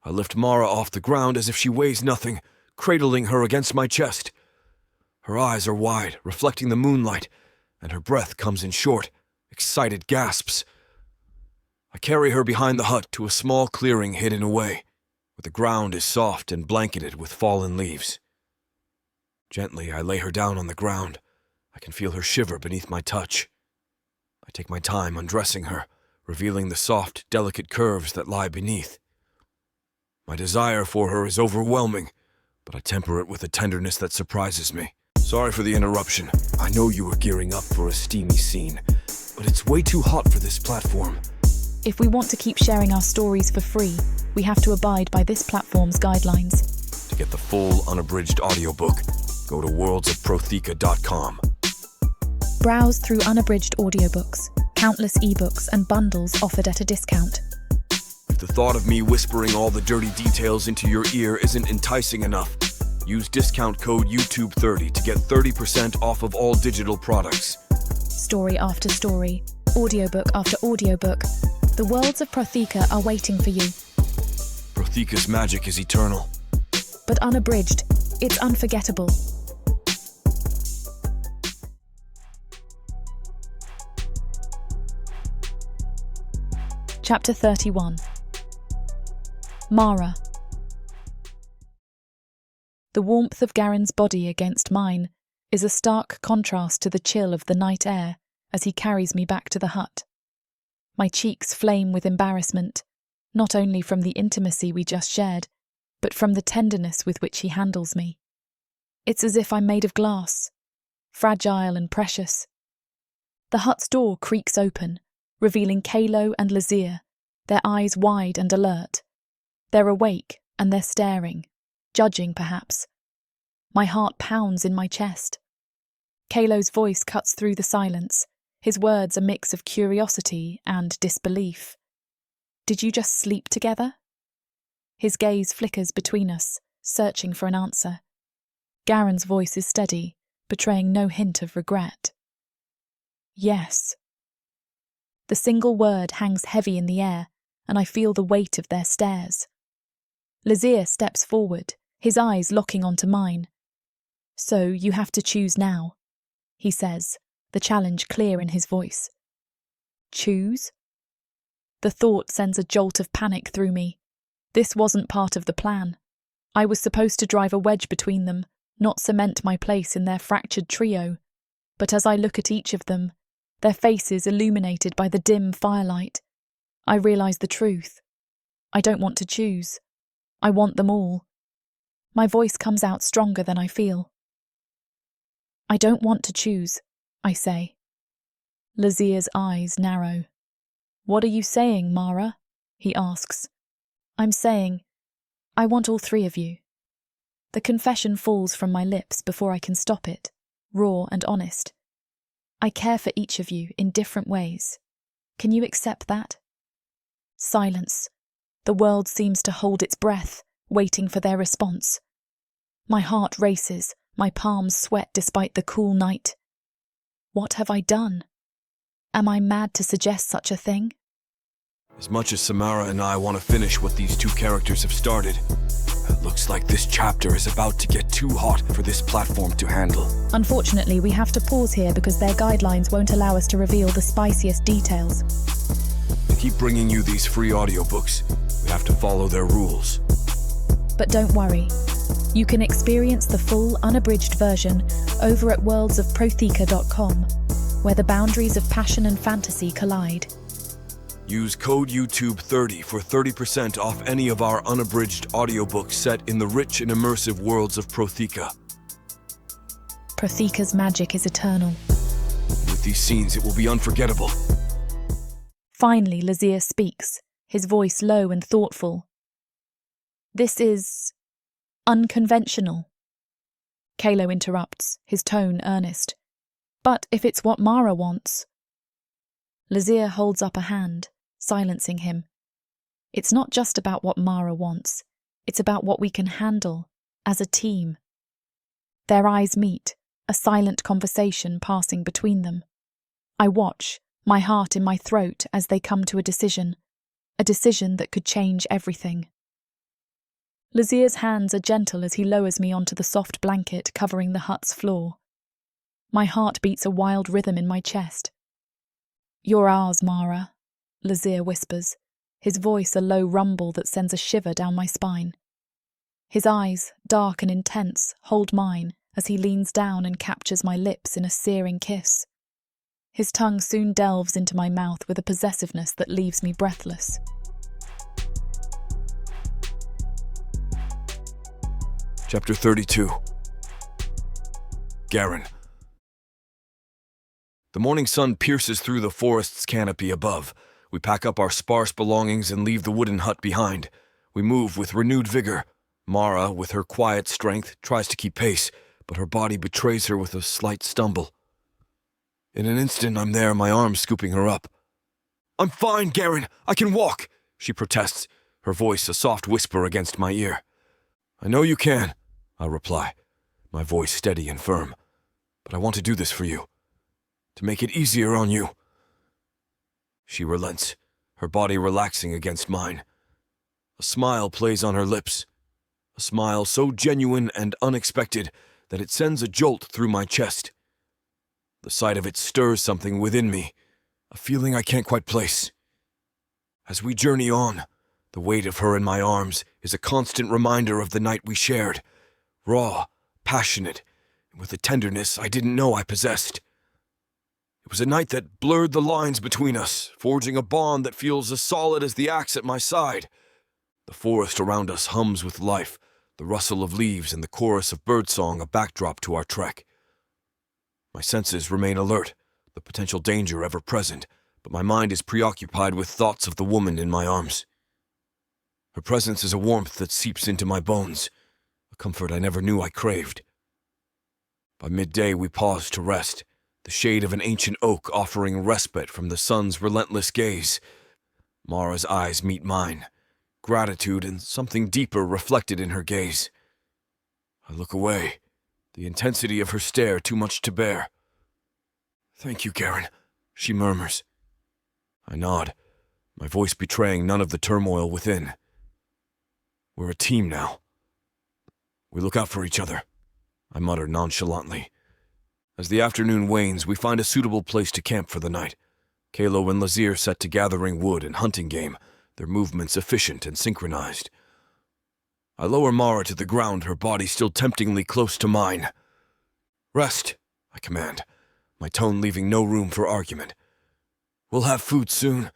I lift Mara off the ground as if she weighs nothing, cradling her against my chest. Her eyes are wide, reflecting the moonlight, and her breath comes in short, excited gasps. I carry her behind the hut to a small clearing hidden away, where the ground is soft and blanketed with fallen leaves. Gently, I lay her down on the ground. I can feel her shiver beneath my touch. I take my time undressing her, revealing the soft, delicate curves that lie beneath. My desire for her is overwhelming, but I temper it with a tenderness that surprises me. Sorry for the interruption. I know you were gearing up for a steamy scene, but it's way too hot for this platform. If we want to keep sharing our stories for free, we have to abide by this platform's guidelines. To get the full, unabridged audiobook, go to worldsofprotheka.com. Browse through unabridged audiobooks, countless ebooks and bundles offered at a discount. If the thought of me whispering all the dirty details into your ear isn't enticing enough, use discount code YouTube30 to get 30% off of all digital products. Story after story, audiobook after audiobook, the Worlds of Protheka are waiting for you. Protheka's magic is eternal. But unabridged, it's unforgettable. Chapter 31. Mara. The warmth of Garron's body against mine is a stark contrast to the chill of the night air as he carries me back to the hut. My cheeks flame with embarrassment, not only from the intimacy we just shared, but from the tenderness with which he handles me. It's as if I'm made of glass, fragile and precious. The hut's door creaks open, revealing Calo and Lazir, their eyes wide and alert. They're awake and they're staring, judging perhaps. My heart pounds in my chest. Calo's voice cuts through the silence, his words a mix of curiosity and disbelief. Did you just sleep together? His gaze flickers between us, searching for an answer. Garron's voice is steady, betraying no hint of regret. Yes. The single word hangs heavy in the air, and I feel the weight of their stares. Lazir steps forward, his eyes locking onto mine. So you have to choose now, he says, the challenge clear in his voice. Choose? The thought sends a jolt of panic through me. This wasn't part of the plan. I was supposed to drive a wedge between them, not cement my place in their fractured trio. But as I look at each of them, their faces illuminated by the dim firelight, I realise the truth. I don't want to choose. I want them all. My voice comes out stronger than I feel. I don't want to choose, I say. Lazir's eyes narrow. What are you saying, Mara? He asks. I'm saying, I want all three of you, The confession falls from my lips before I can stop it, raw and honest. I care for each of you in different ways. Can you accept that? Silence. The world seems to hold its breath, waiting for their response. My heart races, my palms sweat despite the cool night. What have I done? Am I mad to suggest such a thing? As much as Samara and I want to finish what these two characters have started, it looks like this chapter is about to get too hot for this platform to handle. Unfortunately, we have to pause here because their guidelines won't allow us to reveal the spiciest details. To keep bringing you these free audiobooks, we have to follow their rules. But don't worry. You can experience the full, unabridged version over at worldsofprotheka.com, where the boundaries of passion and fantasy collide. Use code YouTube30 for 30% off any of our unabridged audiobooks set in the rich and immersive worlds of Protheka. Protheka's magic is eternal. With these scenes, it will be unforgettable. Finally, Lazir speaks, his voice low and thoughtful. This is unconventional. Calo interrupts, his tone earnest. But if it's what Mara wants... Lazir holds up a hand, silencing him. It's not just about what Mara wants. It's about what we can handle, as a team. Their eyes meet, a silent conversation passing between them. I watch, my heart in my throat as they come to a decision that could change everything. Lazir's hands are gentle as he lowers me onto the soft blanket covering the hut's floor. My heart beats a wild rhythm in my chest. You're ours, Mara, Lazir whispers, his voice a low rumble that sends a shiver down my spine. His eyes, dark and intense, hold mine as he leans down and captures my lips in a searing kiss. His tongue soon delves into my mouth with a possessiveness that leaves me breathless. Chapter 32. Garron. The morning sun pierces through the forest's canopy above. We pack up our sparse belongings and leave the wooden hut behind. We move with renewed vigor. Mara, with her quiet strength, tries to keep pace, but her body betrays her with a slight stumble. In an instant, I'm there, my arm scooping her up. "I'm fine, Garron. I can walk," she protests, her voice a soft whisper against my ear. "I know you can," I reply, my voice steady and firm. "But I want to do this for you. To make it easier on you." She relents, her body relaxing against mine. A smile plays on her lips. A smile so genuine and unexpected that it sends a jolt through my chest. The sight of it stirs something within me, a feeling I can't quite place. As we journey on, the weight of her in my arms is a constant reminder of the night we shared, raw, passionate, and with a tenderness I didn't know I possessed. It was a night that blurred the lines between us, forging a bond that feels as solid as the axe at my side. The forest around us hums with life, the rustle of leaves and the chorus of birdsong a backdrop to our trek. My senses remain alert, the potential danger ever present, but my mind is preoccupied with thoughts of the woman in my arms. Her presence is a warmth that seeps into my bones, a comfort I never knew I craved. By midday we pause to rest, the shade of an ancient oak offering respite from the sun's relentless gaze. Mara's eyes meet mine, gratitude and something deeper reflected in her gaze. I look away, the intensity of her stare too much to bear. "Thank you, Garron," she murmurs. I nod, my voice betraying none of the turmoil within. "We're a team now. We look out for each other," I mutter nonchalantly. As the afternoon wanes, we find a suitable place to camp for the night. Calo and Lazir set to gathering wood and hunting game, their movements efficient and synchronized. I lower Mara to the ground, her body still temptingly close to mine. "Rest," I command, my tone leaving no room for argument. "We'll have food soon."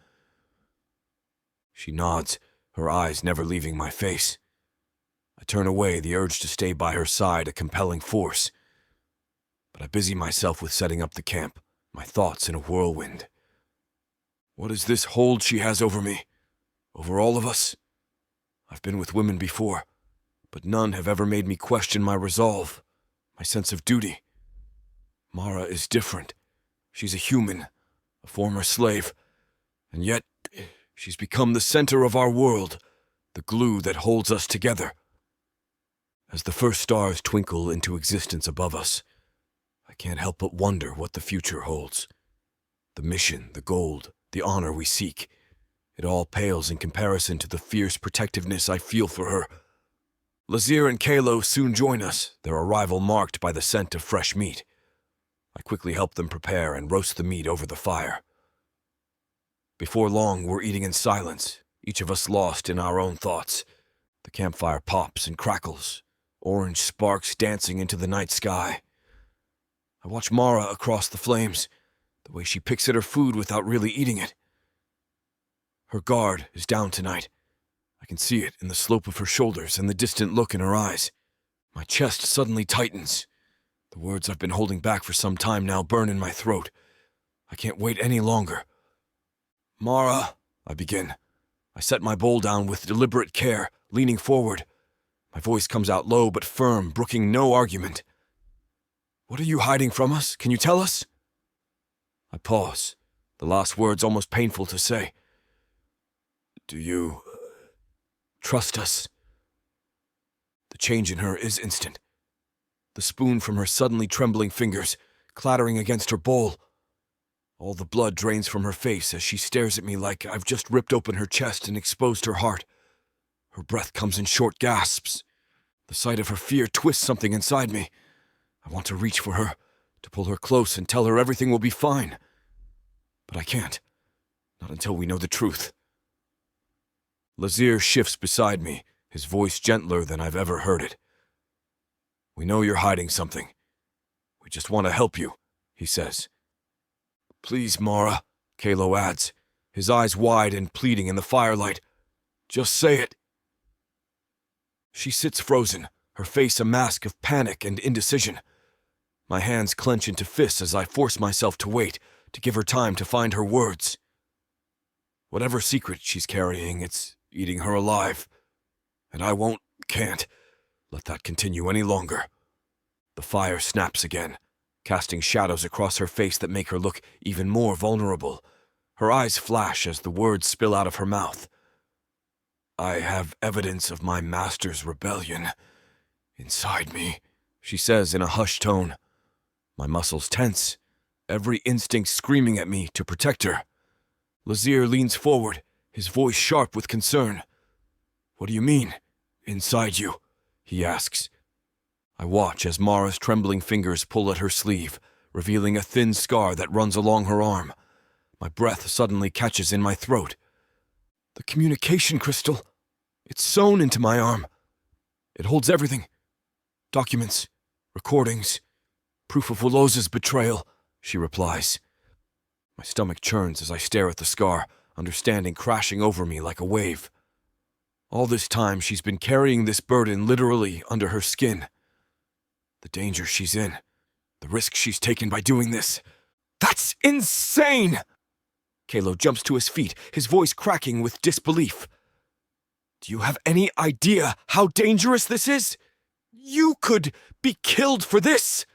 She nods, her eyes never leaving my face. I turn away, the urge to stay by her side a compelling force. But I busy myself with setting up the camp, my thoughts in a whirlwind. What is this hold she has over me? Over all of us? I've been with women before, but none have ever made me question my resolve, my sense of duty. Mara is different. She's a human, a former slave, and yet she's become the center of our world, the glue that holds us together. As the first stars twinkle into existence above us, I can't help but wonder what the future holds. The mission, the gold, the honor we seek, it all pales in comparison to the fierce protectiveness I feel for her. Lazir and Calo soon join us, their arrival marked by the scent of fresh meat. I quickly help them prepare and roast the meat over the fire. Before long, we're eating in silence, each of us lost in our own thoughts. The campfire pops and crackles, orange sparks dancing into the night sky. I watch Mara across the flames, the way she picks at her food without really eating it. Her guard is down tonight. I can see it in the slope of her shoulders and the distant look in her eyes. My chest suddenly tightens. The words I've been holding back for some time now burn in my throat. I can't wait any longer. Mara, I begin. I set my bowl down with deliberate care, leaning forward. My voice comes out low but firm, brooking no argument. What are you hiding from us? Can you tell us? I pause, the last words almost painful to say. Do you trust us? The change in her is instant. The spoon from her suddenly trembling fingers, clattering against her bowl. All the blood drains from her face as she stares at me like I've just ripped open her chest and exposed her heart. Her breath comes in short gasps. The sight of her fear twists something inside me. I want to reach for her, to pull her close and tell her everything will be fine. But I can't. Not until we know the truth. Lazir shifts beside me, his voice gentler than I've ever heard it. We know you're hiding something. We just want to help you, he says. Please, Mara, Calo adds, his eyes wide and pleading in the firelight. Just say it. She sits frozen, her face a mask of panic and indecision. My hands clench into fists as I force myself to wait, to give her time to find her words. Whatever secret she's carrying, it's eating her alive. And I can't let that continue any longer. The fire snaps again, casting shadows across her face that make her look even more vulnerable. Her eyes flash as the words spill out of her mouth. I have evidence of my master's rebellion inside me, she says in a hushed tone. My muscles tense, every instinct screaming at me to protect her. Lazir leans forward, his voice sharp with concern. What do you mean, inside you? He asks. I watch as Mara's trembling fingers pull at her sleeve, revealing a thin scar that runs along her arm. My breath suddenly catches in my throat. The communication crystal. It's sewn into my arm. It holds everything. Documents, recordings, proof of Willow's betrayal, she replies. My stomach churns as I stare at the scar, understanding crashing over me like a wave. All this time she's been carrying this burden literally under her skin. The danger she's in, the risk she's taken by doing this. That's insane! Calo jumps to his feet, his voice cracking with disbelief. Do you have any idea how dangerous this is? You could be killed for this!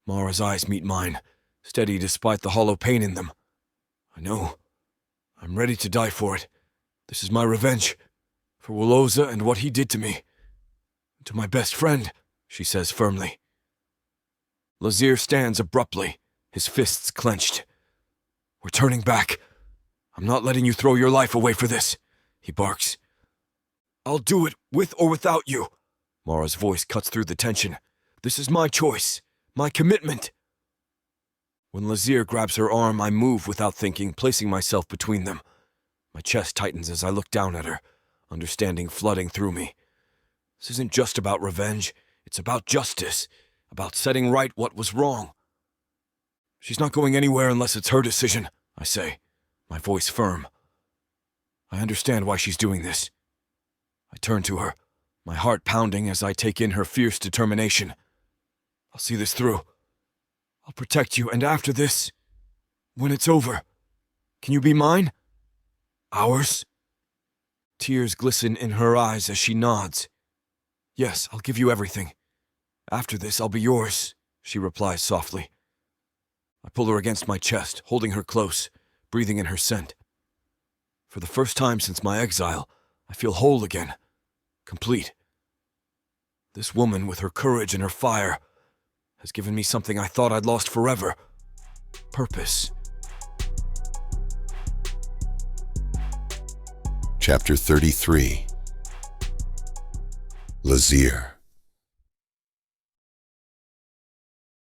Mara's eyes meet mine, steady despite the hollow pain in them. I know. I'm ready to die for it. This is my revenge. For Willow's and what he did to me. To my best friend, she says firmly. Lazir stands abruptly, his fists clenched. We're turning back. I'm not letting you throw your life away for this, he barks. I'll do it with or without you. Mara's voice cuts through the tension. This is my choice, my commitment. When Lazir grabs her arm, I move without thinking, placing myself between them. My chest tightens as I look down at her, understanding flooding through me. This isn't just about revenge. It's about justice, about setting right what was wrong. She's not going anywhere unless it's her decision, I say, my voice firm. I understand why she's doing this. I turn to her, my heart pounding as I take in her fierce determination. I'll see this through. I'll protect you, and after this, when it's over, can you be mine? Ours? Tears glisten in her eyes as she nods. Yes, I'll give you everything. After this, I'll be yours, she replies softly. I pull her against my chest, holding her close, breathing in her scent. For the first time since my exile, I feel whole again, complete. This woman, with her courage and her fire, has given me something I thought I'd lost forever. Purpose. Chapter 33. Lazir.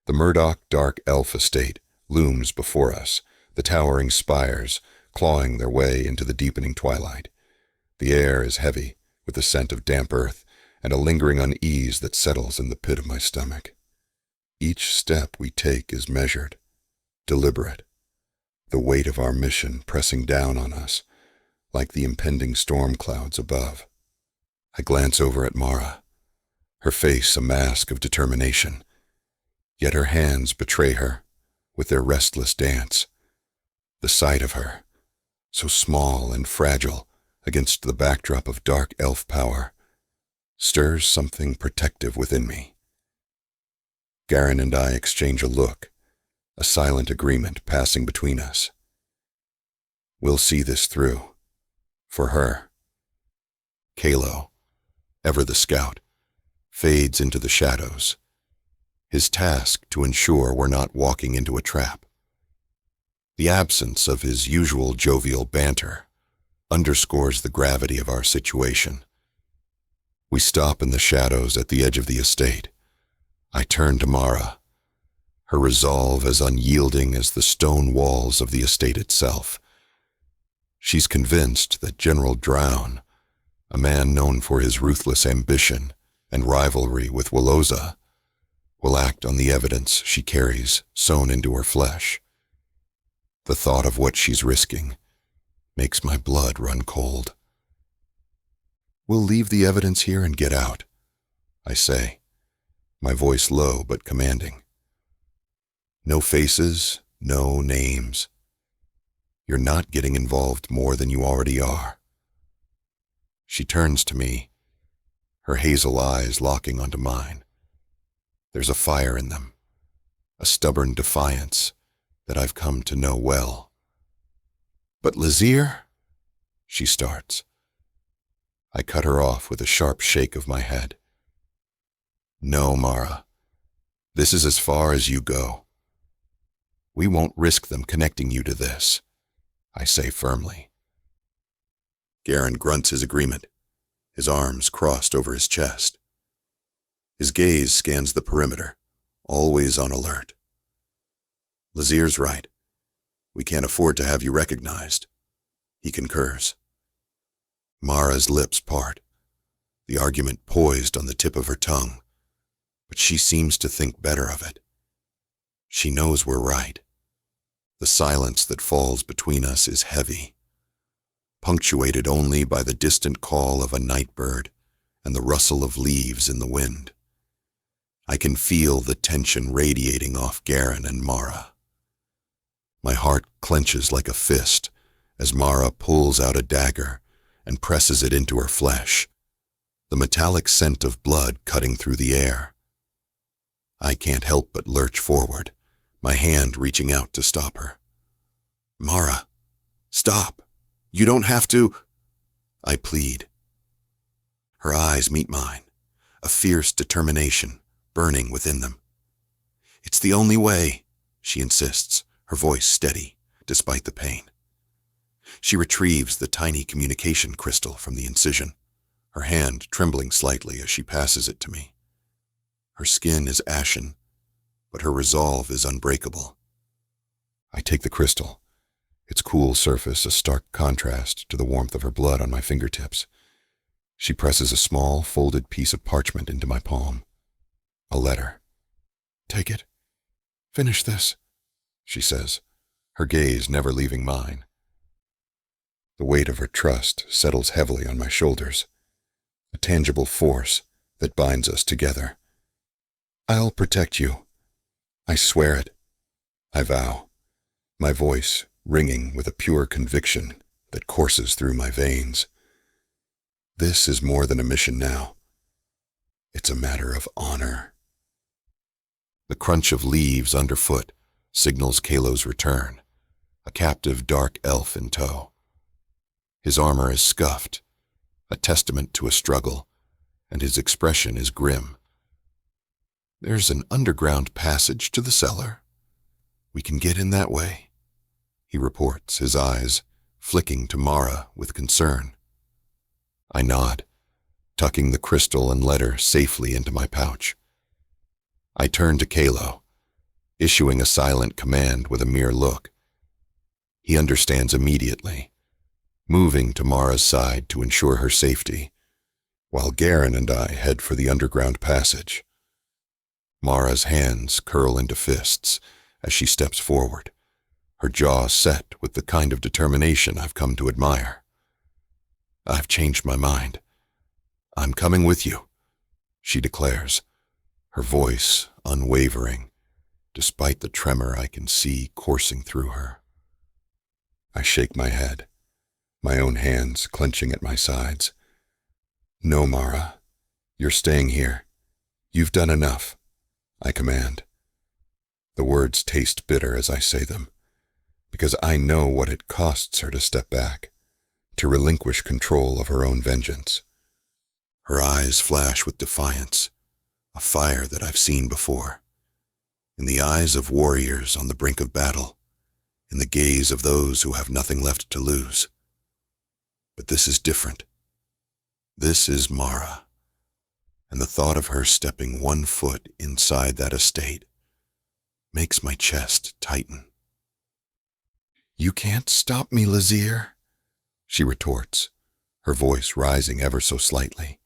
The Murdoch dark elf estate looms before us, the towering spires clawing their way into the deepening twilight. The air is heavy, with the scent of damp earth and a lingering unease that settles in the pit of my stomach. Each step we take is measured, deliberate, the weight of our mission pressing down on us, like the impending storm clouds above. I glance over at Mara, her face a mask of determination, yet her hands betray her with their restless dance. The sight of her, so small and fragile against the backdrop of dark elf power, stirs something protective within me. Garron and I exchange a look, a silent agreement passing between us. We'll see this through. For her. Calo, ever the scout, fades into the shadows, his task to ensure we're not walking into a trap. The absence of his usual jovial banter underscores the gravity of our situation. We stop in the shadows at the edge of the estate. I turn to Mara, her resolve as unyielding as the stone walls of the estate itself. She's convinced that General Drown, a man known for his ruthless ambition and rivalry with Woloza, will act on the evidence she carries sewn into her flesh. The thought of what she's risking makes my blood run cold. We'll leave the evidence here and get out, I say, my voice low but commanding. No faces, no names. You're not getting involved more than you already are. She turns to me, her hazel eyes locking onto mine. There's a fire in them, a stubborn defiance that I've come to know well. But Lazir, she starts. I cut her off with a sharp shake of my head. No, Mara. This is as far as you go. We won't risk them connecting you to this, I say firmly. Garron grunts his agreement, his arms crossed over his chest. His gaze scans the perimeter, always on alert. Lazir's right. We can't afford to have you recognized. He concurs. Mara's lips part, the argument poised on the tip of her tongue, but she seems to think better of it. She knows we're right. The silence that falls between us is heavy, punctuated only by the distant call of a night bird and the rustle of leaves in the wind. I can feel the tension radiating off Garron and Mara. My heart clenches like a fist as Mara pulls out a dagger and presses it into her flesh, the metallic scent of blood cutting through the air. I can't help but lurch forward, my hand reaching out to stop her. Mara, stop. You don't have to, I plead. Her eyes meet mine, a fierce determination burning within them. It's the only way, she insists, her voice steady, despite the pain. She retrieves the tiny communication crystal from the incision, her hand trembling slightly as she passes it to me. Her skin is ashen, but her resolve is unbreakable. I take the crystal, its cool surface a stark contrast to the warmth of her blood on my fingertips. She presses a small, folded piece of parchment into my palm. A letter. Take it. Finish this, she says, her gaze never leaving mine. The weight of her trust settles heavily on my shoulders, a tangible force that binds us together. I'll protect you. I swear it. I vow, my voice ringing with a pure conviction that courses through my veins. This is more than a mission now. It's a matter of honor. The crunch of leaves underfoot signals Calo's return, a captive dark elf in tow. His armor is scuffed, a testament to a struggle, and his expression is grim. There's an underground passage to the cellar. We can get in that way, he reports, his eyes flicking to Mara with concern. I nod, tucking the crystal and letter safely into my pouch. I turn to Calo, issuing a silent command with a mere look. He understands immediately, moving to Mara's side to ensure her safety, while Garron and I head for the underground passage. Mara's hands curl into fists as she steps forward, her jaw set with the kind of determination I've come to admire. I've changed my mind. I'm coming with you, she declares, her voice unwavering, despite the tremor I can see coursing through her. I shake my head, my own hands clenching at my sides. No, Mara, you're staying here. You've done enough, I command. The words taste bitter as I say them, because I know what it costs her to step back, to relinquish control of her own vengeance. Her eyes flash with defiance, a fire that I've seen before. In the eyes of warriors on the brink of battle, in the gaze of those who have nothing left to lose. But this is different. This is Mara, and the thought of her stepping 1 foot inside that estate makes my chest tighten. You can't stop me, Lazir, she retorts, her voice rising ever so slightly.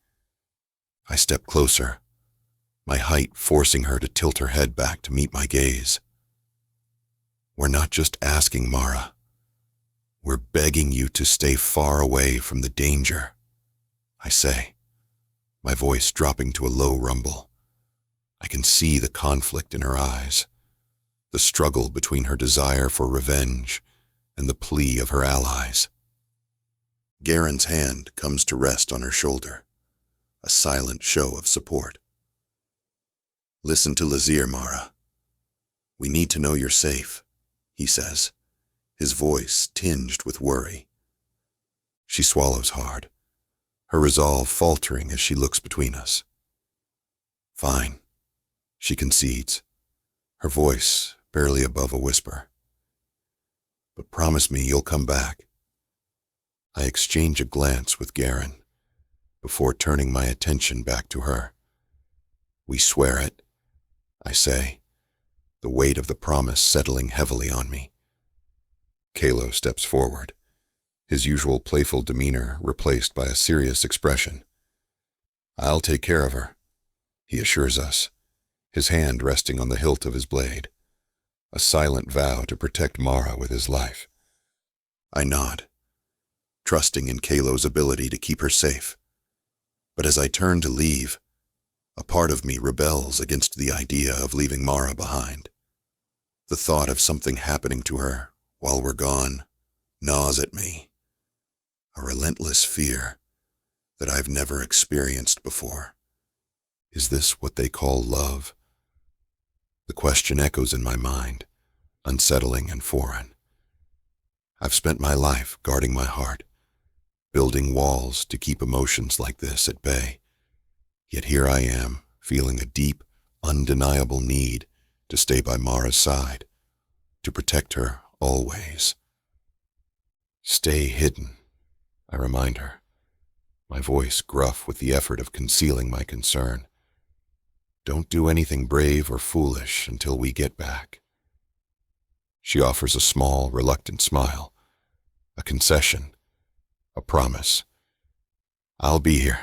I step closer, my height forcing her to tilt her head back to meet my gaze. We're not just asking, Mara. We're begging you to stay far away from the danger, I say, my voice dropping to a low rumble. I can see the conflict in her eyes, the struggle between her desire for revenge and the plea of her allies. Garron's hand comes to rest on her shoulder, a silent show of support. Listen to Lazir, Mara. We need to know you're safe, he says, his voice tinged with worry. She swallows hard, her resolve faltering as she looks between us. Fine, she concedes, her voice barely above a whisper. But promise me you'll come back. I exchange a glance with Garron before turning my attention back to her. We swear it, I say, the weight of the promise settling heavily on me. Calo steps forward, his usual playful demeanor replaced by a serious expression. I'll take care of her, he assures us, his hand resting on the hilt of his blade, a silent vow to protect Mara with his life. I nod, trusting in Calo's ability to keep her safe. But as I turn to leave, a part of me rebels against the idea of leaving Mara behind. The thought of something happening to her while we're gone gnaws at me, a relentless fear that I've never experienced before. Is this what they call love? The question echoes in my mind, unsettling and foreign. I've spent my life guarding my heart, building walls to keep emotions like this at bay. Yet here I am, feeling a deep, undeniable need to stay by Mara's side, to protect her always. Stay hidden, I remind her, my voice gruff with the effort of concealing my concern. Don't do anything brave or foolish until we get back. She offers a small, reluctant smile, a concession, a promise. I'll be here,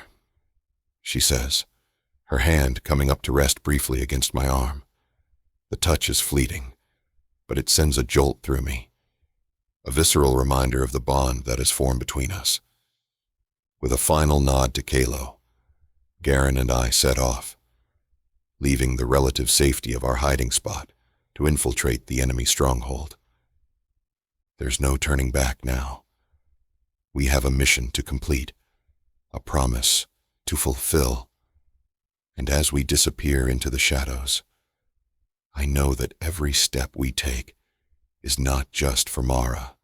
she says, her hand coming up to rest briefly against my arm. The touch is fleeting, but it sends a jolt through me, a visceral reminder of the bond that has formed between us. With a final nod to Calo, Garron and I set off, leaving the relative safety of our hiding spot to infiltrate the enemy stronghold. There's no turning back now. We have a mission to complete, a promise to fulfill. And as we disappear into the shadows, I know that every step we take is not just for Mara,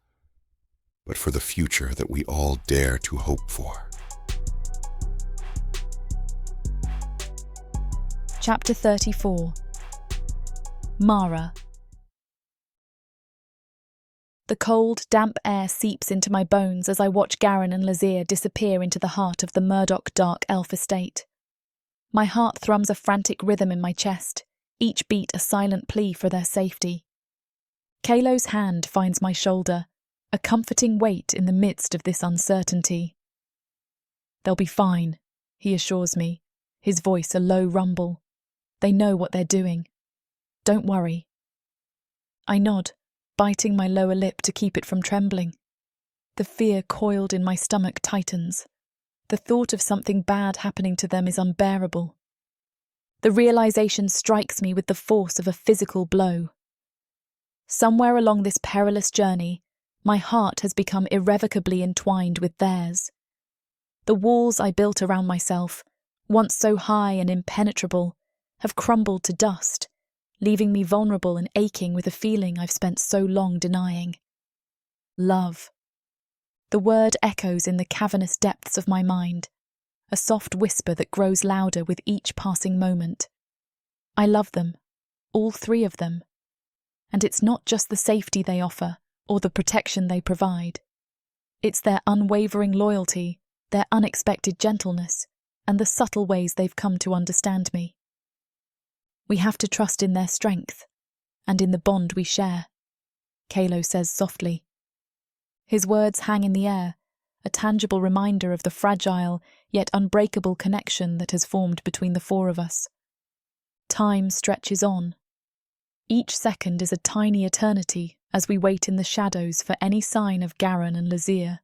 but for the future that we all dare to hope for. Chapter 34. Mara. The cold, damp air seeps into my bones as I watch Garron and Lazir disappear into the heart of the Murdoch dark elf estate. My heart thrums a frantic rhythm in my chest, each beat a silent plea for their safety. Calo's hand finds my shoulder, a comforting weight in the midst of this uncertainty. "They'll be fine," he assures me, his voice a low rumble. "They know what they're doing. Don't worry." I nod, biting my lower lip to keep it from trembling. The fear coiled in my stomach tightens. The thought of something bad happening to them is unbearable. The realization strikes me with the force of a physical blow. Somewhere along this perilous journey, my heart has become irrevocably entwined with theirs. The walls I built around myself, once so high and impenetrable, have crumbled to dust, leaving me vulnerable and aching with a feeling I've spent so long denying. Love. The word echoes in the cavernous depths of my mind, a soft whisper that grows louder with each passing moment. I love them, all three of them. And it's not just the safety they offer or the protection they provide. It's their unwavering loyalty, their unexpected gentleness, and the subtle ways they've come to understand me. We have to trust in their strength and in the bond we share, Calo says softly. His words hang in the air, a tangible reminder of the fragile yet unbreakable connection that has formed between the four of us. Time stretches on. Each second is a tiny eternity as we wait in the shadows for any sign of Garron and Lazir.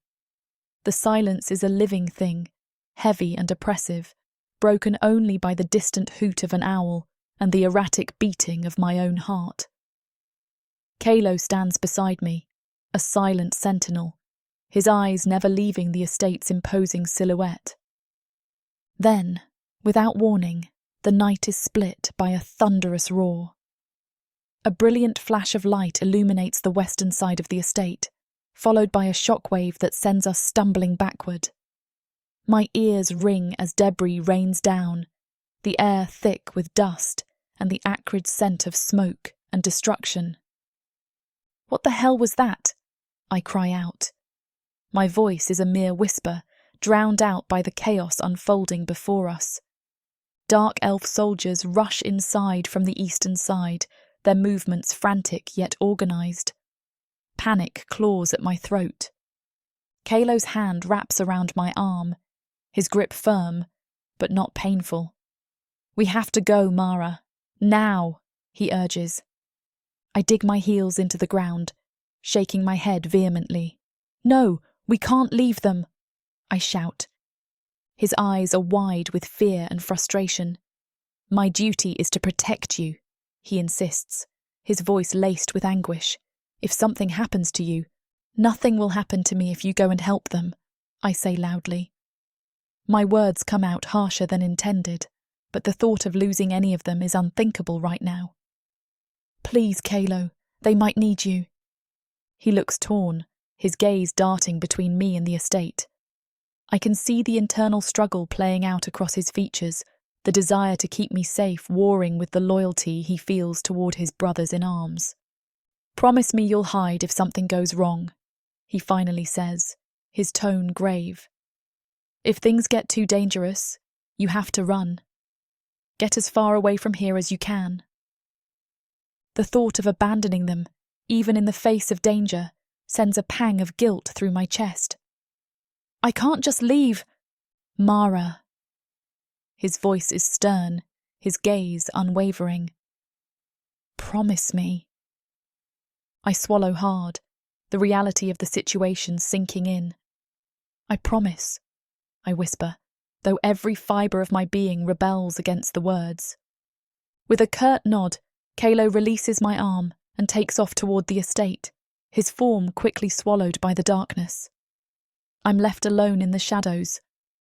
The silence is a living thing, heavy and oppressive, broken only by the distant hoot of an owl and the erratic beating of my own heart. Calo stands beside me, a silent sentinel, his eyes never leaving the estate's imposing silhouette. Then, without warning, the night is split by a thunderous roar. A brilliant flash of light illuminates the western side of the estate, followed by a shockwave that sends us stumbling backward. My ears ring as debris rains down, the air thick with dust and the acrid scent of smoke and destruction. "What the hell was that?" I cry out. My voice is a mere whisper, drowned out by the chaos unfolding before us. Dark elf soldiers rush inside from the eastern side, their movements frantic yet organised. Panic claws at my throat. Calo's hand wraps around my arm, his grip firm, but not painful. "We have to go, Mara. Now," he urges. I dig my heels into the ground, shaking my head vehemently. "No, we can't leave them," I shout. His eyes are wide with fear and frustration. "My duty is to protect you," he insists, his voice laced with anguish. "If something happens to you, nothing will happen to me if you go and help them," I say loudly. My words come out harsher than intended, but the thought of losing any of them is unthinkable right now. "Please, Calo, they might need you." He looks torn, his gaze darting between me and the estate. I can see the internal struggle playing out across his features, the desire to keep me safe warring with the loyalty he feels toward his brothers in arms. "Promise me you'll hide if something goes wrong," he finally says, his tone grave. "If things get too dangerous, you have to run. Get as far away from here as you can." The thought of abandoning them, even in the face of danger, sends a pang of guilt through my chest. "I can't just leave." "Mara." His voice is stern, his gaze unwavering. "Promise me." I swallow hard, the reality of the situation sinking in. "I promise," I whisper, though every fibre of my being rebels against the words. With a curt nod, Calo releases my arm and takes off toward the estate, his form quickly swallowed by the darkness. I'm left alone in the shadows,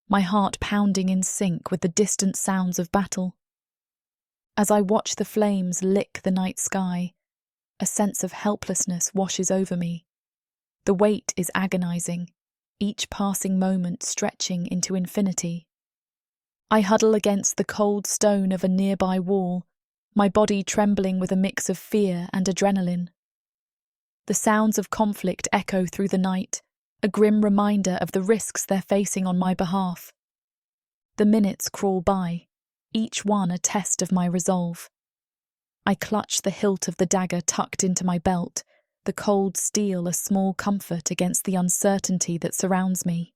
my heart pounding in sync with the distant sounds of battle. As I watch the flames lick the night sky, a sense of helplessness washes over me. The weight is agonizing, each passing moment stretching into infinity. I huddle against the cold stone of a nearby wall, my body trembling with a mix of fear and adrenaline. The sounds of conflict echo through the night, a grim reminder of the risks they're facing on my behalf. The minutes crawl by, each one a test of my resolve. I clutch the hilt of the dagger tucked into my belt, the cold steel a small comfort against the uncertainty that surrounds me.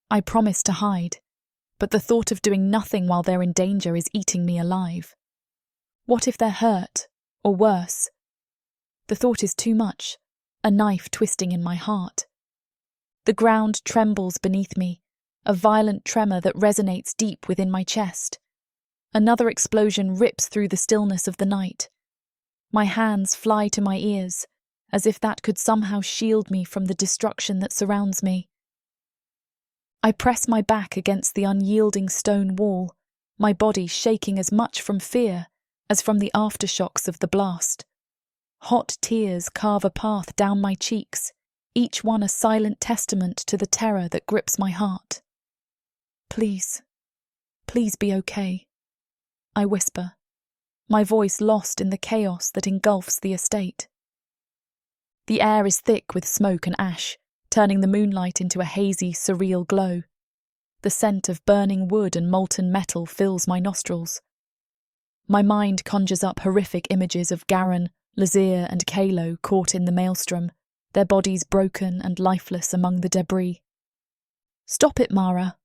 I promise to hide, but the thought of doing nothing while they're in danger is eating me alive. What if they're hurt, or worse? The thought is too much, a knife twisting in my heart. The ground trembles beneath me, a violent tremor that resonates deep within my chest. Another explosion rips through the stillness of the night. My hands fly to my ears, as if that could somehow shield me from the destruction that surrounds me. I press my back against the unyielding stone wall, my body shaking as much from fear as from the aftershocks of the blast. Hot tears carve a path down my cheeks, each one a silent testament to the terror that grips my heart. Please, please be okay, I whisper, my voice lost in the chaos that engulfs the estate. The air is thick with smoke and ash, turning the moonlight into a hazy, surreal glow. The scent of burning wood and molten metal fills my nostrils. My mind conjures up horrific images of Garron, Lazir and Calo caught in the maelstrom, their bodies broken and lifeless among the debris. Stop it, Mara,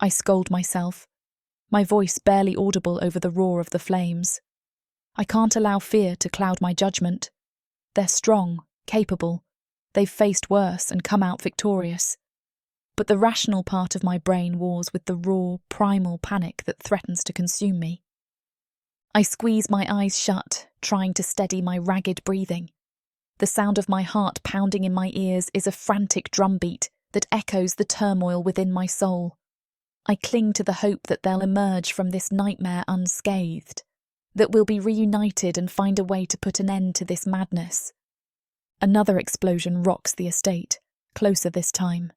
I scold myself, my voice barely audible over the roar of the flames. I can't allow fear to cloud my judgment. They're strong, capable. They've faced worse and come out victorious. But the rational part of my brain wars with the raw, primal panic that threatens to consume me. I squeeze my eyes shut, trying to steady my ragged breathing. The sound of my heart pounding in my ears is a frantic drumbeat that echoes the turmoil within my soul. I cling to the hope that they'll emerge from this nightmare unscathed, that we'll be reunited and find a way to put an end to this madness. Another explosion rocks the estate, closer this time.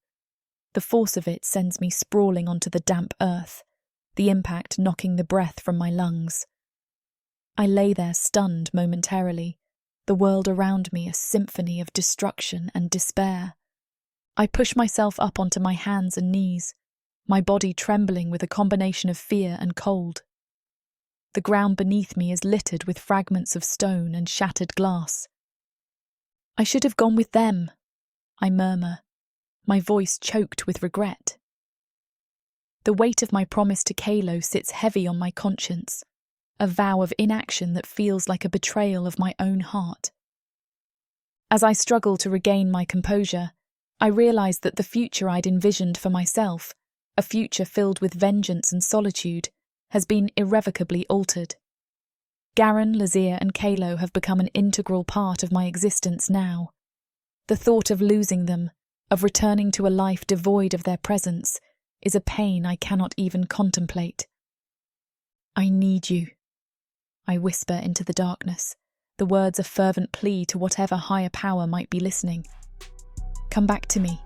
The force of it sends me sprawling onto the damp earth, the impact knocking the breath from my lungs. I lay there stunned momentarily, the world around me a symphony of destruction and despair. I push myself up onto my hands and knees, my body trembling with a combination of fear and cold. The ground beneath me is littered with fragments of stone and shattered glass. I should have gone with them, I murmur, my voice choked with regret. The weight of my promise to Calo sits heavy on my conscience, a vow of inaction that feels like a betrayal of my own heart. As I struggle to regain my composure, I realise that the future I'd envisioned for myself, a future filled with vengeance and solitude, has been irrevocably altered. Garron, Lazir and Calo have become an integral part of my existence now. The thought of losing them, of returning to a life devoid of their presence, is a pain I cannot even contemplate. I need you, I whisper into the darkness, the words a fervent plea to whatever higher power might be listening. Come back to me,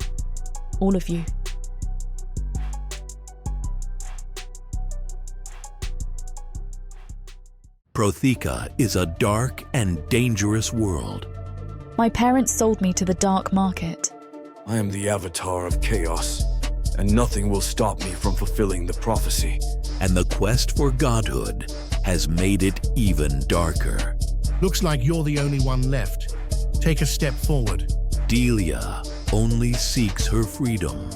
all of you. Protheka is a dark and dangerous world. My parents sold me to the dark market. I am the avatar of chaos, and nothing will stop me from fulfilling the prophecy. And the quest for godhood has made it even darker. Looks like you're the only one left. Take a step forward. Delia only seeks her freedom.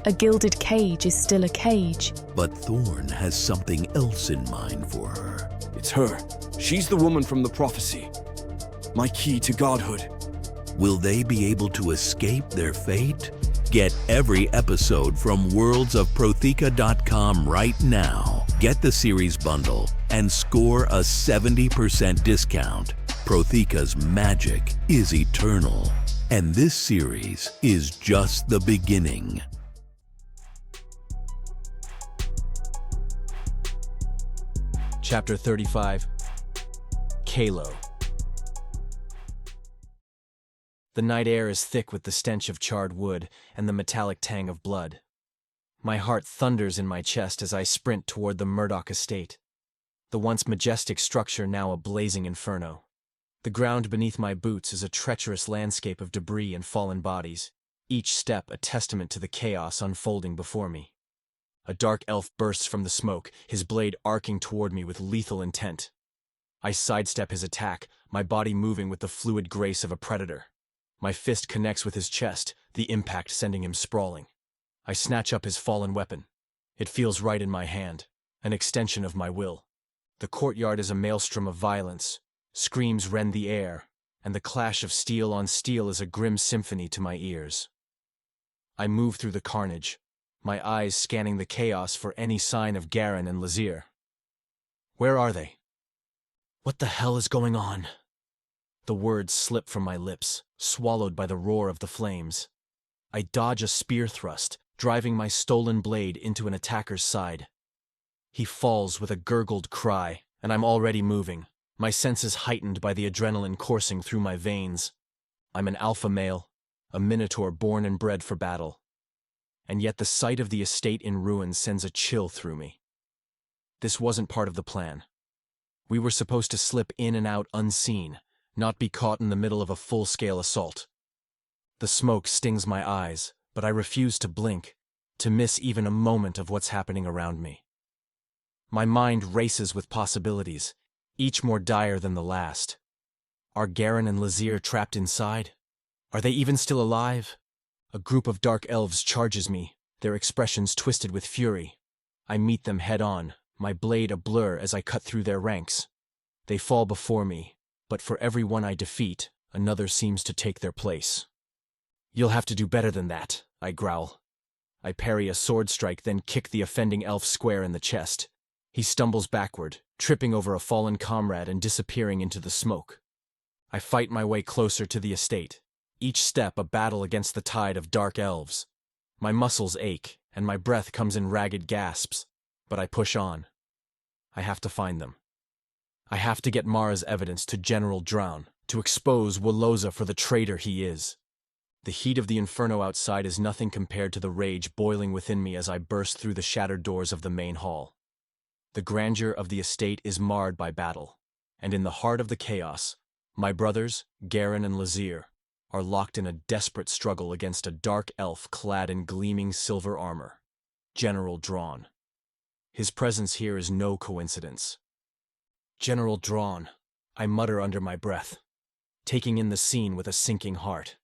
A gilded cage is still a cage. But Thorn has something else in mind for her. It's her. She's the woman from the prophecy. My key to godhood. Will they be able to escape their fate? Get every episode from worldsofprotheka.com right now. Get the series bundle and score a 70% discount. Protheka's magic is eternal, and this series is just the beginning. Chapter 35. Calo. The night air is thick with the stench of charred wood and the metallic tang of blood. My heart thunders in my chest as I sprint toward the Murdoch estate, the once majestic structure now a blazing inferno. The ground beneath my boots is a treacherous landscape of debris and fallen bodies, each step a testament to the chaos unfolding before me. A dark elf bursts from the smoke, his blade arcing toward me with lethal intent. I sidestep his attack, my body moving with the fluid grace of a predator. My fist connects with his chest, the impact sending him sprawling. I snatch up his fallen weapon. It feels right in my hand, an extension of my will. The courtyard is a maelstrom of violence. Screams rend the air, and the clash of steel on steel is a grim symphony to my ears. I move through the carnage, my eyes scanning the chaos for any sign of Garron and Lazir. Where are they? What the hell is going on? The words slip from my lips, swallowed by the roar of the flames. I dodge a spear thrust, driving my stolen blade into an attacker's side. He falls with a gurgled cry, and I'm already moving, my senses heightened by the adrenaline coursing through my veins. I'm an alpha male, a Minotaur born and bred for battle. And yet the sight of the estate in ruins sends a chill through me. This wasn't part of the plan. We were supposed to slip in and out unseen, not be caught in the middle of a full-scale assault. The smoke stings my eyes, but I refuse to blink, to miss even a moment of what's happening around me. My mind races with possibilities, each more dire than the last. Are Garron and Lazir trapped inside? Are they even still alive? A group of dark elves charges me, their expressions twisted with fury. I meet them head-on, my blade a blur as I cut through their ranks. They fall before me, but for every one I defeat, another seems to take their place. You'll have to do better than that, I growl. I parry a sword strike, then kick the offending elf square in the chest. He stumbles backward, tripping over a fallen comrade and disappearing into the smoke. I fight my way closer to the estate, each step a battle against the tide of dark elves. My muscles ache, and my breath comes in ragged gasps, but I push on. I have to find them. I have to get Mara's evidence to General Drown, to expose Wolloza for the traitor he is. The heat of the inferno outside is nothing compared to the rage boiling within me as I burst through the shattered doors of the main hall. The grandeur of the estate is marred by battle, and in the heart of the chaos, my brothers, Garron and Lazir, are locked in a desperate struggle against a dark elf clad in gleaming silver armor, General Drawn. His presence here is no coincidence. General Drawn, I mutter under my breath, taking in the scene with a sinking heart.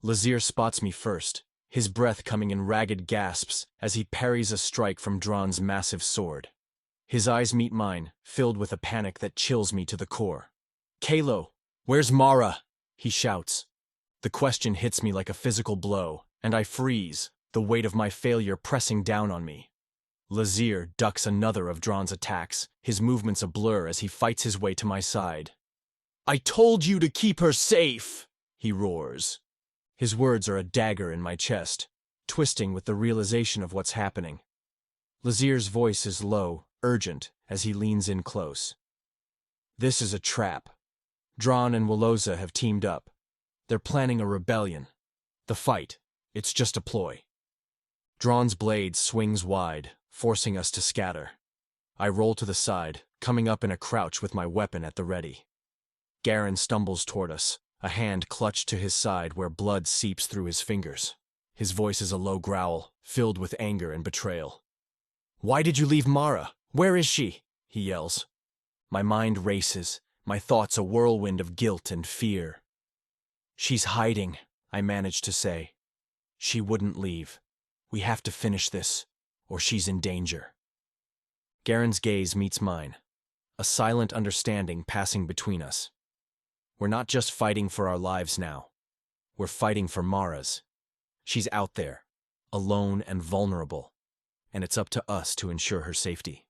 Lazir spots me first, his breath coming in ragged gasps as he parries a strike from Drawn's massive sword. His eyes meet mine, filled with a panic that chills me to the core. "Calo, where's Mara?" he shouts. The question hits me like a physical blow, and I freeze, the weight of my failure pressing down on me. Lazir ducks another of Drawn's attacks, his movements a blur as he fights his way to my side. "I told you to keep her safe!" he roars. His words are a dagger in my chest, twisting with the realization of what's happening. Lazir's voice is low, urgent, as he leans in close. This is a trap. Drawn and Wolloza have teamed up. They're planning a rebellion. The fight, it's just a ploy. Drawn's blade swings wide, forcing us to scatter. I roll to the side, coming up in a crouch with my weapon at the ready. Garron stumbles toward us, a hand clutched to his side where blood seeps through his fingers. His voice is a low growl, filled with anger and betrayal. "Why did you leave Mara? Where is she?" he yells. My mind races, my thoughts a whirlwind of guilt and fear. "She's hiding," I manage to say. "She wouldn't leave. We have to finish this, or she's in danger." Garron's gaze meets mine, a silent understanding passing between us. We're not just fighting for our lives now. We're fighting for Mara's. She's out there, alone and vulnerable, and it's up to us to ensure her safety.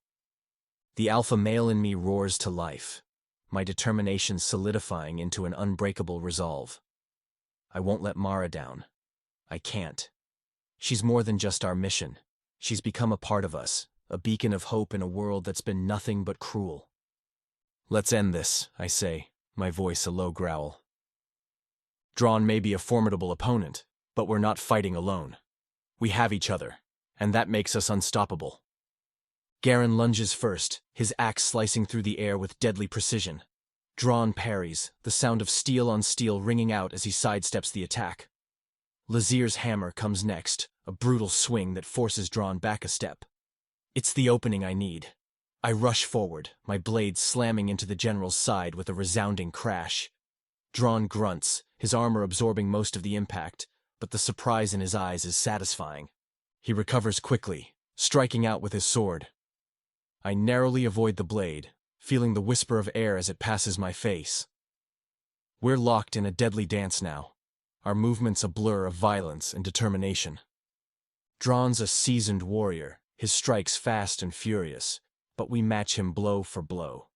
The alpha male in me roars to life, my determination solidifying into an unbreakable resolve. I won't let Mara down. I can't. She's more than just our mission. She's become a part of us, a beacon of hope in a world that's been nothing but cruel. "Let's end this," I say, my voice a low growl. Drawn may be a formidable opponent, but we're not fighting alone. We have each other, and that makes us unstoppable. Garron lunges first, his axe slicing through the air with deadly precision. Drawn parries, the sound of steel on steel ringing out as he sidesteps the attack. Lazir's hammer comes next, a brutal swing that forces Drawn back a step. It's the opening I need. I rush forward, my blade slamming into the general's side with a resounding crash. Drawn grunts, his armor absorbing most of the impact, but the surprise in his eyes is satisfying. He recovers quickly, striking out with his sword. I narrowly avoid the blade, feeling the whisper of air as it passes my face. We're locked in a deadly dance now, our movements a blur of violence and determination. Drawn's a seasoned warrior, his strikes fast and furious, but we match him blow for blow.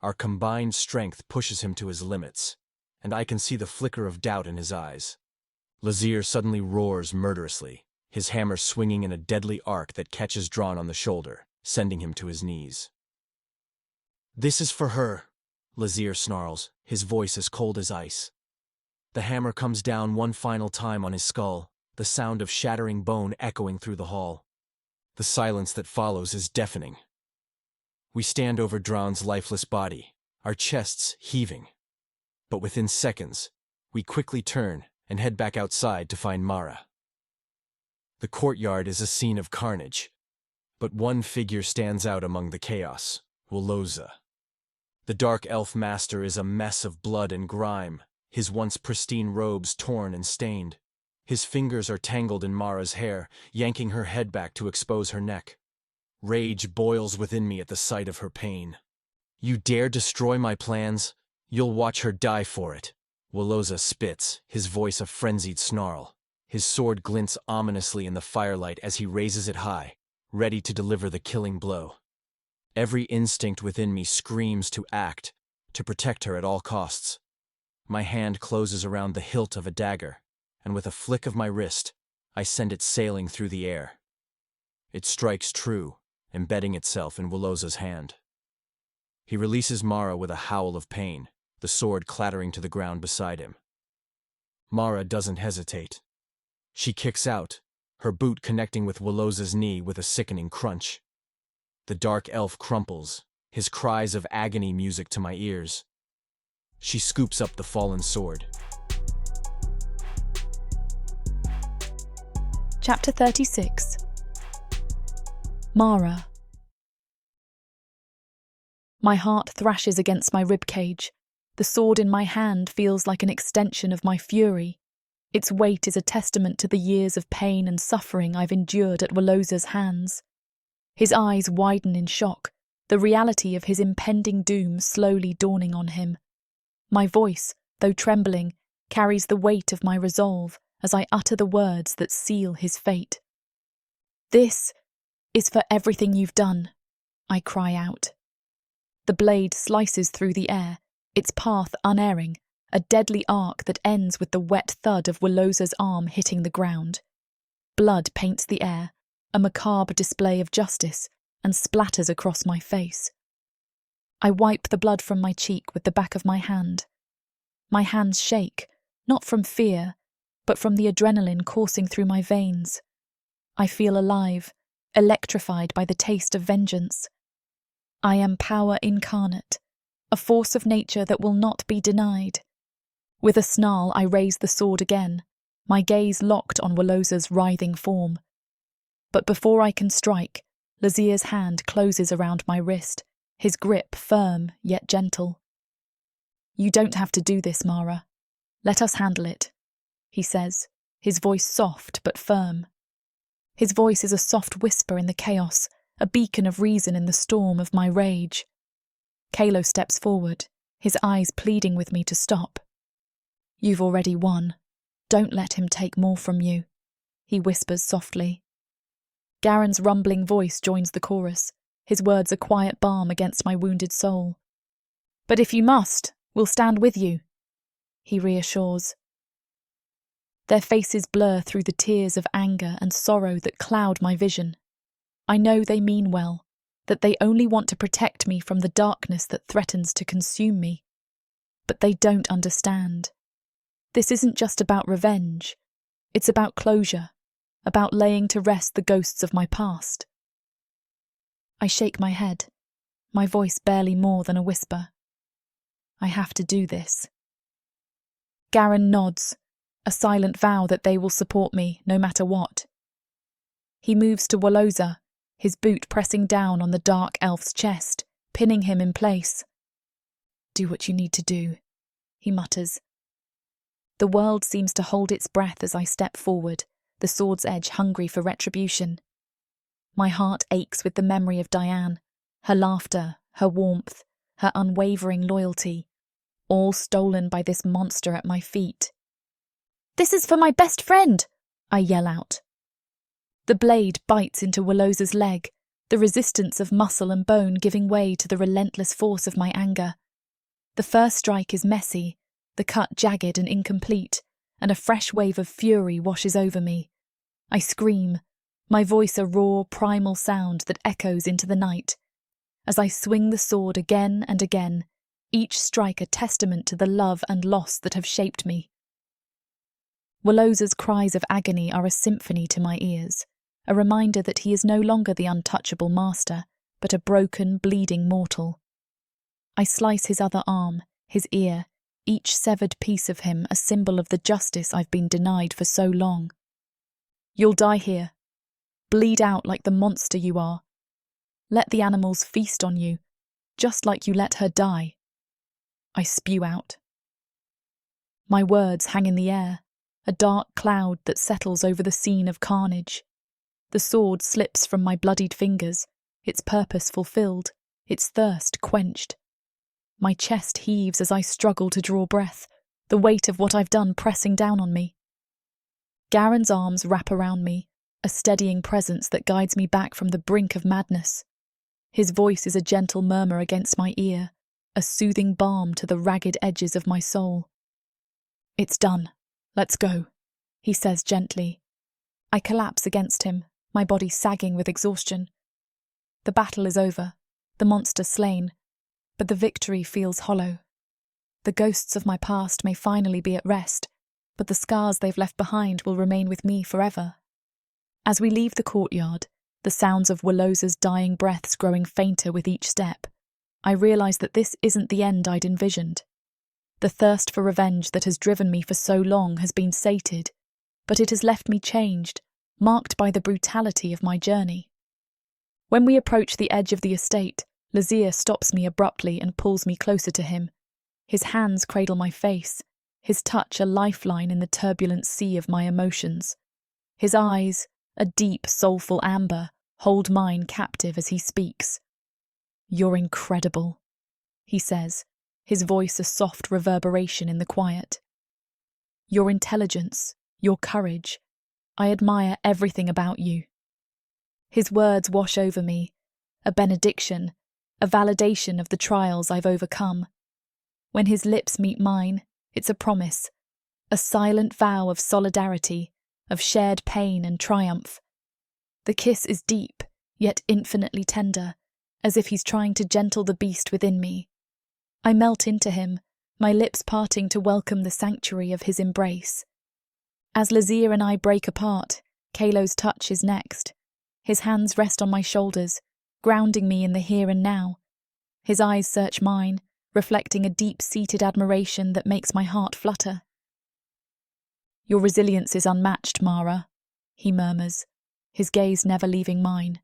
Our combined strength pushes him to his limits, and I can see the flicker of doubt in his eyes. Lazir suddenly roars murderously, his hammer swinging in a deadly arc that catches Drawn on the shoulder, sending him to his knees. "This is for her," Lazir snarls, his voice as cold as ice. The hammer comes down one final time on his skull, the sound of shattering bone echoing through the hall. The silence that follows is deafening. We stand over Drawn's lifeless body, our chests heaving. But within seconds, we quickly turn and head back outside to find Mara. The courtyard is a scene of carnage, but one figure stands out among the chaos: Wolloza. The dark elf master is a mess of blood and grime, his once pristine robes torn and stained. His fingers are tangled in Mara's hair, yanking her head back to expose her neck. Rage boils within me at the sight of her pain. "You dare destroy my plans? You'll watch her die for it." Wolloza spits, his voice a frenzied snarl. His sword glints ominously in the firelight as he raises it high, ready to deliver the killing blow. Every instinct within me screams to act, to protect her at all costs. My hand closes around the hilt of a dagger, and with a flick of my wrist, I send it sailing through the air. It strikes true, embedding itself in Wolloza's hand. He releases Mara with a howl of pain, the sword clattering to the ground beside him. Mara doesn't hesitate. She kicks out, her boot connecting with Wolloza's knee with a sickening crunch. The dark elf crumples, his cries of agony music to my ears. She scoops up the fallen sword. Chapter 36. Mara. My heart thrashes against my ribcage. The sword in my hand feels like an extension of my fury. Its weight is a testament to the years of pain and suffering I've endured at Wolloza's hands. His eyes widen in shock, the reality of his impending doom slowly dawning on him. My voice, though trembling, carries the weight of my resolve as I utter the words that seal his fate. "This is for everything you've done," I cry out. The blade slices through the air, its path unerring, a deadly arc that ends with the wet thud of Wolloza's arm hitting the ground. Blood paints the air, a macabre display of justice, and splatters across my face. I wipe the blood from my cheek with the back of my hand. My hands shake, not from fear, but from the adrenaline coursing through my veins. I feel alive, electrified by the taste of vengeance. I am power incarnate, a force of nature that will not be denied. With a snarl, I raise the sword again, my gaze locked on Wolloza's writhing form. But before I can strike, Lazir's hand closes around my wrist, his grip firm yet gentle. "You don't have to do this, Mara. Let us handle it," he says, his voice soft but firm. His voice is a soft whisper in the chaos, a beacon of reason in the storm of my rage. Calo steps forward, his eyes pleading with me to stop. "You've already won. Don't let him take more from you," he whispers softly. Garron's rumbling voice joins the chorus, his words a quiet balm against my wounded soul. "But if you must, we'll stand with you," he reassures. Their faces blur through the tears of anger and sorrow that cloud my vision. I know they mean well, that they only want to protect me from the darkness that threatens to consume me. But they don't understand. This isn't just about revenge. It's about closure, about laying to rest the ghosts of my past. I shake my head, my voice barely more than a whisper. I have to do this. Garron nods, a silent vow that they will support me no matter what. He moves to Woloza, his boot pressing down on the dark elf's chest, pinning him in place. Do what you need to do, he mutters. The world seems to hold its breath as I step forward, the sword's edge hungry for retribution. My heart aches with the memory of Diane, her laughter, her warmth, her unwavering loyalty, all stolen by this monster at my feet. "This is for my best friend!" I yell out. The blade bites into Woloza's leg, the resistance of muscle and bone giving way to the relentless force of my anger. The first strike is messy, the cut jagged and incomplete, and a fresh wave of fury washes over me. I scream, my voice a raw, primal sound that echoes into the night. As I swing the sword again and again, each strike a testament to the love and loss that have shaped me. Woloza's cries of agony are a symphony to my ears, a reminder that he is no longer the untouchable master, but a broken, bleeding mortal. I slice his other arm, his ear, each severed piece of him a symbol of the justice I've been denied for so long. You'll die here. Bleed out like the monster you are. Let the animals feast on you, just like you let her die. I spew out. My words hang in the air, a dark cloud that settles over the scene of carnage. The sword slips from my bloodied fingers, its purpose fulfilled, its thirst quenched. My chest heaves as I struggle to draw breath, the weight of what I've done pressing down on me. Garron's arms wrap around me, a steadying presence that guides me back from the brink of madness. His voice is a gentle murmur against my ear, a soothing balm to the ragged edges of my soul. "It's done. Let's go," he says gently. I collapse against him, my body sagging with exhaustion. The battle is over, the monster slain, but the victory feels hollow. The ghosts of my past may finally be at rest, but the scars they've left behind will remain with me forever. As we leave the courtyard, the sounds of Woloza's dying breaths growing fainter with each step, I realise that this isn't the end I'd envisioned. The thirst for revenge that has driven me for so long has been sated, but it has left me changed, marked by the brutality of my journey. When we approach the edge of the estate, Lazir stops me abruptly and pulls me closer to him. His hands cradle my face, his touch a lifeline in the turbulent sea of my emotions. His eyes, a deep, soulful amber, hold mine captive as he speaks. "You're incredible," he says, his voice a soft reverberation in the quiet. "Your intelligence, your courage, I admire everything about you." His words wash over me, a benediction, a validation of the trials I've overcome. When his lips meet mine, it's a promise, a silent vow of solidarity, of shared pain and triumph. The kiss is deep, yet infinitely tender, as if he's trying to gentle the beast within me. I melt into him, my lips parting to welcome the sanctuary of his embrace. As Lazir and I break apart, Calo's touch is next. His hands rest on my shoulders, grounding me in the here and now. His eyes search mine, reflecting a deep-seated admiration that makes my heart flutter. "Your resilience is unmatched, Mara," he murmurs, his gaze never leaving mine.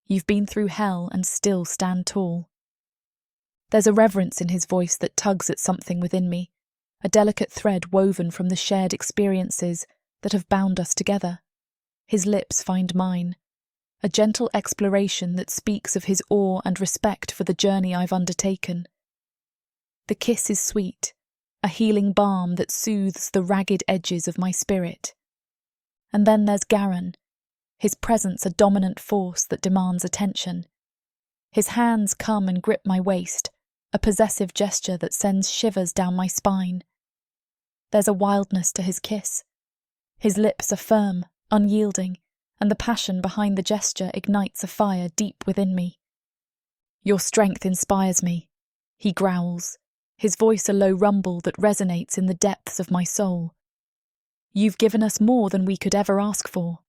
"You've been through hell and still stand tall." There's a reverence in his voice that tugs at something within me, a delicate thread woven from the shared experiences that have bound us together. His lips find mine, a gentle exploration that speaks of his awe and respect for the journey I've undertaken. The kiss is sweet, a healing balm that soothes the ragged edges of my spirit. And then there's Garron, his presence a dominant force that demands attention. His hands come and grip my waist, a possessive gesture that sends shivers down my spine. There's a wildness to his kiss. His lips are firm, unyielding, and the passion behind the gesture ignites a fire deep within me. "Your strength inspires me," he growls, his voice a low rumble that resonates in the depths of my soul. "You've given us more than we could ever ask for."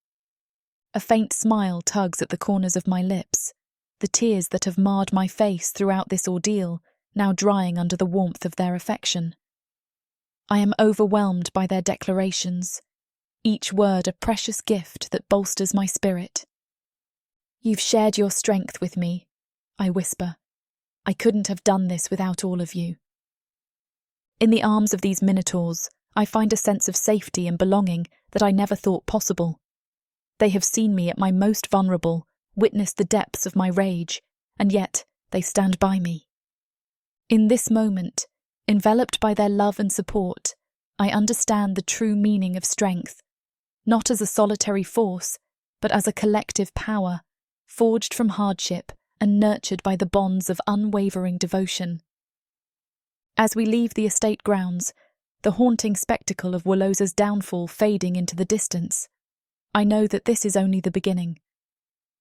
A faint smile tugs at the corners of my lips, the tears that have marred my face throughout this ordeal now drying under the warmth of their affection. I am overwhelmed by their declarations, each word a precious gift that bolsters my spirit. "You've shared your strength with me," I whisper. "I couldn't have done this without all of you." In the arms of these Minotaurs, I find a sense of safety and belonging that I never thought possible. They have seen me at my most vulnerable, witnessed the depths of my rage, and yet they stand by me. In this moment, enveloped by their love and support, I understand the true meaning of strength, not as a solitary force, but as a collective power, forged from hardship and nurtured by the bonds of unwavering devotion. As we leave the estate grounds, the haunting spectacle of Wolloza's downfall fading into the distance, I know that this is only the beginning.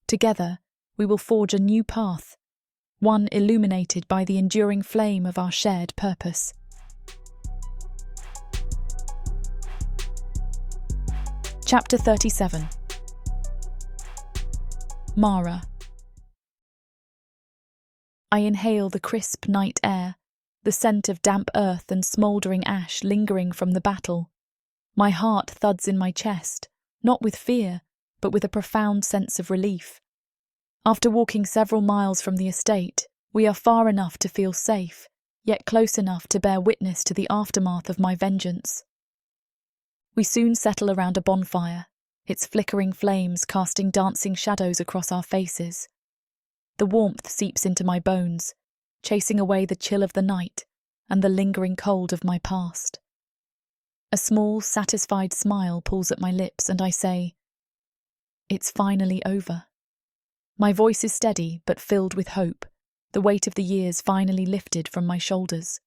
Together, we will forge a new path, one illuminated by the enduring flame of our shared purpose. Chapter 37. Mara. I inhale the crisp night air, the scent of damp earth and smouldering ash lingering from the battle. My heart thuds in my chest, not with fear, but with a profound sense of relief. After walking several miles from the estate, we are far enough to feel safe, yet close enough to bear witness to the aftermath of my vengeance. We soon settle around a bonfire, its flickering flames casting dancing shadows across our faces. The warmth seeps into my bones, chasing away the chill of the night and the lingering cold of my past. A small, satisfied smile pulls at my lips and I say, "It's finally over." My voice is steady but filled with hope, the weight of the years finally lifted from my shoulders.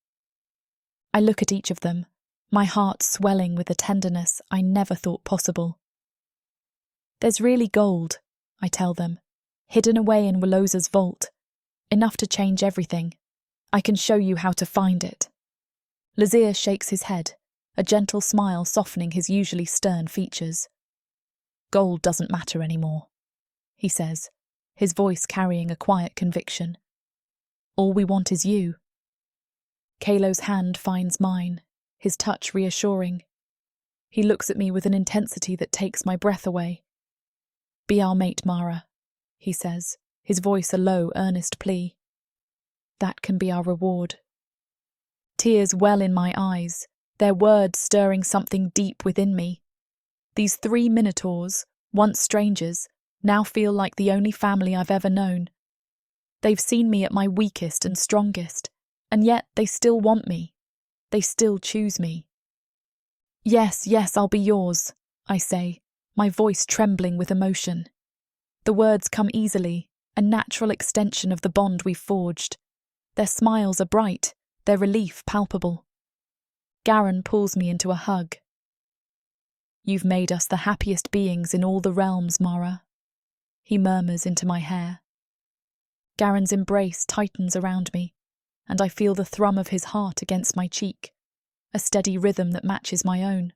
I look at each of them, my heart swelling with a tenderness I never thought possible. "There's really gold," I tell them, "hidden away in Wolloza's vault. Enough to change everything. I can show you how to find it." Lazir shakes his head, a gentle smile softening his usually stern features. "Gold doesn't matter anymore," he says, his voice carrying a quiet conviction. "All we want is you." Calo's hand finds mine, his touch reassuring. He looks at me with an intensity that takes my breath away. "Be our mate, Mara," he says, his voice a low, earnest plea. "That can be our reward." Tears well in my eyes, their words stirring something deep within me. These 3 Minotaurs, once strangers, now feel like the only family I've ever known. They've seen me at my weakest and strongest, and yet they still want me. They still choose me. "Yes, yes, I'll be yours," I say, my voice trembling with emotion. The words come easily, a natural extension of the bond we've forged. Their smiles are bright, their relief palpable. Garron pulls me into a hug. "You've made us the happiest beings in all the realms, Mara," he murmurs into my hair. Garron's embrace tightens around me, and I feel the thrum of his heart against my cheek, a steady rhythm that matches my own.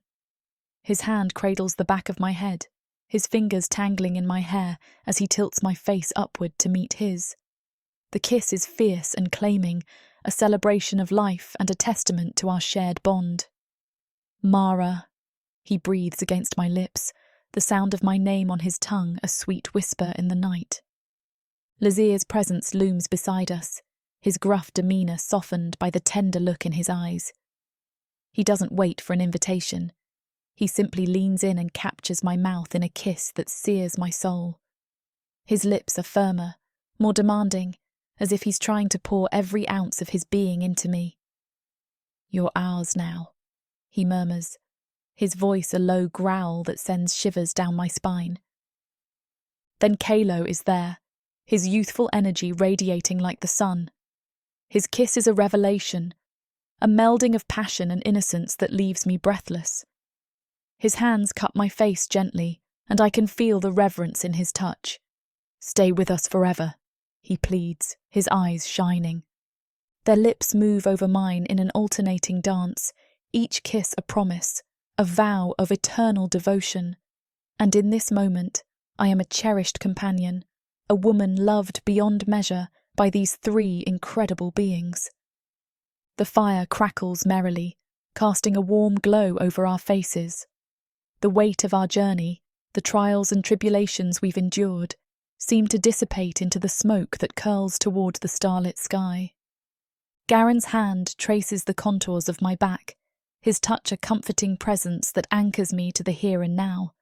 His hand cradles the back of my head, his fingers tangling in my hair as he tilts my face upward to meet his. The kiss is fierce and claiming, a celebration of life and a testament to our shared bond. "Mara," he breathes against my lips, the sound of my name on his tongue a sweet whisper in the night. Lazir's presence looms beside us, his gruff demeanour softened by the tender look in his eyes. He doesn't wait for an invitation. He simply leans in and captures my mouth in a kiss that sears my soul. His lips are firmer, more demanding, as if he's trying to pour every ounce of his being into me. "You're ours now," he murmurs, his voice a low growl that sends shivers down my spine. Then Calo is there, his youthful energy radiating like the sun. His kiss is a revelation, a melding of passion and innocence that leaves me breathless. His hands cup my face gently, and I can feel the reverence in his touch. "Stay with us forever," he pleads, his eyes shining. Their lips move over mine in an alternating dance, each kiss a promise, a vow of eternal devotion. And in this moment, I am a cherished companion, a woman loved beyond measure by these three incredible beings. The fire crackles merrily, casting a warm glow over our faces. The weight of our journey, the trials and tribulations we've endured, seem to dissipate into the smoke that curls toward the starlit sky. Garron's hand traces the contours of my back, his touch a comforting presence that anchors me to the here and now.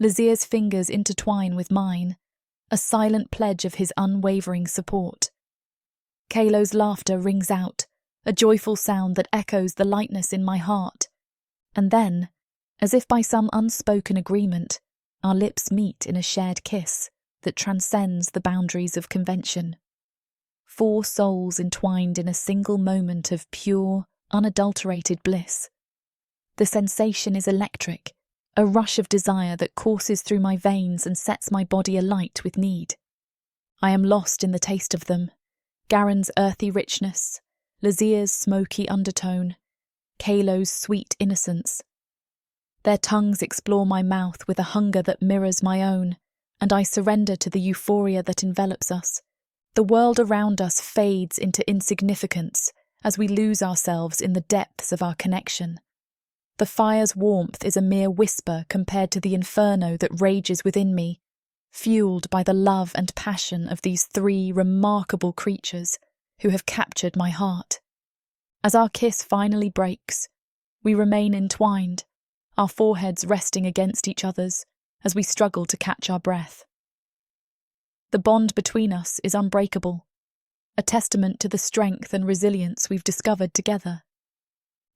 Lazir's fingers intertwine with mine, a silent pledge of his unwavering support. Calo's laughter rings out, a joyful sound that echoes the lightness in my heart. And then, as if by some unspoken agreement, our lips meet in a shared kiss that transcends the boundaries of convention. 4 souls entwined in a single moment of pure, unadulterated bliss. The sensation is electric, a rush of desire that courses through my veins and sets my body alight with need. I am lost in the taste of them, Garron's earthy richness, Lazir's smoky undertone, Calo's sweet innocence. Their tongues explore my mouth with a hunger that mirrors my own, and I surrender to the euphoria that envelops us. The world around us fades into insignificance as we lose ourselves in the depths of our connection. The fire's warmth is a mere whisper compared to the inferno that rages within me, fueled by the love and passion of these 3 remarkable creatures who have captured my heart. As our kiss finally breaks, we remain entwined, our foreheads resting against each other's as we struggle to catch our breath. The bond between us is unbreakable, a testament to the strength and resilience we've discovered together.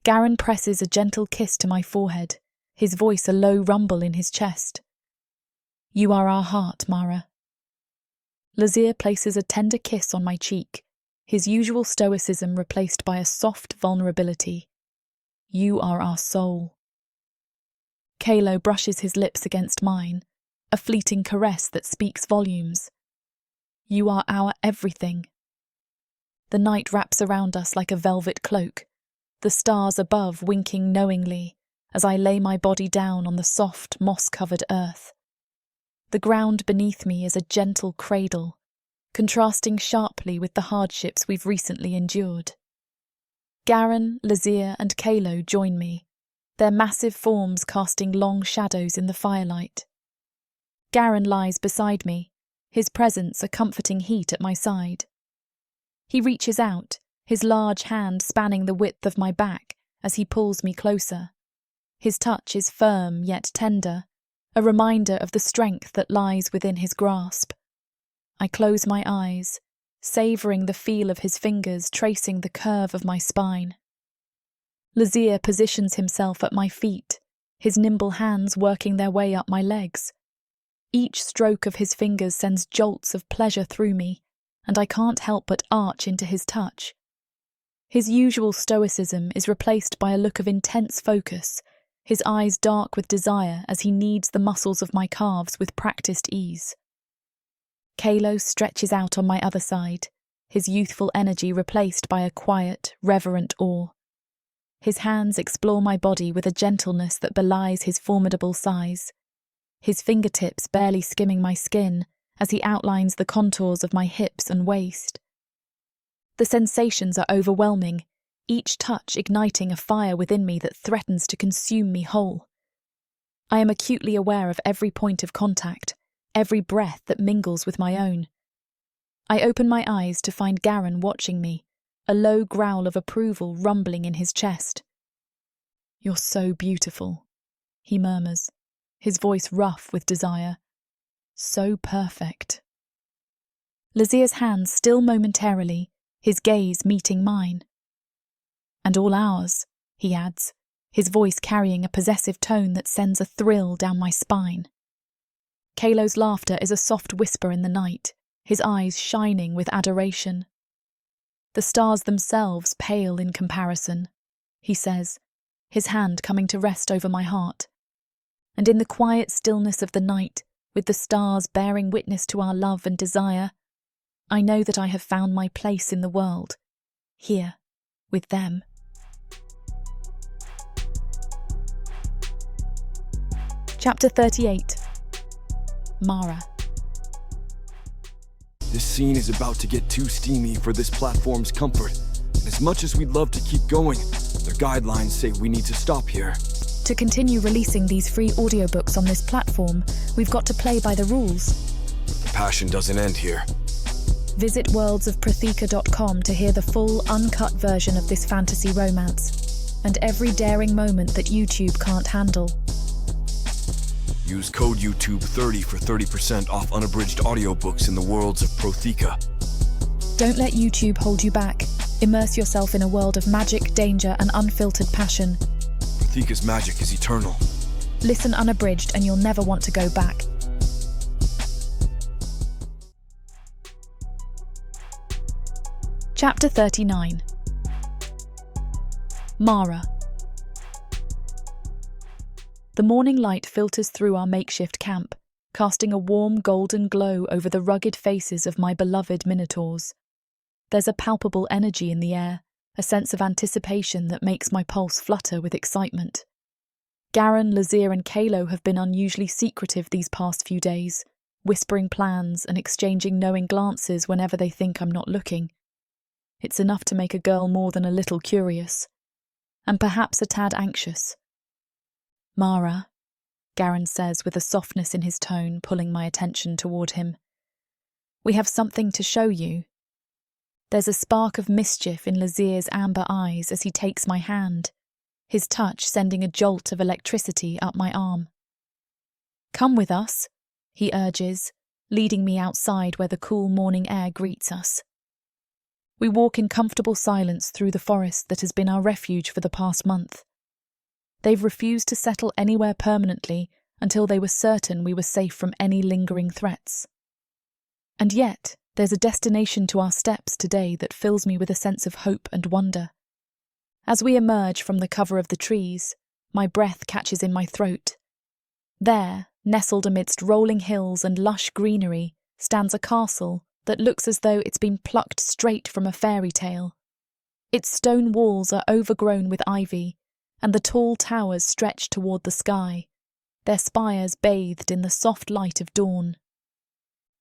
Garron presses a gentle kiss to my forehead, his voice a low rumble in his chest. "You are our heart, Mara." Lazir places a tender kiss on my cheek, his usual stoicism replaced by a soft vulnerability. "You are our soul." Calo brushes his lips against mine, a fleeting caress that speaks volumes. "You are our everything." The night wraps around us like a velvet cloak, the stars above winking knowingly as I lay my body down on the soft, moss-covered earth. The ground beneath me is a gentle cradle, contrasting sharply with the hardships we've recently endured. Garron, Lazir, and Calo join me, their massive forms casting long shadows in the firelight. Garron lies beside me, his presence a comforting heat at my side. He reaches out, his large hand spanning the width of my back as he pulls me closer. His touch is firm yet tender, a reminder of the strength that lies within his grasp. I close my eyes, savouring the feel of his fingers tracing the curve of my spine. Lazir positions himself at my feet, his nimble hands working their way up my legs. Each stroke of his fingers sends jolts of pleasure through me, and I can't help but arch into his touch. His usual stoicism is replaced by a look of intense focus, his eyes dark with desire as he kneads the muscles of my calves with practiced ease. Calo stretches out on my other side, his youthful energy replaced by a quiet, reverent awe. His hands explore my body with a gentleness that belies his formidable size, his fingertips barely skimming my skin as he outlines the contours of my hips and waist. The sensations are overwhelming, each touch igniting a fire within me that threatens to consume me whole. I am acutely aware of every point of contact, every breath that mingles with my own. I open my eyes to find Garron watching me, a low growl of approval rumbling in his chest. "You're so beautiful," he murmurs, his voice rough with desire. "So perfect." Lazir's hands still momentarily, his gaze meeting mine. "And all ours," he adds, his voice carrying a possessive tone that sends a thrill down my spine. Calo's laughter is a soft whisper in the night, his eyes shining with adoration. "The stars themselves pale in comparison," he says, his hand coming to rest over my heart. And in the quiet stillness of the night, with the stars bearing witness to our love and desire, I know that I have found my place in the world, here, with them. Chapter 38. Mara. This scene is about to get too steamy for this platform's comfort. And as much as we'd love to keep going, their guidelines say we need to stop here. To continue releasing these free audiobooks on this platform, we've got to play by the rules. The passion doesn't end here. Visit worldsofprotheka.com to hear the full, uncut version of this fantasy romance, and every daring moment that YouTube can't handle. Use code YouTube30 for 30% off unabridged audiobooks in the Worlds of Protheka. Don't let YouTube hold you back. Immerse yourself in a world of magic, danger, and unfiltered passion. Protheka's magic is eternal. Listen unabridged and you'll never want to go back. Chapter 39. Mara. The morning light filters through our makeshift camp, casting a warm golden glow over the rugged faces of my beloved Minotaurs. There's a palpable energy in the air, a sense of anticipation that makes my pulse flutter with excitement. Garron, Lazir and Calo have been unusually secretive these past few days, whispering plans and exchanging knowing glances whenever they think I'm not looking. It's enough to make a girl more than a little curious, and perhaps a tad anxious. Mara, Garron says with a softness in his tone, pulling my attention toward him. We have something to show you. There's a spark of mischief in Lazir's amber eyes as he takes my hand, his touch sending a jolt of electricity up my arm. Come with us, he urges, leading me outside where the cool morning air greets us. We walk in comfortable silence through the forest that has been our refuge for the past month. They've refused to settle anywhere permanently until they were certain we were safe from any lingering threats. And yet, there's a destination to our steps today that fills me with a sense of hope and wonder. As we emerge from the cover of the trees, my breath catches in my throat. There, nestled amidst rolling hills and lush greenery, stands a castle that looks as though it's been plucked straight from a fairy tale. Its stone walls are overgrown with ivy, and the tall towers stretch toward the sky, their spires bathed in the soft light of dawn.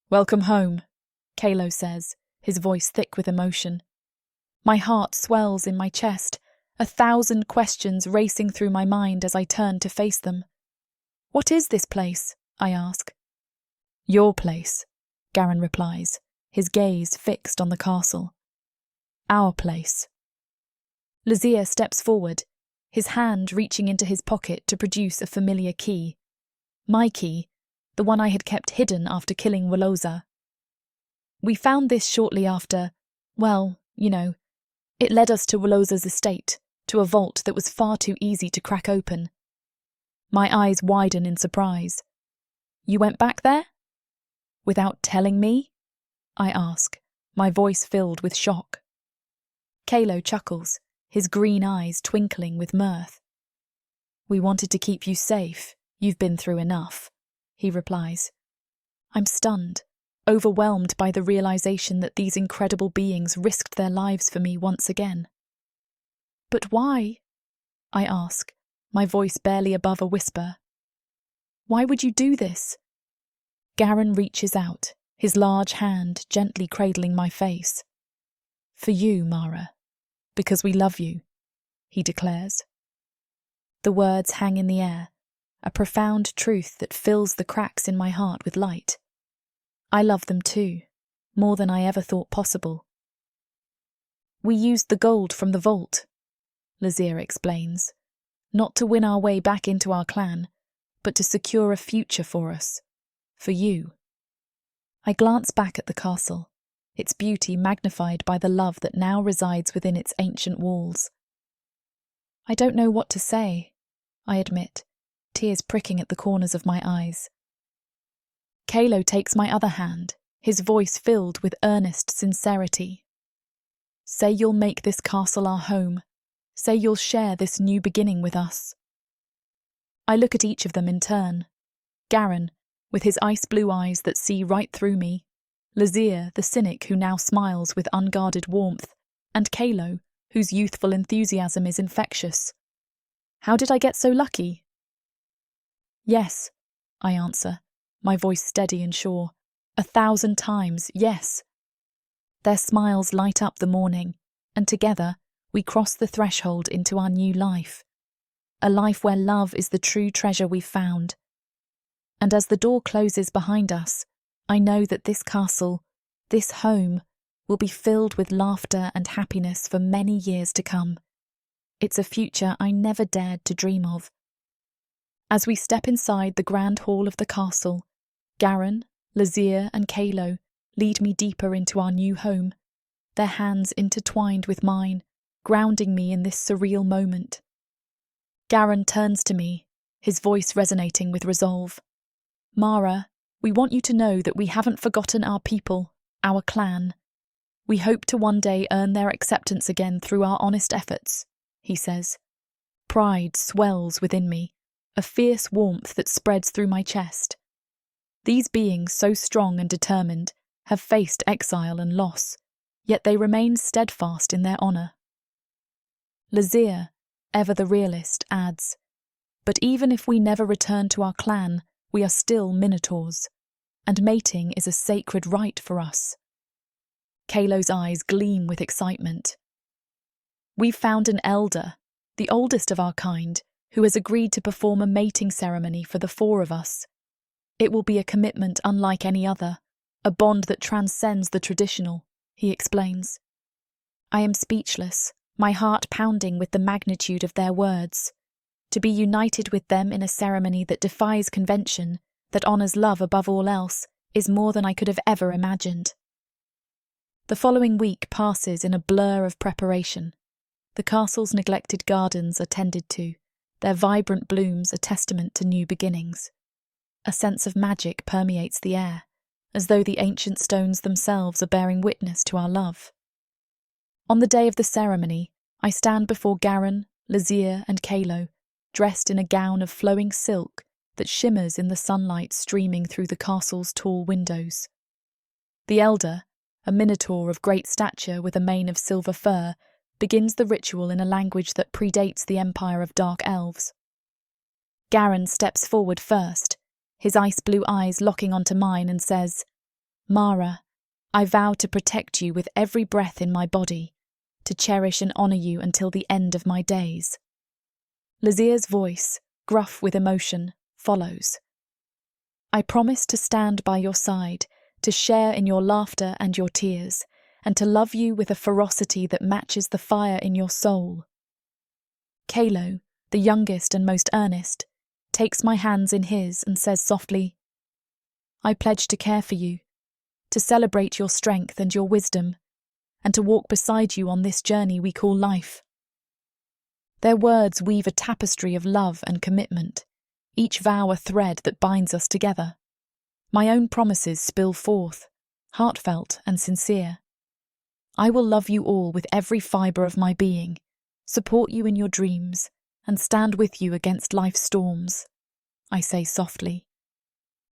Welcome home, Calo says, his voice thick with emotion. My heart swells in my chest, 1,000 questions racing through my mind as I turn to face them. What is this place? I ask. Your place, Garron replies, his gaze fixed on the castle. Our place. Lazir steps forward, his hand reaching into his pocket to produce a familiar key. My key, the one I had kept hidden after killing Woloza. We found this shortly after, well, you know, it led us to Woloza's estate, to a vault that was far too easy to crack open. My eyes widen in surprise. You went back there? Without telling me? I ask, my voice filled with shock. Calo chuckles, his green eyes twinkling with mirth. We wanted to keep you safe. You've been through enough, he replies. I'm stunned, overwhelmed by the realization that these incredible beings risked their lives for me once again. But why? I ask, my voice barely above a whisper. Why would you do this? Garron reaches out, his large hand gently cradling my face. For you, Mara. Because we love you, he declares. The words hang in the air, a profound truth that fills the cracks in my heart with light. I love them too, more than I ever thought possible. We used the gold from the vault, Lazir explains, not to win our way back into our clan, but to secure a future for us, for you. I glance back at the castle, its beauty magnified by the love that now resides within its ancient walls. I don't know what to say, I admit, tears pricking at the corners of my eyes. Calo takes my other hand, his voice filled with earnest sincerity. Say you'll make this castle our home. Say you'll share this new beginning with us. I look at each of them in turn. Garron, with his ice-blue eyes that see right through me, Lazir, the cynic who now smiles with unguarded warmth, and Calo, whose youthful enthusiasm is infectious. How did I get so lucky? Yes, I answer, my voice steady and sure. 1,000 times, yes. Their smiles light up the morning, and together we cross the threshold into our new life. A life where love is the true treasure we've found. And as the door closes behind us, I know that this castle, this home, will be filled with laughter and happiness for many years to come. It's a future I never dared to dream of. As we step inside the grand hall of the castle, Garron, Lazir and Calo lead me deeper into our new home, their hands intertwined with mine, grounding me in this surreal moment. Garron turns to me, his voice resonating with resolve. Mara, we want you to know that we haven't forgotten our people, our clan. We hope to one day earn their acceptance again through our honest efforts, he says. Pride swells within me, a fierce warmth that spreads through my chest. These beings so strong and determined have faced exile and loss, yet they remain steadfast in their honour. Lazir, ever the realist, adds, but even if we never return to our clan, we are still Minotaurs, and mating is a sacred rite for us. Calo's eyes gleam with excitement. We've found an elder, the oldest of our kind, who has agreed to perform a mating ceremony for the 4 of us. It will be a commitment unlike any other, a bond that transcends the traditional, he explains. I am speechless, my heart pounding with the magnitude of their words. To be united with them in a ceremony that defies convention, that honours love above all else, is more than I could have ever imagined. The following week passes in a blur of preparation. The castle's neglected gardens are tended to, their vibrant blooms a testament to new beginnings. A sense of magic permeates the air, as though the ancient stones themselves are bearing witness to our love. On the day of the ceremony, I stand before Garron, Lazir and Calo, dressed in a gown of flowing silk that shimmers in the sunlight streaming through the castle's tall windows. The elder, a minotaur of great stature with a mane of silver fur, begins the ritual in a language that predates the empire of dark elves. Garron steps forward first, his ice-blue eyes locking onto mine, and says, Mara, I vow to protect you with every breath in my body, to cherish and honour you until the end of my days. Lazir's voice, gruff with emotion, follows. I promise to stand by your side, to share in your laughter and your tears, and to love you with a ferocity that matches the fire in your soul. Calo, the youngest and most earnest, takes my hands in his and says softly, I pledge to care for you, to celebrate your strength and your wisdom, and to walk beside you on this journey we call life. Their words weave a tapestry of love and commitment, each vow a thread that binds us together. My own promises spill forth, heartfelt and sincere. I will love you all with every fibre of my being, support you in your dreams, and stand with you against life's storms, I say softly.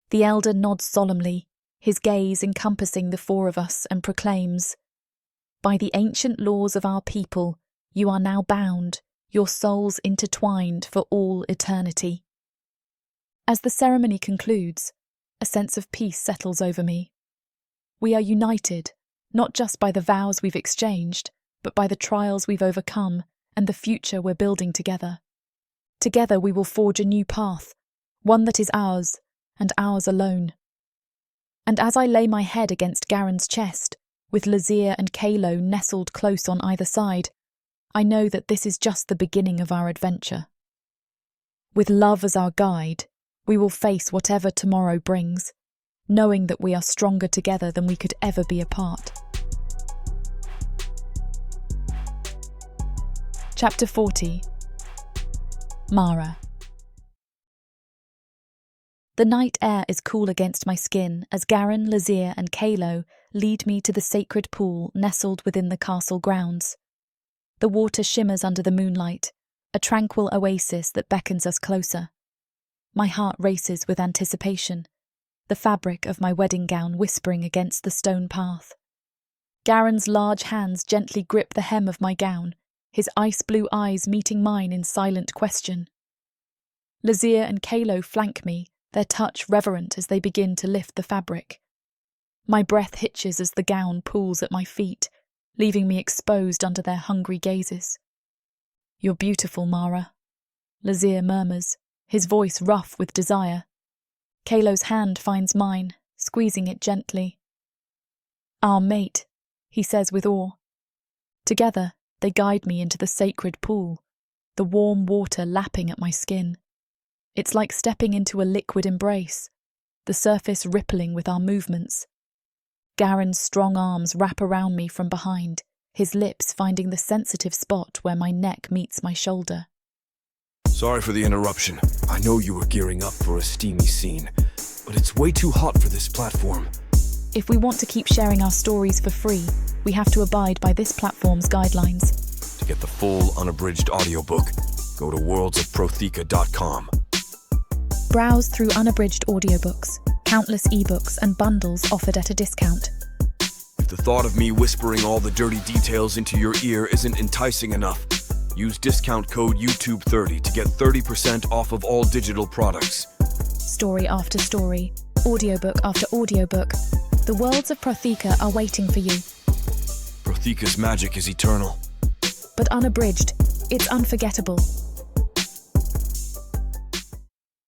The elder nods solemnly, his gaze encompassing the 4 of us, and proclaims, By the ancient laws of our people, you are now bound, your souls intertwined for all eternity. As the ceremony concludes, a sense of peace settles over me. We are united, not just by the vows we've exchanged, but by the trials we've overcome and the future we're building together. Together we will forge a new path, one that is ours, and ours alone. And as I lay my head against Garron's chest, with Lazir and Calo nestled close on either side, I know that this is just the beginning of our adventure. With love as our guide, we will face whatever tomorrow brings, knowing that we are stronger together than we could ever be apart. Chapter 40. Mara. The night air is cool against my skin as Garron, Lazir and Calo lead me to the sacred pool nestled within the castle grounds. The water shimmers under the moonlight, a tranquil oasis that beckons us closer. My heart races with anticipation, the fabric of my wedding gown whispering against the stone path. Garron's large hands gently grip the hem of my gown, his ice-blue eyes meeting mine in silent question. Lazir and Calo flank me, their touch reverent as they begin to lift the fabric. My breath hitches as the gown pulls at my feet, leaving me exposed under their hungry gazes. "You're beautiful, Mara," Lazir murmurs, his voice rough with desire. Calo's hand finds mine, squeezing it gently. "Our mate," he says with awe. Together, they guide me into the sacred pool, the warm water lapping at my skin. It's like stepping into a liquid embrace, the surface rippling with our movements. Garron's strong arms wrap around me from behind, his lips finding the sensitive spot where my neck meets my shoulder. Sorry for the interruption. I know you were gearing up for a steamy scene, but it's way too hot for this platform. If we want to keep sharing our stories for free, we have to abide by this platform's guidelines. To get the full unabridged audiobook, go to worldsofprotheka.com. Browse through unabridged audiobooks, countless ebooks and bundles offered at a discount. If the thought of me whispering all the dirty details into your ear isn't enticing enough, use discount code YouTube30 to get 30% off of all digital products. Story after story, audiobook after audiobook, the Worlds of Protheka are waiting for you. Protheka's magic is eternal. But unabridged, it's unforgettable.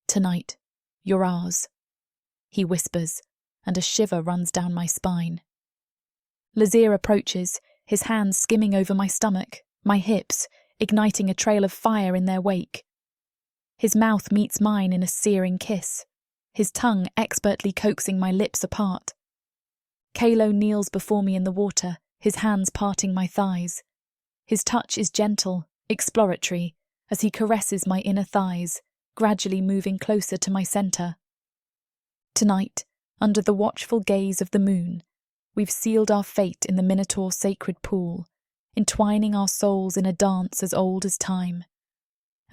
"Tonight, you're ours," he whispers, and a shiver runs down my spine. Lazir approaches, his hands skimming over my stomach, my hips, igniting a trail of fire in their wake. His mouth meets mine in a searing kiss, his tongue expertly coaxing my lips apart. Calo kneels before me in the water, his hands parting my thighs. His touch is gentle, exploratory, as he caresses my inner thighs, gradually moving closer to my centre. Tonight, under the watchful gaze of the moon, we've sealed our fate in the Minotaurs' sacred pool, entwining our souls in a dance as old as time.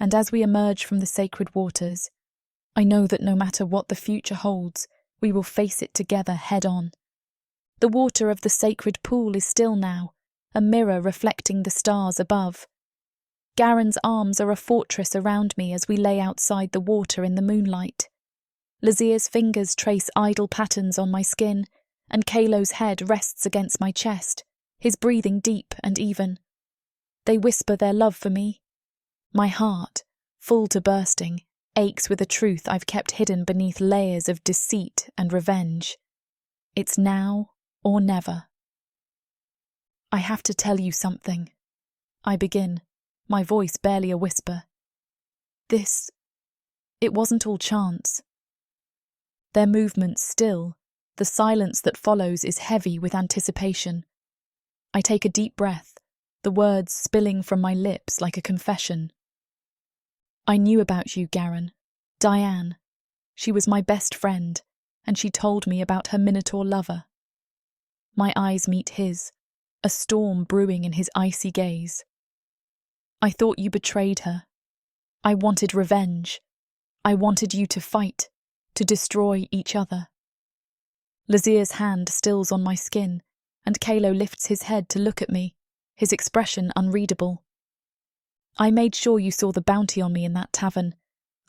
And as we emerge from the sacred waters, I know that no matter what the future holds, we will face it together head-on. The water of the sacred pool is still now, a mirror reflecting the stars above. Garron's arms are a fortress around me as we lay outside the water in the moonlight. Lazir's fingers trace idle patterns on my skin, and Calo's head rests against my chest, his breathing deep and even. They whisper their love for me. My heart, full to bursting, aches with a truth I've kept hidden beneath layers of deceit and revenge. It's now or never. "I have to tell you something," I begin, my voice barely a whisper. It wasn't all chance." Their movements still, the silence that follows is heavy with anticipation. I take a deep breath, the words spilling from my lips like a confession. "I knew about you, Garron. Diane. She was my best friend, and she told me about her Minotaur lover." My eyes meet his, a storm brewing in his icy gaze. "I thought you betrayed her. I wanted revenge. I wanted you to fight, to destroy each other." Lazir's hand stills on my skin, and Calo lifts his head to look at me, his expression unreadable. "I made sure you saw the bounty on me in that tavern.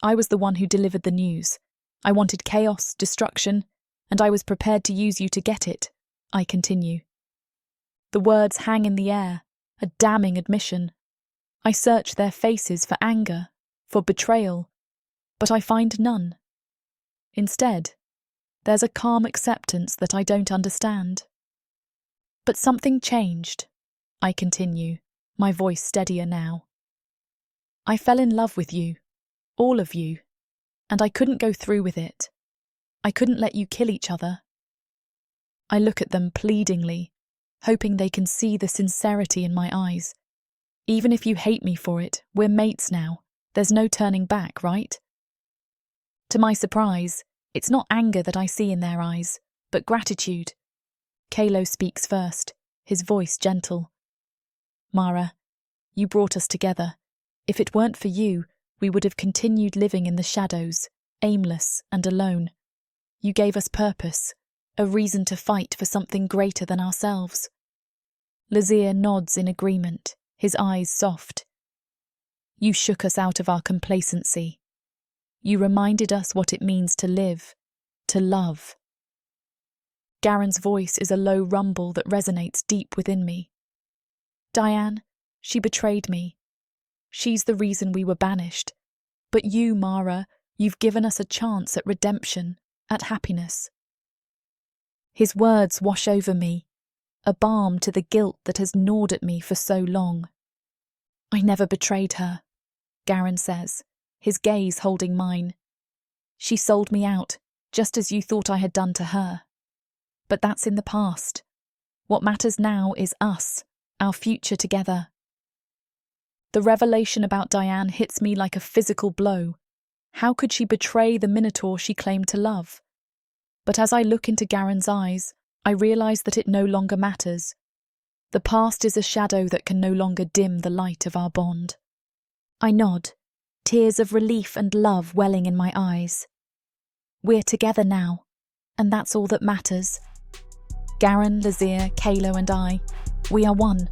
I was the one who delivered the news. I wanted chaos, destruction, and I was prepared to use you to get it," I continue. The words hang in the air, a damning admission. I search their faces for anger, for betrayal, but I find none. Instead, there's a calm acceptance that I don't understand. "But something changed," I continue, my voice steadier now. "I fell in love with you, all of you, and I couldn't go through with it. I couldn't let you kill each other." I look at them pleadingly, hoping they can see the sincerity in my eyes. "Even if you hate me for it, we're mates now. There's no turning back, right?" To my surprise, it's not anger that I see in their eyes, but gratitude. Calo speaks first, his voice gentle. "Mara, you brought us together. If it weren't for you, we would have continued living in the shadows, aimless and alone. You gave us purpose, a reason to fight for something greater than ourselves. Lazir nods in agreement, his eyes soft. You shook us out of our complacency. You reminded us what it means to live, to love. Garron's voice is a low rumble that resonates deep within me. Diane, she betrayed me. She's the reason we were banished. But you, Mara, you've given us a chance at redemption, at happiness. His words wash over me, a balm to the guilt that has gnawed at me for so long. I never betrayed her, Garron says, his gaze holding mine. She sold me out, just as you thought I had done to her. But that's in the past. What matters now is us, our future together. The revelation about Diane hits me like a physical blow. How could she betray the Minotaur she claimed to love? But as I look into Garron's eyes, I realise that it no longer matters. The past is a shadow that can no longer dim the light of our bond. I nod, tears of relief and love welling in my eyes. We're together now, and that's all that matters. Garron, Lazir, Calo and I, we are one.